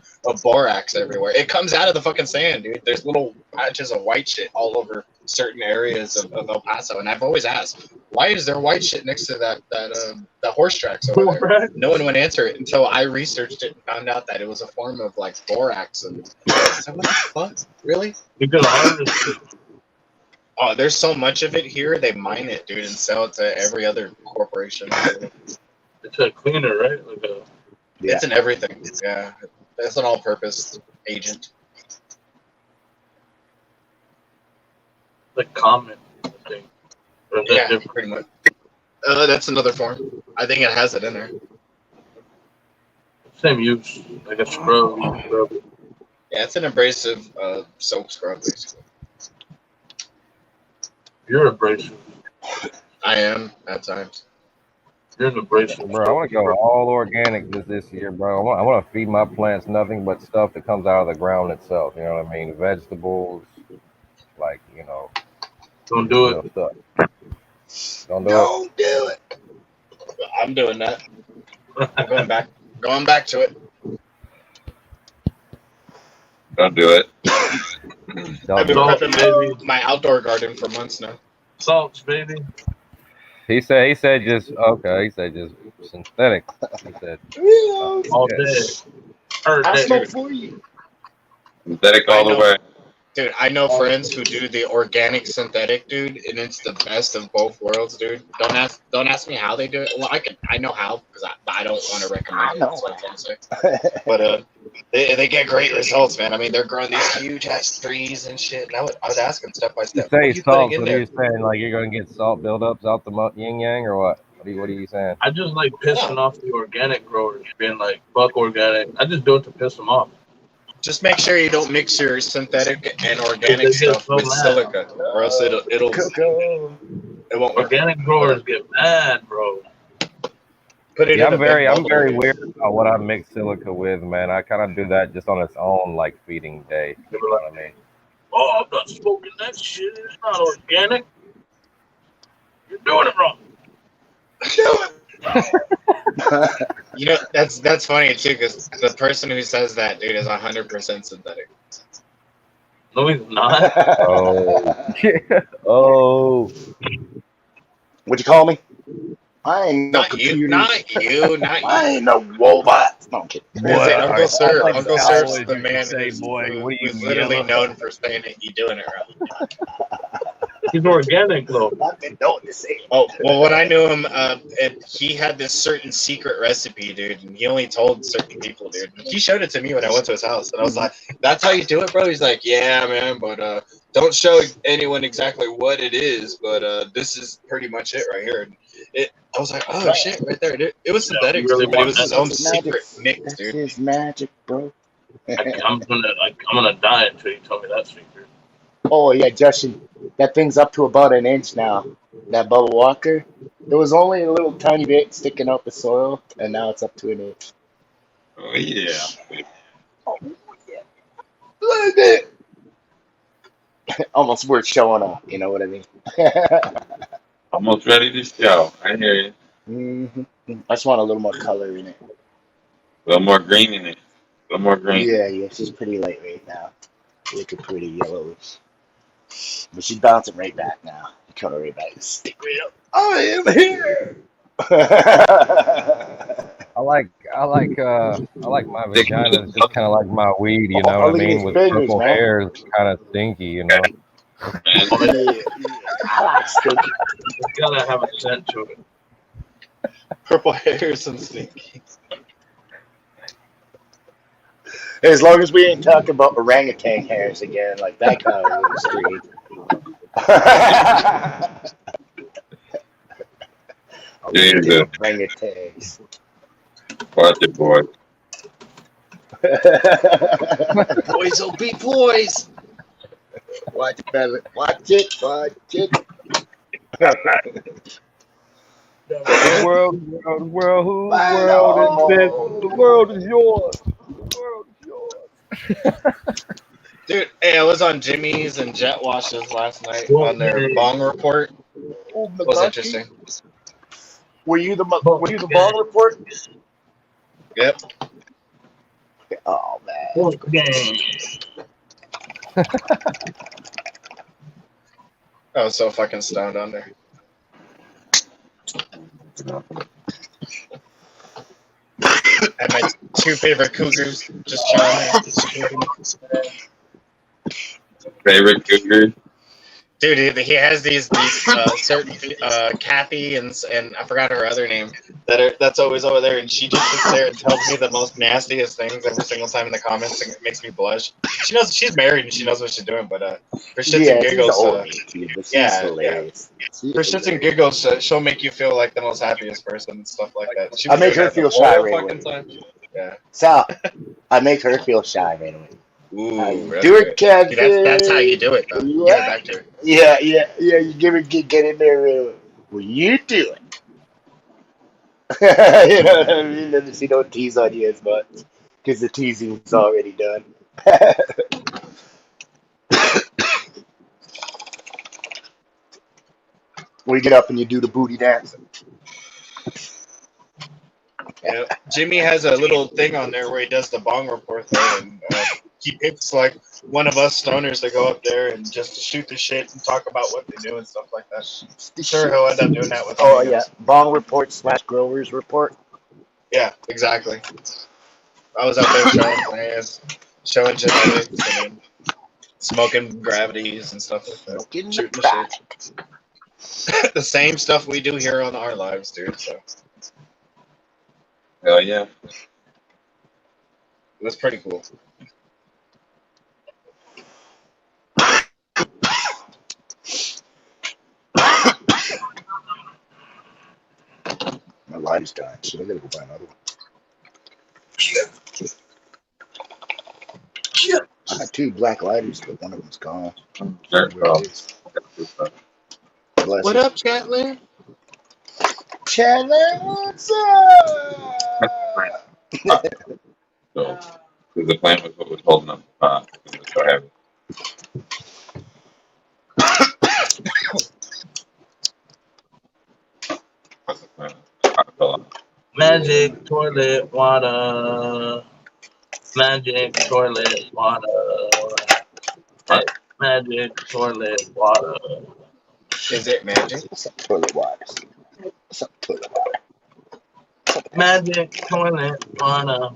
borax everywhere. It comes out of the fucking sand, dude. There's little patches of white shit all over certain areas of El Paso, and I've always asked, why is there white shit next to the horse tracks over there? No one would answer it until I researched it and found out that it was a form of like borax. And I was like, what the fuck? Really? You could harvest it. Oh, there's so much of it here. They mine it, dude, and sell it to every other corporation. It's a cleaner, right? Like a, yeah. It's in everything. Yeah, it's an all-purpose agent. Like common, I think. Yeah, pretty much. That's another form. I think it has it in there. Same use, like a scrub. Yeah, it's an abrasive soap scrub, basically. You're abrasive. I am at times. You're an abrasive. Bro, I want to go all organic this year, bro. I want to feed my plants nothing but stuff that comes out of the ground itself. You know what I mean? Vegetables, like, you know. Don't do it. Stuff. Don't do it. I'm doing that. I'm going back to it. Don't do it. I've been prepping my outdoor garden for months now. Salts, baby. He said just okay. He said just synthetic. He said all day. I smoke for you. Synthetic all the way. Dude, I know friends who do the organic synthetic, dude, and it's the best of both worlds, dude. Don't ask me how they do it. Well, I know how, because I don't want to recommend it. That's what I'm trying to say. But they get great results, man. I mean, they're growing these huge ass trees and shit. And I would ask them step by step. You say salt, what are you saying? Like you're gonna get salt buildups out the yin yang or what? What are you saying? I just like pissing off the organic growers, being like, fuck organic. I just do it to piss them off. Just make sure you don't mix your synthetic and organic stuff with silica, or else it won't work. Organic growers get mad, bro. I'm very weird about what I mix silica with, man. I kind of do that just on its own, like feeding day. You know what I mean? Oh, I'm not smoking that shit. It's not organic. You're doing it wrong. You know, that's funny too, because the person who says that, dude, is 100% synthetic. No, he's not. Oh. What'd you call me? I ain't no not you, not you. I ain't no robot. No, I'm kidding. Uncle Sir, Uncle Sir's the man who's literally known for saying it. You doing it right. He's organic, though. I've been known to say. Oh, well, when I knew him, he had this certain secret recipe, dude, and he only told certain people, dude. He showed it to me when I went to his house, and I was like, "That's how you do it, bro?" He's like, "Yeah, man, but don't show anyone exactly what it is, but this is pretty much it right here." I was like, "Oh shit, right there!" It was synthetic, really but it was his own magic. secret mix, dude. This is magic, bro. I'm gonna die until you tell me that secret. Oh yeah, Justin, that thing's up to about an inch now. That Bubba Walker, there was only a little tiny bit sticking out the soil, and now it's up to an inch. Oh yeah. Oh yeah. Look at it. Almost worth showing off. You know what I mean? Almost ready to show. I hear you. Mm-hmm. I just want a little more color in it. A little more green in it. A little more green. Yeah, she's pretty light right now. Looking pretty yellowish. But she's bouncing right back now. Coming right back. Stick right up. I am here. I like my vagina just kind of like my weed, you know what I mean? With fingers, purple man. hair, it's kind of stinky, you know. I like stinky. It's gotta have a scent to it. Purple hairs and stinky. As long as we ain't talking about orangutan hairs again, like that kind of extreme. Jesus. Orangutans. Watch it, boy. Boys will be boys. Watch it, fella. Watch it. Watch it. The world is yours. The world is yours. Dude, hey, I was on Jimmy's and Jet Wash's last night Well, on their bong report. Oh, It was McCluskey. interesting. Were you the ball report? Yep. Oh man. I was so fucking stoned on there. And my two favorite cougars just chilling there. Favorite cougar? Dude, he has these certain Kathy and I forgot her other name that's always over there, and she just sits there and tells me the most nastiest things every single time in the comments, and it makes me blush. She knows she's married and she knows what she's doing, but for shits and giggles, Hilarious. for shits and giggles, she'll make you feel like the most happiest person and stuff like that. She I was make doing her that the feel shy whole right fucking away. time. Yeah. So I make her feel shy right away. Ooh, How you that's do good. it, Kevin? See, that's how you do it, though. Give it back to her. Yeah. You get in there right away. Well, you do it. You know what I mean? Then she don't tease on you as much because the teasing's already done. When you get up and you do the booty dance. Yeah. Jimmy has a little thing on there where he does the bong report, though, and he picks like one of us stoners to go up there and just shoot the shit and talk about what they do and stuff like that. Sure, he'll end up doing that with Oh me, yeah, bong report / growers report. Yeah, exactly. I was out there showing plants, showing genetics, and smoking gravities and stuff like that. Shooting the shit. The same stuff we do here on our lives, dude. So. Hell yeah. It was pretty cool. My lighter's dying, so I gotta go buy another one. I got 2 black lighters, but one of them's gone. What up, Chatler? Chatler, what's up? So, the plant was what was holding up the pot. It was so heavy. Magic toilet water. Magic toilet water. Hey, magic toilet water. Is it magic? What's up, toilet water? What's up, toilet water? Magic toilet water.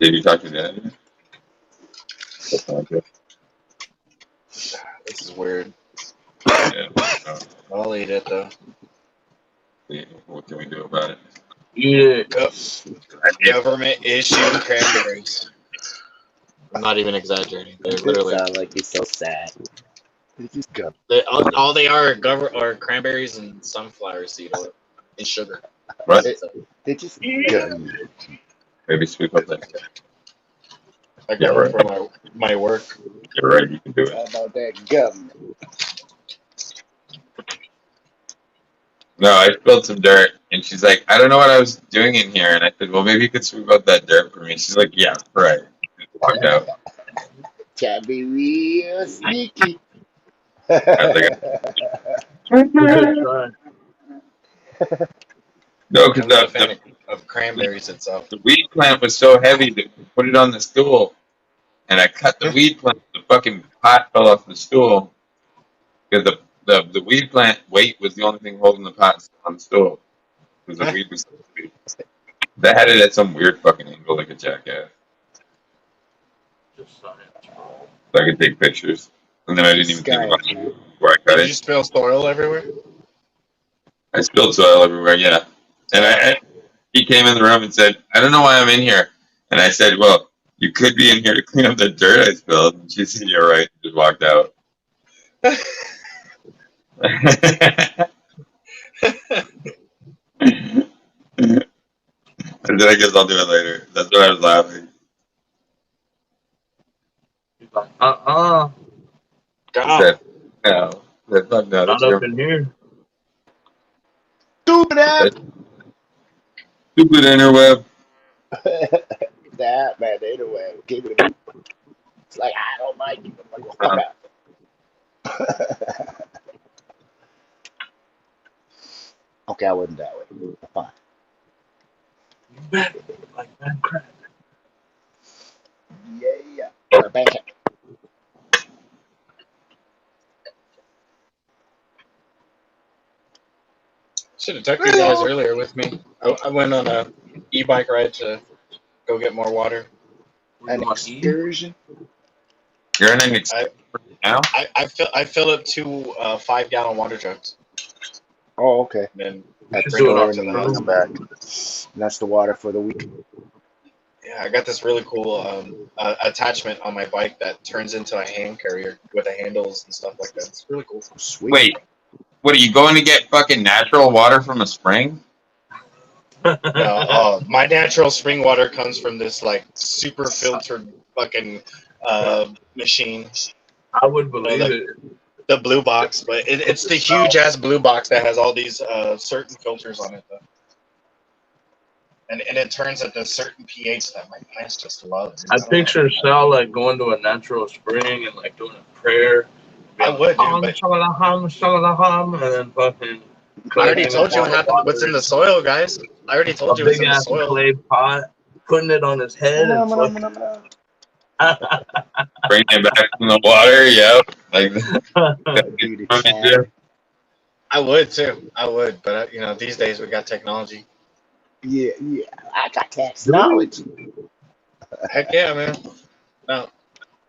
Did you talk to Dad? This is weird. Yeah. I'll eat it though. What can we do about it? Eat it. Government issued cranberries. I'm not even exaggerating. They're literally. Sound like you're so sad. All they are cranberries and sunflower seed oil and sugar. What? They just Maybe sweep up that. I got it for my work. You're right. You can do it. How about that government? No, I spilled some dirt, and she's like, "I don't know what I was doing in here." And I said, "Well, maybe you could sweep up that dirt for me." She's like, "Yeah, right." Just walked out. Try to be real sneaky. No, because of cranberries itself. The weed plant was so heavy that we put it on the stool, and I cut the weed plant. The fucking pot fell off the stool because the weed plant weight was the only thing holding the pot on the stool. Because the weed was so heavy. They had it at some weird fucking angle, like a jackass. So I could take pictures, and then I didn't even think about it before I cut it. Did you spill soil everywhere? I spilled soil everywhere, yeah. And he came in the room and said, "I don't know why I'm in here." And I said, "Well, you could be in here to clean up the dirt I spilled." And she said, "You're right." Just walked out. I said, "I guess I'll do it later." That's why I was laughing. He's like, He said, "No." I said, "Fuck no, not that's up your in here. Stupid Stupid app. Stupid interweb. The app, man. The interweb. Give it a boot. It's like, I don't like it. I'm like, well, fuck out. Okay, I wasn't that way. Fine. Like man crap. Yeah. Or bank account. Should have took you guys earlier with me. I went on a e-bike ride to go get more water. An excursion. You're in an excursion now? I fill up 2 5-gallon water jugs. Oh, okay. And then That's bring it store up to and the then house. come back. And that's the water for the week. Yeah, I got this really cool attachment on my bike that turns into a hand carrier with the handles and stuff like that. It's really cool. Sweet. Wait, what are you going to get fucking natural water from a spring? No, my natural spring water comes from this like super filtered fucking machine. I would believe it. The blue box, but it's the huge ass blue box that has all these certain filters on it, though. And it turns at a certain pH that my plants just love. I picture Sal like going to a natural spring and like doing a prayer. I would, dude, but and then fucking. I already told you what happened. What's in the soil, guys? I already told you what's in the soil. Clay pot, putting it on his head and Bring it back from the water, yep. Like, I would too. I would, but these days we got technology. Yeah, I got technology. Heck yeah, man. No,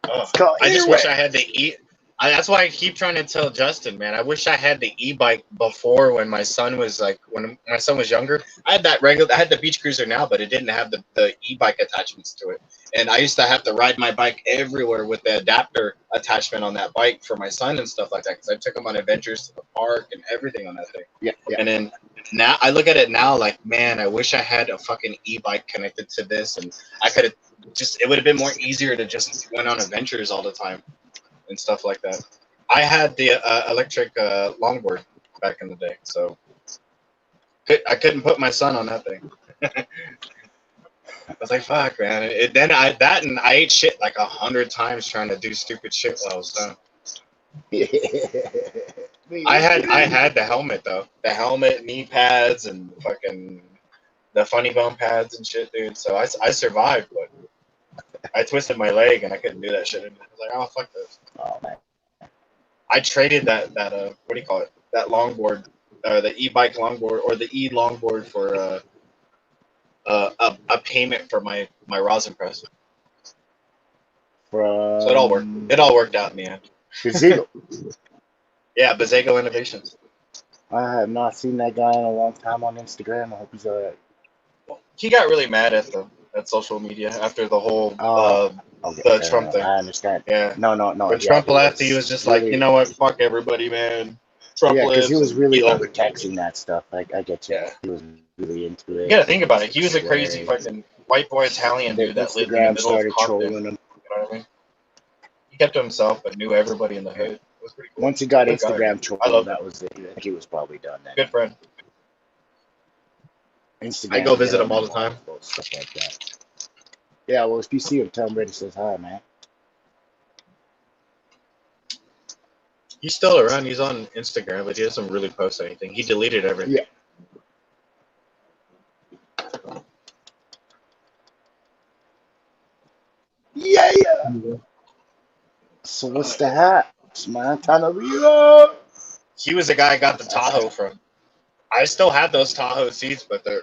I just wish I had the that's why I keep trying to tell Justin, man. I wish I had the e-bike before when my son was younger. I had the beach cruiser now, but it didn't have the e-bike attachments to it. And I used to have to ride my bike everywhere with the adapter attachment on that bike for my son and stuff like that. Because I took him on adventures to the park and everything on that thing. Yeah. And then now I look at it now like, man, I wish I had a fucking e-bike connected to this, and I could have it would have been more easier to just went on adventures all the time and stuff like that. I had the electric longboard back in the day, so I couldn't put my son on that thing. I was like, fuck, man. I ate shit like 100 times trying to do stupid shit while I was done. I had the helmet though, the helmet, knee pads, and fucking the funny bone pads and shit, dude. So I survived, but I twisted my leg and I couldn't do that shit. And I was like, oh fuck this. Oh man. I traded that what do you call it? That longboard, the e-bike longboard or the e-longboard for a payment for my rosin press. So it all worked. It all worked out in the end. Bazego. Yeah, Bazego Innovations. I have not seen that guy in a long time on Instagram. I hope he's alright. He got really mad at social media after the whole the Trump thing. I understand. Yeah. No. When Trump left, he was just really, like, you know what? Fuck everybody, man. Trump yeah, because he was really over texting that stuff. I get you. Yeah. He was really into it. You gotta think about it. He was a crazy fucking white boy Italian dude that lived in the middle of Compton. You know what I mean? He kept to himself but knew everybody in the hood. It was pretty cool. Once he got Instagram trolled, that was it. I think he was probably done then. Good friend. Instagram, I go visit him all the time. Stuff like that. Yeah, well, if you see him, tell him Reddy says hi, man. He's still around. He's on Instagram, but he doesn't really post anything. He deleted everything. Yeah. So what's the hat? It's my Tanarilo. He was the guy I got the Tahoe from. I still have those Tahoe seats, but they're...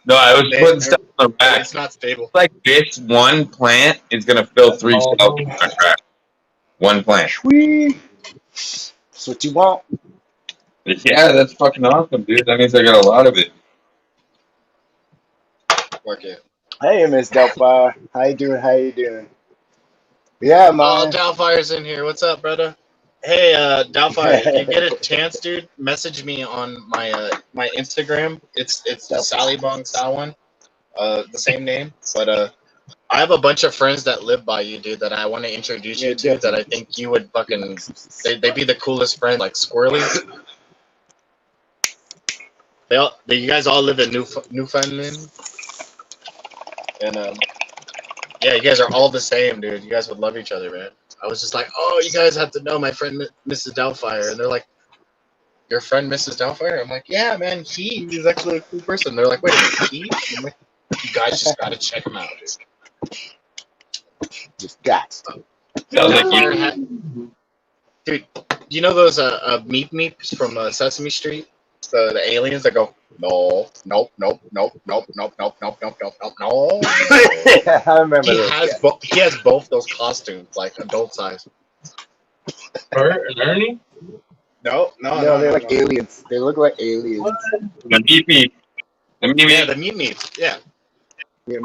No, I was putting stuff on the back. It's not stable. Like this one plant is gonna fill 3 shelves in my track. One plant. Sweet. That's what you want. Yeah, that's fucking awesome, dude. That means I got a lot of it. Fuck it. Hey, Miss Delphire. How you doing? Yeah, man. Oh, Doubtfire's in here. What's up, brother? Hey, Doubtfire, if you get a chance, dude, message me on my my Instagram. It's the Sally Bong Sal one, the same name. But I have a bunch of friends that live by you, dude, that I want to introduce you to. That I think you would fucking they'd be the coolest friend, like Squirrely. you guys all live in Newfoundland, and yeah, you guys are all the same, dude. You guys would love each other, man. I was just like, oh, you guys have to know my friend Mrs. Doubtfire, and they're like, your friend Mrs. Doubtfire? I'm like, yeah, man, he's actually a cool person. They're like, wait a minute, he? I'm like, you guys just gotta check him out, dude. Just got. Doubtfire dude, you know those meeps from Sesame Street? The aliens that go, no, nope, nope, nope, nope, nope, nope, nope, nope, nope, nope, no. I remember He has both those costumes, like adult size. Bert and Ernie? No, they're like aliens. They look like aliens. The meep. Yeah, the meep. Yeah. Yeah.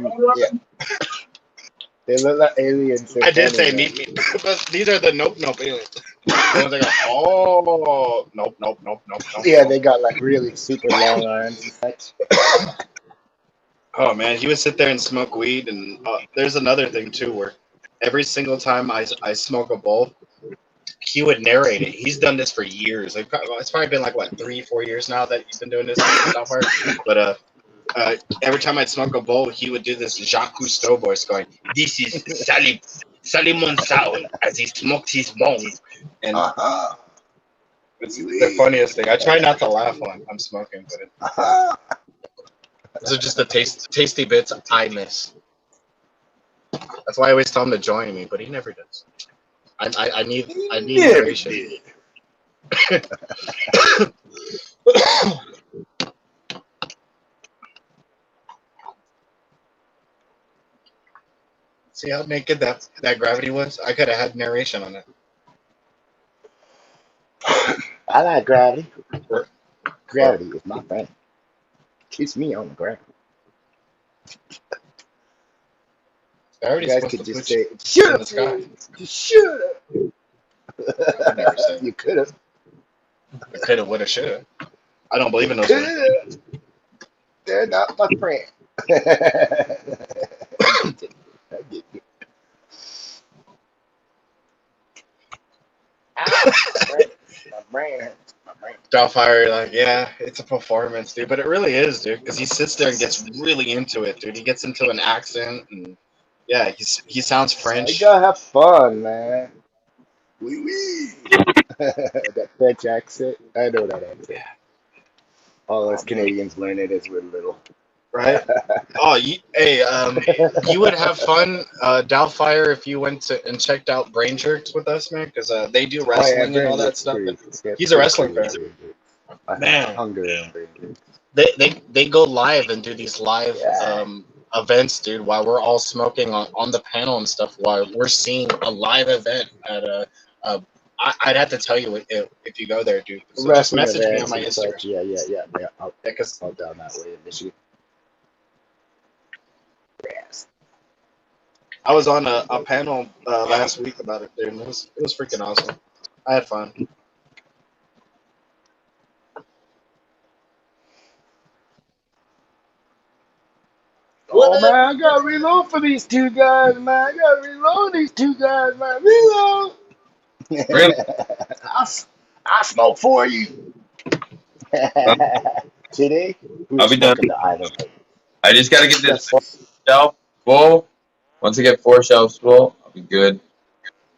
They look like aliens. I did say meep, but these are the nope aliens. The ones that go, oh, nope. Yeah, they got like really super long arms and such. Oh man, he would sit there and smoke weed, and there's another thing too, where every single time I smoke a bowl, he would narrate it. He's done this for years. Like, it's probably been like what 3-4 years now that he's been doing this software. But every time I'd smoke a bowl, he would do this Jacques Cousteau voice, going, "This is Sally Monsaul as he smoked his bone," and it's the funniest thing. I try not to laugh when I'm smoking, but those are just the tasty bits I miss. That's why I always tell him to join me, but he never does. I need narration. See how naked that gravity was? I could have had narration on it. I like gravity. Gravity is my friend. Keeps me on the ground. You guys could just say, "Shut up, just shut up." You could have. I could have, would have, should have. I don't believe in those words. They're not my friend. I get it. My brain hurts. Doubtfire, like, yeah, it's a performance, dude, but it really is, dude, because he sits there and gets really into it, dude. He gets into an accent, and yeah, he sounds French. You gotta have fun, man. Oui, oui. That French accent. I know that accent. All us Canadians learn it as we're little. Right? Oh, you would have fun, Doubtfire, if you went and checked out Brain Jerks with us, man, because they do wrestling and all that stuff. He's a wrestling fan. Man, they go live and do these live events, dude, while we're all smoking on the panel and stuff, while we're seeing a live event at I'd have to tell you if you go there, dude. So just message me on my Instagram. Yeah. I'll down that way in Michigan. Yes. I was on a panel last week about it, dude. And it was freaking awesome. I had fun. Oh man, I gotta reload for these two guys, man. I gotta reload these two guys, man. Reload. Really? I smoke for you. Today, I'll be done. I just gotta get this shelf full. Once I get 4 shelves full, I'll be good.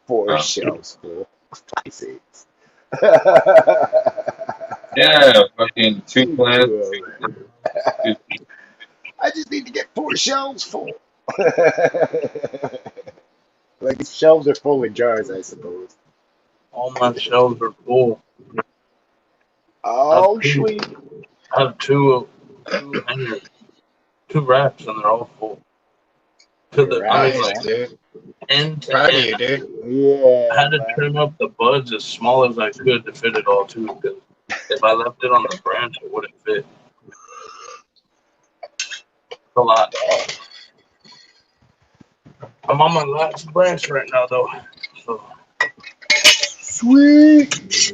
4 shelves full. 6. Yeah, fucking 2 plants. I just need to get 4 shelves full. Like these shelves are full of jars, I suppose. All my shelves are full. Oh, sweet. I have two racks, and they're all full. To the dude. End to Proud of end. you, dude. Yeah. I had to trim up the buds as small as I could to fit it all too, because if I left it on the branch, it wouldn't fit. A lot. I'm on my last branch right now, though. So. Sweet.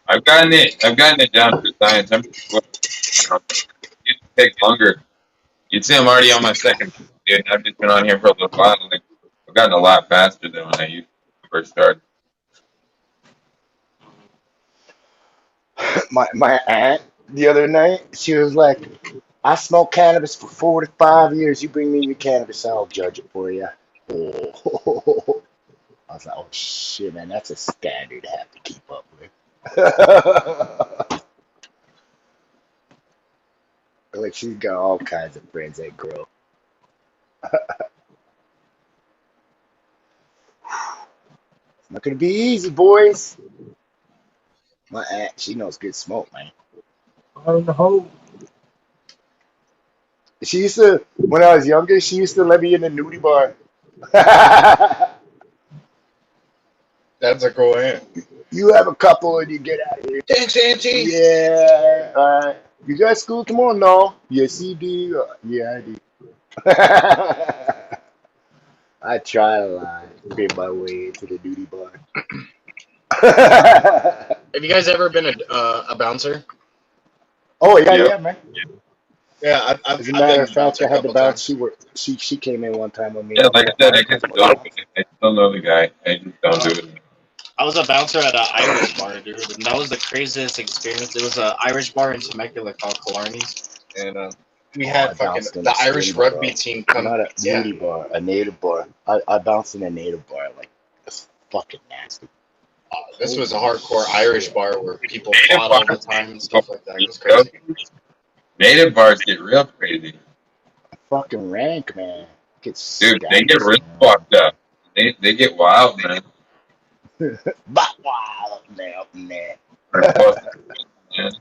I've gotten it down for science. It used to take longer. You'd see I'm already on my 2nd. Dude, I've just been on here for a little while. Like, I've gotten a lot faster than when I first started. My aunt the other night. She was like, I smoked cannabis for 45 years. You bring me your cannabis, I'll judge it for you. Oh. I was like, oh shit, man, that's a standard to have to keep up with. Like she's got all kinds of friends that grow. It's not gonna be easy, boys. My aunt, she knows good smoke, man. I don't know. She used to, when I was younger, she used to let me in the nudie bar. That's a cool aunt. You have a couple and you get out of here. Thanks, Auntie. Yeah, you got school tomorrow? No. Yes, you do. Yeah, I do. I try a lot to creep my way into the nudie bar. Have you guys ever been a bouncer? Oh yeah, Yep. yeah, man. Yeah, As a I've matter been of a fact, bouncer I a had to couple bounce. times. She came in one time with me. Yeah, like I said, I I just couple don't. times. I still know the guy. I just don't do it. I was a bouncer at an Irish bar, dude, and that was the craziest experience. It was an Irish bar in Temecula called Killarney's, and we Oh, I had fucking bounced in the a Irish swing rugby bar, team come. not a Yeah, nudie bar, a native bar. I bounced in a native bar, like it's fucking nasty. this was a Holy hardcore Irish shit, bar where people Native fought all the bars, time and stuff like that. It was crazy. native bars get real crazy, fucking rank, man. Get dude. They get scabs, real fucked up. They get wild, man. man. But wow, man. They're close, man.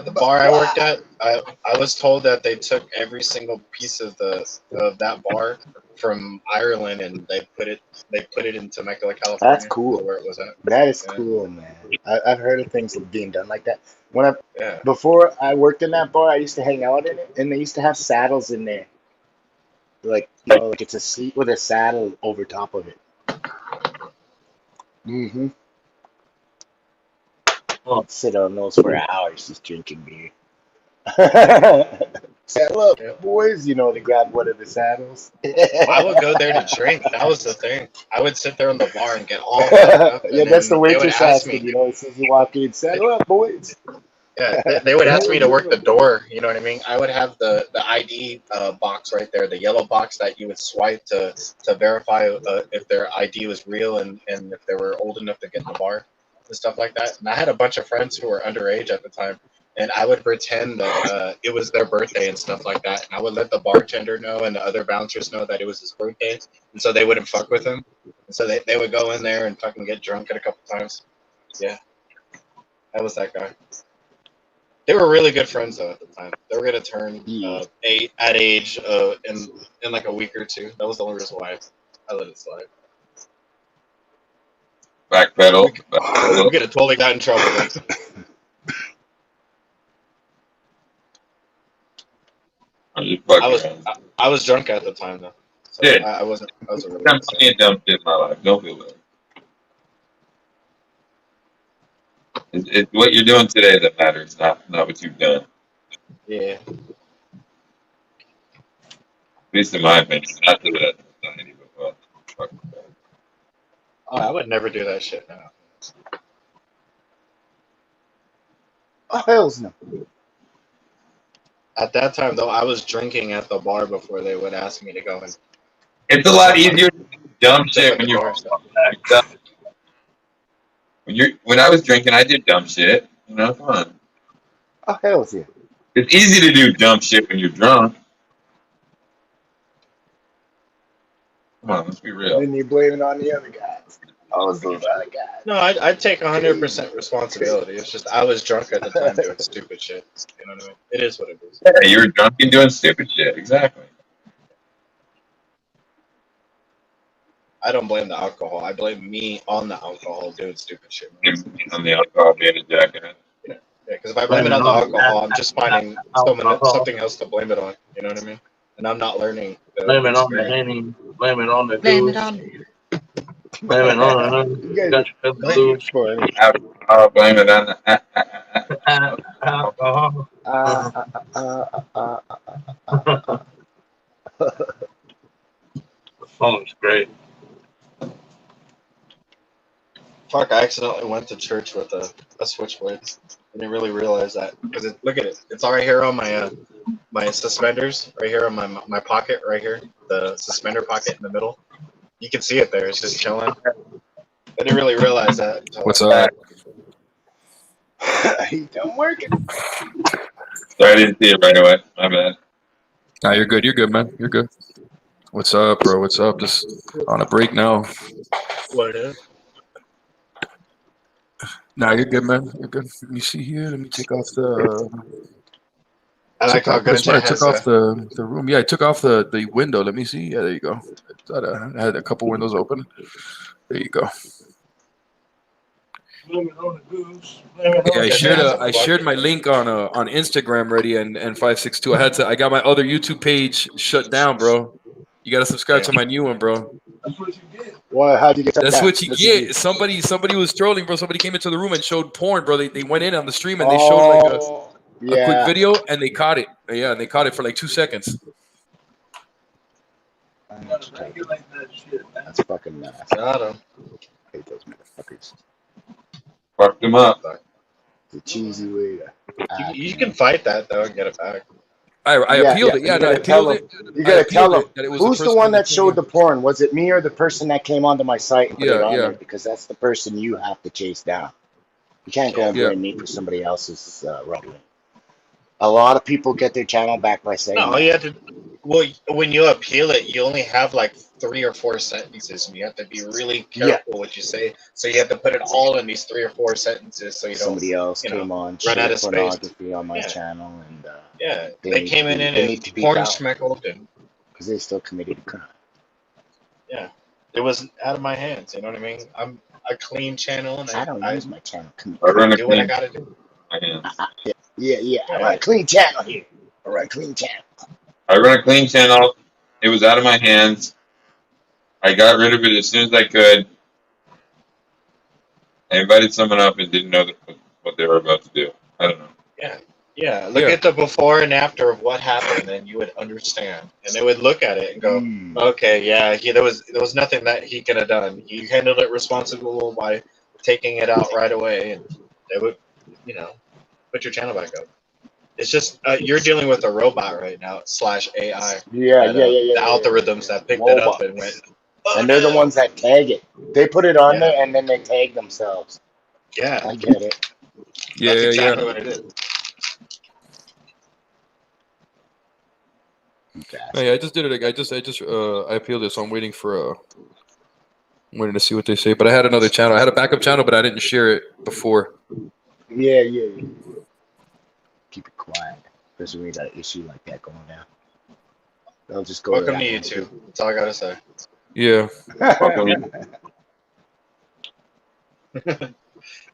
The bar I worked at, I was told that they took every single piece of that bar from Ireland and they put it in Temecula, That's California, cool. where it was at. That is Yeah, cool, man. I've heard of things being done like that. When I yeah. Before I worked in that bar, I used to hang out in it, and they used to have saddles in there. Like, like it's a seat with a saddle over top of it. Mm-hmm. Oh, Sit on those for hours just drinking beer. Saddle up, Yep. boys. They grab one of the saddles. I would go there to drink. That was the thing. I would sit there in the bar and get all fucked up, Yeah, and that's then the they would waitress ask asking, me. as soon as you walk in, saddle up, boys. Yeah, they would ask me to work the door. You know what I mean? I would have the ID box right there, the yellow box that you would swipe to verify if their ID was real and if they were old enough to get in the bar and stuff like that. And I had a bunch of friends who were underage at the time, and I would pretend that it was their birthday and stuff like that. And I would let the bartender know and the other bouncers know that it was his birthday, and so they wouldn't fuck with him. And so they would go in there and fucking get drunk at a couple times. Yeah, I was that guy. They were really good friends though at the time. They were gonna turn Yeah. 8 at age in like a week or two. That was the only reason why I let it slide. Backpedal. We could have totally got in trouble. Though. I was drunk at the time though, so Dude, I wasn't really I'm upset. plenty of dumb shit in my life. Don't feel bad. It's what you're doing today that matters, not what you've done. Yeah. At least in my opinion. Not to that society, but fuck that. Oh, I would never do that shit now. Oh, hell's no. At that time though, I was drinking at the bar before they would ask me to go in. It's a lot easier to do dumb shit when you're bar. when I was drinking, I did dumb shit. Come on. Oh, hell's yeah. It's easy to do dumb shit when you're drunk. Come on, let's be real. Then you blame it on the other guys. Oh, it's those other guys. No, I'd take 100% responsibility. It's just I was drunk at the time doing stupid shit. You know what I mean? It is what it is. Yeah, you were drunk and doing stupid shit. Exactly. I don't blame the alcohol. I blame me on the alcohol doing stupid shit. On the alcohol being a jackass. Yeah, because if I blame it on the alcohol, I'm just finding something else to blame it on. You know what I mean? And I'm not learning. Blame it on the Henny. Blame it on the Blame goose. it on. Blame it on You guys got your blues. funny. I'll blame it on the Alcohol. The song's great. Fuck, I accidentally went to church with a switchblade. I didn't really realize that. Because look at it. It's all right here on my my suspenders. Right here on my pocket. Right here. The suspender pocket in the middle. You can see it there. It's just chilling. I didn't really realize that. What's up? He's done working. Sorry, I didn't see it right away. My bad. Nah, you're good. You're good, man. You're good. What's up, bro? What's up? Just on a break now. What it is? Nah, you're good, man. You're good. Let me see here. Let me take off the. I like how good I took off the room. Yeah, I took off the window. Let me see. Yeah, there you go. I thought I had a couple windows open. There you go. Yeah, I shared my link on Instagram already and 562. I got my other YouTube page shut down, bro. You gotta subscribe to my new one, bro. That's what you get. Well, how'd you get that? That's what you get. Somebody was trolling, bro. Somebody came into the room and showed porn, bro. They went in on the stream and they showed like a quick video and they caught it. Yeah, and they caught it for like 2 seconds. That's fucking nuts. Got him. I hate those motherfuckers. Fucked him up. The cheesy way to. You can fight that though and get it back. I appealed it. Yeah, no, I appealed it. You gotta tell them. That it was Who's the one that showed the porn? Was it me or the person that came onto my site and put it on there? Because that's the person you have to chase down. You can't go and blame me for somebody else's rumbling. A lot of people get their channel back by saying. No, you have to. Well, when you appeal it, you only have like 3 or 4 sentences, and you have to be really careful what you say. So you have to put it all in these 3 or 4 sentences, so you don't. Somebody else came on, run out of pornography on my channel, and they came in and porn smackled and because they still committed a crime. Yeah, it was out of my hands. You know what I mean? I'm a clean channel, and I don't use my channel. I run a do clean. what I gotta do. Yeah. I run a clean channel here. I run a clean channel. I run a clean channel. It was out of my hands. I got rid of it as soon as I could. I invited someone up and didn't know what they were about to do. I don't know. Yeah. Look at the before and after of what happened, and you would understand. And they would look at it and go, "Okay, yeah, there was nothing that he could have done. He handled it responsible by taking it out right away." And they would, put your channel back up. It's just you're dealing with a robot right now / AI. The algorithms that picked it up and went. And they're the ones that tag it. They put it on there and then they tag themselves. Yeah, I get it. Yeah, That's exactly what it is. Oh, yeah, I just did it. I appealed it, so I'm waiting for I'm waiting to see what they say. But I had another channel. I had a backup channel, but I didn't share it before. Yeah. Keep it quiet, especially when you got an issue like that going down. They'll just go. Welcome to YouTube. That's all I gotta say. Yeah. It's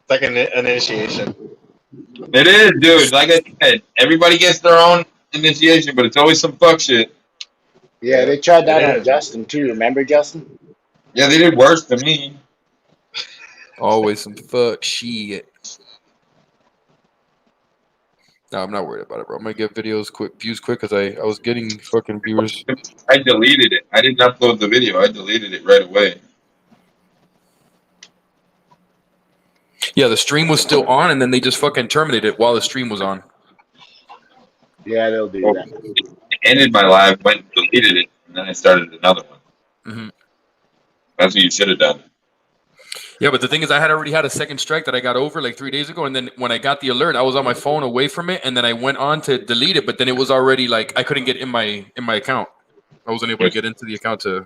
like an initiation. It is, dude. Like I said, everybody gets their own initiation, but it's always some fuck shit. Yeah, they tried that on Justin too. Remember Justin? Yeah, they did worse than me. Always some fuck shit. No, I'm not worried about it, bro. I'm gonna get views quick because I was getting fucking viewers. I deleted it. I didn't upload the video. I deleted it right away. Yeah, the stream was still on, and then they just fucking terminated it while the stream was on. Yeah, they'll do that. I ended my live, went and deleted it, and then I started another one. Mm-hmm. That's what you should have done. Yeah, but the thing is, I had already had a second strike that I got over like 3 days ago, and then when I got the alert, I was on my phone away from it, and then I went on to delete it, but then it was already like I couldn't get in my account. I wasn't able to get into the account to.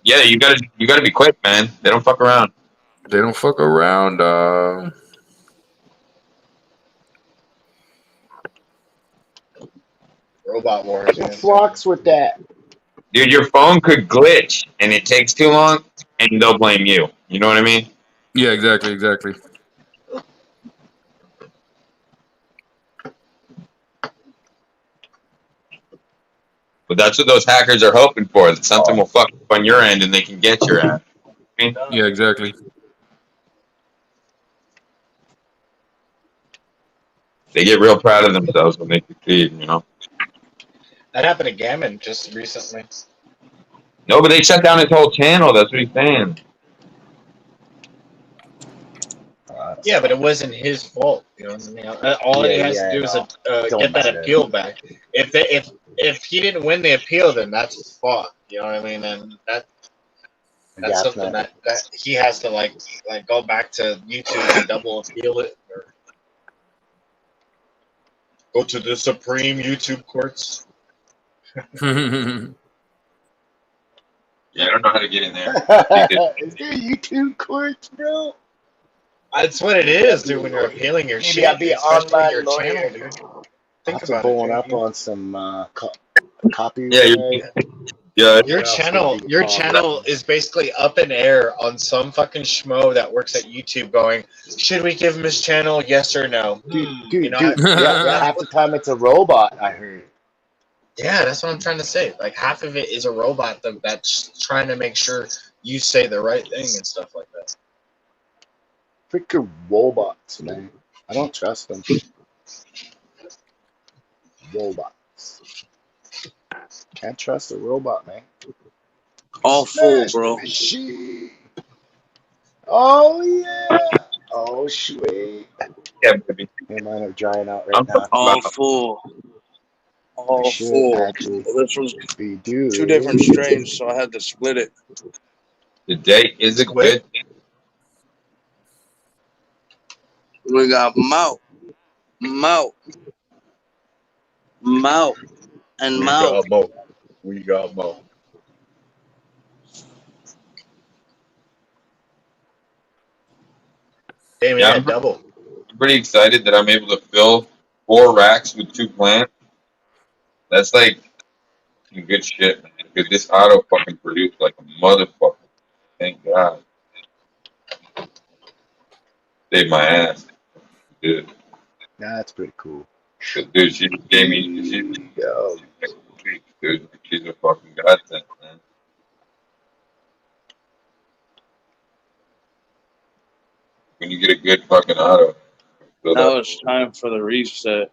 Yeah, you gotta be quick, man. They don't fuck around. They don't fuck around. Robot wars. Who flocks with that? Dude, your phone could glitch, and it takes too long, and they'll blame you. You know what I mean? Yeah, exactly. But that's what those hackers are hoping for. That something will fuck up on your end, and they can get your ass. Yeah, exactly. They get real proud of themselves when they succeed, you know? That happened to Gammon just recently. No, but they shut down his whole channel. That's what he's saying. Yeah, but it wasn't his fault. You know what I mean? All he has to do is get that appeal back. If he didn't win the appeal, then that's his fault. You know what I mean? And that's something that he has to like go back to YouTube and double appeal it, or go to the Supreme YouTube courts. Yeah, I don't know how to get in there. Is there YouTube courts, bro? That's what it is, dude. When you're appealing your shit, I'll be especially online your lawyer. channel, dude. Think After about going it, up on some copyright. Yeah, Your channel is basically up in air on some fucking schmo that works at YouTube going, should we give him his channel? Yes or no? Dude, You know, yeah, half the time it's a robot, I heard. Yeah, that's what I'm trying to say. Like, half of it is a robot that's trying to make sure you say the right thing and stuff like that. Freaking robots, man. I don't trust them. Robots. Can't trust a robot, man. All full, Smash bro. machine. Oh, yeah. Oh, sweet. Yeah, baby. Hey, mine are drying out right now. All full. All I should full. actually This was be doing 2 different strains, so I had to split it. The date is it good? We got Mouth, and Mouth. We got Mo. Damn, Yeah, yeah, double. I'm pretty excited that I'm able to fill 4 racks with 2 plants. That's like some good shit, man. Because this auto fucking produced like a motherfucker. Thank God. Saved my ass. Dude. That's pretty cool. Dude, she gave me. Yo. Dude, she's a fucking godsend, man. When you get a good fucking auto. Now it's time for the reset.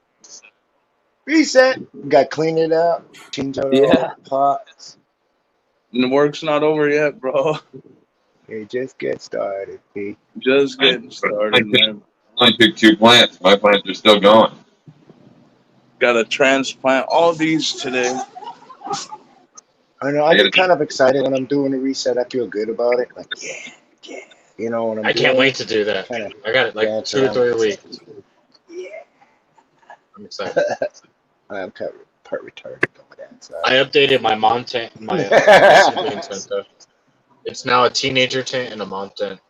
Reset. Got to clean it up. Change out all the pots. And the work's not over yet, bro. Hey, just get started, B. Just getting started, man. I only took 2 plants. My plants are still going. Got to transplant all these today. I know. I get kind of excited when I'm doing a reset. I feel good about it. Like, yeah. You know what I'm I doing? can't wait to do that. I got it like 2 or 3 weeks. Yeah. I'm excited. I'm kind of part retarded on that side. I updated my mom tent, my sibling tent though. It's now a teenager tent and a mom tent.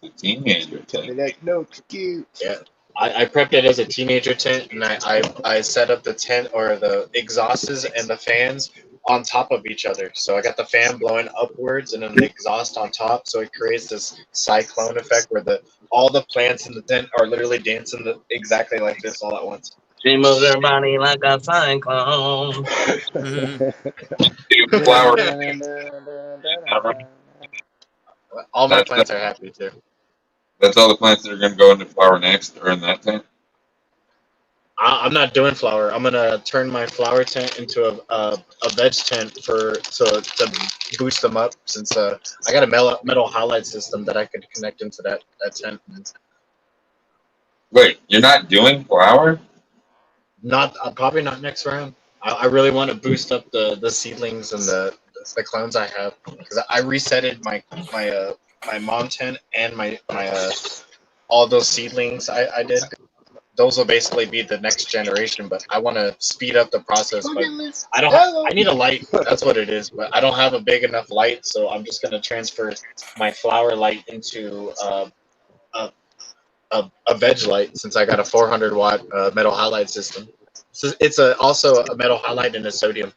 The teenager tent. Like, no excuse. Yeah. I prepped it as a teenager tent, and I set up the tent or the exhausts and the fans on top of each other. So I got the fan blowing upwards and then the exhaust on top, so it creates this cyclone effect where all the plants in the tent are literally dancing exactly like this all at once. She moves her body like a cyclone. Flower. All my plants are happy too. That's all the plants that are going to go into flower next or in that tent? I'm not doing flower. I'm gonna turn my flower tent into a veg tent to boost them up. Since I got a metal highlight system that I could connect into that tent. Wait, you're not doing flower? Not probably not next round. I really want to boost up the seedlings and the clones I have because I resetted my mom tent and my all those seedlings I did. Those will basically be the next generation, but I want to speed up the process. But I need a light. That's what it is. But I don't have a big enough light, so I'm just gonna transfer my flower light into a veg light since I got a 400 watt metal highlight system. So it's also a metal highlight and a sodium.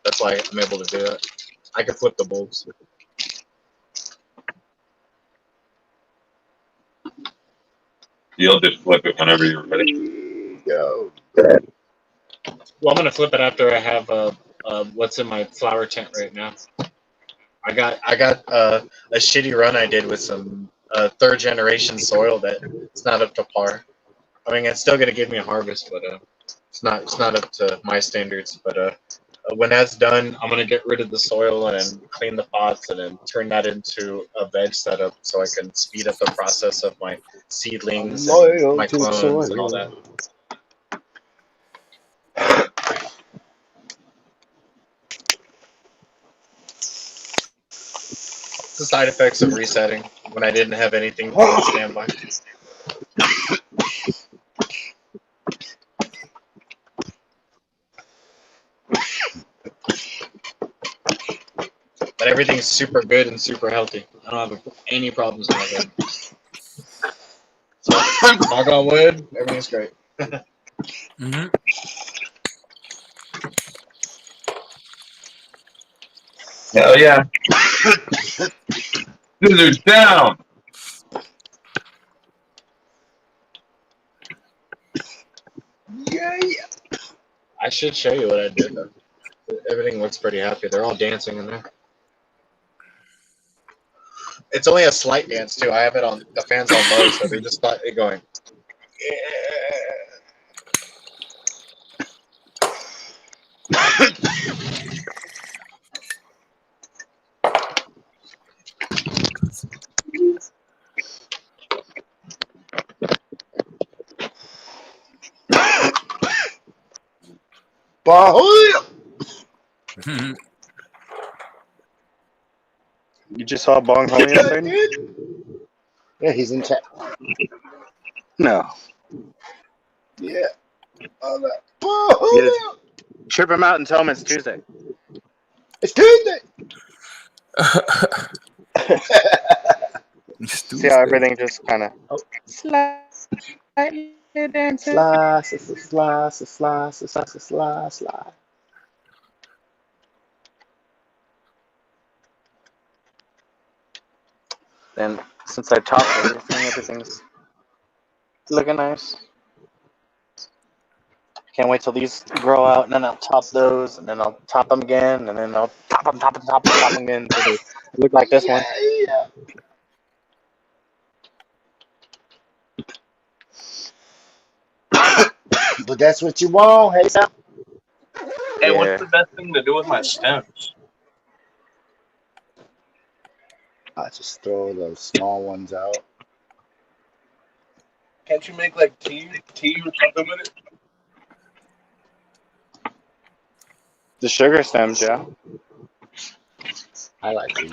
That's why I'm able to do that. I can flip the bulbs. You'll just flip it whenever you're ready. Go. Well, I'm gonna flip it after I have what's in my flower tent right now. I got a shitty run I did with some 3rd generation soil that it's not up to par. I mean, it's still gonna give me a harvest, but it's not up to my standards. But when that's done, I'm gonna get rid of the soil and then clean the pots and then turn that into a veg setup so I can speed up the process of my seedlings and Loyal my to the clones and all that. soil. It's the side effects of resetting when I didn't have anything on standby. But everything's super good and super healthy. I don't have any problems with it. So, knock on wood, everything's great. Mm-hmm. Hell yeah. Scissors down. Yeah. I should show you what I did though. Everything looks pretty happy. They're all dancing in there. It's only a slight dance too. I have it on the fans on low, so they just start going. Mm-hmm. You just saw Bong Ho yesterday? Yeah, he's in chat. No. Yeah. All that. You gotta trip him out and tell him it's Tuesday. It's Tuesday. See how everything just kind of slightly dancing? Slide. And since I topped everything's looking nice. Can't wait till these grow out, and then I'll top those, and then I'll top them again, and then I'll top them again until they look like this one. Yeah. But that's what you want, hey Sam. Hey, Yeah. what's the best thing to do with my stems? I just throw those small ones out. Can't you make like tea or something with it? The sugar stems, yeah. I like these.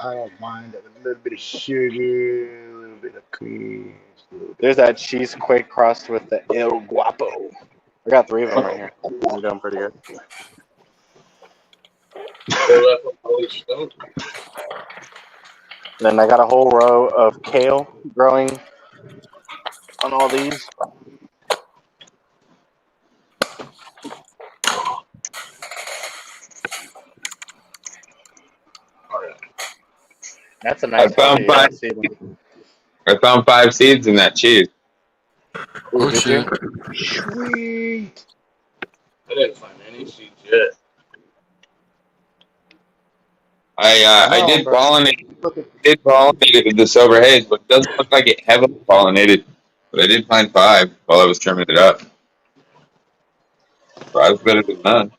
I don't mind a little bit of sugar, a little bit of cream. There's that cheese quake crossed with the El Guapo. I got 3 of them right here. I'm doing pretty good. Then I got a whole row of kale growing on all these. That's a nice seedling. I found 5 seeds in that cheese. Oh shit! Sweet. I didn't find any seeds yet. I did pollinate it with the silver haze, but it doesn't look like it heavily pollinated. But I did find 5 while I was trimming it up. 5's better than none.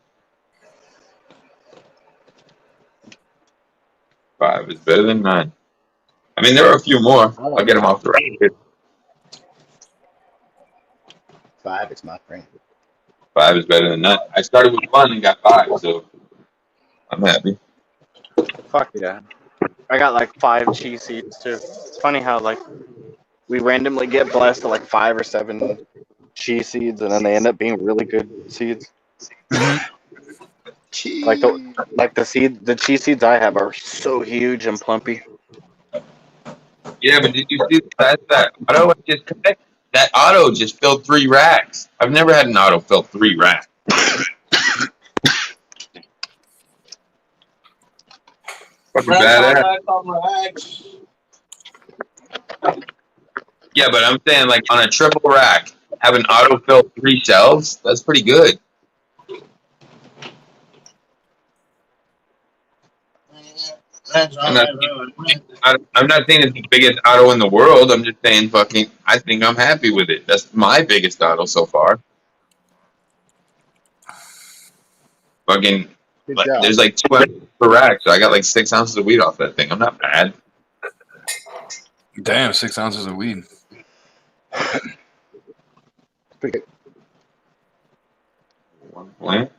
5 is better than none. I mean, there are a few more. I'll get them off the record. 5 is my friend. 5 is better than none. I started with 1 and got 5, so I'm happy. Fuck yeah. I got like 5 cheese seeds too. It's funny how like we randomly get blessed to like 5 or 7 cheese seeds, and then they end up being really good seeds. Like the cheese seeds I have are so huge and plumpy. Yeah, but did you see the size of that auto? That auto just filled 3 racks. I've never had an auto fill 3 racks. Fucking badass. Yeah, but I'm saying like on a triple rack, have an auto fill 3 shelves. That's pretty good. I'm not saying it's the biggest auto in the world. I'm just saying fucking I think I'm happy with it. That's my biggest auto so far. Fucking Good job. there's like 200 per rack, so I got like 6 ounces of weed off that thing. I'm not bad. Damn, 6 ounces of weed. Pretty good. Plant?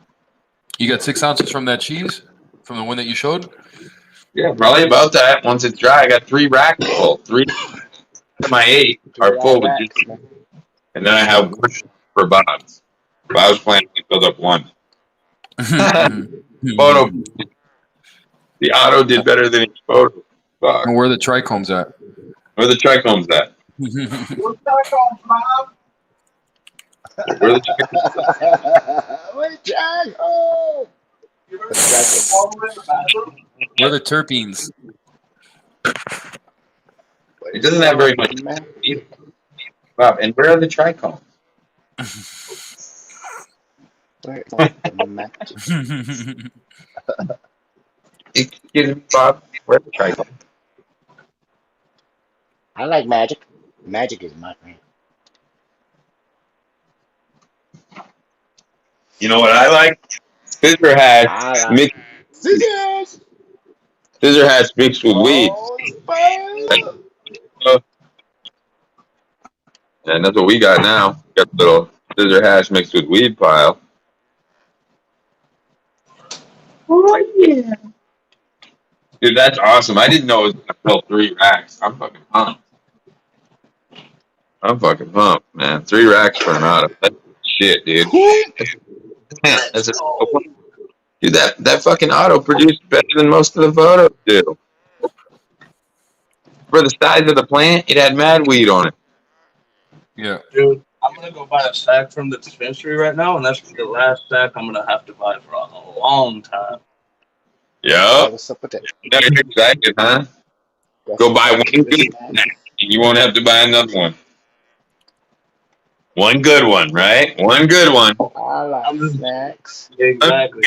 You got 6 ounces from that cheese? From the one that you showed? Yeah, probably about that. Once it's dry, I got 3 racks full. 3 of my 8 are full with just, and then I have 1 for Bob's. Bob's plant only filled up 1. Photo. The auto did better than each photo. Fuck. Where are the trichomes at? Where the trichomes at? Where Where the trichomes? Where trichomes? Where are the terpenes? It doesn't have very much either. Bob, and where are the trichomes? Excuse me, Bob. Where are the trichomes? I like magic. Magic is my friend. You know what I like? Scissor hash mixed. Scissors! Scissor hash mixed with weed. And that's what we got now. Got the little scissor hash mixed with weed pile. Oh yeah. Dude, that's awesome. I didn't know it was gonna fill 3 racks. I'm fucking pumped. Man. 3 racks for an auto. That's shit, dude. That's dude, that fucking auto produced better than most of the photos do. For the size of the plant, it had mad weed on it. Yeah. Dude, I'm gonna go buy a sack from the dispensary right now, and that's the last sack I'm gonna have to buy for a long time. Yeah. What's up with that? Now you're excited, huh? Go buy 1 good snack, and you won't have to buy another one. 1 good one, right? 1 good one. I like snacks. Exactly.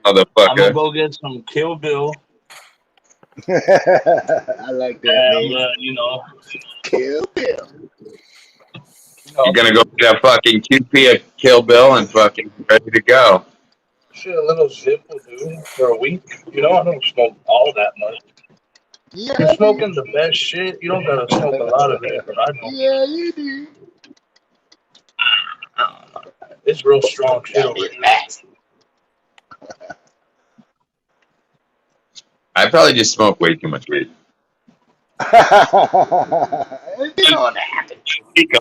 Motherfucker. I'm gonna go get some Kill Bill. I like that name. You know, Kill Bill. You're gonna go get a fucking QP of Kill Bill and fucking ready to go. shit, a little zip will do for a week. You know, I don't smoke all that much. Yeah, You're smoking the best shit. You don't gotta smoke a lot of it, but I don't. Yeah, you do. It's real strong shit over here. I probably just smoke way too much weed. You know what happened?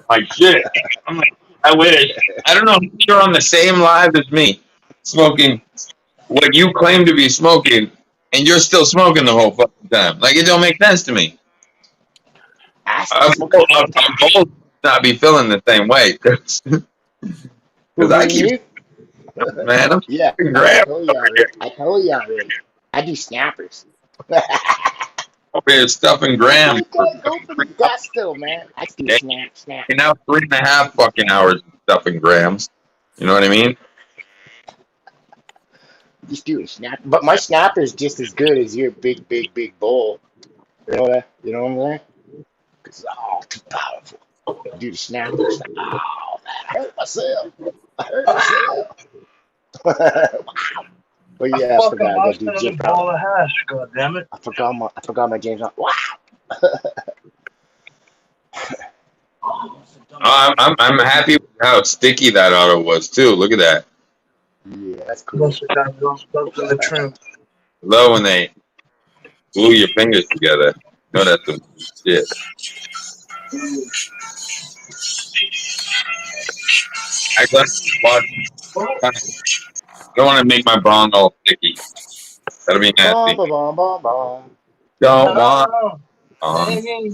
Like shit. I'm like, I wish. I don't know if you're on the same live as me, smoking what you claim to be smoking, and you're still smoking the whole fucking time. Like, it don't make sense to me. I'm both not be feeling the same way. Because I keep, man, I'm I told you already. I do snappers. over here stuffing grams. Go for the gusto, man. I do snap. And now 3.5 fucking hours stuffing grams. You know what I mean? Just do a snap. But my snapper is just as good as your big bowl. You know that? You know what I'm saying? Because it's all too powerful. Do the snappers. Oh, man, I hurt myself. Wow. But yeah, I forgot I do James ball of hash, God damn it. I forgot my James. Wow. I'm happy with how sticky that auto was too. Look at that. Yeah, that's cool. Love when they glue your fingers together. No, that's some shit. I don't want to make my bong all sticky. That'll be nasty. Don't want a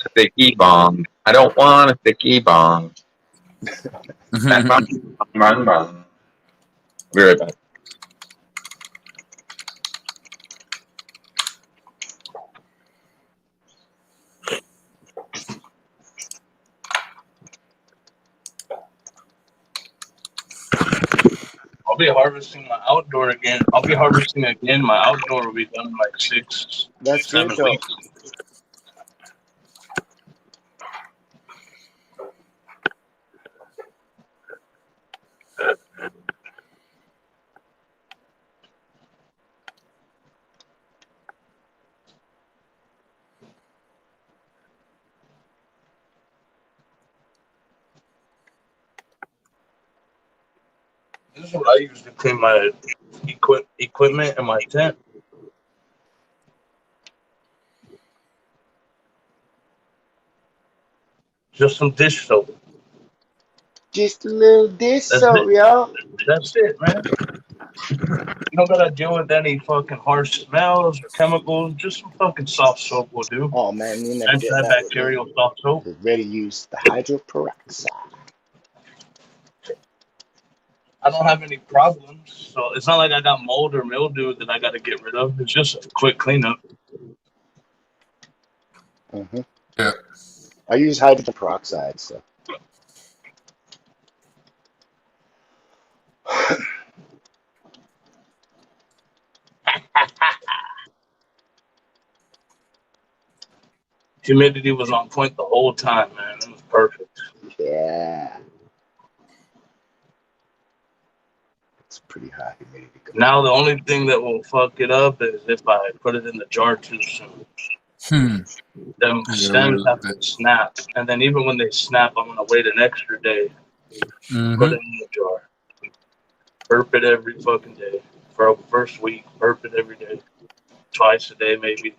sticky bong. I don't want a sticky bong. Bong. Be right back. be harvesting my outdoor again. I'll be harvesting again. My outdoor will be done in like 6, That's 7 good though. weeks. This is what I use to clean my equipment and my tent. Just some dish soap. Just a little dish soap, y'all. That's it, man. You don't gotta deal with any fucking harsh smells or chemicals. Just some fucking soft soap will do. Oh man, you never did that with me. Antibacterial soft soap. Just ready to use the hydroperoxide. I don't have any problems, so it's not like I got mold or mildew that I got to get rid of. It's just a quick cleanup. Mm-hmm. Yeah. I use hydrogen peroxide, so. Humidity was on point the whole time, man. It was perfect. Yeah. It's pretty high humidity. Now the only thing that will fuck it up is if I put it in the jar too soon. Them stems have to snap, and then even when they snap, I'm gonna wait an extra day. Put it in the jar. Burp it every fucking day for the first week. Burp it every day, twice a day maybe,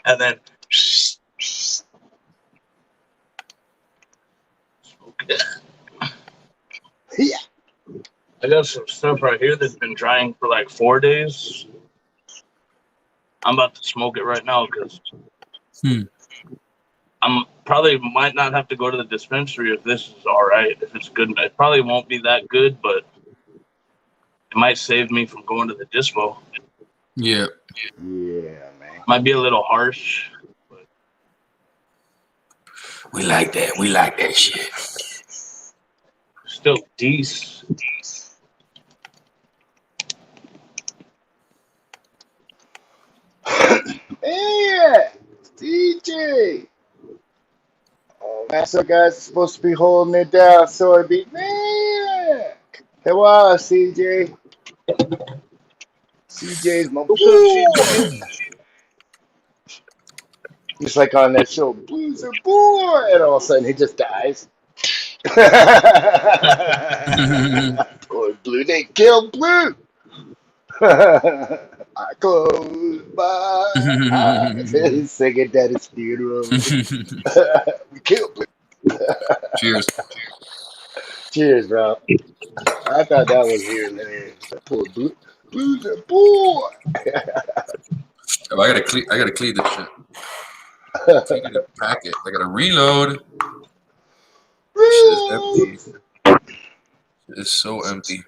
and then smoke it. Yeah. I got some stuff right here that's been drying for like 4 days. I'm about to smoke it right now because I'm probably might not have to go to the dispensary if this is all right. If it's good, it probably won't be that good, but it might save me from going to the dispo. Yeah. Yeah, man. Might be a little harsh. But we like that. We like that shit. Still decent. Yeah, DJ. Oh, that's the guy's supposed to be holding it down, so it'd be man. Come on, CJ. CJ's my boy. He's like on that show, Blues are boy, and all of a sudden he just dies. Poor Blue, they killed Blue. I close my eyes. He's singing at his funeral. We killed Blue. Cheers. Cheers, bro. I thought that was hilarious. Poor Blue. Blue's a boy. Oh, I gotta clean this shit. I gotta pack it. I gotta reload. Shit is empty. It's so empty.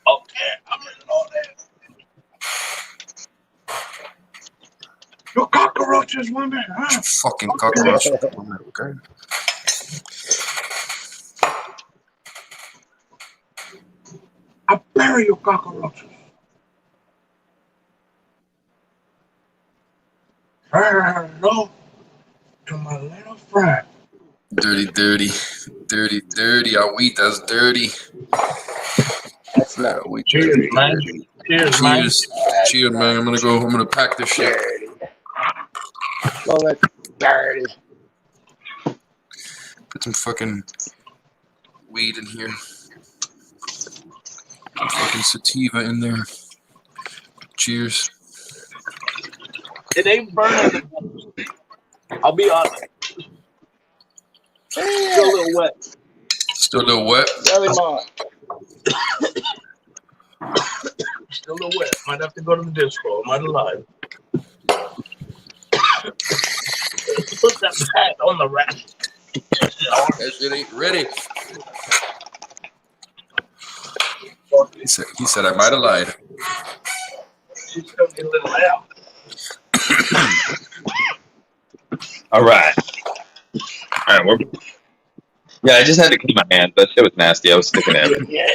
Okay, I'm in all that. Your cockroaches, women, huh? Fucking cockroach. Okay. I bury your cockroaches. Hello to my little friend. Dirty. Our wheat, that's dirty. That's not. Cheers, man. Cheers, man. Cheers, man. I'm gonna pack this shit. Well, that's dirty. Put some fucking weed in here. Fucking sativa in there. Cheers. It ain't burning. I'll be honest. Still a little wet. Still a little wet? Still a little wet. Might have to go to the disco. Am I alive? Put that pat on the rack. That shit ain't ready. He said I might have lied. She's gonna be a little loud. All right. Yeah, I just had to clean my hands. That shit was nasty. I was sticking it. Yeah.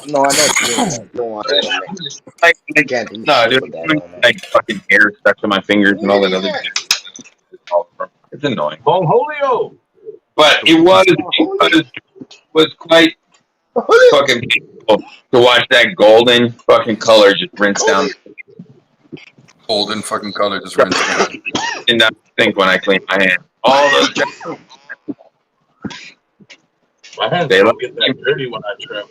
No, I know what you mean. You don't want that on there. Like, Can't do no, shit dude, with that on there. like fucking hair stuck to my fingers and all that other shit. It's annoying. Bon Julio. But it was quite fucking painful to watch that golden fucking color just rinse down. Golden fucking color just rinse down. And I think when I clean my hands, all those. My hands don't get that dirty when I trim.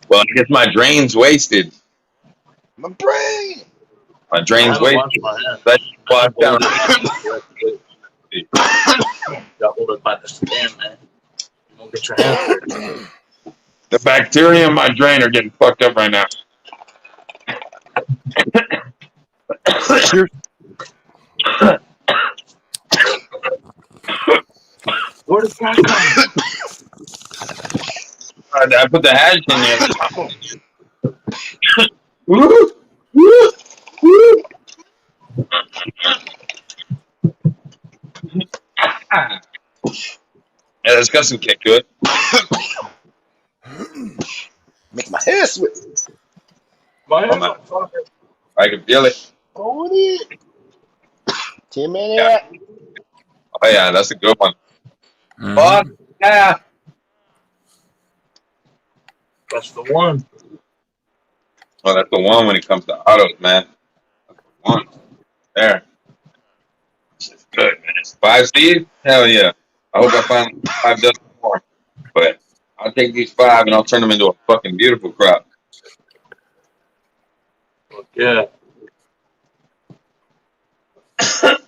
Well, I guess my drain's wasted. My brain. My drain's wasted. Let's wash down. Got hold it by the skin, man. You won't get your hands dirty. The bacteria in my drain are getting fucked up right now. Where does that come? I put the hash in there. Woo! Woo! Woo! Yeah, this got some kick to it. Make my hair sweat. My hands on fire. I can feel it. Hold it. 10 minutes. Oh yeah, that's a good one. Fuck yeah. That's the one. Well, that's the one when it comes to autos, man. That's the one. There. It's good, man. 5 seeds? Hell yeah. I hope I find 5 dozen more. But I'll take these 5 and I'll turn them into a fucking beautiful crop. Yeah.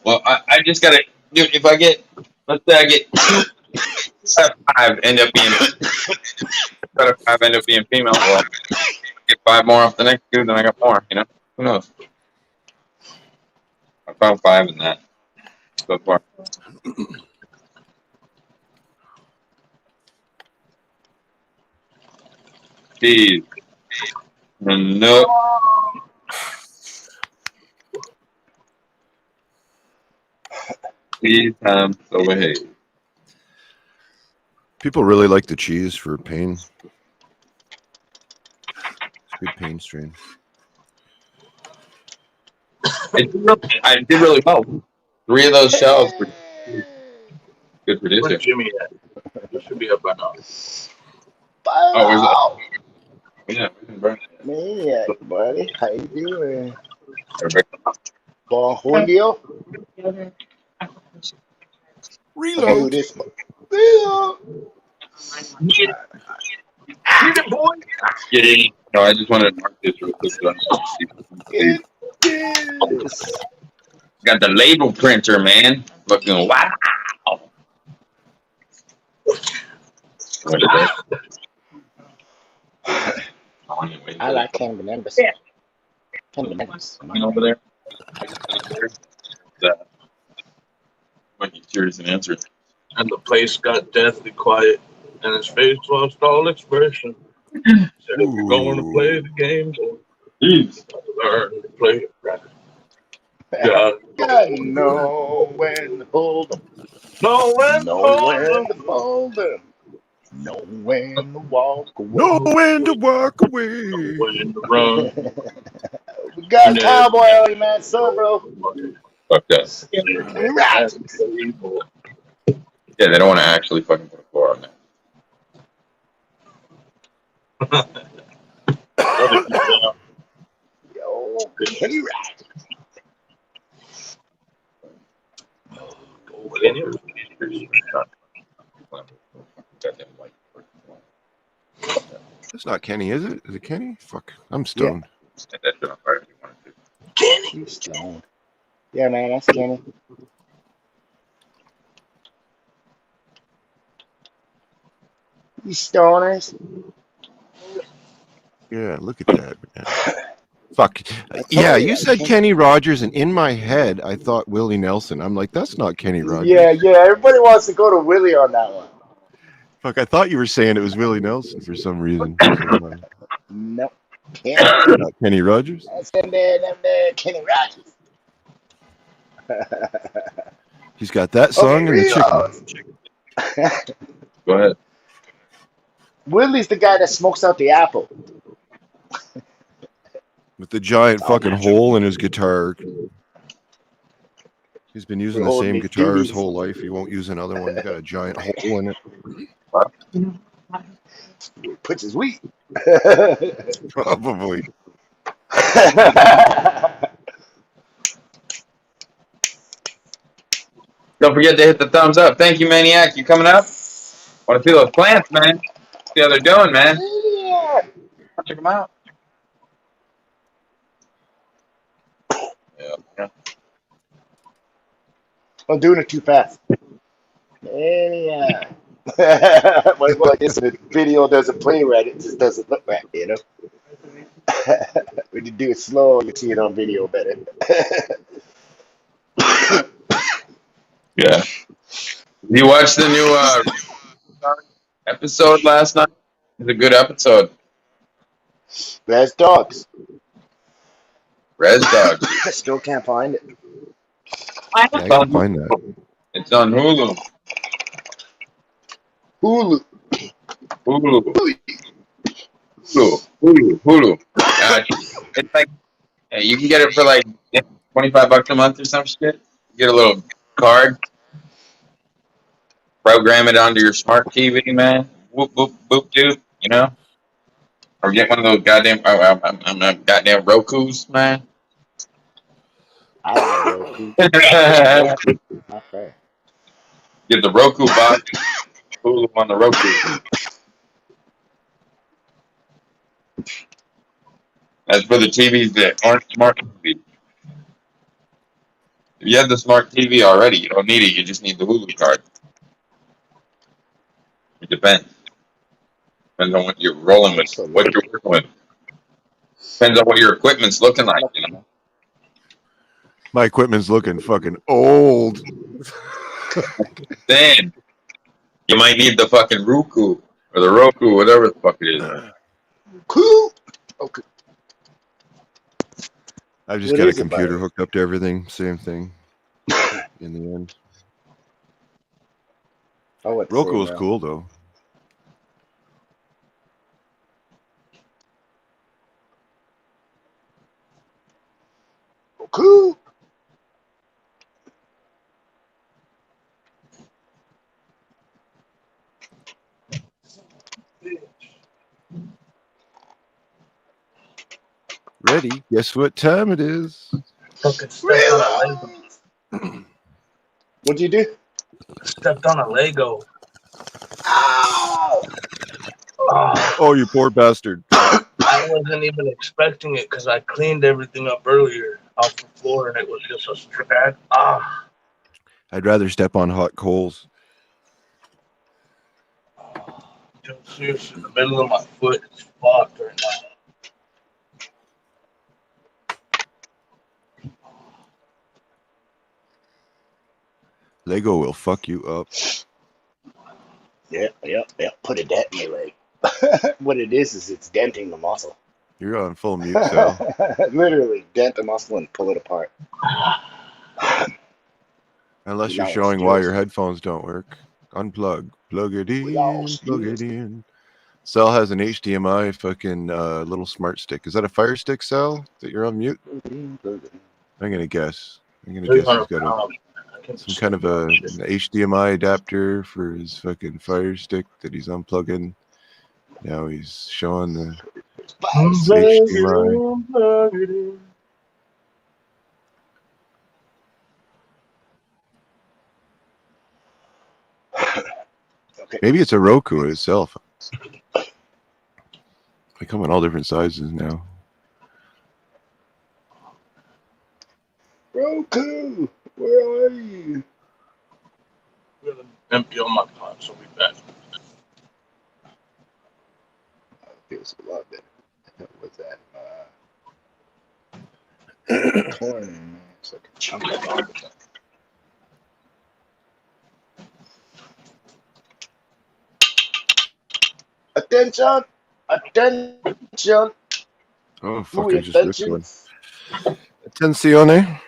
Well, I just gotta, dude, if I get, let's say I get 5 end up being, 5 end up being female, well, get 5 more off the next dude, then I got more, you know? Who knows? I found 5 in that so far. Peas. Nope. Peas times overhead. People really like the cheese for pain. It's a good pain strain. I did really well. 3 of those shells were good producer. Where's Jimmy at? He should be up by now. Oh, where's that? Yeah, we can burn it. Maniac, buddy. How you doing? Bon Julio. Reload. Do this. Reload. Get it, boy. Yeah. No, I just wanted to mark this real quick. Got the label printer, man. Fucking wow. What is that? I like Cannabis. Cannabis. Over there. When you curious and answer. And the place got deathly quiet, and his face lost all expression. Said, if you're going to play the game, learn to play it right. Gotta know when to hold them. Know when to hold them. Know when to walk away. Know when to walk away. When to run. We got a cowboy on man, so bro. Fuck that. Yeah, they don't want to actually fucking put a floor on there. Yo, Kenny Rat. That's not Kenny, is it? Is it Kenny? Fuck, I'm stoned. Kenny. You stoned. Yeah, man, that's Kenny. You stoners. Yeah, look at that, man. Fuck. Yeah, you said Kenny Rogers, and in my head, I thought Willie Nelson. I'm like, that's not Kenny Rogers. Yeah, everybody wants to go to Willie on that one. Fuck, I thought you were saying it was Willie Nelson for some reason. Nope. Not Kenny Rogers? That's them there, Kenny Rogers. He's got that song and the chicken. Go ahead. Willie's the guy that smokes out the apple. With the giant fucking hole in his guitar. He's been using the same guitar his whole life. He won't use another one. He's got a giant hole in it. Puts his weed. Probably. Don't forget to hit the thumbs up. Thank you, Maniac. You coming up? Want to see those plants, man? See how they're doing, man. Yeah. Check them out. Yeah. I'm doing it too fast. Yeah. Like this in the video doesn't play right, it just doesn't look right, you know? When you do it slow, you see it on video better. Yeah. You watched the new episode last night? It's a good episode. Res Dogs. Res Dogs. I still can't find it. I can't find that. It's on Hulu. Hulu. It's like you can get it for like $25 a month or some shit. You get a little card, program it onto your smart TV, man. Whoop whoop boop doop, you know. Or get one of those goddamn goddamn Roku's, man. I like Roku. Okay. Get the Roku box. Hulu on the Roku. That's for the TVs that aren't smart TVs. If you have the smart TV already, you don't need it. You just need the Hulu card. It depends. Depends on what you're rolling with, what you're working with. Depends on what your equipment's looking like, you know. My equipment's looking fucking old. Then you might need the fucking Roku or the Roku, whatever the fuck it is. Cool. Okay. I've just got a computer hooked up to everything. Same thing. In the end. Roku is cool though. Cool. Ready? Guess what time it is? What'd you do? Stepped on a Lego. Ow! Oh, you poor bastard. I wasn't even expecting it because I cleaned everything up earlier off the floor and it was just a strap. I'd rather step on hot coals. Dude, seriously, the middle of my foot is fucked right now. Lego will fuck you up. Yeah. Put a dent in your leg. What it is it's denting the muscle. You're on full mute, Sal. Literally, dent the muscle and pull it apart. Unless you're showing why your headphones don't work. Unplug. Plug it in. Plug it in. Sal has an HDMI fucking little smart stick. Is that a Fire Stick, Sal, that you're on mute? I'm going to guess. He's got some kind of an HDMI adapter for his fucking Fire Stick that he's unplugging. Now he's showing the HDMI. Maybe it's a Roku itself. They come in all different sizes now. Roku, where are you? I'm gonna empty all my pots. I'll be back. Feels a lot better. What's that? Corn. It's like a chunk of all the time. Attention! Attention! Oh, fuck, I just ripped one. Attenzione.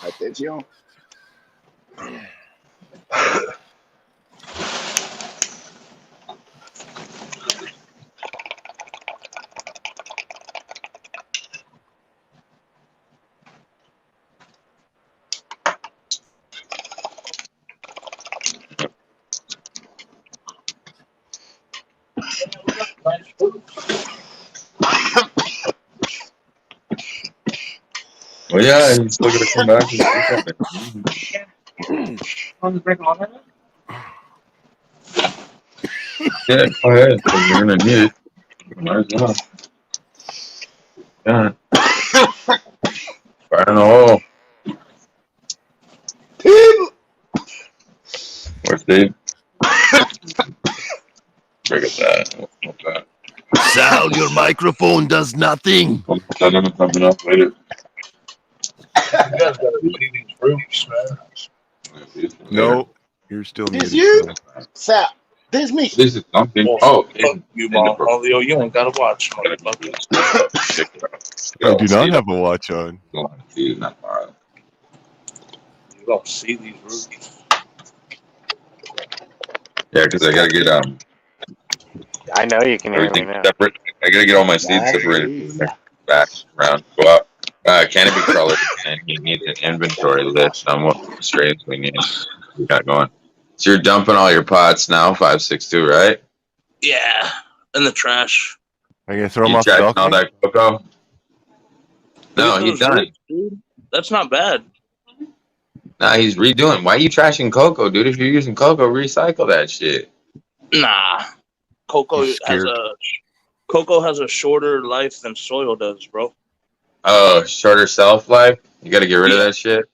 Attention. Well, yeah, he's still gonna come back. Want to break all of it? Yeah, go ahead. You're gonna need it. Might as well. Yeah. Fire in the hole. Where's Steve? Look at that. What's that? Sal, your microphone does nothing. Tell them something else later. You guys gotta see these roots, man. No, you're still This muted. you? Sal. Sal, this me. This is something. Well, Oh, fuck you, mom. Oh, yo, you ain't gotta watch, motherfucker. I do not have a watch on. You don't see these roots. Yeah, because I gotta get I know you can hear me everything now. separate. I gotta get all my seeds separated from the back around. Go up. Cannabis crawler, and he needs an inventory list on what strains we need. We got going. So you're dumping all your pots now, 562, right? Yeah, in the trash. Are you gonna throw him You off the tracking all balcony? that cocoa? No, Dude, he's those done. roots, dude. That's not bad. Nah, he's redoing. Why are you trashing cocoa, dude? If you're using cocoa, recycle that shit. Nah, cocoa He's scared. has a shorter life than soil does, bro. Oh, shorter shelf life. You got to get rid of Yeah. that shit.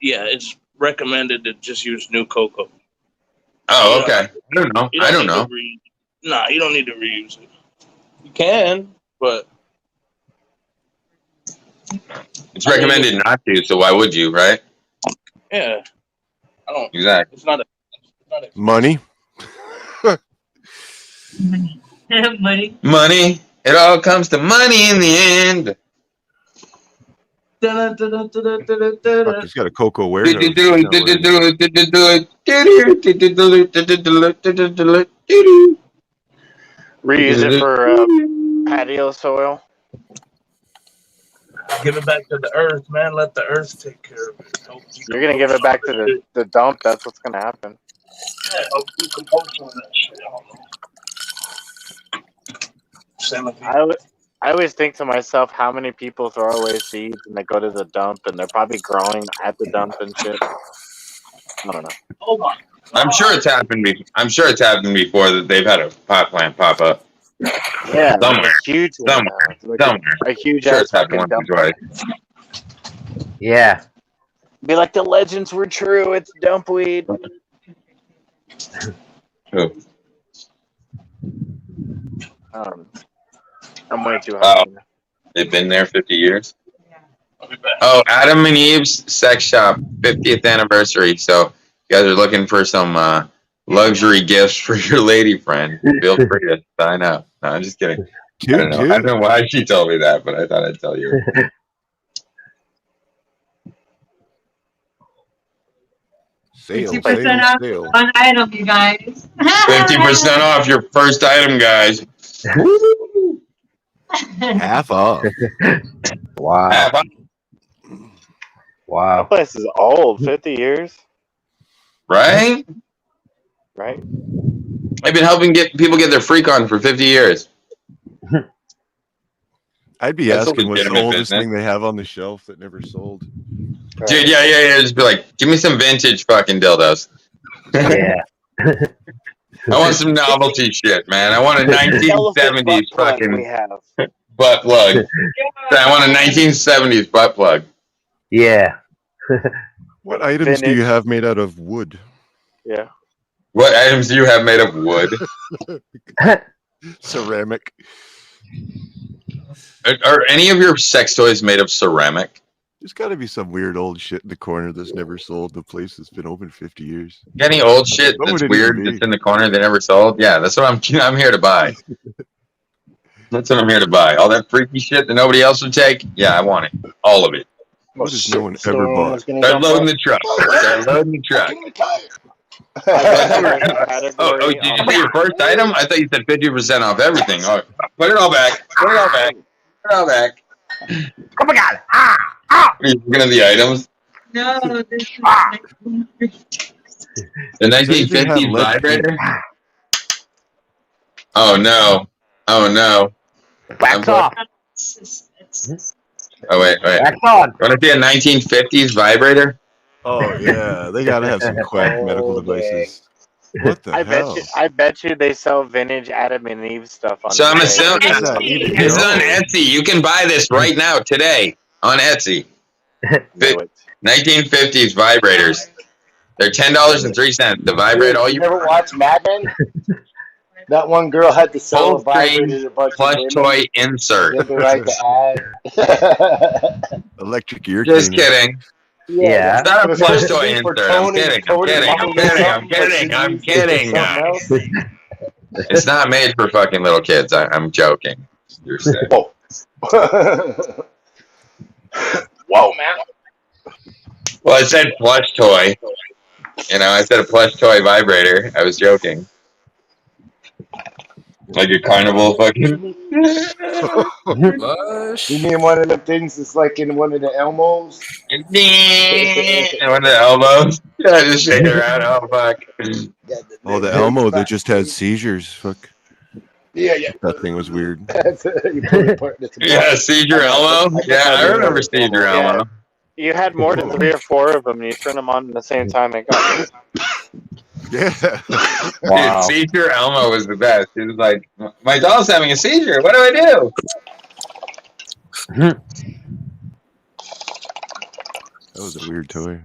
Yeah, it's recommended to just use new cocoa. Oh, okay. I don't know. You I don't need know. to Nah, you don't need to reuse it. You can, but It's recommended not to, so why would you, right? yeah, I don't. Exactly. It's not a Money. Money. Money. It all comes to money in the end. Fuck, he's got a cocoa warehouse. Reuse it for patio soil. Give it back to the earth, man. Let the earth take care of it. You're gonna give it back to the dump. That's what's gonna happen. Yeah, help decompose some of that shit. I don't know. I always think to myself, how many people throw away seeds and they go to the dump and they're probably growing at the dump and shit. I don't know. Oh my. I'm sure it's happened. I'm sure it's happened before that they've had a pot plant pop up. Yeah, somewhere, like a huge one, somewhere, like somewhere. a huge Sure, ass it's happened fucking once or dump. twice. Yeah. Be like the legends were true. It's dump weed. Who? I'm way too Wow. high. They've been there 50 years. Oh, Adam and Eve's Sex Shop 50th anniversary. So you guys are looking for some luxury gifts for your lady friend. Feel free to sign up. No, I'm just kidding. I don't know. I don't know why she told me that, but I thought I'd tell you. Sale, 50% off sale. one item, you guys. 50% off your first item, guys. Half off. Wow. Half off. Wow. That place is old. 50 years. Right? Right. I've been helping people get their freak on for 50 years. I'd be That's a asking what's the legitimate oldest business. thing they have on the shelf that never sold. Dude, yeah. Just be like, give me some vintage fucking dildos. Yeah. I want some novelty shit, man. I want a 1970s fucking butt plug. I want a 1970s butt plug. Yeah. What items do you have made out of wood? Yeah. What items do you have made of wood? Ceramic. Are any of your sex toys made of ceramic? There's got to be some weird old shit in the corner that's never sold. The place has been open 50 years. Got any old shit What that's would it weird even be? that's in the corner they never sold? Yeah, that's what I'm here to buy. That's what I'm here to buy. All that freaky shit that nobody else would take? Yeah, I want it. All of it. What has no one ever Storm bought? was gonna Start jump loading up. the truck. Start loading the truck. I bet you in the Oh, category did you say your first item? I thought you said 50% off everything. Oh, put it all back. Put it all back. Put it all back. Oh my god! What are you looking at the items? No, this is The Does anything have 1950s lead vibrator? paint? Oh no. Oh no. Wax off! Oh wait. Wax on! Want to see a 1950s vibrator? Oh yeah, they gotta have some quack medical Oh, devices. What the hell? I bet you they sell vintage Adam and Eve stuff on So I'm eBay. assuming Where does that even this is on go? Etsy. You can buy this right now today on Etsy. Know it. 1950s vibrators. They're $10.03 to vibrate all You your never watched Mad Men? That one girl had to sell a full vibrator string to a bunch plush of women. toy insert. They had the right to add. Electric ear Just cleaner. kidding. Yeah. It's not It a was plush supposed to toy be for insert. I'm toning, kidding. toning muscles or I'm something, but kidding. she I'm used it for kidding. something else. It's not made for fucking little kids. I'm joking. You're sick. Whoa. Whoa, man. Well, I said plush toy. You know, I said a plush toy vibrator. I was joking. Like a carnival fucking. Lush. You mean one of the things that's like in one of the Elmos? And with the elbows. Yeah, just shake it around. Oh, fuck. Oh, the Elmo that just had seizures. Fuck. Yeah, yeah. That thing was weird. You put it part- it's a Yeah, part- Seizure Elmo. Yeah, I remember Seizure Yeah. Elmo. You had more than 3 or 4 of them, and you turn them on at the same time. And got Yeah. Wow. Dude, Seizure Elmo was the best. He was like, my doll's having a seizure. What do I do? That was a weird toy.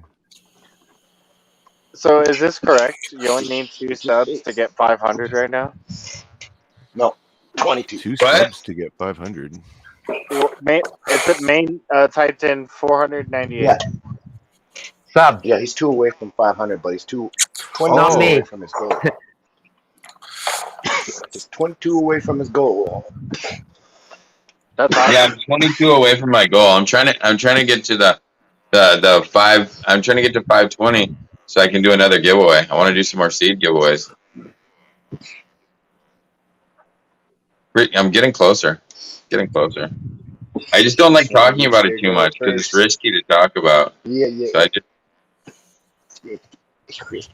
So is this correct? You only need 2 subs to get 500 right now? No, 22. 2 What? subs to get 500. It's at main typed in 498. Yeah. Sub. Yeah, he's 2 away from 500, but he's 22 Not me. away from his goal. Just 22 away from his goal. That's awesome. Yeah, I'm 22 away from my goal. I'm trying to get to the 5. I'm trying to get to 520 so I can do another giveaway. I want to do some more seed giveaways. I'm getting closer. Getting closer. I just don't like talking about it too much because it's risky to talk about. Yeah, yeah. So I just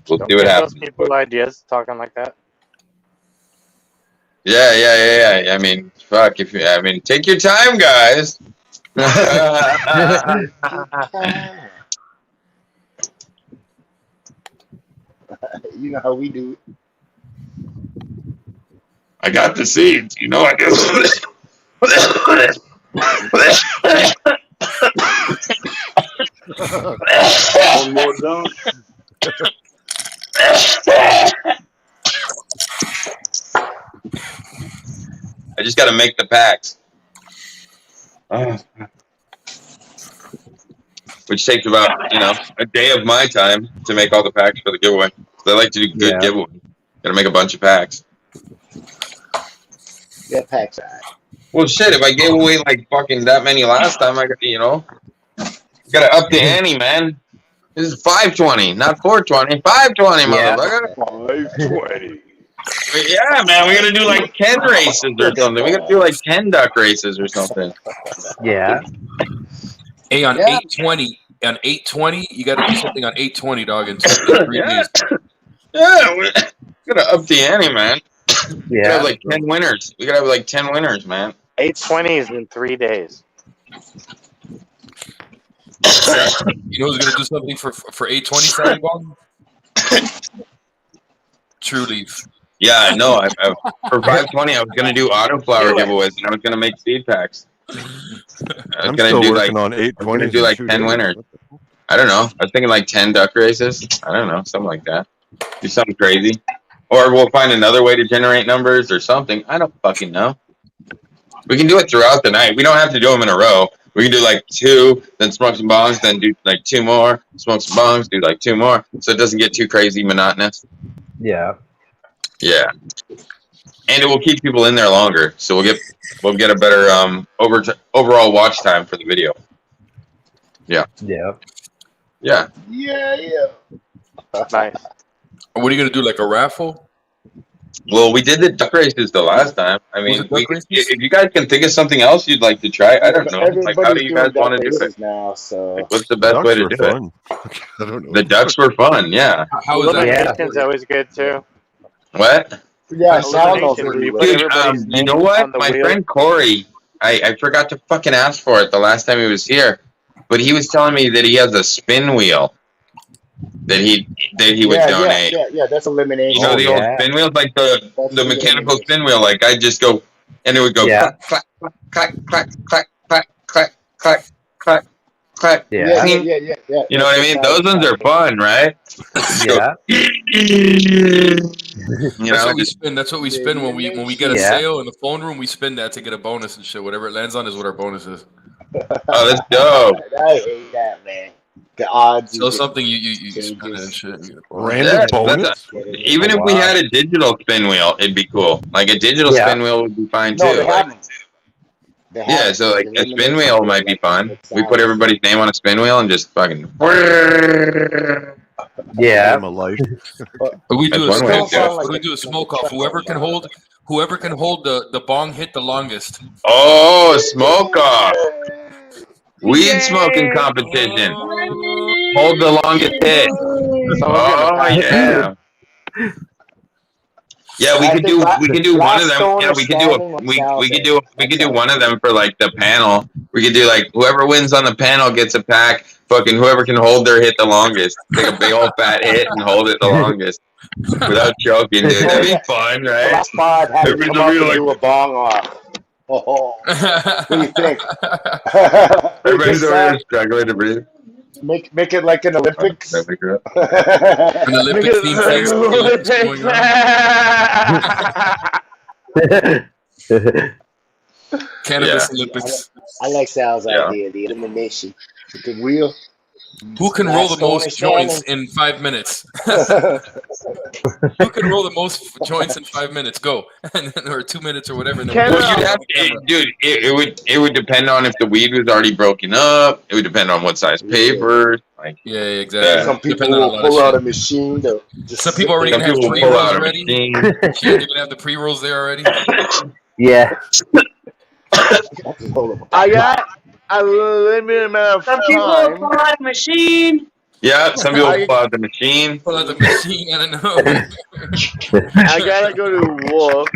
we'll Don't see what give happens. those people ideas talking like that. Yeah. I mean, fuck. Take your time, guys. You know how we do it. I got the seeds. You know I do. One more done. I just got to make the packs. Which takes about, a day of my time to make all the packs for the giveaway. So I like to do good giveaways. Got to make a bunch of packs. Yeah, packs out. Well, shit, if I gave away like fucking that many last time, I got, gotta up the ante, man. This is 520, not 420. 520, motherfucker. 520. Yeah, man, we gotta do like 10 races or something. We gotta do like 10 duck races or something. Yeah. Hey, on 820, you got to do something on 820, dog. In 3 days. Yeah, we gotta up the ante, man. We gotta have like 10 winners. We gotta have like 10 winners, man. 820 is in 3 days. You know who's gonna do something for 820, Sally Bong? True Leaf. Yeah, I know. For 520, I was gonna do autoflower giveaways, and I was gonna make seed packs. I'm still working on 820. Do like 10 winners. I don't know. I was thinking like 10 duck races. I don't know, something like that. Do something crazy, or we'll find another way to generate numbers or something. I don't fucking know. We can do it throughout the night. We don't have to do them in a row. We can do like 2, then smoke some bongs, then do like 2 more, smoke some bongs, do like 2 more, so it doesn't get too crazy monotonous. Yeah. Yeah, and it will keep people in there longer, so we'll get a better overall watch time for the video. Yeah. Yeah. Yeah. Yeah. Nice. What are you gonna do? Like a raffle? Well, we did the duck races the last time. I Was mean, it duck races? if you guys can think of something else you'd like to try, I Yeah, don't but know. Like, how do everybody's you guys doing duck want to do it? races now, so Like, what's the best way Ducks to were do fun. I don't know. it? The ducks were fun. Yeah. How is that? Elimination's always good too. What? yeah, Sal knows Elimination, what where he you was. put Dude, everybody's you name know what? on the My wheel. friend Corey, I forgot to fucking ask for it the last time he was here, but he was telling me that he has a spin wheel that he would Yeah, donate. that's elimination. You know the old yeah. spin wheels, like the That's mechanical elimination. spin wheel. Like I just go, and it would go Yeah. clack clack clack clack clack clack clack clack clack clack. Yeah. Yeah. You know what I mean? Those ones are fun, right? Yeah. You That's know, what we just spin. That's what we spin when we get a Yeah. sale in the phone room. We spin that to get a bonus and shit. Whatever it lands on is what our bonus is. oh, let's go. I hate that, man. The odds. So something you spin it and shit. And you get a bonus. Random bonus. Even if we had a digital spin wheel, it'd be cool. Like a digital Yeah. spin wheel would be fine too. No, they Like, haven't. They yeah, haven't. so like a spin wheel might be fun. We put Sounds- everybody's name on a spin wheel and just fucking. Yeah. Game of life. We do a That's one way to smoke do it. off. What do we do? A smoke off. Whoever can hold the bong hit the longest. Oh, smoke off. Weed smoking competition. Hold the longest hit. Oh yeah. Yeah, we could do one of them. Yeah, we could do one of them for like the panel. We could do like whoever wins on the panel gets a pack. Fucking whoever can hold their hit the longest. Take a big old fat hit and hold it the longest without choking, dude. That'd be fun, right? Last pod had to Everybody's come up and like- do a bong off. Oh, what do you think? Everybody's over here struggling to breathe. Make it like an Olympics. An Olympic theme thing. Olympics going on. Cannabis Olympics. I like Sal's Yeah. idea, the elimination. With the wheel. Who can roll the most joints in 5 minutes? Who can roll the most joints in 5 minutes? Go, or 2 minutes or whatever. And then Well, you'd have it would depend on if the weed was already broken up. It would depend on what size papers. Like yeah, exactly. Some people Depending on a will lot of pull out shit. a machine. Some people already some have people pre pull rolls out a already. machine. Shit, they're gonna have the pre rolls there already. Yeah. I got a limited amount of Some people time. pull out a machine. Yeah, some people pull out the machine. Pull out the machine. I don't know. I gotta go to work,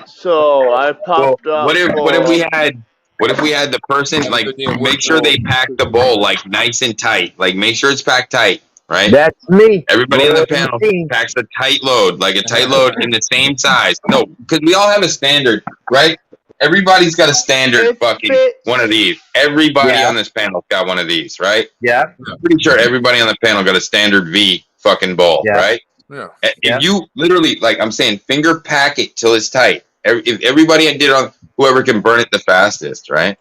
so I popped up. What if we had the person like make sure they pack the bowl like nice and tight. Like make sure it's packed tight, right? That's me. Everybody on the panel packs a tight load, like a tight load in the same size. No, because we all have a standard, right? Everybody's got a standard fucking one of these. Everybody on this panel's got one of these, right? Yeah. I'm pretty sure everybody on the panel got a standard V fucking bowl, right? Yeah. If you literally, like I'm saying, finger pack it till it's tight. If everybody did it on whoever can burn it the fastest, right?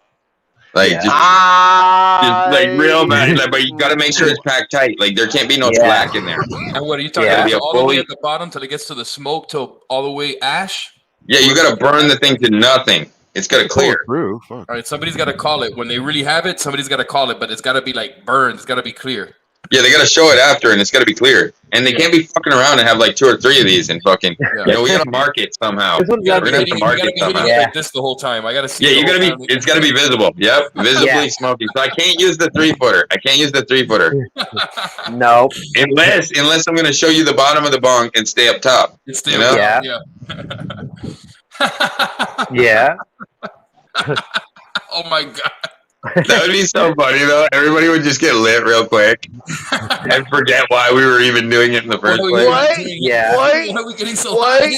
Like just like real bad, like, but you got to make sure it's packed tight. Like there can't be no slack in there. And what are you talking about? All the way at the bottom till it gets to the smoke, till all the way ash. Yeah, you got to burn the thing to nothing. It's got to clear. Through. All right, somebody's got to call it when they really have it. Somebody's got to call it, but it's got to be like burned. It's got to be clear. Yeah, they got to show it after, and it's got to be clear. And they can't be fucking around and have like 2 or 3 of these and fucking. You know, we got to mark it somehow. We're gonna have to mark it somehow. Like this the whole time. I got to see. Yeah, you got to be. It's got to be visible. Yep, visibly smoking. So I can't use the 3-footer. I can't use the 3-footer. No. Unless I'm gonna show you the bottom of the bong and stay up top. It's still yeah. Yeah. Oh my god. That would be so funny though. Everybody would just get lit real quick and forget why we were even doing it in the first place. Yeah. Why are we getting so high?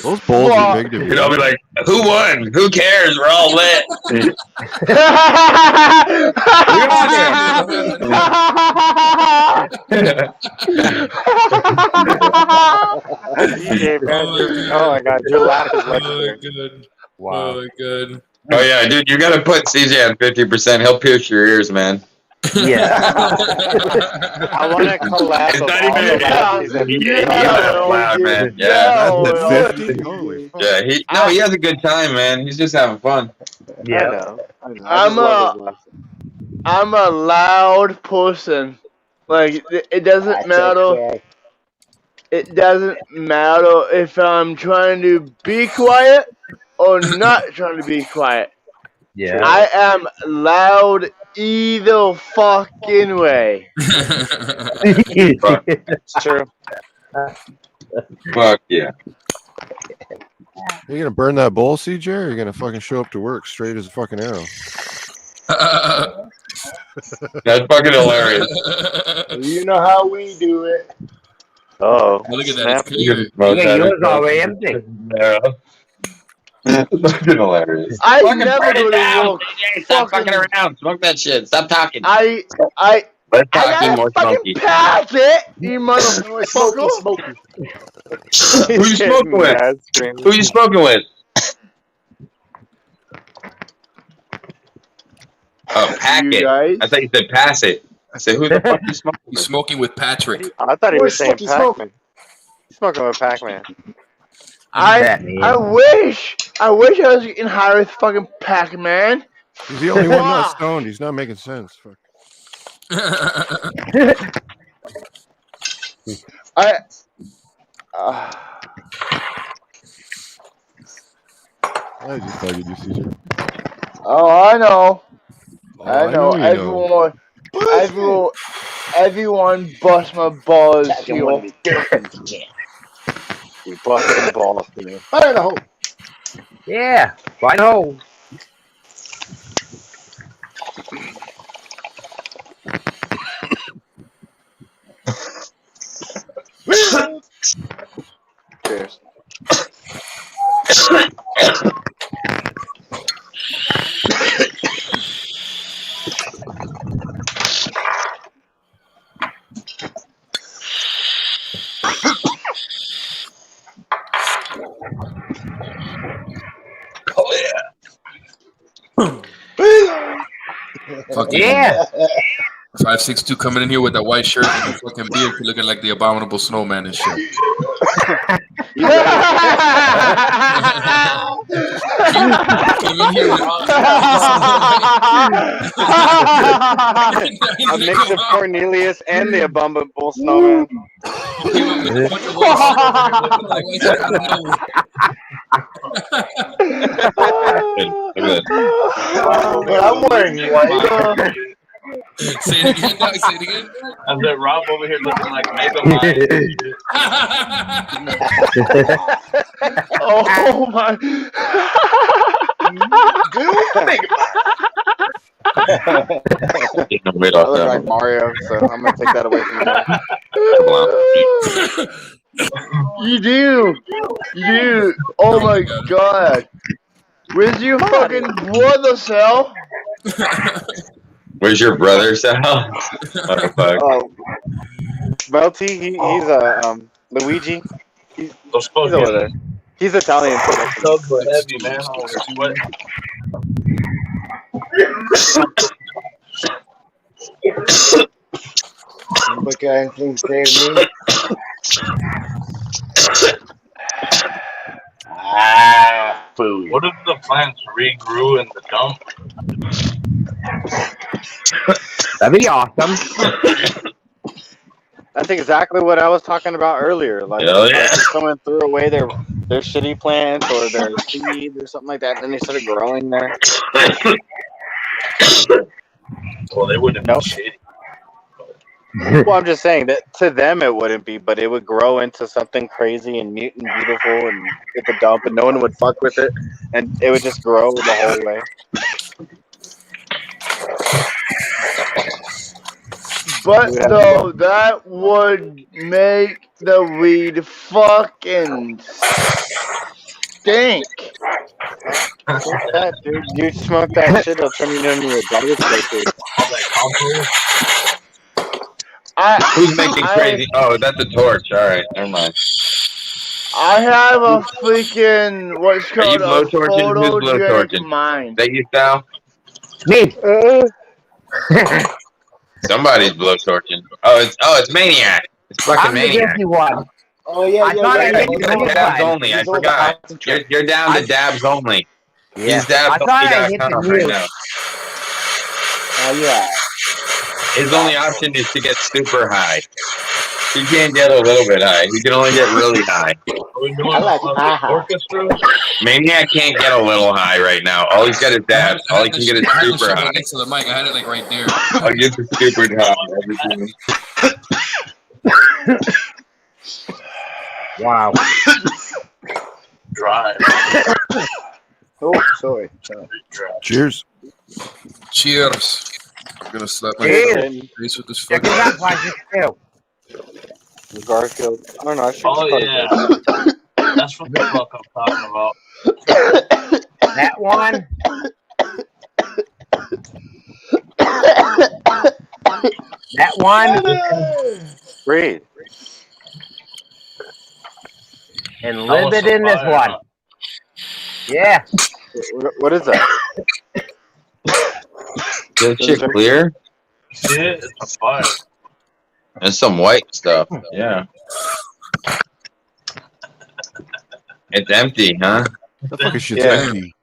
Those bowls are big to me. And I'll be like, who won? Who cares? We're all lit. Oh my god, your laugh is legendary. Good. Wow. Oh, good. Oh yeah, dude, you gotta put CJ on 50%. He'll pierce your ears, man. Yeah. I want to collab. It's not even. He's not loud, man. Yeah. That's the 50. Holy fuck. Yeah. He has a good time, man. He's just having fun. Yeah. I'm I'm a loud person. Like it doesn't That's matter. okay. It doesn't matter if I'm trying to be quiet or not trying to be quiet. Yeah. I am loud either fucking way. Fuck, It's true. fuck yeah. Are you gonna burn that bowl, CJ, or are you gonna fucking show up to work straight as a fucking arrow? That's fucking hilarious. You know how we do it. Oh, Look at that. snap. It's clear. You got yours already empty. That's fucking hilarious. I Fucking never burn go it to down, work. CJ. Stop fucking around. Smoke that shit. Stop talking. I Less I talking, gotta more fucking smoky. pass it, you motherfucker. Smoky. Who you smoking with? Who you smoking with? Oh, pack You it. guys? I thought you said pass it. I said, who the fuck you smoking He's with? smoking with Patrick. I thought he was saying Smoky smoke. Pac-Man. He's smoking with Pac-Man. I wish I was getting high with fucking Pac-Man. He's the only one not stoned. He's not making sense. Fuck. I just thought you just CJ. oh, I know. I I know. know you know. Everyone bust my balls Attacking here. one of the girlfriends. Yeah. We busted balls here. Fire the hole. Yeah. Right home. Cheers. Fuck Yeah. 562 coming in here with that white shirt and the fucking beard, looking like the abominable snowman and shit. Came in here with A mix of Cornelius and the abominable snowman. But I'm wearing white. Say it again, Doc. Say it again. And then Rob over here looking like Mega Man. Oh my! I look like Mario, so I'm gonna take that away from you. You do. Oh my god! Where's your fucking brother, Sal? Where's your brother, Sal? Oh, fuck. Melty, he's a Luigi. He's over there. He's Italian. So heavy, man. Oh, sweat. Look at anything save me. Food. What if the plants regrew in the dump? That'd be awesome. That's exactly what I was talking about earlier. Like, Hell yeah. like if someone threw away their shitty plants or their seeds or something like that, and then they started growing there. Well, they wouldn't be shitty. Well, I'm just saying that to them it wouldn't be, but it would grow into something crazy and mutant beautiful and hit the dump, and no one would fuck with it, and it would just grow the whole way. But though that would make the weed fucking stink. Smoke that, dude. You smoke that shit, it'll turn you into a garbage placer. Who's making crazy? Oh, that's a torch. All right, never mind. I have a freaking what's Are you called a blowtorching? Who's photogenic blowtorching? mind. Is that you, Sal? Me. Somebody's blowtorching. It's Maniac. It's fucking I'm the Maniac. guilty one. Oh yeah, I thought I hit He's the on new dabs one. only. I forgot. You're down to dabs only. Yeah. He's dabs I thought I hit the only.com new. right now. Yeah. His only option is to get super high. He can't get a little bit high. He can only get really high. Are we doing I like a fucking high. orchestra? Maniac can't get a little high right now. All he's got is dabs. All he can get is I had the super shovel high. next to the mic. I had it like right there. I'll get the super high. Everything. Wow. Drive. Oh, sorry. Cheers. Cheers. I'm gonna slap my Cheers. face with this Check fucking. it out, Roger. Too. Garfield. I don't know. I should Oh just yeah, that's what the fuck I'm talking about. That one. That one. breathe. And That live was it some in this fire, one. huh? Yeah. What is that? Is that shit clear? Shit, it's a fire. There's some white stuff. Yeah. It's empty, huh? The fuck is shit Yeah. empty?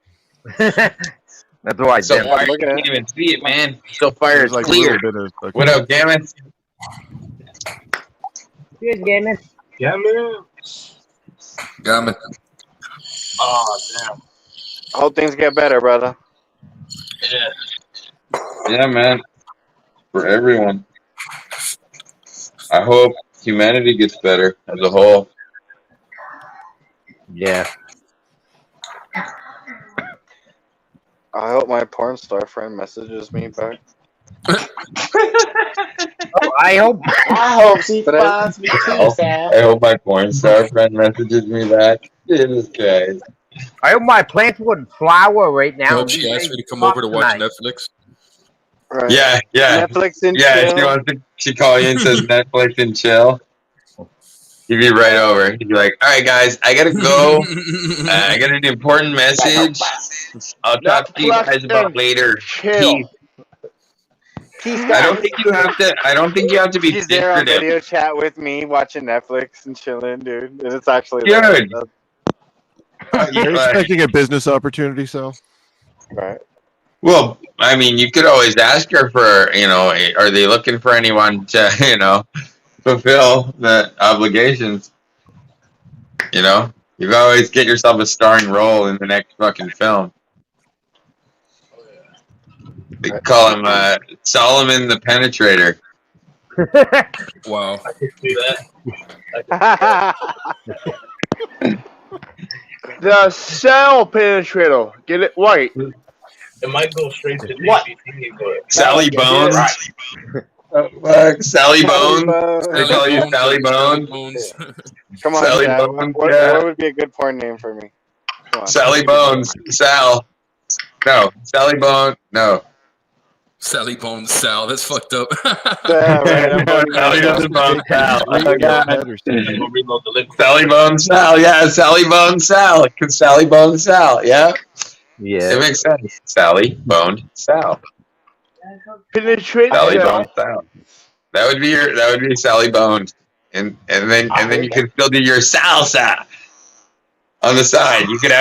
That's why I So did. fire, I'm you looking at can't even see it, man. So fire There's is like a clear. little bit of fucking. What up, Gammon? Cheers, gaming. Yeah, man. Got it. Oh damn. I hope things get better, brother. Yeah. Yeah, man. For everyone. I hope humanity gets better as a whole. Yeah. I hope my porn star friend messages me back. Oh, I hope. I hope she But I- finds me too, Sam. I hope my porn star friend messages me back. Jesus Christ. I hope my plants would flower right I now. hope she asked me to come over to watch Netflix. Right. Yeah, yeah. Netflix and Yeah, chill. she wants to. She call you and says Netflix and chill. He'd be right over. He'd be like, "All right, guys, I gotta go. I got an important message. I'll talk to you guys about later. Chill. Peace." Peace, I don't think you have to. I don't think you have to be She's there on secretive. video chat with me, watching Netflix and chilling, dude. And it's actually Dude. Are you expecting a business opportunity, Sal? Right. Well, I mean, you could always ask her for, are they looking for anyone to, fulfill the obligations? You can always get yourself a starring role in the next fucking film. They call him Solomon the Penetrator. Wow. I could see that. The cell penetrator. Get it right. It might go straight to What? DVT, but Sally Bones. Sally Bones. They call you Sally Bones. Come on, Sally Chad. Bones, What, yeah. what would be a good porn name for me? Come on. Sally Bones. Sal. No. Sally Bone. No. Sally Bones Sal. That's fucked up. Yeah, right. I'm No, voting Sally for doesn't bone Sal. Oh, I'm gonna reload the liquid. Sally Bone Sal. Yeah, Sally Bone Sal. Cause Sally Bone Sal. Yeah. Yeah. It makes sense. Sally Boned Sal. Penetrate Sally cell. Bone Sal. That would be Sally Boned. And then you can still do your salsa on the side. You could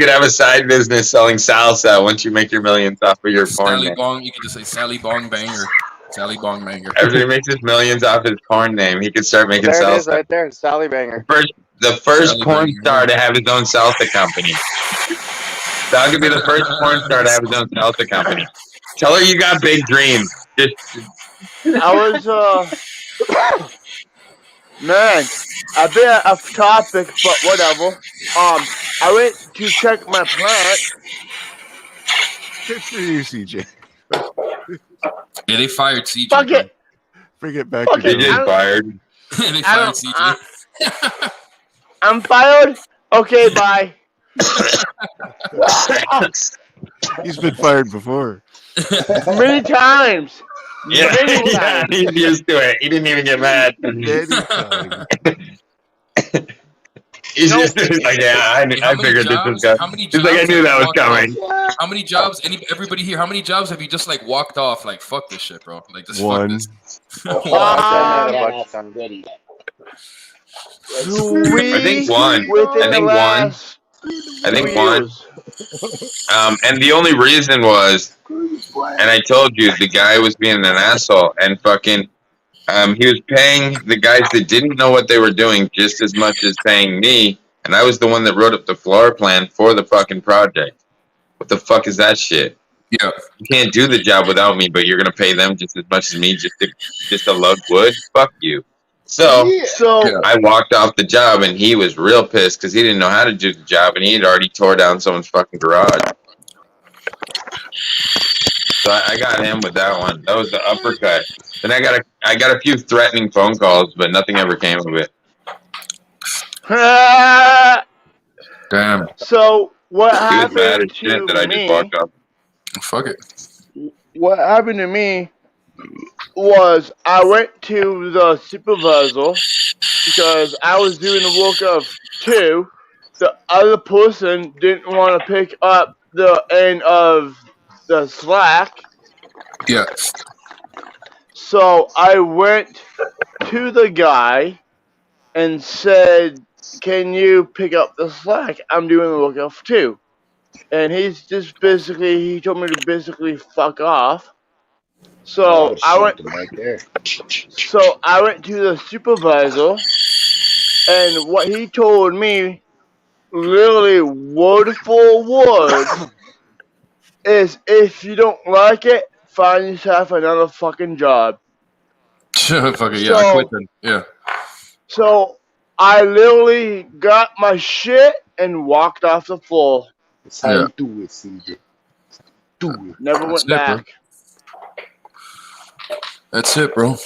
have a side business selling salsa once you make your millions off of your porn Sally name. Bong. You could just say Sally Bong Banger. Sally Bong Banger. After he makes his millions off his porn name, he could start making There it salsa. is, right there. Sally Banger. The first Sally porn Banger. star to have his own salsa company. That could be the first porn star to have his own salsa company. Tell her you got big dreams. Just I was man, a bit off topic, but whatever. I went to check my plant. Good for you, CJ. Yeah, they fired CJ. Fuck it. Bring it back Fuck to it. CJ's I- fired. They I fired don't- CJ. I'm fired. Okay, bye. He's been fired before. Many times. Yeah, Many yeah, times. he's used to it. He didn't even get mad. Anytime. He's just he's like, yeah, I figured this was coming. How many He's like, I jobs knew have that you was walked coming. off? How many jobs? Everybody here? How many jobs have you just like walked off? Like fuck this shit, bro. Like just One. fuck this. Oh, I've done that a bunch of times. Three I think one. within I think the last I think one. And the only reason was, and I told you, the guy was being an asshole and fucking. He was paying the guys that didn't know what they were doing just as much as paying me, and I was the one that wrote up the floor plan for the fucking project. What the fuck is that shit? Yeah. You can't do the job without me, but you're gonna pay them just as much as me just to lug wood? Fuck you. So I walked off the job, and he was real pissed because he didn't know how to do the job, and he had already tore down someone's fucking garage. So I got him with that one. That was the uppercut. Then I got a few threatening phone calls, but nothing ever came of it. Damn. So what He was mad happened as shit that I to just me? walked off. Fuck it. What happened to me was I went to the supervisor because I was doing the work of 2. The other person didn't want to pick up the end of the slack. Yeah. So I went to the guy and said, "Can you pick up the slack? I'm doing the work of 2." And he told me to basically fuck off. So I went to the supervisor, and what he told me, literally word for word, is if you don't like it, find yourself another fucking job. Fuck it, yeah, I quit then. Yeah. So I literally got my shit and walked off the floor. That's how you do it, CJ. Do it. Never went back. Bro. That's it, bro.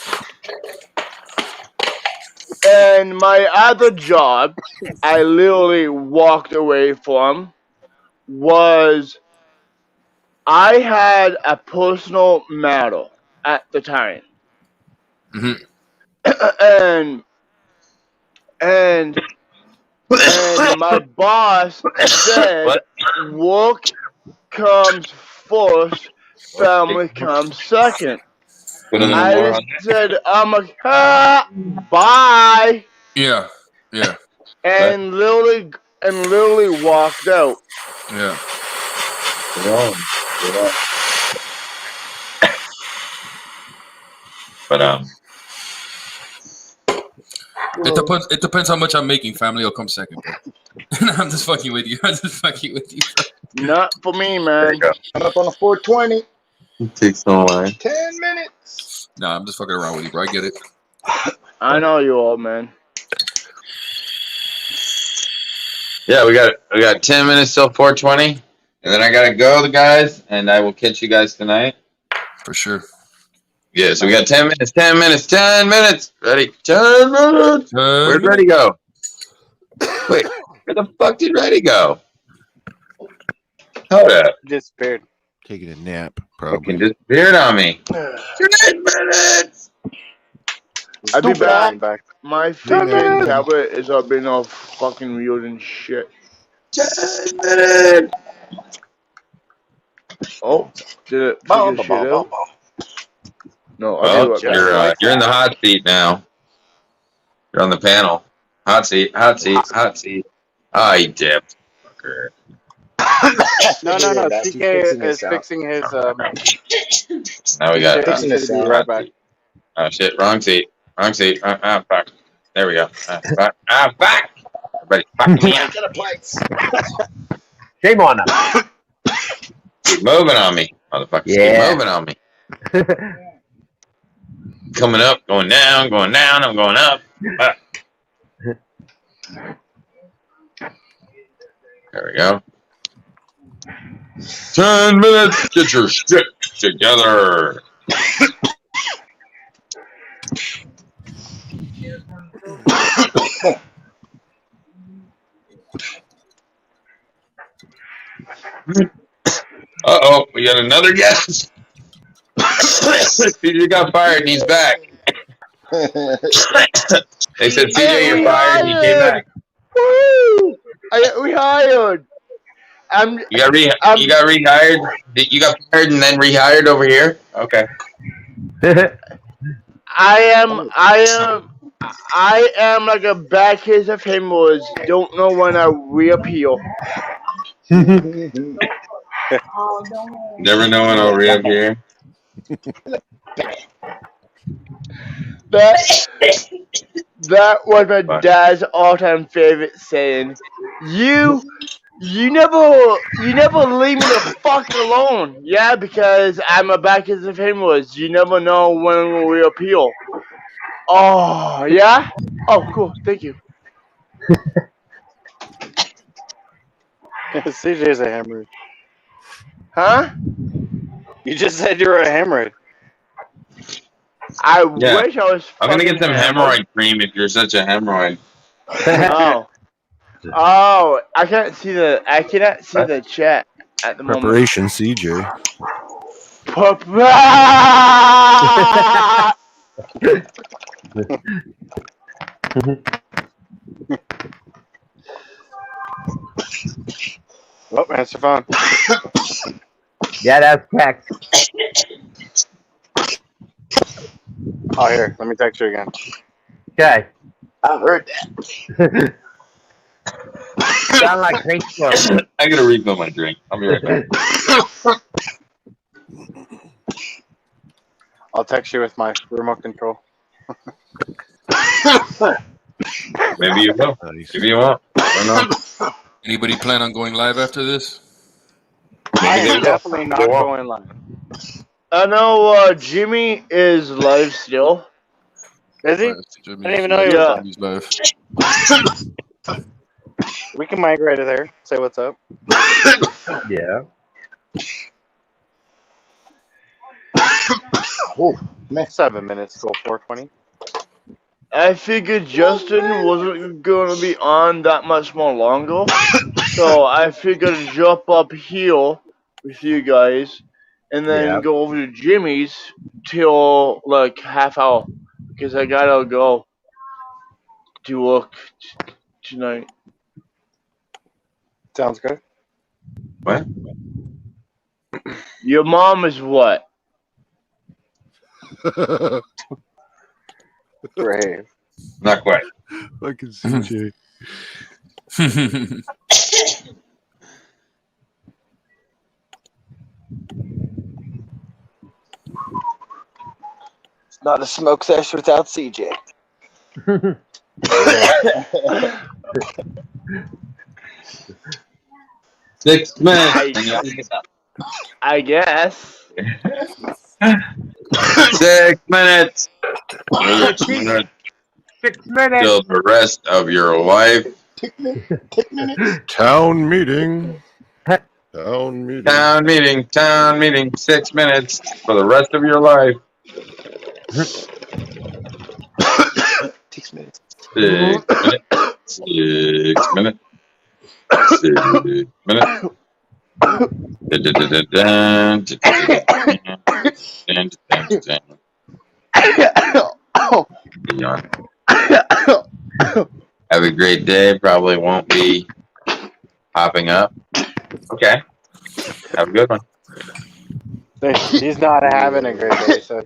And my other job, I literally walked away from, was I had a personal matter at the time. Mm-hmm. and my boss said, work comes first, family comes second. I just said, I'm like, bye. Yeah. Yeah. And literally walked out. Yeah. But It depends how much I'm making. Family will come second, bro. I'm just fucking with you. I'm just fucking with you. Not for me, man. I'm up on a 420. It takes no way. 10 minutes. Nah, I'm just fucking around with you, bro. I get it. I know you all, man. Yeah, we got 10 minutes till 4:20, and then I gotta go, the guys, and I will catch you guys tonight. For sure. Yeah, so we got 10 minutes. 10 minutes. 10 minutes. Ready? 10 minutes. Where'd Reddy go? Wait, where the fuck did Reddy go? Hold up. Disappeared. Taking a nap, probably. Fucking disappeared on me. 10 minutes. I'll be back. My freaking tablet is up being all fucking weird and shit. 10 minutes. Oh, did it figure shit out? No, well, you're in the hot seat now. You're on the panel. Hot seat. Ah, he dipped. Fucker. No. CK is fixing his. Now we got. Right back. Oh shit! Wrong seat. Fuck. There we go. Fuck. Everybody, fuck me up. Shame on him. Keep moving on me, motherfuckers. Yeah. Keep moving on me. Coming up, going down, I'm going up. There we go. 10 minutes, get your shit together. Uh-oh, we got another guest. CJ got fired and he's back. They said, CJ, you're fired. He came back. Woo! I got rehired. You got rehired? You got fired and then rehired over here? Okay. I am I am like a bad case of hemorrhoids. Don't know when I reappeal. Never know when I'll reappear. That was my dad's all-time favorite saying. You never leave me the fuck alone. Yeah, because I'm a bad case of hemorrhoids. You never know when I'm gonna reappeal. Oh yeah. Oh cool. Thank you. CJ's a hemorrhoid. Huh? You just said you were a hemorrhoid. I Yeah. wish I was. I'm gonna get some hammered. hemorrhoid cream if you're such a hemorrhoid. Oh, I cannot see the chat at the moment. Preparation, CJ. Oh, answer phone. Yeah, that's correct. Oh, here. Let me text you again. Okay. I heard that. Sound like Facebook. I gotta refill my drink. I'll be right back. I'll text you with my remote control. Maybe you will. Maybe you won't. I don't know. Anybody plan on going live after this? I am definitely not going live. I know Jimmy is live still. Is he? I didn't even know he was live. We can migrate to there. Say what's up. Yeah. Oh, man. 7 minutes till 4:20. I figured Justin wasn't going to be on that much more longer, so I figured to jump up here with you guys, and then go over to Jimmy's till like half hour, because I gotta go to work tonight. Sounds good. What? Your mom is what? Brave. Not quite. Fucking CJ. It's not a smoke session without CJ. 6 minutes. I guess. 6 minutes. 6 minutes. 6 minutes. Till the rest of your life. Town meeting. Town meeting. Town meeting. Town meeting. 6 minutes for the rest of your life. 6 minutes. 6 minutes. 6 minutes. 6 minutes. Have a great day. Probably won't be popping up. Okay. Have a good one. He's not having a great day, so.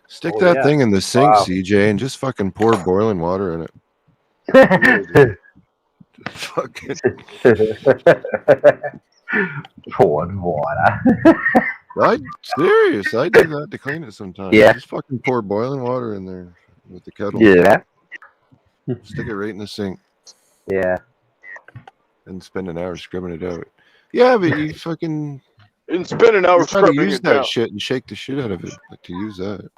Stick that thing in the sink, CJ, and just fucking pour boiling water in it. Fucking pouring water. I'm serious. I do that to clean it sometimes. Yeah. Just fucking pour boiling water in there with the kettle. Yeah. Stick it right in the sink. Yeah. And spend an hour scrubbing it out. Yeah, but you fucking. And spend an hour try to scrubbing use it that down. shit and shake the shit out of it. Like to use that.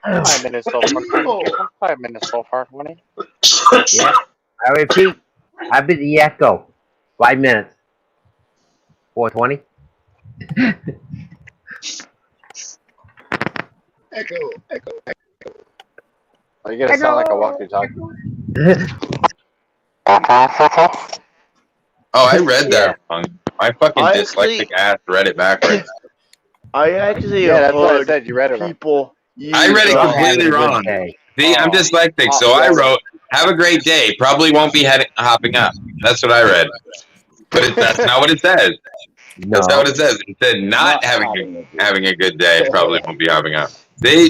5 minutes so far. 5 minutes so far, 20. Yeah. I repeat. I've been the echo. 5 minutes. 4:20. Echo. Are you gonna sound like a walkie-talkie? Oh, I read that one. My fucking I dyslexic ass read it backwards. I actually That's what I heard said. You read it wrong. people. I read it Oh, completely having a good wrong. day. See, I'm dyslexic, so I wrote, "Have a great day." Probably won't be hopping up. That's what I read, but that's not what it says. That's not what it says. It said not having a good day. Probably won't be having a.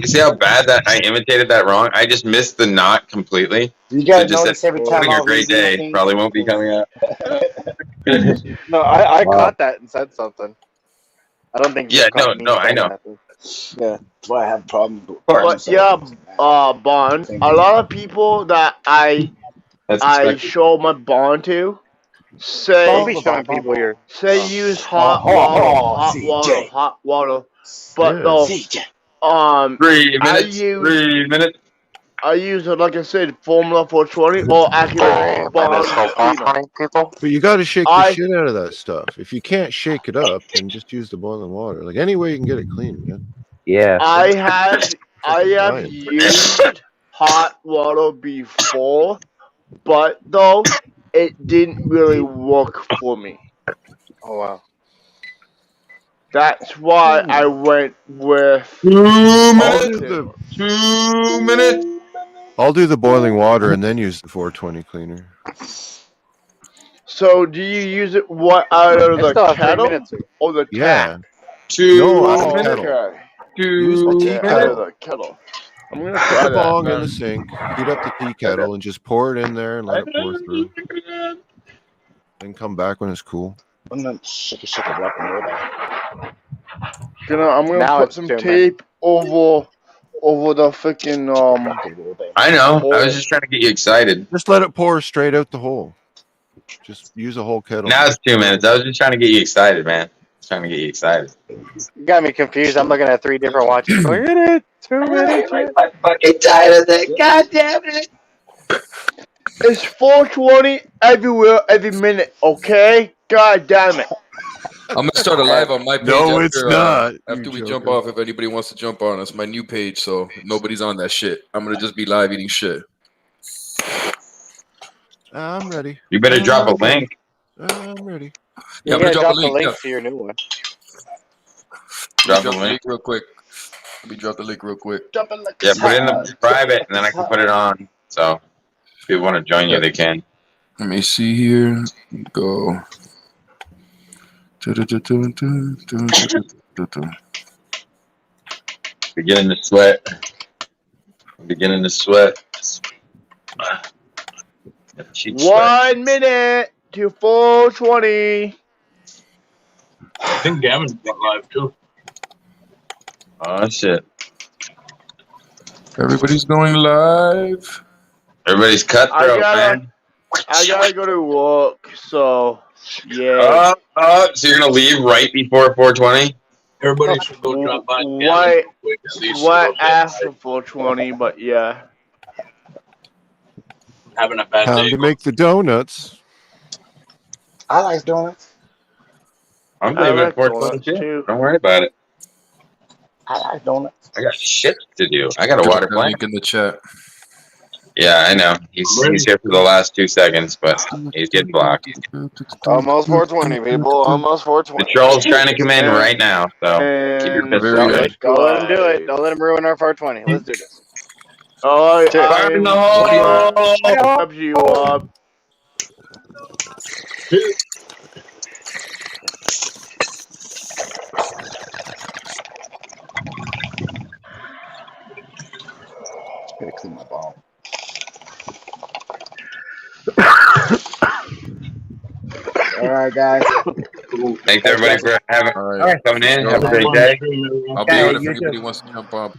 See how bad that I imitated that wrong. I just missed the not completely. You So guys it just said notice every time having a all great these day. things. Probably won't be coming out. No, I Wow. caught that and said something. I don't think you Yeah, caught me I know. nothing. Yeah. That's why I have problems with But yeah, Bond. A lot of people that I That's I show my bond to Don't be say showing people your. use hot water. But Yeah. though, 3 minutes. 3 minutes. I use like I said, Formula 420 or actually Bond cleaner. But you got to shake the I- shit out of that stuff. If you can't shake it up, then just use the boiling water. Like any way you can get it clean, man. Yeah. I have Ryan. used hot water before, but though it didn't really work for me. Oh wow. That's why I went with 2 minutes. 2 minutes. I'll do the boiling water and then use the 420 cleaner. So do you use it out of the still have 3 kettle minutes. or the Yeah. tap? 2 No, out of the minutes. kettle. Okay. Use the tea Out of kettle. the kettle. I'm gonna Put try the that. bong in man. the sink, heat up the tea kettle, and just pour it in there and let it pour through. Then come back when it's cool. I'm gonna shake it up and roll that. I'm gonna Now put it's some 2 minutes. tape over the freaking I know. I was just trying to get you excited. Just let it pour straight out the hole. Just use a whole kettle. Now it's 2 minutes. I was just trying to get you excited, man. Trying to get you excited. You got me confused. I'm looking at 3 different watches. Going, "Hit it, 2 minutes. I'm fucking tired of that. God damn it. It's 420 everywhere, every minute. Okay, god damn it. I'm gonna start a live on my page. No, it's not. After we You jump joker. off, if anybody wants to jump on, it's my new page, so nobody's on that shit. I'm gonna just be live eating shit. I'm ready. You better drop a link. I'm ready. Yeah, I'm You gonna gotta drop drop a the link. link Yeah. to your new one. Drop Drop a the link. link real quick. Let me drop the link real quick. Yeah, put it in the private, and then I can put it on. So if people want to join you, they can. Let me see here. Go. Beginning to sweat. Beginning to sweat. Cheek sweat. 1 minute to 420. I think Gavin's went live too. Oh shit! Everybody's going live. Everybody's cutthroat, man. I gotta go to work, so yeah. So you're gonna leave right before 420? Everybody should go drop by Gavin's Why? real quick. At least What a little bit. after 420? But yeah. Having a bad Time day. to make the donuts. I like donuts. I'm I leaving like at 420 donuts, too. Don't worry about it. I like donuts. I got shit to do. I got a Drop water the plant. link in the chat. Yeah, I know. He's here for the last 2 seconds, but he's getting blocked. Almost 420, people. Almost The 420. troll's trying to come in right now, so keep your And pistols Very ready. Don't let him do it. Don't let him ruin our 420. Let's do this. Fire in the hole! Up you up. Gotta clean my ball. All right, guys. Thanks everybody for All right. coming in. Have a great day. I'll be Okay, on if you anybody too. wants to jump on.